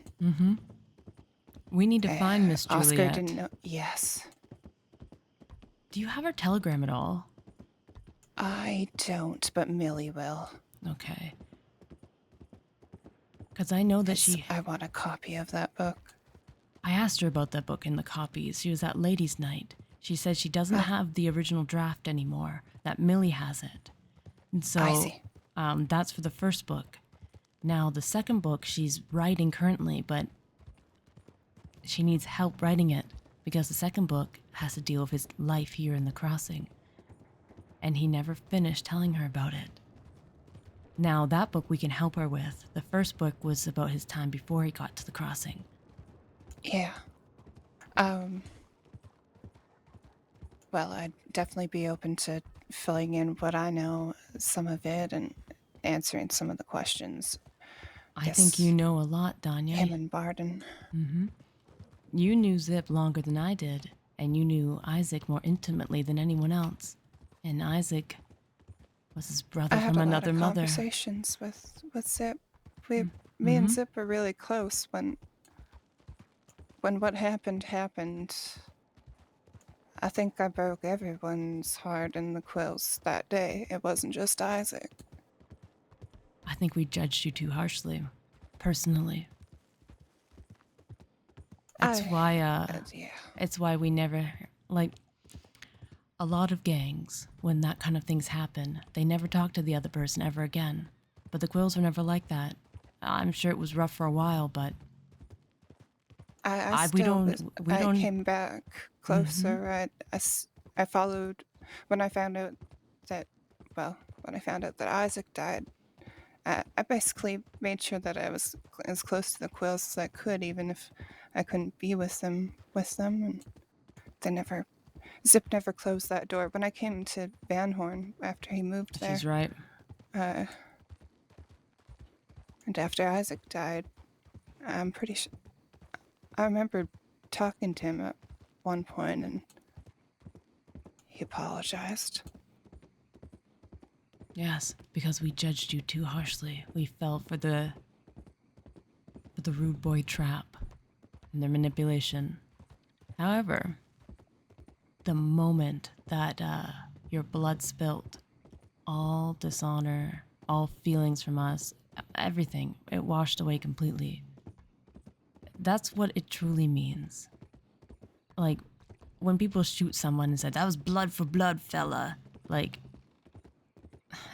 we need to find Miss Juliet. Oscar didn't know. Yes. Do you have her telegram at all? I don't, but Millie will. Okay. Because I know that I want a copy of that book. I asked her about that book in the copies. She was at ladies' night. She said she doesn't have the original draft anymore, that Millie has it. And so I see. That's for the first book. Now, the second book she's writing currently, but she needs help writing it because the second book has to deal with his life here in the crossing. And he never finished telling her about it. Now, that book we can help her with. The first book was about his time before he got to the crossing. Yeah. Well, I'd definitely be open to filling in what I know, some of it, and answering some of the questions. I think you know a lot, Danya. Him and Barden. You knew Zip longer than I did, and you knew Isaac more intimately than anyone else. And Isaac was his brother from another mother. I had a lot of conversations with Zip. Me and Zip were really close when what happened. I think I broke everyone's heart in the quills that day. It wasn't just Isaac. I think we judged you too harshly, personally. That's why, it's why we never, like, a lot of gangs, when that kind of things happen, they never talk to the other person ever again. But the Quills were never like that. I'm sure it was rough for a while, but I came back closer. I followed when I found out that Isaac died. I basically made sure that I was as close to the Quills as I could, even if I couldn't be with them. And Zip never closed that door. When I came to Van Horn after he moved there. She's right. And after Isaac died, I'm pretty sure. I remember talking to him at one point, and he apologized. Yes, because we judged you too harshly. We fell for the rude boy trap and their manipulation. However, the moment that your blood spilt, all dishonor, all feelings from us, everything, it washed away completely. That's what it truly means. Like, when people shoot someone and say, that was blood for blood, fella, like,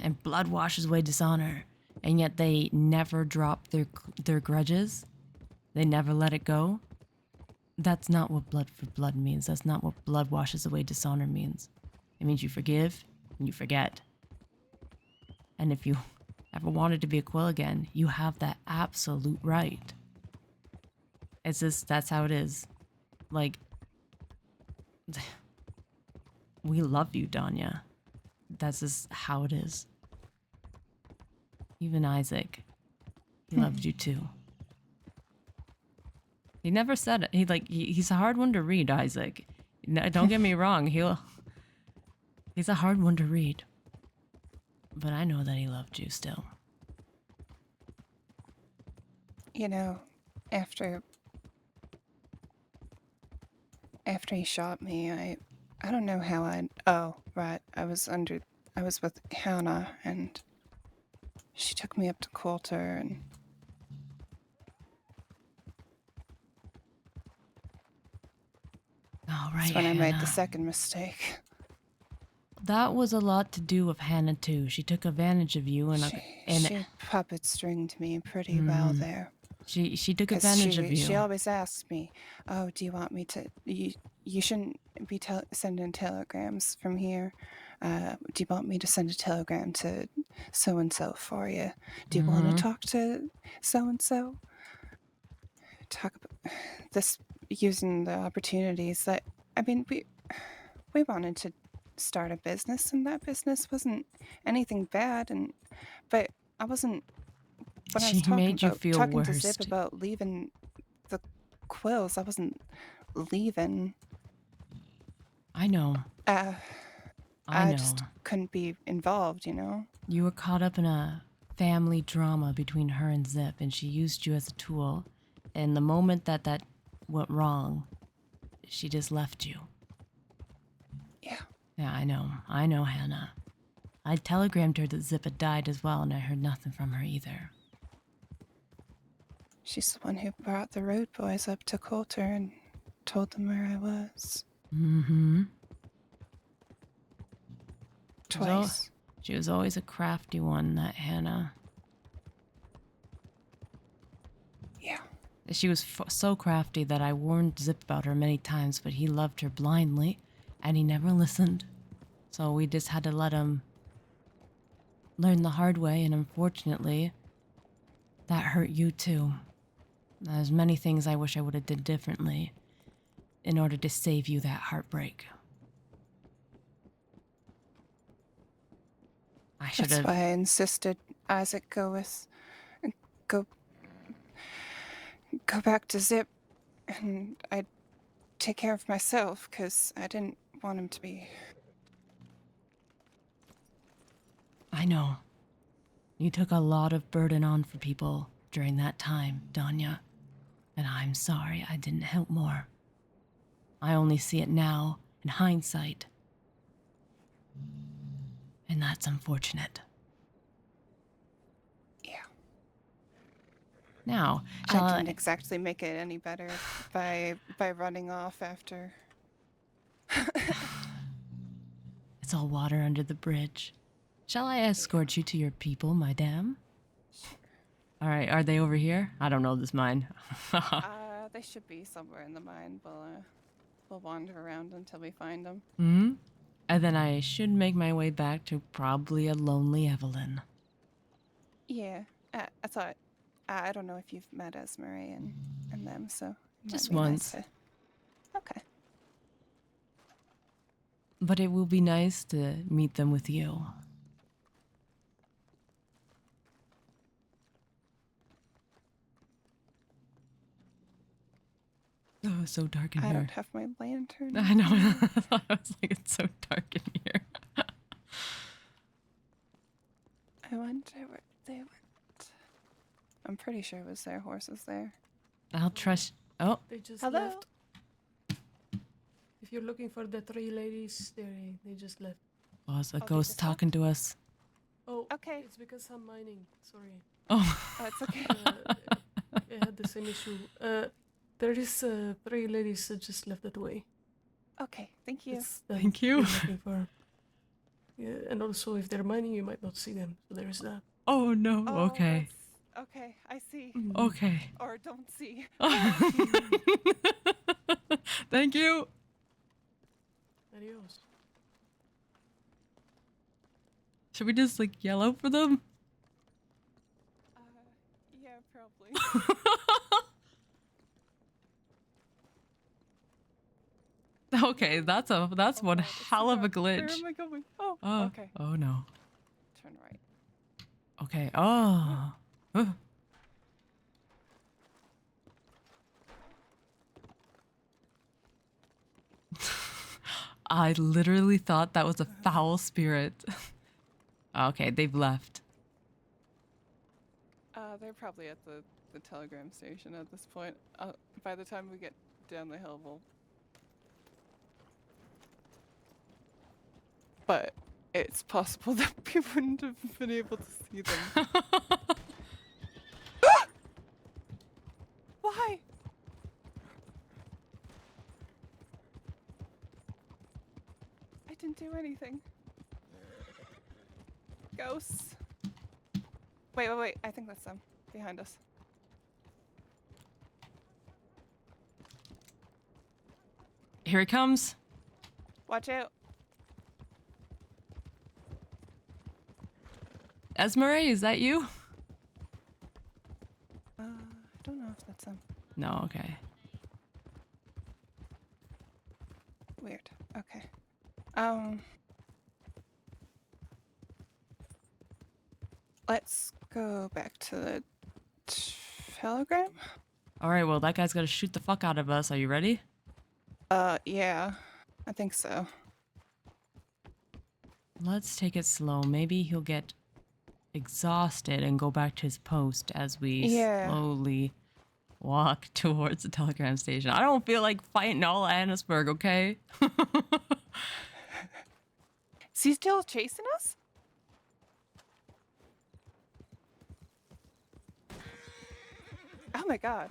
and blood washes away dishonor, and yet they never drop their grudges. They never let it go. That's not what blood for blood means. That's not what blood washes away dishonor means. It means you forgive and you forget. And if you ever wanted to be a quill again, you have that absolute right. It's just, that's how it is. Like, we love you, Danya. That's just how it is. Even Isaac, he loved you too. He never said it. He's a hard one to read, Isaac. No, don't get me wrong. He's a hard one to read. But I know that he loved you still. You know, after he shot me, I don't know how oh, right. I was with Hannah, and she took me up to Coulter, and All right, that's when I made the Hannah. second mistake. That was a lot to do with Hannah too. She took advantage of you, and She puppet stringed me pretty well there. She took 'Cause advantage of you. She always asks me, "Oh, do you want me to? You shouldn't be sending telegrams from here. Do you want me to send a telegram to so and so for you? Do you want to talk to so and so? Talk about this using the opportunities that we wanted to start a business, and that business wasn't anything bad, but I wasn't. When I was talking to Zip about leaving the quills, I wasn't leaving. I know. I just couldn't be involved, you know? You were caught up in a family drama between her and Zip, and she used you as a tool. And the moment that went wrong, she just left you. Yeah. Yeah, I know, Hannah. I telegrammed her that Zip had died as well, and I heard nothing from her either. She's the one who brought the road boys up to Coulter and told them where I was. Mm-hmm. Twice. She was always a crafty one, that Hannah. Yeah. She was so crafty that I warned Zip about her many times, but he loved her blindly, and he never listened. So we just had to let him learn the hard way, and unfortunately, that hurt you too. There's many things I wish I would have did differently in order to save you that heartbreak. That's why I insisted Isaac go back to Zip, and I'd take care of myself, because I didn't want him to be... I know. You took a lot of burden on for people during that time, Danya. And I'm sorry I didn't help more. I only see it now, in hindsight. And that's unfortunate. Yeah. Now, I didn't exactly make it any better by running off after. It's all water under the bridge. Shall I escort you to your people, madame? All right, are they over here? I don't know this mine. They should be somewhere in the mine. We'll wander around until we find them. Hmm? And then I should make my way back to probably a lonely Evelyn. Yeah, I thought. I don't know if you've met Esmeralda and them, so it Just might be once. Nice okay. But it will be nice to meet them with you. Oh, it's so dark in I here. don't have my lantern. I know. I was like, it's so dark in here. I wonder where they went. I'm pretty sure it was their horses there. I'll trust. Oh, They just Hello? left. If you're looking for the three ladies, they just left. was a ghost talking to us. Oh, okay. It's because I'm mining. Sorry. Oh. It's okay. I had the same issue. There is three ladies that just left that way. Okay, thank you. Thank you. You're looking for. Yeah, and also if they're mining, you might not see them. So there is that. Oh no. Oh, Okay. okay, I see. Okay. Or don't see. Thank you. Adios. Should we just like yell out for them? Yeah, probably. Okay, that's one hell of a glitch. Where am I going? Oh, Oh, okay. oh no. Turn right. Okay. Oh. I literally thought that was a foul spirit. Okay, they've left. They're probably at the telegram station at this point. By the time we get down the hill, we'll... But it's possible that we wouldn't have been able to see them. Why? I didn't do anything. Ghosts. Wait. I think that's them. Behind us. Here he comes. Watch out. Esmeralda, is that you? I don't know if that's them. No, okay. Weird. Okay. Let's go back to the telegram. All right, well, that guy's got to shoot the fuck out of us. Are you ready? Yeah. I think so. Let's take it slow. Maybe he'll get exhausted and go back to his post as we slowly walk towards the telegram station. I don't feel like fighting all Annisburg, okay? Is he still chasing us? Oh my god.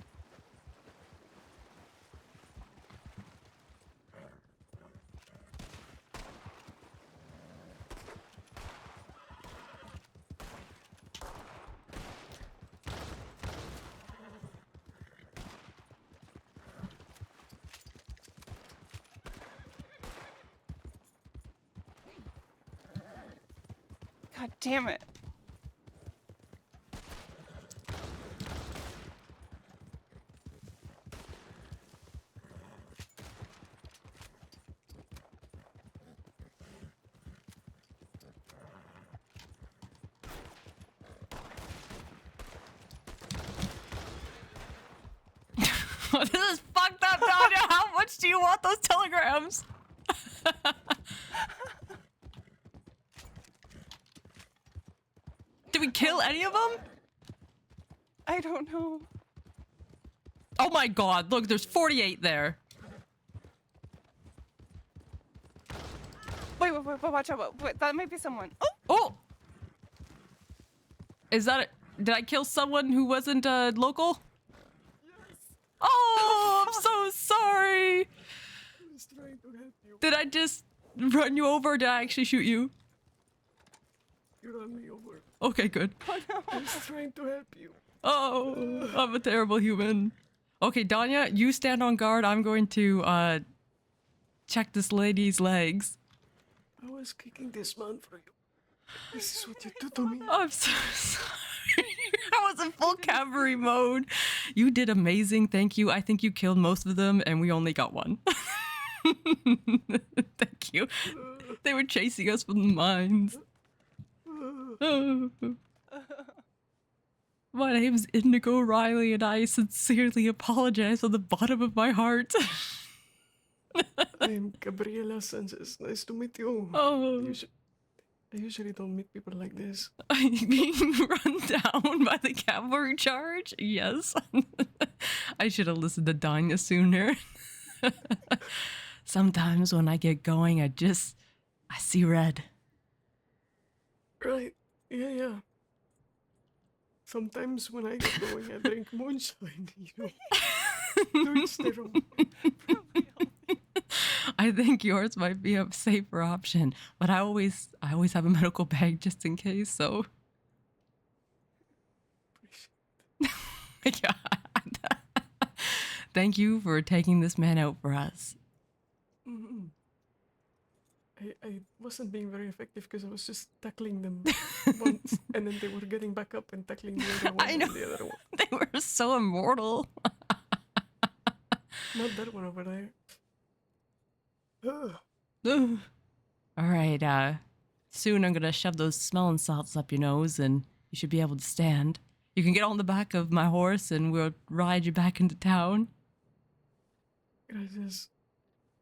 God damn it. This is fucked up, Danya. How much do you want those telegrams? Did we kill any of them? I don't know. Oh my god, look, there's 48 there. Wait, watch out. Wait, that might be someone. Oh! Oh! Is that it? Did I kill someone who wasn't local? Yes. Oh, I'm so sorry. I was trying to help you. Did I just run you over or did I actually shoot you? You ran me over. Okay, good. Oh no. I was trying to help you. Oh, I'm a terrible human. Okay, Danya, you stand on guard. I'm going to check this lady's legs. I was kicking this man for you. This is what you do to me. I'm so sorry. I was in full cavalry mode. You did amazing. Thank you. I think you killed most of them and we only got one. Thank you. They were chasing us from the mines. My name's Indigo Riley and I sincerely apologize from the bottom of my heart. I'm Gabriela Sanchez. Nice to meet you. Oh. I usually don't meet people like this. I'm being run down by the cavalry charge? Yes. I should have listened to Danya sooner. Sometimes when I get going, I see red. Right. Yeah. Sometimes when I get going, I drink moonshine, you know. To each their own. I think yours might be a safer option, but I always have a medical bag just in case, so. my god. Thank you for taking this man out for us. I wasn't being very effective because I was just tackling them once, and then they were getting back up and tackling the other one I know. and the other one. They were so immortal. Not that one over there. All right, soon I'm gonna shove those smelling salts up your nose and you should be able to stand. You can get on the back of my horse and we'll ride you back into town. Gracias.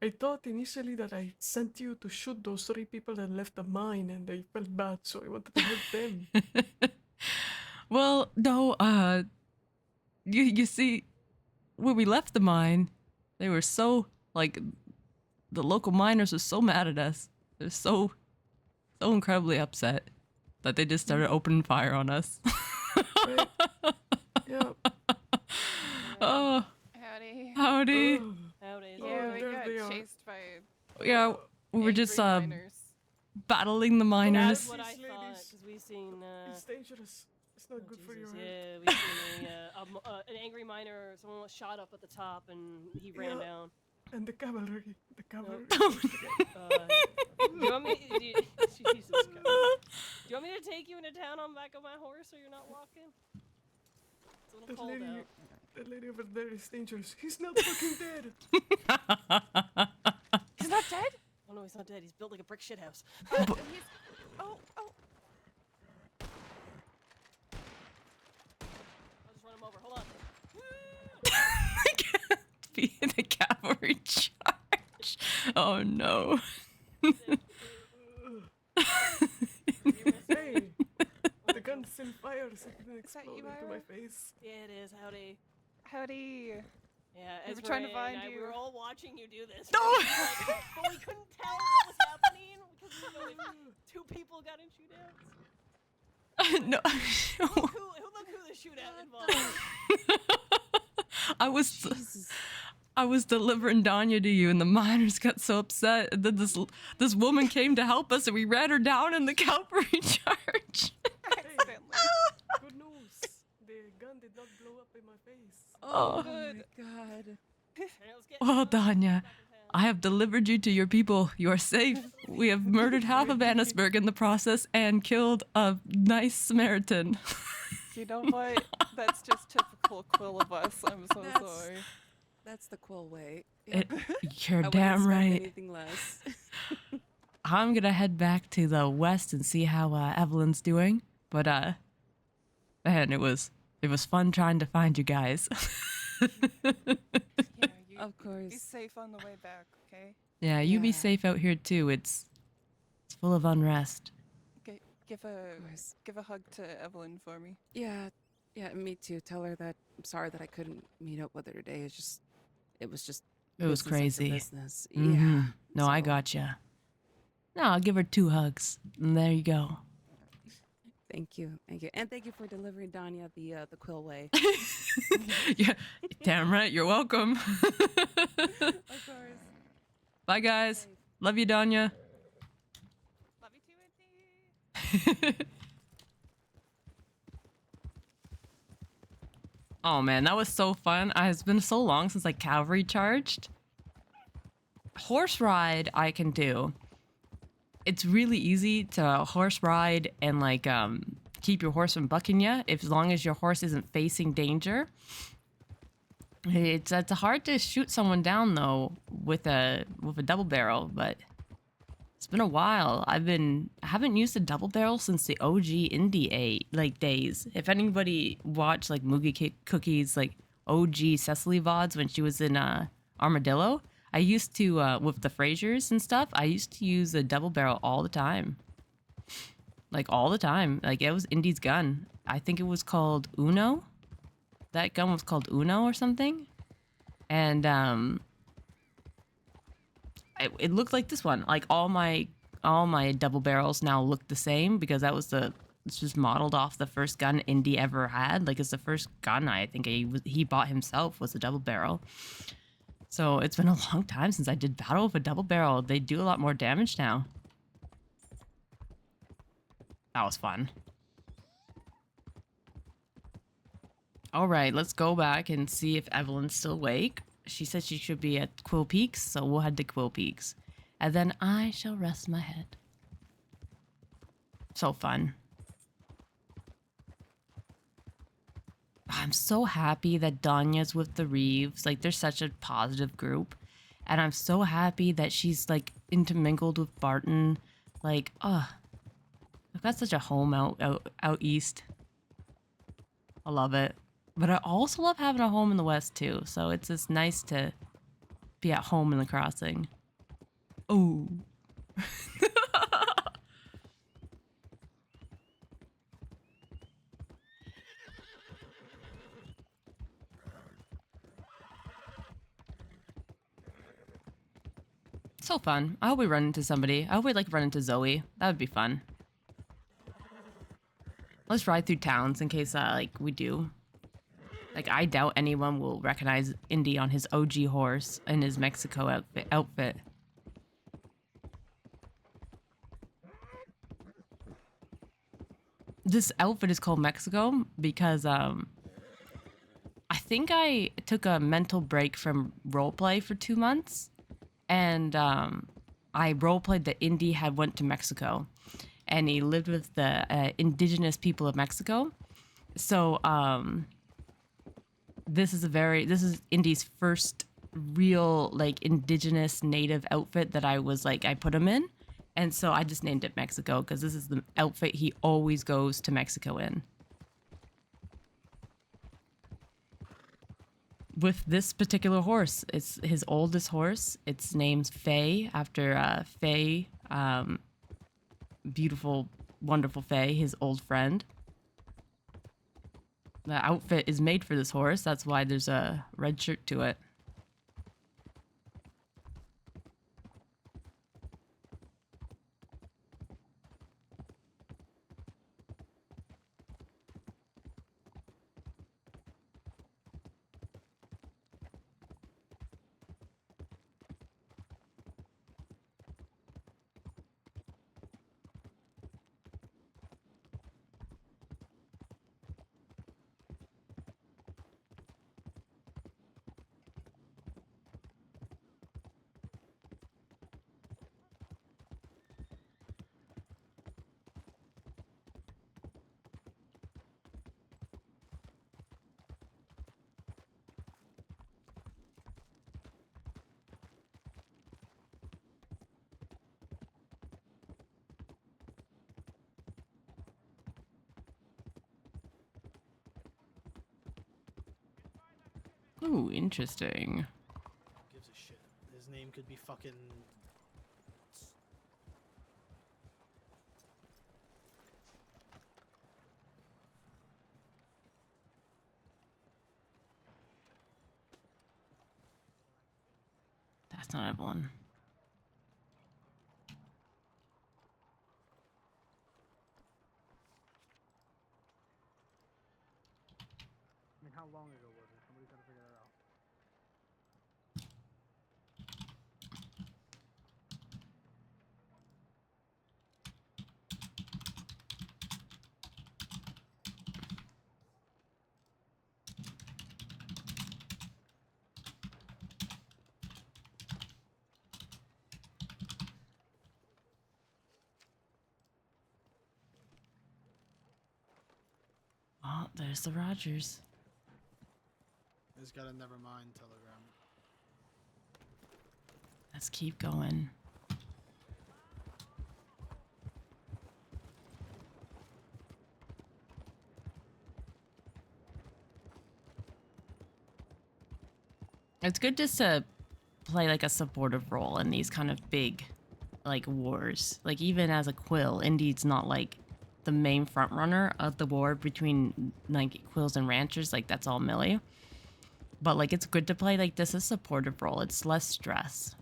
I thought initially that I sent you to shoot those 3 people that left the mine and they felt bad, so I wanted to help them. Well, no, you see, when we left the mine, they were so, like, the local miners were so mad at us. They're so incredibly upset that they just started opening fire on us. Right. Yeah. Oh, Howdy. howdy. Howdy. Yeah, we there got they are. chased by Yeah, we were just miners. battling the miners. That's what I These thought, ladies. because we've seen. It's dangerous. It's not good for your health. Yeah, we've seen an angry miner. Someone was shot up at the top, and he ran Yeah. down. And the cavalry. The cavalry. Do you want me? Jesus Christ. Do you want me to take you into town on the back of my horse, so you're not walking? It's a little That cold lady, out. that lady over there is dangerous. He's not fucking dead. He's not dead? Oh no, he's not dead. He's built like a brick shithouse. Oh. I'll just run him over. Hold on. Be the cavalry charge. Oh no. Hey, the gun still fires. It didn't explode into my face. Yeah, it is. Howdy. Howdy. Yeah, We as were trying to Maria and find I, you. We were all watching you do this. No! But we couldn't tell what was happening because two people got in shootouts. No. Look who the shootout involved. I was delivering Danya to you, and the miners got so upset. And then this woman came to help us, and we ran her down in the cavalry charge. Accidentally. Good news. The gun did not blow up in my face. Oh, my god. Well, Danya, I have delivered you to your people. You are safe. We have murdered half of Annisburg in the process and killed a nice Samaritan. You know what? That's just typical Quill of us. I'm so sorry. That's the Quill way. You're I wouldn't damn expect right. Anything less. I'm gonna head back to the west and see how Evelyn's doing. But man, it was fun trying to find you guys. Of course. Be safe on the way back, okay? Yeah, you be safe out here too. It's full of unrest. Give a hug to Evelyn for me. Yeah, me too. Tell her that I'm sorry that I couldn't meet up with her today. It was just It was business after crazy. business. Mhm. Yeah. No, I gotcha. No, I'll give her 2 hugs. And there you go. Thank you, and thank you for delivering Danya the Quill way. Yeah, damn right. You're welcome. Of course. Bye, guys. Love you, Danya. Love you too, Andy. Oh man, that was so fun. It's been so long since like cavalry charged. Horse ride I can do. It's really easy to horse ride and like keep your horse from bucking you as long as your horse isn't facing danger. It's hard to shoot someone down though with a double barrel, but it's been a while. I haven't used a double barrel since the OG indie days. If anybody watched like Moogie Cookie's like OG Cecily VODs when she was in Armadillo, I used to with the Frasers and stuff. I used to use a double barrel all the time, like all the time. Like it was Indy's gun. I think it was called Uno. That gun was called Uno or something, and it looked like this one. Like all my double barrels now look the same because it's just modeled off the first gun Indy ever had. Like it's the first gun I think he bought himself was a double barrel. So it's been a long time since I did battle with a double barrel. They do a lot more damage now. That was fun. All right, let's go back and see if Evelyn's still awake. She said she should be at Quill Peaks, so we'll head to Quill Peaks. And then I shall rest my head. So fun. I'm so happy that Danya's with the Reeves. Like, they're such a positive group. And I'm so happy that she's, like, intermingled with Barton. Like, I've got such a home out east. I love it. But I also love having a home in the west, too. So it's just nice to be at home in the crossing. Oh. So fun. I hope we run into somebody. I hope we like run into Zoe. That would be fun. Let's ride through towns in case like we do. Like, I doubt anyone will recognize Indy on his OG horse in his Mexico outfit. This outfit is called Mexico because I think I took a mental break from roleplay for 2 months, and I roleplayed that Indy had went to Mexico, and he lived with the indigenous people of Mexico. So this is Indy's first real like indigenous native outfit that I put him in. And so I just named it Mexico because this is the outfit he always goes to Mexico in. With this particular horse, it's his oldest horse. Its name's Faye, after Faye, beautiful, wonderful Faye, his old friend. The outfit is made for this horse. That's why there's a red shirt to it. Ooh, interesting. Gives a shit. His name could be fucking. That's not Evelyn. I mean, how long ago was it? Somebody's gotta figure that out. Oh, there's the Rogers. Just got a never mind telegram. Let's keep going. It's good just to play like a supportive role in these kind of big like wars. Like even as a Quill, Indy's not like the main front runner of the war between like Quills and Ranchers. Like that's all Millie. But like it's good to play like this a supportive role. It's less stress.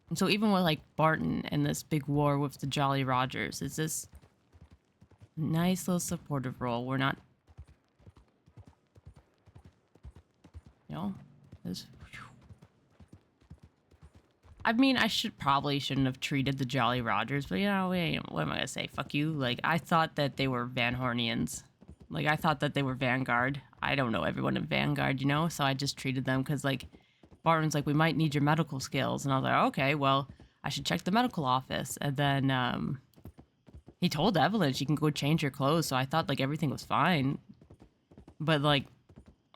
And so even with like Barton and this big war with the Jolly Rogers, it's this nice little supportive role. We're not, you know, this. I mean, I shouldn't have treated the Jolly Rogers, but you know, what am I gonna say? Fuck you. Like I thought that they were Van Hornians. Like, I thought that they were Vanguard. I don't know everyone in Vanguard, you know? So I just treated them because, like, Barton's like, we might need your medical skills. And I was like, okay, well, I should check the medical office. And then he told Evelyn she can go change her clothes. So I thought, like, everything was fine. But, like,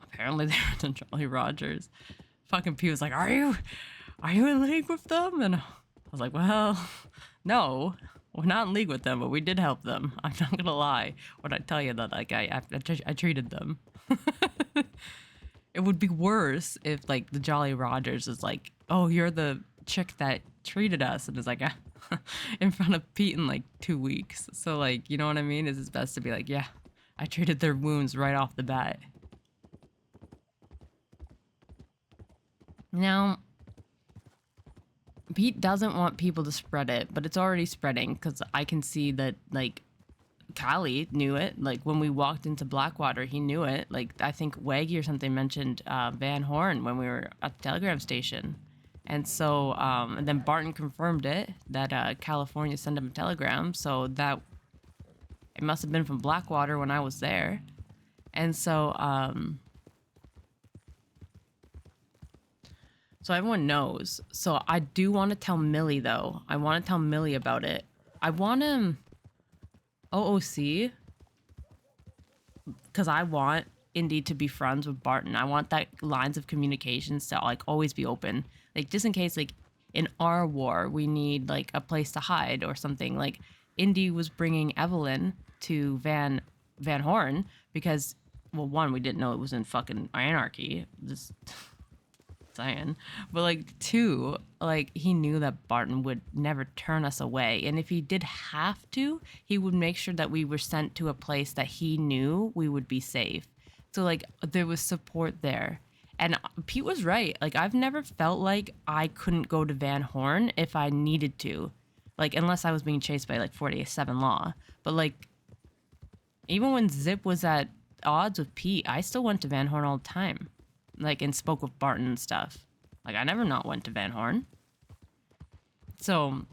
apparently they were the Jolly Rogers. Fucking P was like, are you in league with them? And I was like, well, no, we're not in league with them, but we did help them. I'm not gonna lie when I tell you that, like, I treated them. It would be worse if, like, the Jolly Rogers is like, oh, you're the chick that treated us, and is like, in front of Pete in, like, 2 weeks. So, like, you know what I mean? It's best to be like, yeah, I treated their wounds right off the bat. Now, Pete doesn't want people to spread it, but it's already spreading because I can see that, like, Callie knew it. Like, when we walked into Blackwater, he knew it. Like, I think Waggy or something mentioned Van Horn when we were at the telegram station. And so, and then Barton confirmed it, that California sent him a telegram. So that, it must have been from Blackwater when I was there. And so, so everyone knows. So I do want to tell Millie, though. I want to tell Millie about it. I want to OOC, because I want Indy to be friends with Barton. I want that lines of communications to, like, always be open. Like, just in case, like, in our war, we need, like, a place to hide or something. Like, Indy was bringing Evelyn to Van Horn because, well, one, we didn't know it was in fucking Anarchy. Just saying. But, like, two, like, he knew that Barton would never turn us away. And if he did have to, he would make sure that we were sent to a place that he knew we would be safe. So, like, there was support there. And Pete was right. Like, I've never felt like I couldn't go to Van Horn if I needed to. Like, unless I was being chased by, like, 47 Law. But, like, even when Zip was at odds with Pete, I still went to Van Horn all the time. Like, and spoke with Barton and stuff. Like, I never not went to Van Horn. So,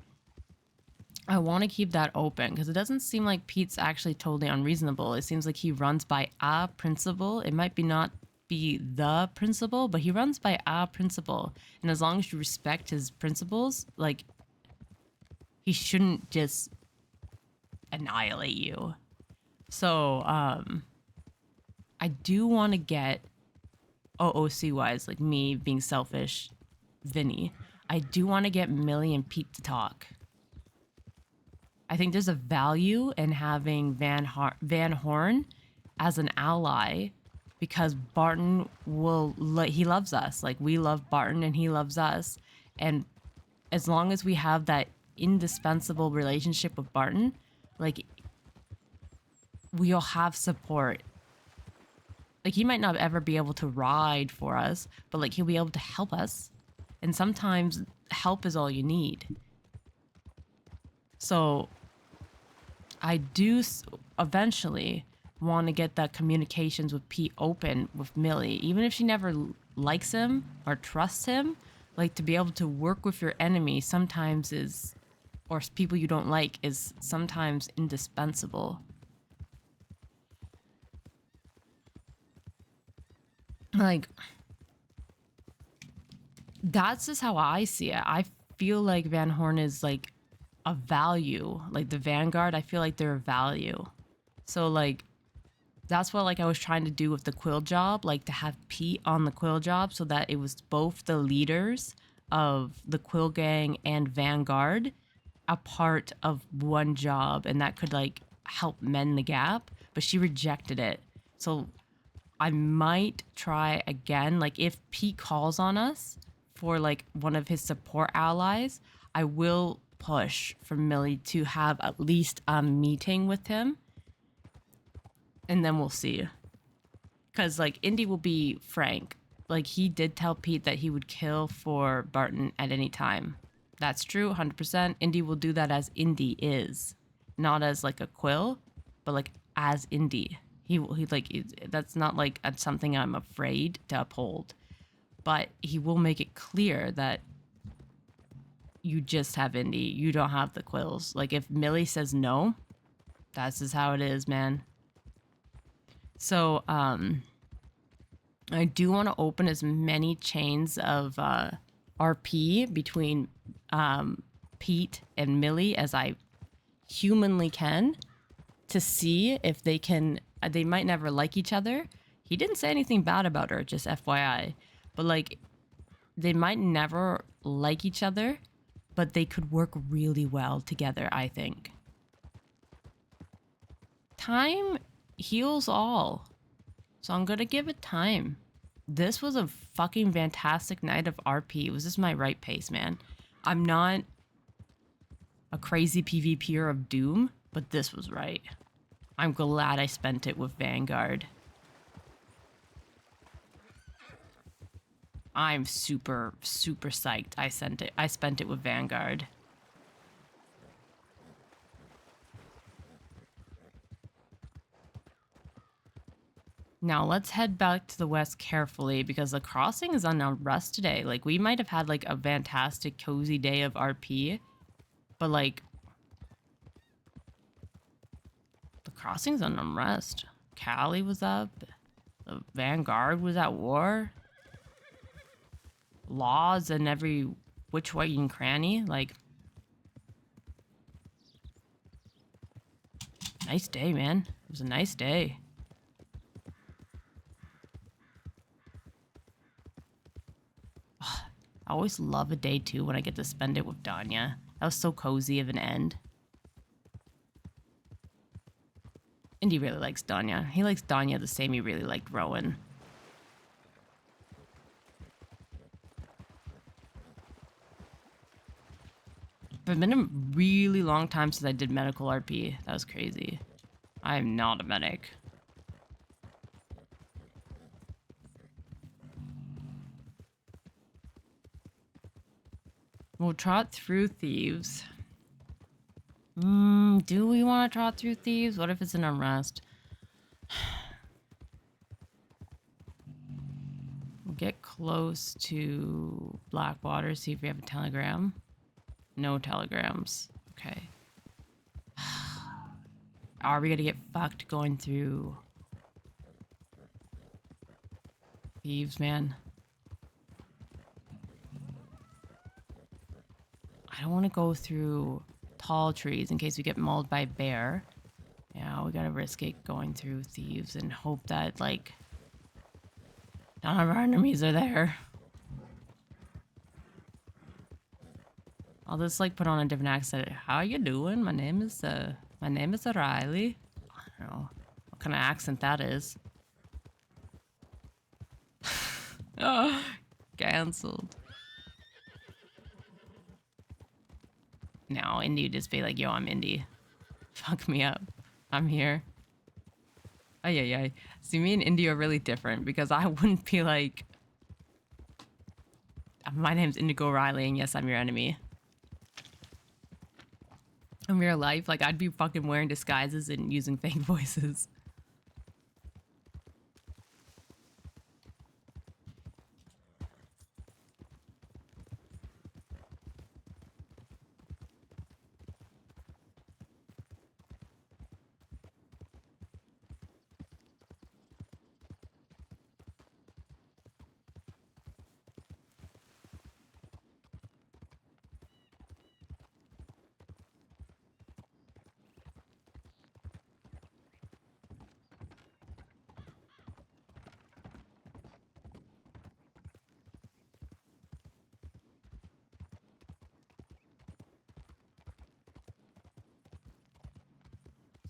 I want to keep that open, because it doesn't seem like Pete's actually totally unreasonable. It seems like he runs by a principle. It might not be the principle, but he runs by a principle. And as long as you respect his principles, like, he shouldn't just annihilate you. So, I do want to get OOC wise, like me being selfish, Vinny, I do want to get Millie and Pete to talk. I think there's a value in having Van Horn as an ally, because Barton he loves us. Like, we love Barton and he loves us. And as long as we have that indispensable relationship with Barton, like, we'll have support. Like, he might not ever be able to ride for us, but, like, he'll be able to help us. And sometimes help is all you need. So I do eventually want to get that communications with Pete open with Millie, even if she never likes him or trusts him. Like, to be able to work with your enemy sometimes is, or people you don't like, is sometimes indispensable. Like, that's just how I see it. I feel like Van Horn is, like, a value. Like, the Vanguard, I feel like they're a value. So, like, that's what, like, I was trying to do with the Quill job, like, to have Pete on the Quill job so that it was both the leaders of the Quill Gang and Vanguard a part of one job, and that could, like, help mend the gap. But she rejected it. So I might try again. Like, if Pete calls on us for, like, one of his support allies, I will push for Millie to have at least a meeting with him. And then we'll see. Because, like, Indy will be frank. Like, he did tell Pete that he would kill for Barton at any time. That's true, 100%. Indy will do that as Indy is. Not as, like, a Quill, but, like, as Indy. He like, that's not, like, something I'm afraid to uphold. But he will make it clear that you just have Indy. You don't have the Quills. Like, if Millie says no, that's just how it is, man. So, I do want to open as many chains of RP between Pete and Millie as I humanly can to see if they can. They might never like each other. He didn't say anything bad about her, just FYI. But like, they might never like each other, but they could work really well together, I think. Time heals all. So I'm gonna give it time. This was a fucking fantastic night of RP. It was just my right pace, man. I'm not a crazy PvPer of Doom, but this was right. I'm glad I spent it with Vanguard. I'm super, super psyched. I spent it with Vanguard. Now let's head back to the west carefully because the crossing is on unrest today. Like, we might have had like a fantastic cozy day of RP, but like the crossing's on unrest. Callie was up. The Vanguard was at war. Laws in every which way and cranny. Like, nice day, man. It was a nice day. I always love a day too when I get to spend it with Danya. That was so cozy of an end. Indy really likes Danya. He likes Danya the same he really liked Rowan. It's been a really long time since I did medical RP. That was crazy. I am not a medic. We'll trot through Thieves. Do we want to trot through Thieves? What if it's an unrest? We'll get close to Blackwater, see if we have a telegram. No telegrams. Okay. Are we gonna get fucked going through Thieves, man? I don't want to go through tall trees in case we get mauled by a bear. Yeah, we gotta risk it going through Thieves and hope that, like, none of our enemies are there. I'll just, like, put on a different accent. How you doing? My name is Riley. I don't know what kind of accent that is. Oh, cancelled. No, Indy would just be like, yo, I'm Indy. Fuck me up. I'm here. Ay, ay, ay. See, me and Indy are really different because I wouldn't be like, my name's Indigo Riley, and yes, I'm your enemy. In real life, like, I'd be fucking wearing disguises and using fake voices.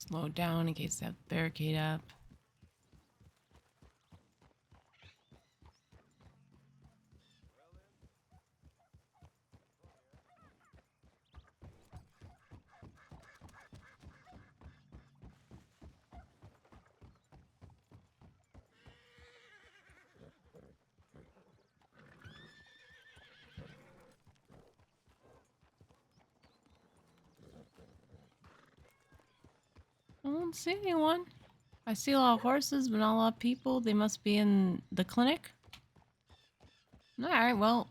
Slow down in case they have the barricade up. I don't see anyone. I see a lot of horses, but not a lot of people. They must be in the clinic. Alright, well.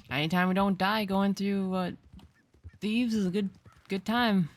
Anytime we don't die going through Thieves is a good time.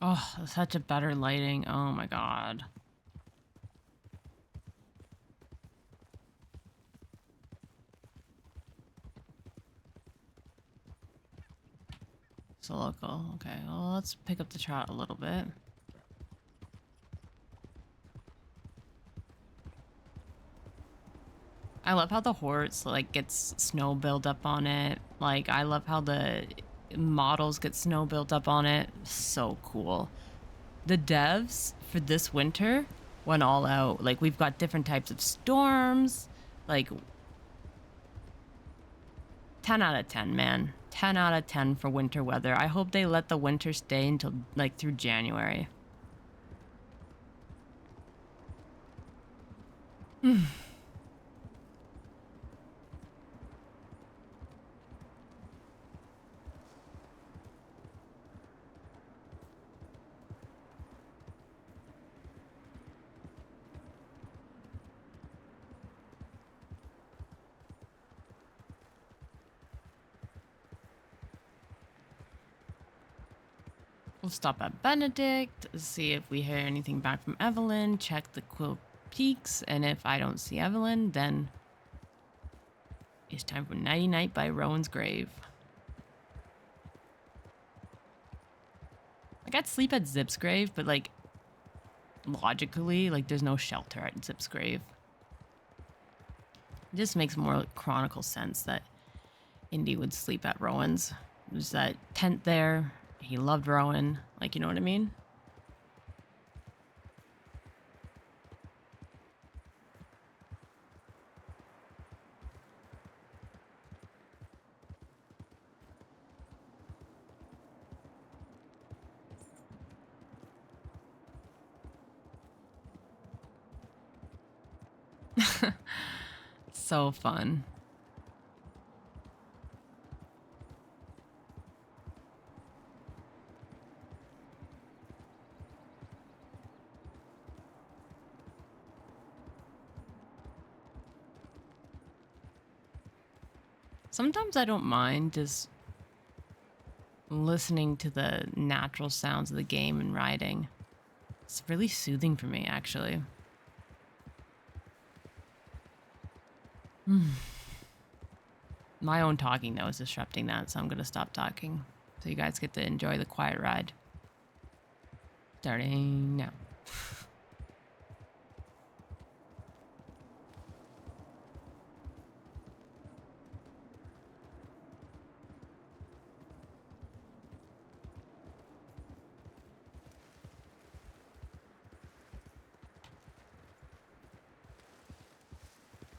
Oh, such a better lighting. Oh my god. So local. Okay, well, let's pick up the trot a little bit. I love how the horse like gets snow build up on it. Like I love how the models get snow built up on it. So cool. The devs for this winter went all out. Like we've got different types of storms. Like 10 out of 10, man. 10 out of 10 for winter weather. I hope they let the winter stay until like through January. We'll stop at Benedict, see if we hear anything back from Evelyn, check the Quill Peaks, and if I don't see Evelyn, then it's time for Nighty Night by Rowan's Grave. Like, I'd sleep at Zip's grave, but, like, logically, like, there's no shelter at Zip's grave. It just makes more chronicle sense that Indy would sleep at Rowan's. There's that tent there. He loved Rowan. Like, you know what I mean? So fun. Sometimes I don't mind just listening to the natural sounds of the game and riding. It's really soothing for me, actually. My own talking, though, is disrupting that, so I'm going to stop talking so you guys get to enjoy the quiet ride. Starting now.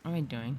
What am I doing?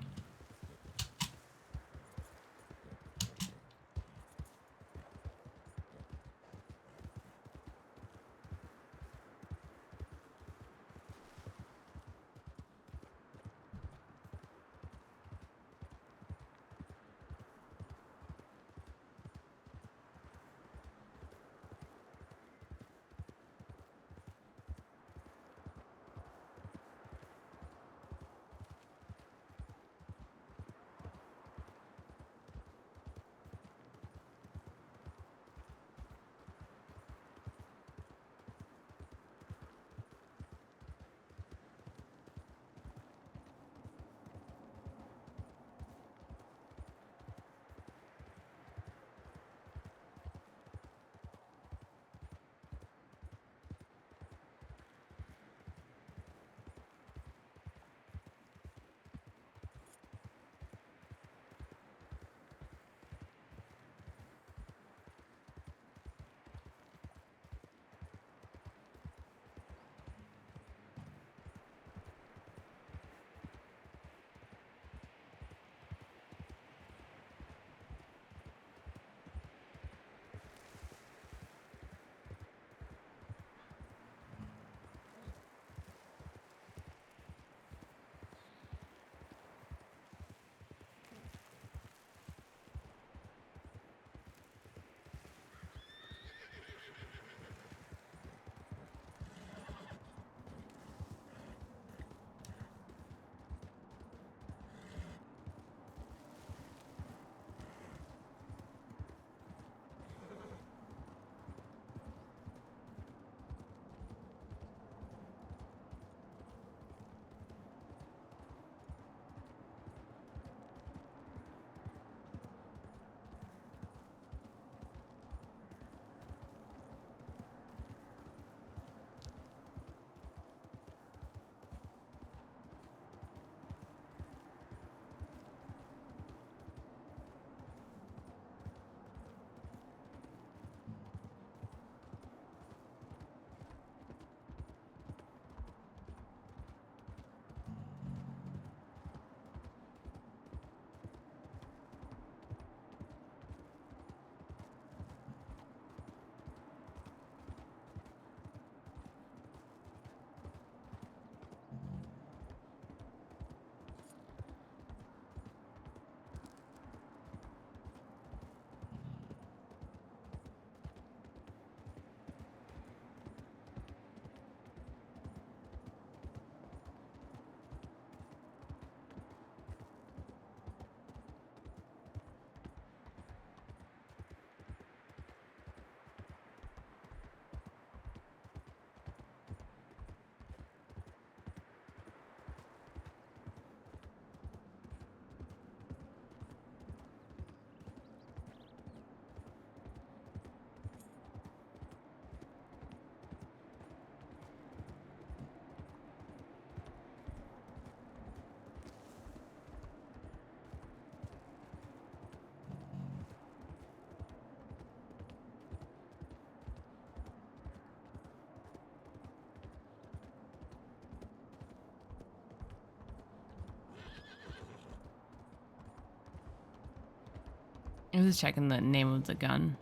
I was checking the name of the gun.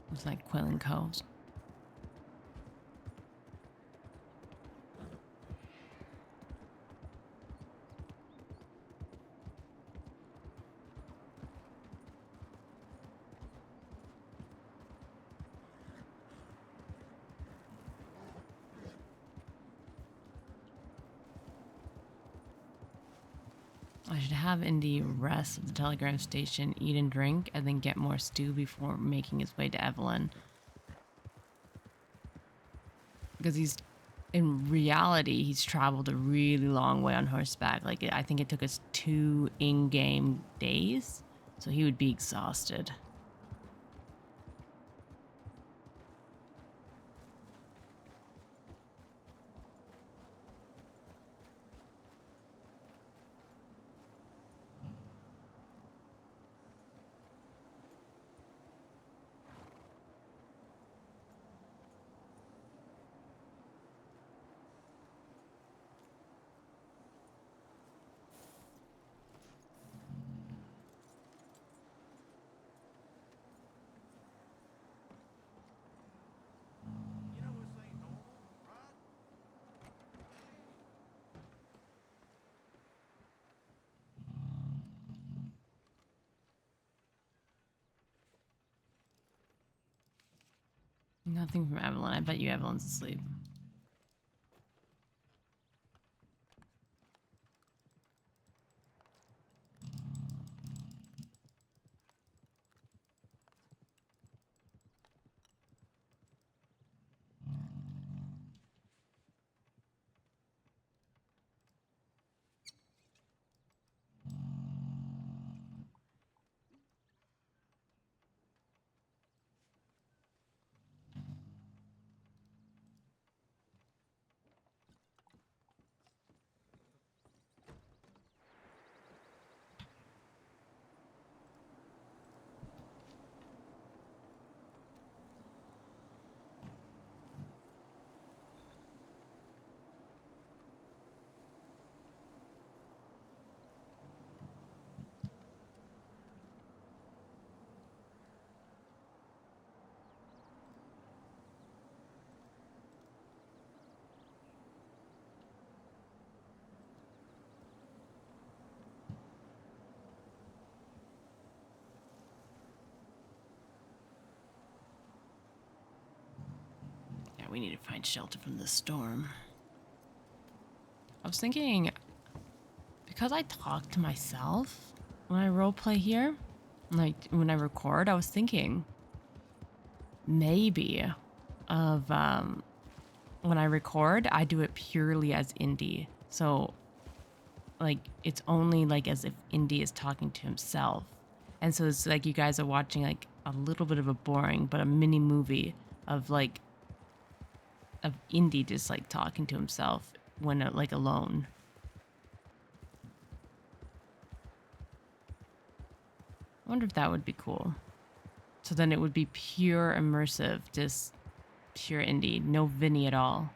It was like Quill and Co's. I should have Indy rest at the telegram station, eat and drink, and then get more stew before making his way to Evelyn. Because in reality, he's traveled a really long way on horseback. Like, I think it took us 2 in-game days, so he would be exhausted. Nothing from Evelyn. I bet you Evelyn's asleep. Yeah, we need to find shelter from the storm. I was thinking, because I talk to myself when I roleplay here, like when I record, I was thinking maybe of when I record, I do it purely as Indy. So like it's only like as if Indy is talking to himself. And so it's like you guys are watching like a little bit of a boring but a mini movie of like of Indy just like talking to himself when like alone. I wonder if that would be cool. So then it would be pure immersive, just pure Indy, no Vinny at all.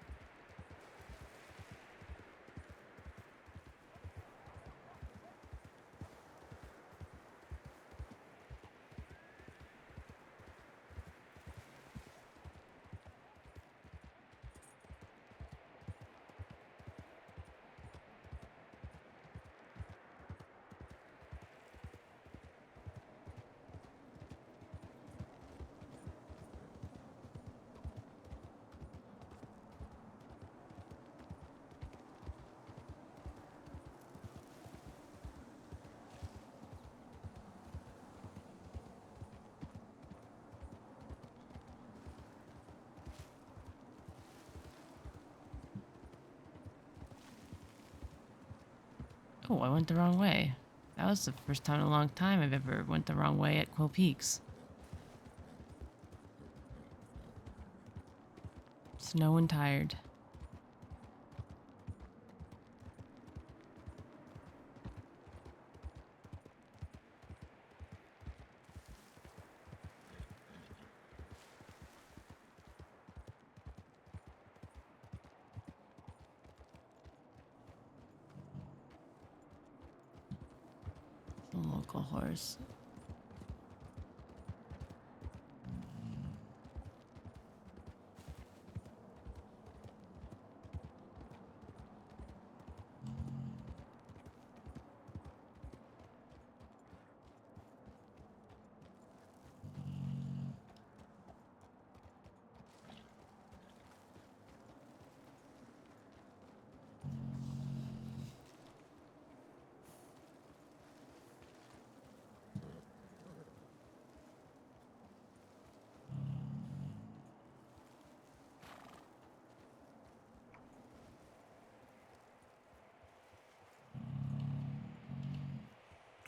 Oh, I went the wrong way. That was the first time in a long time I've ever went the wrong way at Quill Peaks. Snow and tired. The local horse.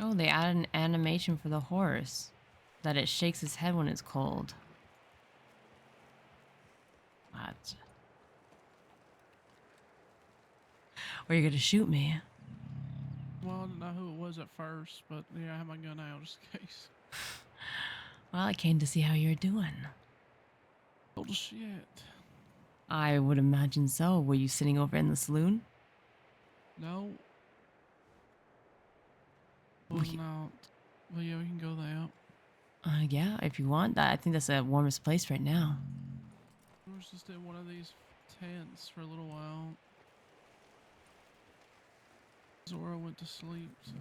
Oh, they added an animation for the horse. That it shakes its head when it's cold. What? Or you're gonna shoot me? Well, I didn't know who it was at first, but yeah, I have my gun out just in case. Well, I came to see how you're doing. Oh shit. I would imagine so. Were you sitting over in the saloon? No. Wasn't out. Well, yeah, we can go there. Yeah, if you want that. I think that's the warmest place right now. We was just in one of these tents for a little while. Zora went to sleep, so.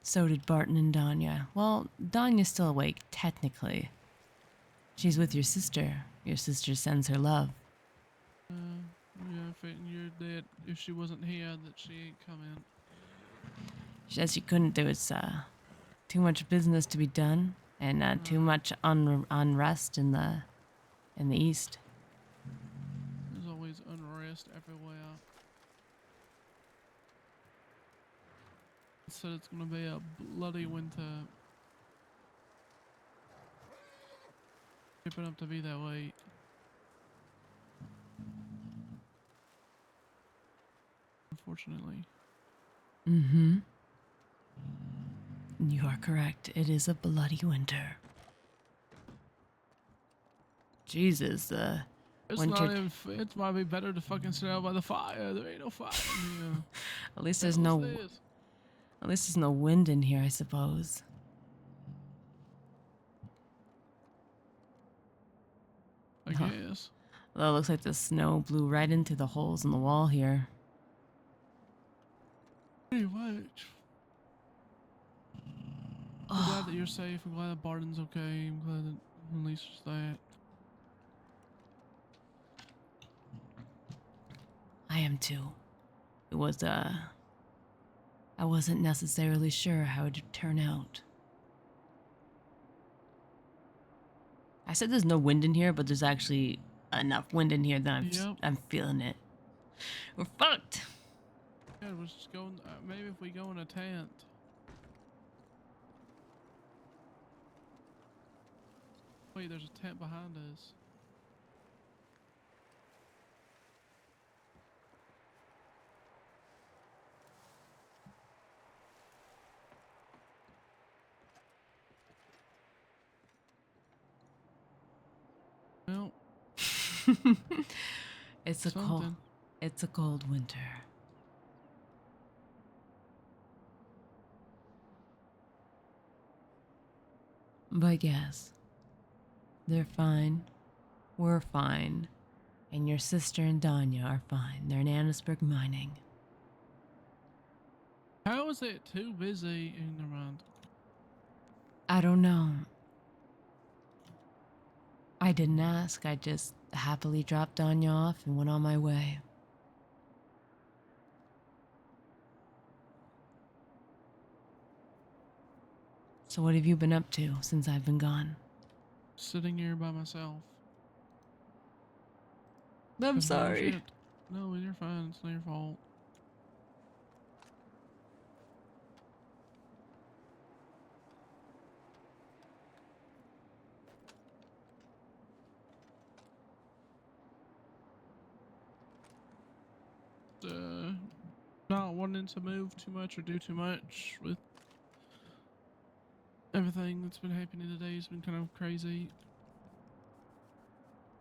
So did Barton and Danya. Well, Danya's still awake, technically. She's with your sister. Your sister sends her love. Yeah, if you're dead, if she wasn't here, that she ain't coming. She said she couldn't. There was too much business to be done, and too much unrest in the east. There's always unrest everywhere. It said it's gonna be a bloody winter. Shaping up to be that way. Unfortunately. Mm-hmm. You are correct. It is a bloody winter. Jesus, It's winter. not even. It might be better to fucking sit out by the fire. There ain't no fire in here. At least there's no. At least there's no wind in here, I suppose. I guess. Well, it looks like the snow blew right into the holes in the wall here. Pretty much. I'm glad that you're safe. I'm glad that Barton's okay. I'm glad that at least it's that. I am too. It was, I wasn't necessarily sure how it would turn out. I said there's no wind in here, but there's actually enough wind in here that I'm feeling it. We're fucked. Yeah, we're just going. Maybe if we go in a tent. Wait, there's a tent behind us. Well, it's a cold. It's a cold winter. But yes, they're fine. We're fine. And your sister and Danya are fine. They're in Annisburg mining. How is it too busy in their mind? I don't know. I didn't ask. I just happily dropped Danya off and went on my way. So what have you been up to since I've been gone? Sitting here by myself. I'm sorry. No, you're fine. It's not your fault. Not wanting to move too much or do too much with everything that's been happening today has been kind of crazy.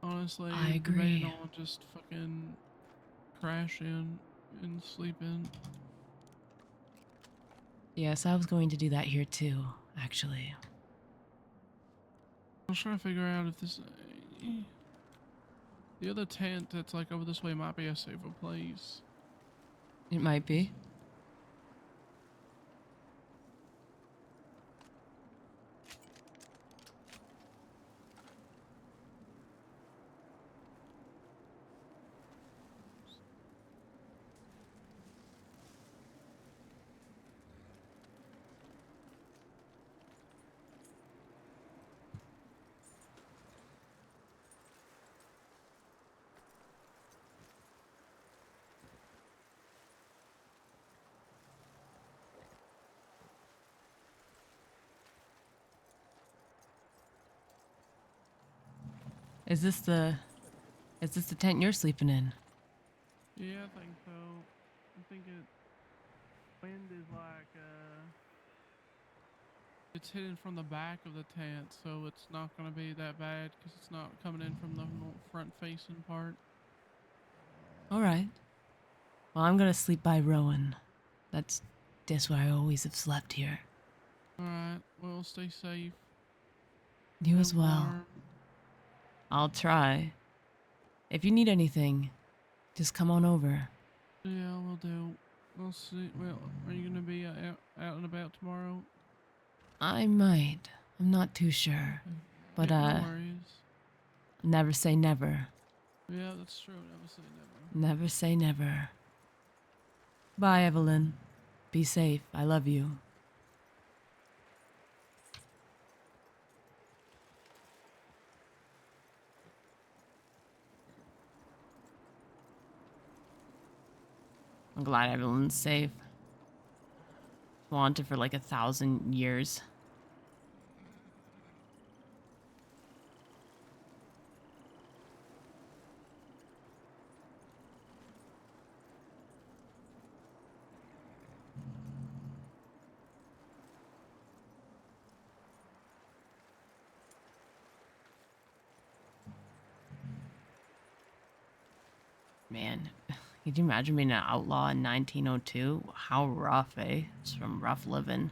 Honestly, I agree. debating on just fucking crashing and sleeping. Yes, I was going to do that here too, actually. I was trying to figure out if this... the other tent that's like over this way might be a safer place. It might be. Is this the tent you're sleeping in? Yeah, I think so. I think wind is like, it's hitting from the back of the tent, so it's not gonna be that bad because it's not coming in from the front facing part. All right. Well, I'm gonna sleep by Rowan. That's where I always have slept here. Alright, well, stay safe. You as Stay well. warm. I'll try. If you need anything, just come on over. Yeah, we'll do. We'll see. Well, are you gonna be out and about tomorrow? I might. I'm not too sure. But Yeah, no worries. never say never. Yeah, that's true. Never say never. Never say never. Bye, Evelyn. Be safe. I love you. I'm glad Evelyn's safe. Wanted for like 1,000 years. Man, could you imagine being an outlaw in 1902? How rough, eh? It's from rough living.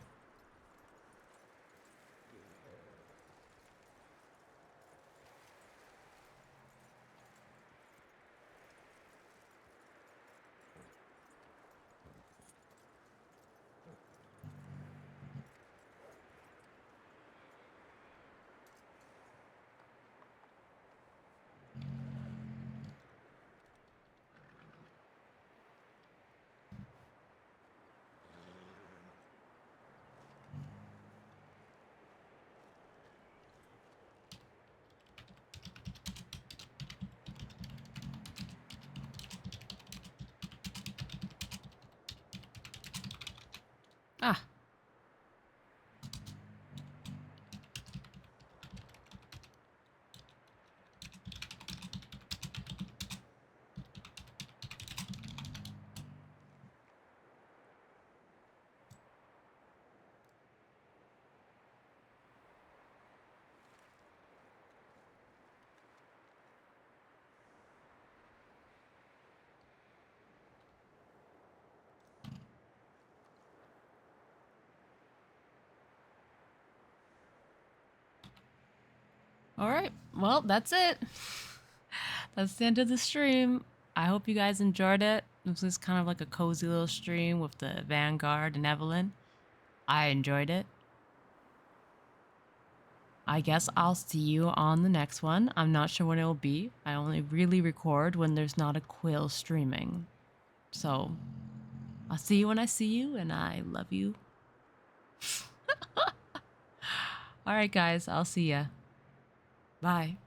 Ah. All right. Well, that's it. That's the end of the stream. I hope you guys enjoyed it. This was kind of like a cozy little stream with the Vanguard and Evelyn. I enjoyed it. I guess I'll see you on the next one. I'm not sure when it will be. I only really record when there's not a Quill streaming. So, I'll see you when I see you, and I love you. All right, guys. I'll see ya. Bye.